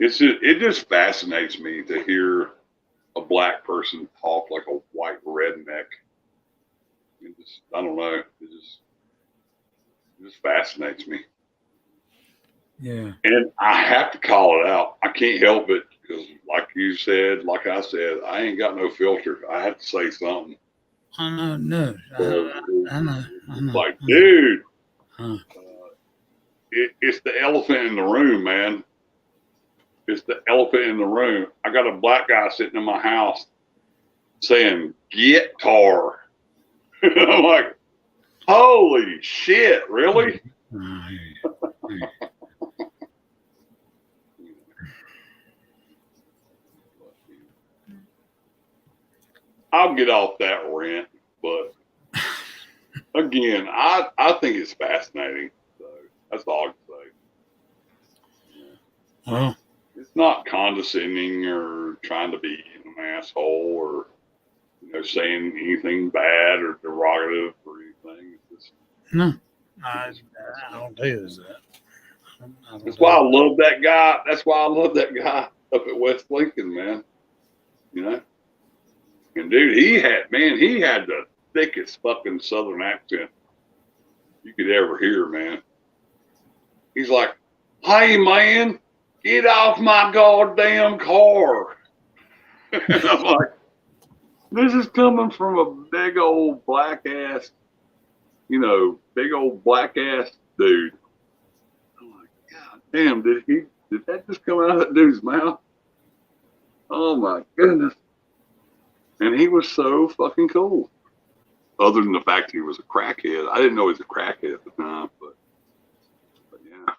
It just fascinates me to hear a black person talk like a white redneck. I don't know. It just fascinates me. Yeah. And I have to call it out. I can't help it because, like you said, like I said, I ain't got no filter. I have to say something. I know. I know. Like, dude, it's the elephant in the room, man. It's the elephant in the room. I got a black guy sitting in my house saying, "Get tar." I'm like, holy shit, really? I'll get off that rant, but again, I think it's fascinating. So that's all I can say. Well, It's not condescending or trying to be an asshole or saying anything bad or derogative or anything. It's just, no, I don't think it's that. I don't that's think why I love that guy. That's why I love that guy up at West Lincoln, man. And dude, he had the thickest fucking Southern accent you could ever hear, man. He's like, "Hey, man, get off my goddamn car." And I'm like, this is coming from a big old black ass, dude. I'm like, God damn, did that just come out of that dude's mouth? Oh my goodness. And he was so fucking cool. Other than the fact he was a crackhead. I didn't know he was a crackhead at the time, but yeah.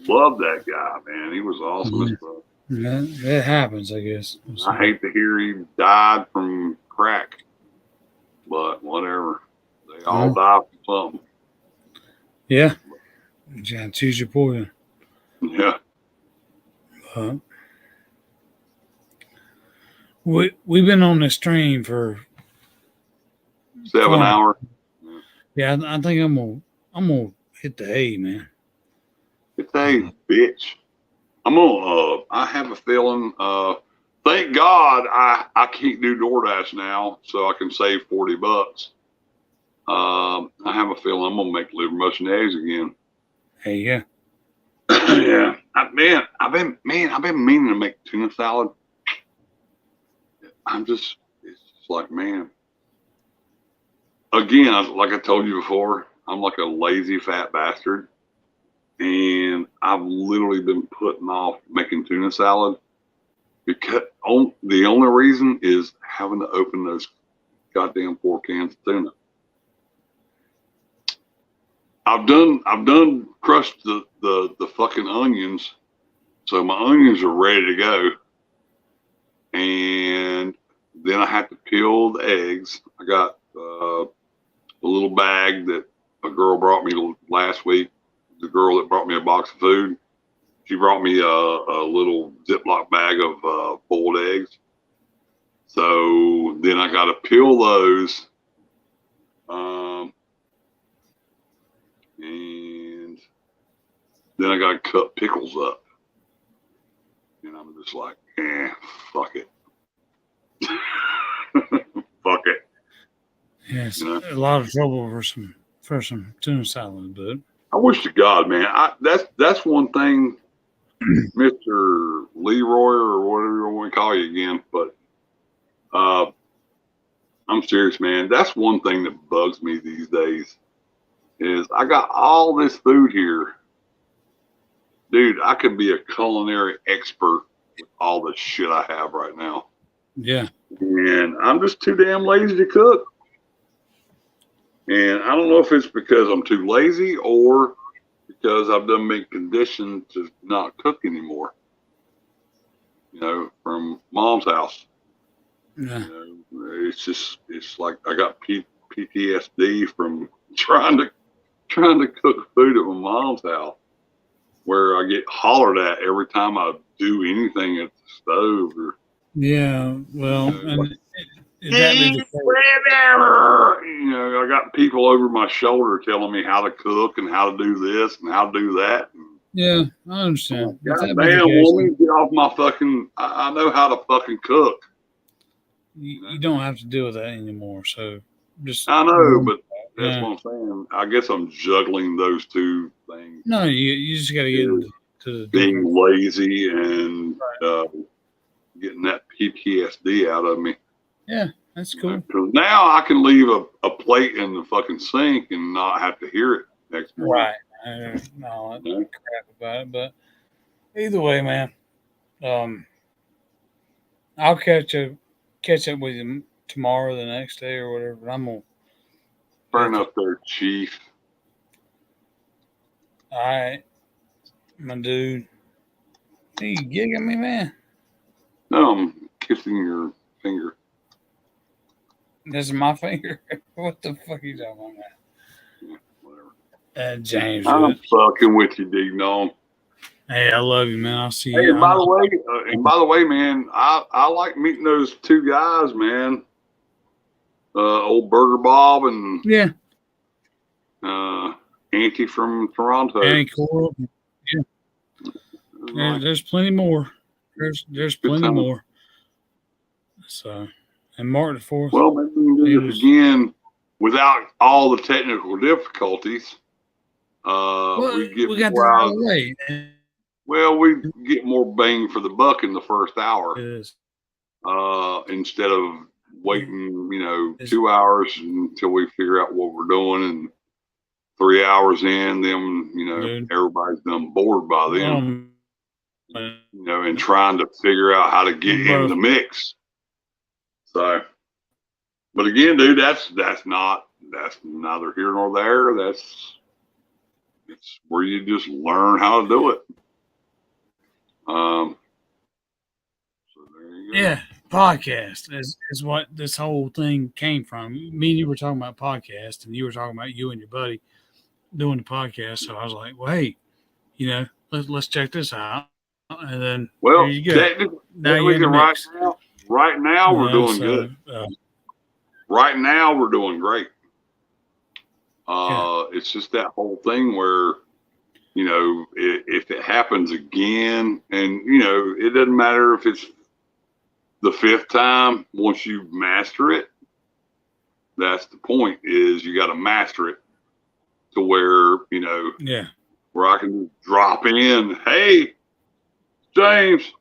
Love that guy, man. He was awesome as fuck. It happens, I guess. I hate to hear he died from crack, but whatever. They all die from something. Yeah. You gotta choose your poison. Yeah. We've been on this train for 7 hours. Yeah, I think I'm gonna hit the hay, man. It's a bitch. I have a feeling, thank God I can't do DoorDash now, so I can save $40. I have a feeling I'm gonna make liver mush and eggs again. Hey, yeah. Yeah. I've been meaning to make tuna salad. It's just like, man. Again, like I told you before, I'm like a lazy fat bastard. And I've literally been putting off making tuna salad because the only reason is having to open those goddamn 4 cans of tuna. I've done crushed the fucking onions, so my onions are ready to go. And then I have to peel the eggs. I got a little bag that a girl brought me last week. The girl that brought me a box of food, she brought me a little Ziploc bag of boiled eggs. So then I got to peel those, and then I got to cut pickles up. And I'm just like, fuck it. Fuck it. Yeah, it's a lot of trouble for some tuna salad, but I wish to God, man. That's one thing, Mr. Leroy or whatever I want to call you again. But I'm serious, man. That's one thing that bugs me these days. Is I got all this food here, dude. I could be a culinary expert with all the shit I have right now. Yeah. And I'm just too damn lazy to cook. And I don't know if it's because I'm too lazy or because I've been conditioned to not cook anymore. From mom's house. Yeah. It's like I got PTSD from trying to cook food at my mom's house, where I get hollered at every time I do anything at the stove. Yeah, well, and I got people over my shoulder telling me how to cook and how to do this and how to do that. Yeah, I understand. God damn, woman, get off my fucking. I know how to fucking cook. You don't have to deal with that anymore. So just. I know, but that's what I'm saying. I guess I'm juggling those two things. No, you just got to get into the being lazy and getting that PTSD out of me. Yeah, that's cool. Because now I can leave a plate in the fucking sink and not have to hear it next morning. Right. No, I don't crap about it. But either way, man, I'll catch up with you tomorrow, the next day, or whatever. But I'm gonna burn up there, Chief. All right, my dude. Hey, you gigging me, man? No, I'm kissing your finger. This is my finger. What the fuck are you talking about? Yeah, whatever. James. I'm fucking with you, Dig Dong. Hey, I love you, man. I'll see Hey, you. and by the way, man, I like meeting those two guys, man. Old Burger Bob and Yeah. Auntie from Toronto. Annie Coral. Yeah. There's plenty more. There's plenty more. So, and Mark the Fourth. Well, maybe we can do this again without all the technical difficulties. We get more out of the way. Well, we get more bang for the buck in the first hour. It is. Instead of waiting, 2 hours until we figure out what we're doing, and 3 hours in, then everybody's done bored by then. And trying to figure out how to get in the mix. So, but again, dude, that's neither here nor there. It's where you just learn how to do it. So there you go. Yeah, podcast is what this whole thing came from. Me and you were talking about podcast, and you were talking about you and your buddy doing the podcast. So I was like, well, hey, let's check this out. And then well, there you go. Technically right now we're doing good. Right now we're doing great. It's just that whole thing where, if it happens again, and it doesn't matter if it's the fifth time. Once you master it, that's the point. Is you got to master it to where where I can drop in, hey, James,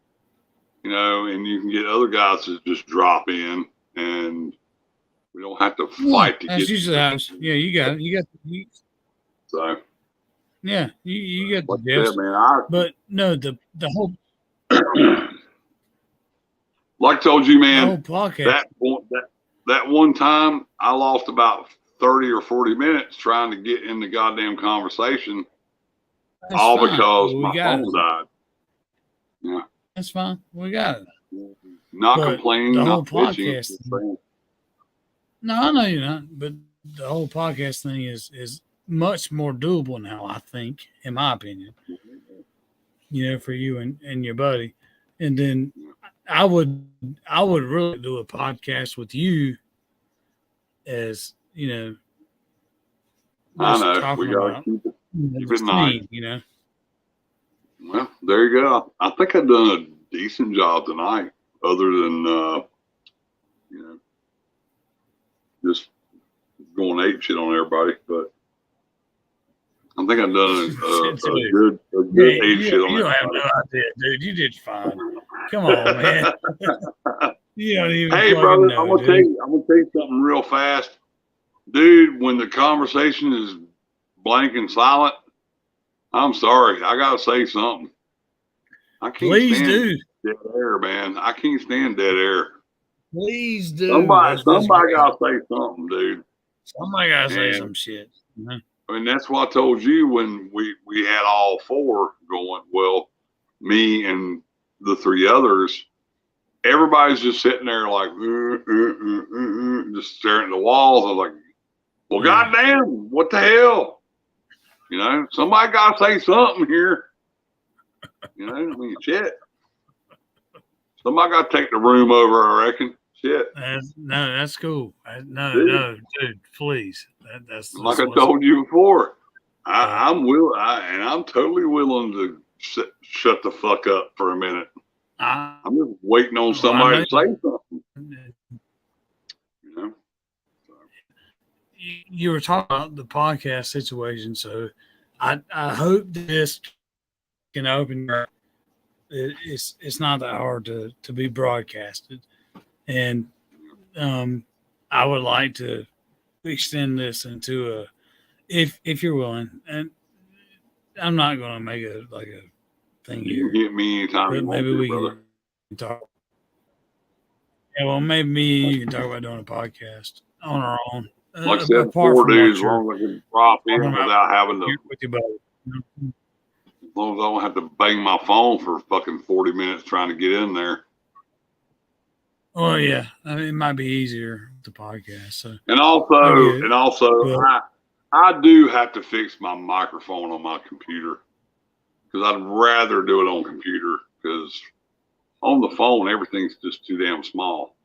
and you can get other guys to just drop in, and we don't have to fight to that's get. Usually happens. Yeah, you got it. So. Yeah, you got the gist. Man, but no, the whole. Like I told you, man, the whole podcast. That one time I lost about 30 or 40 minutes trying to get in the goddamn conversation, That's all fine. because my phone died. Yeah, that's fine. We got it. Not complaining. The whole not podcast. No, I know you're not. But the whole podcast thing is much more doable now, I think, in my opinion. For you and your buddy. And then I would really do a podcast with you as, I know. We gotta keep it nice. Well, there you go. I think I've done a decent job tonight, other than just going ape shit on everybody, but I think I've done a good ape shit on everybody. You don't have no idea, dude. You did fine. Come on, man. You don't even. Hey, brother, I'm gonna tell you something real fast, dude. When the conversation is blank and silent, I'm sorry, I gotta say something. I can't stand dead air, man. I can't stand dead air. Please do. Somebody gotta say something, dude. Somebody gotta say some shit. Mm-hmm. I mean, that's what I told you when we had all four going. Well, me and the three others, everybody's just sitting there like just staring at the walls. I was like, well, goddamn, what the hell? Somebody got to say something here. I mean, shit. Somebody got to take the room over, I reckon. Shit. No, that's cool. No, dude, please. That's like I told you before. I'm totally willing to shut the fuck up for a minute. I'm just waiting on somebody to say something. You were talking about the podcast situation, so I hope this can open your. It's not that hard to be broadcasted, and I would like to extend this into if you're willing, and I'm not going to make a thing here. You can get me anytime you want maybe we brother. Can talk. Yeah, well, maybe you can talk about doing a podcast on our own. Like I said, 4 days, as long as I can drop in without having to. With your buddy. As long as I don't have to bang my phone for fucking 40 minutes trying to get in there. Oh yeah, I mean, it might be easier with the podcast. So And also, I do have to fix my microphone on my computer because I'd rather do it on computer because on the phone everything's just too damn small,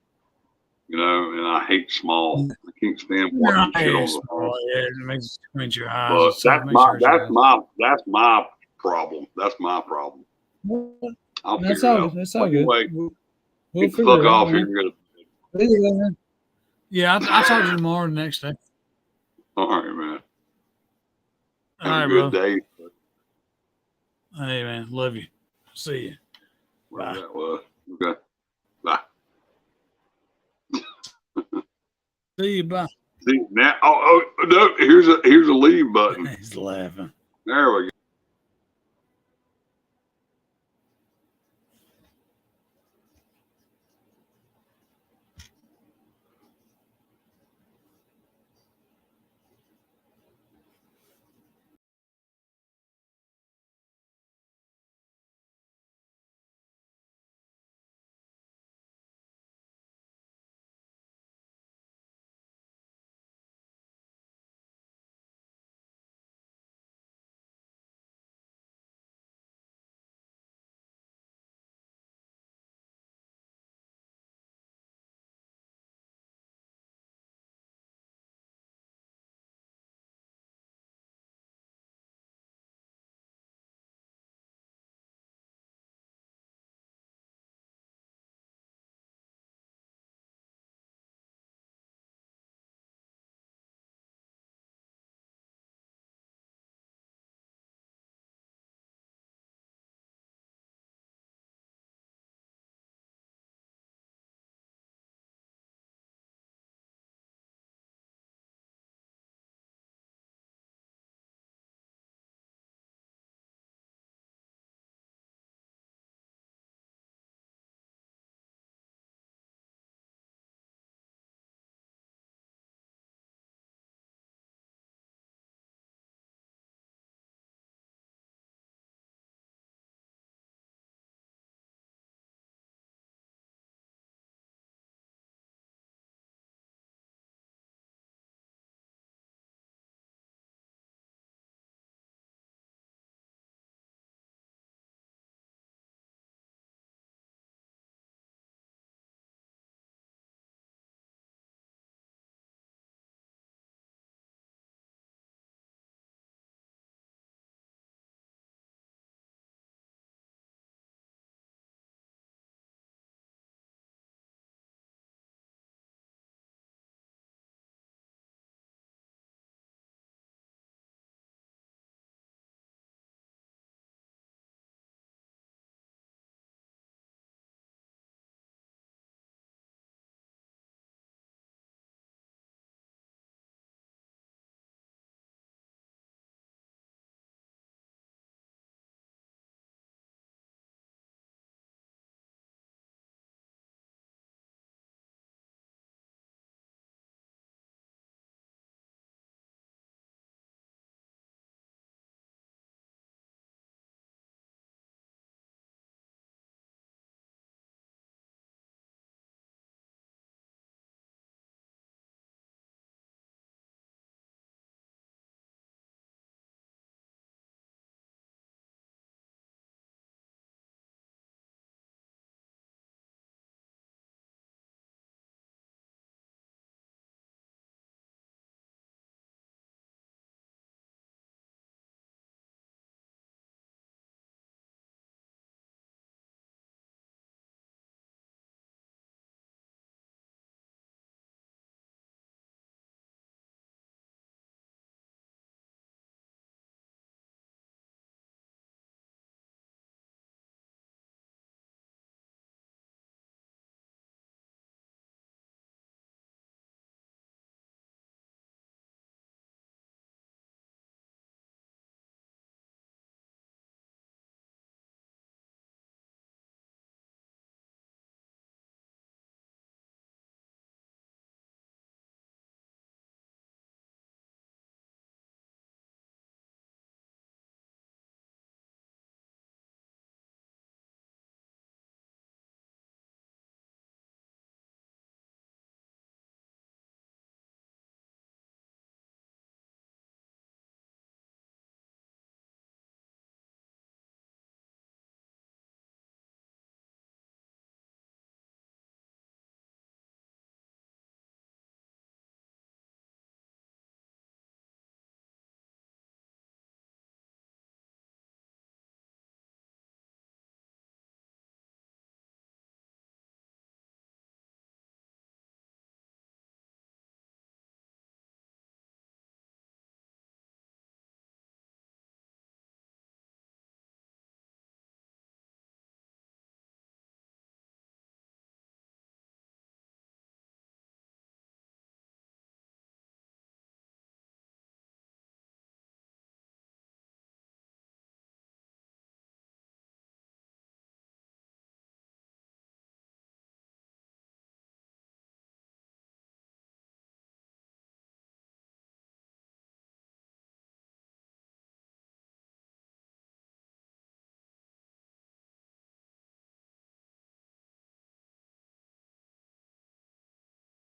you know. And I hate small. I can't stand watching shit on the phone. Yeah, it makes it squint your eyes. But that's my problem. That's my problem. I'll That's figure it all. out. That's all good. We'll Get the figure fuck it off out, here man. and go. Yeah, I'll talk to you tomorrow, the next day. All right, man. All Have right, a good bro. day. Hey, man. Love you. See you. Whatever Bye. that was. Okay. Bye. See you. Bye. See now. Oh no. Here's a leave button. He's laughing. There we go.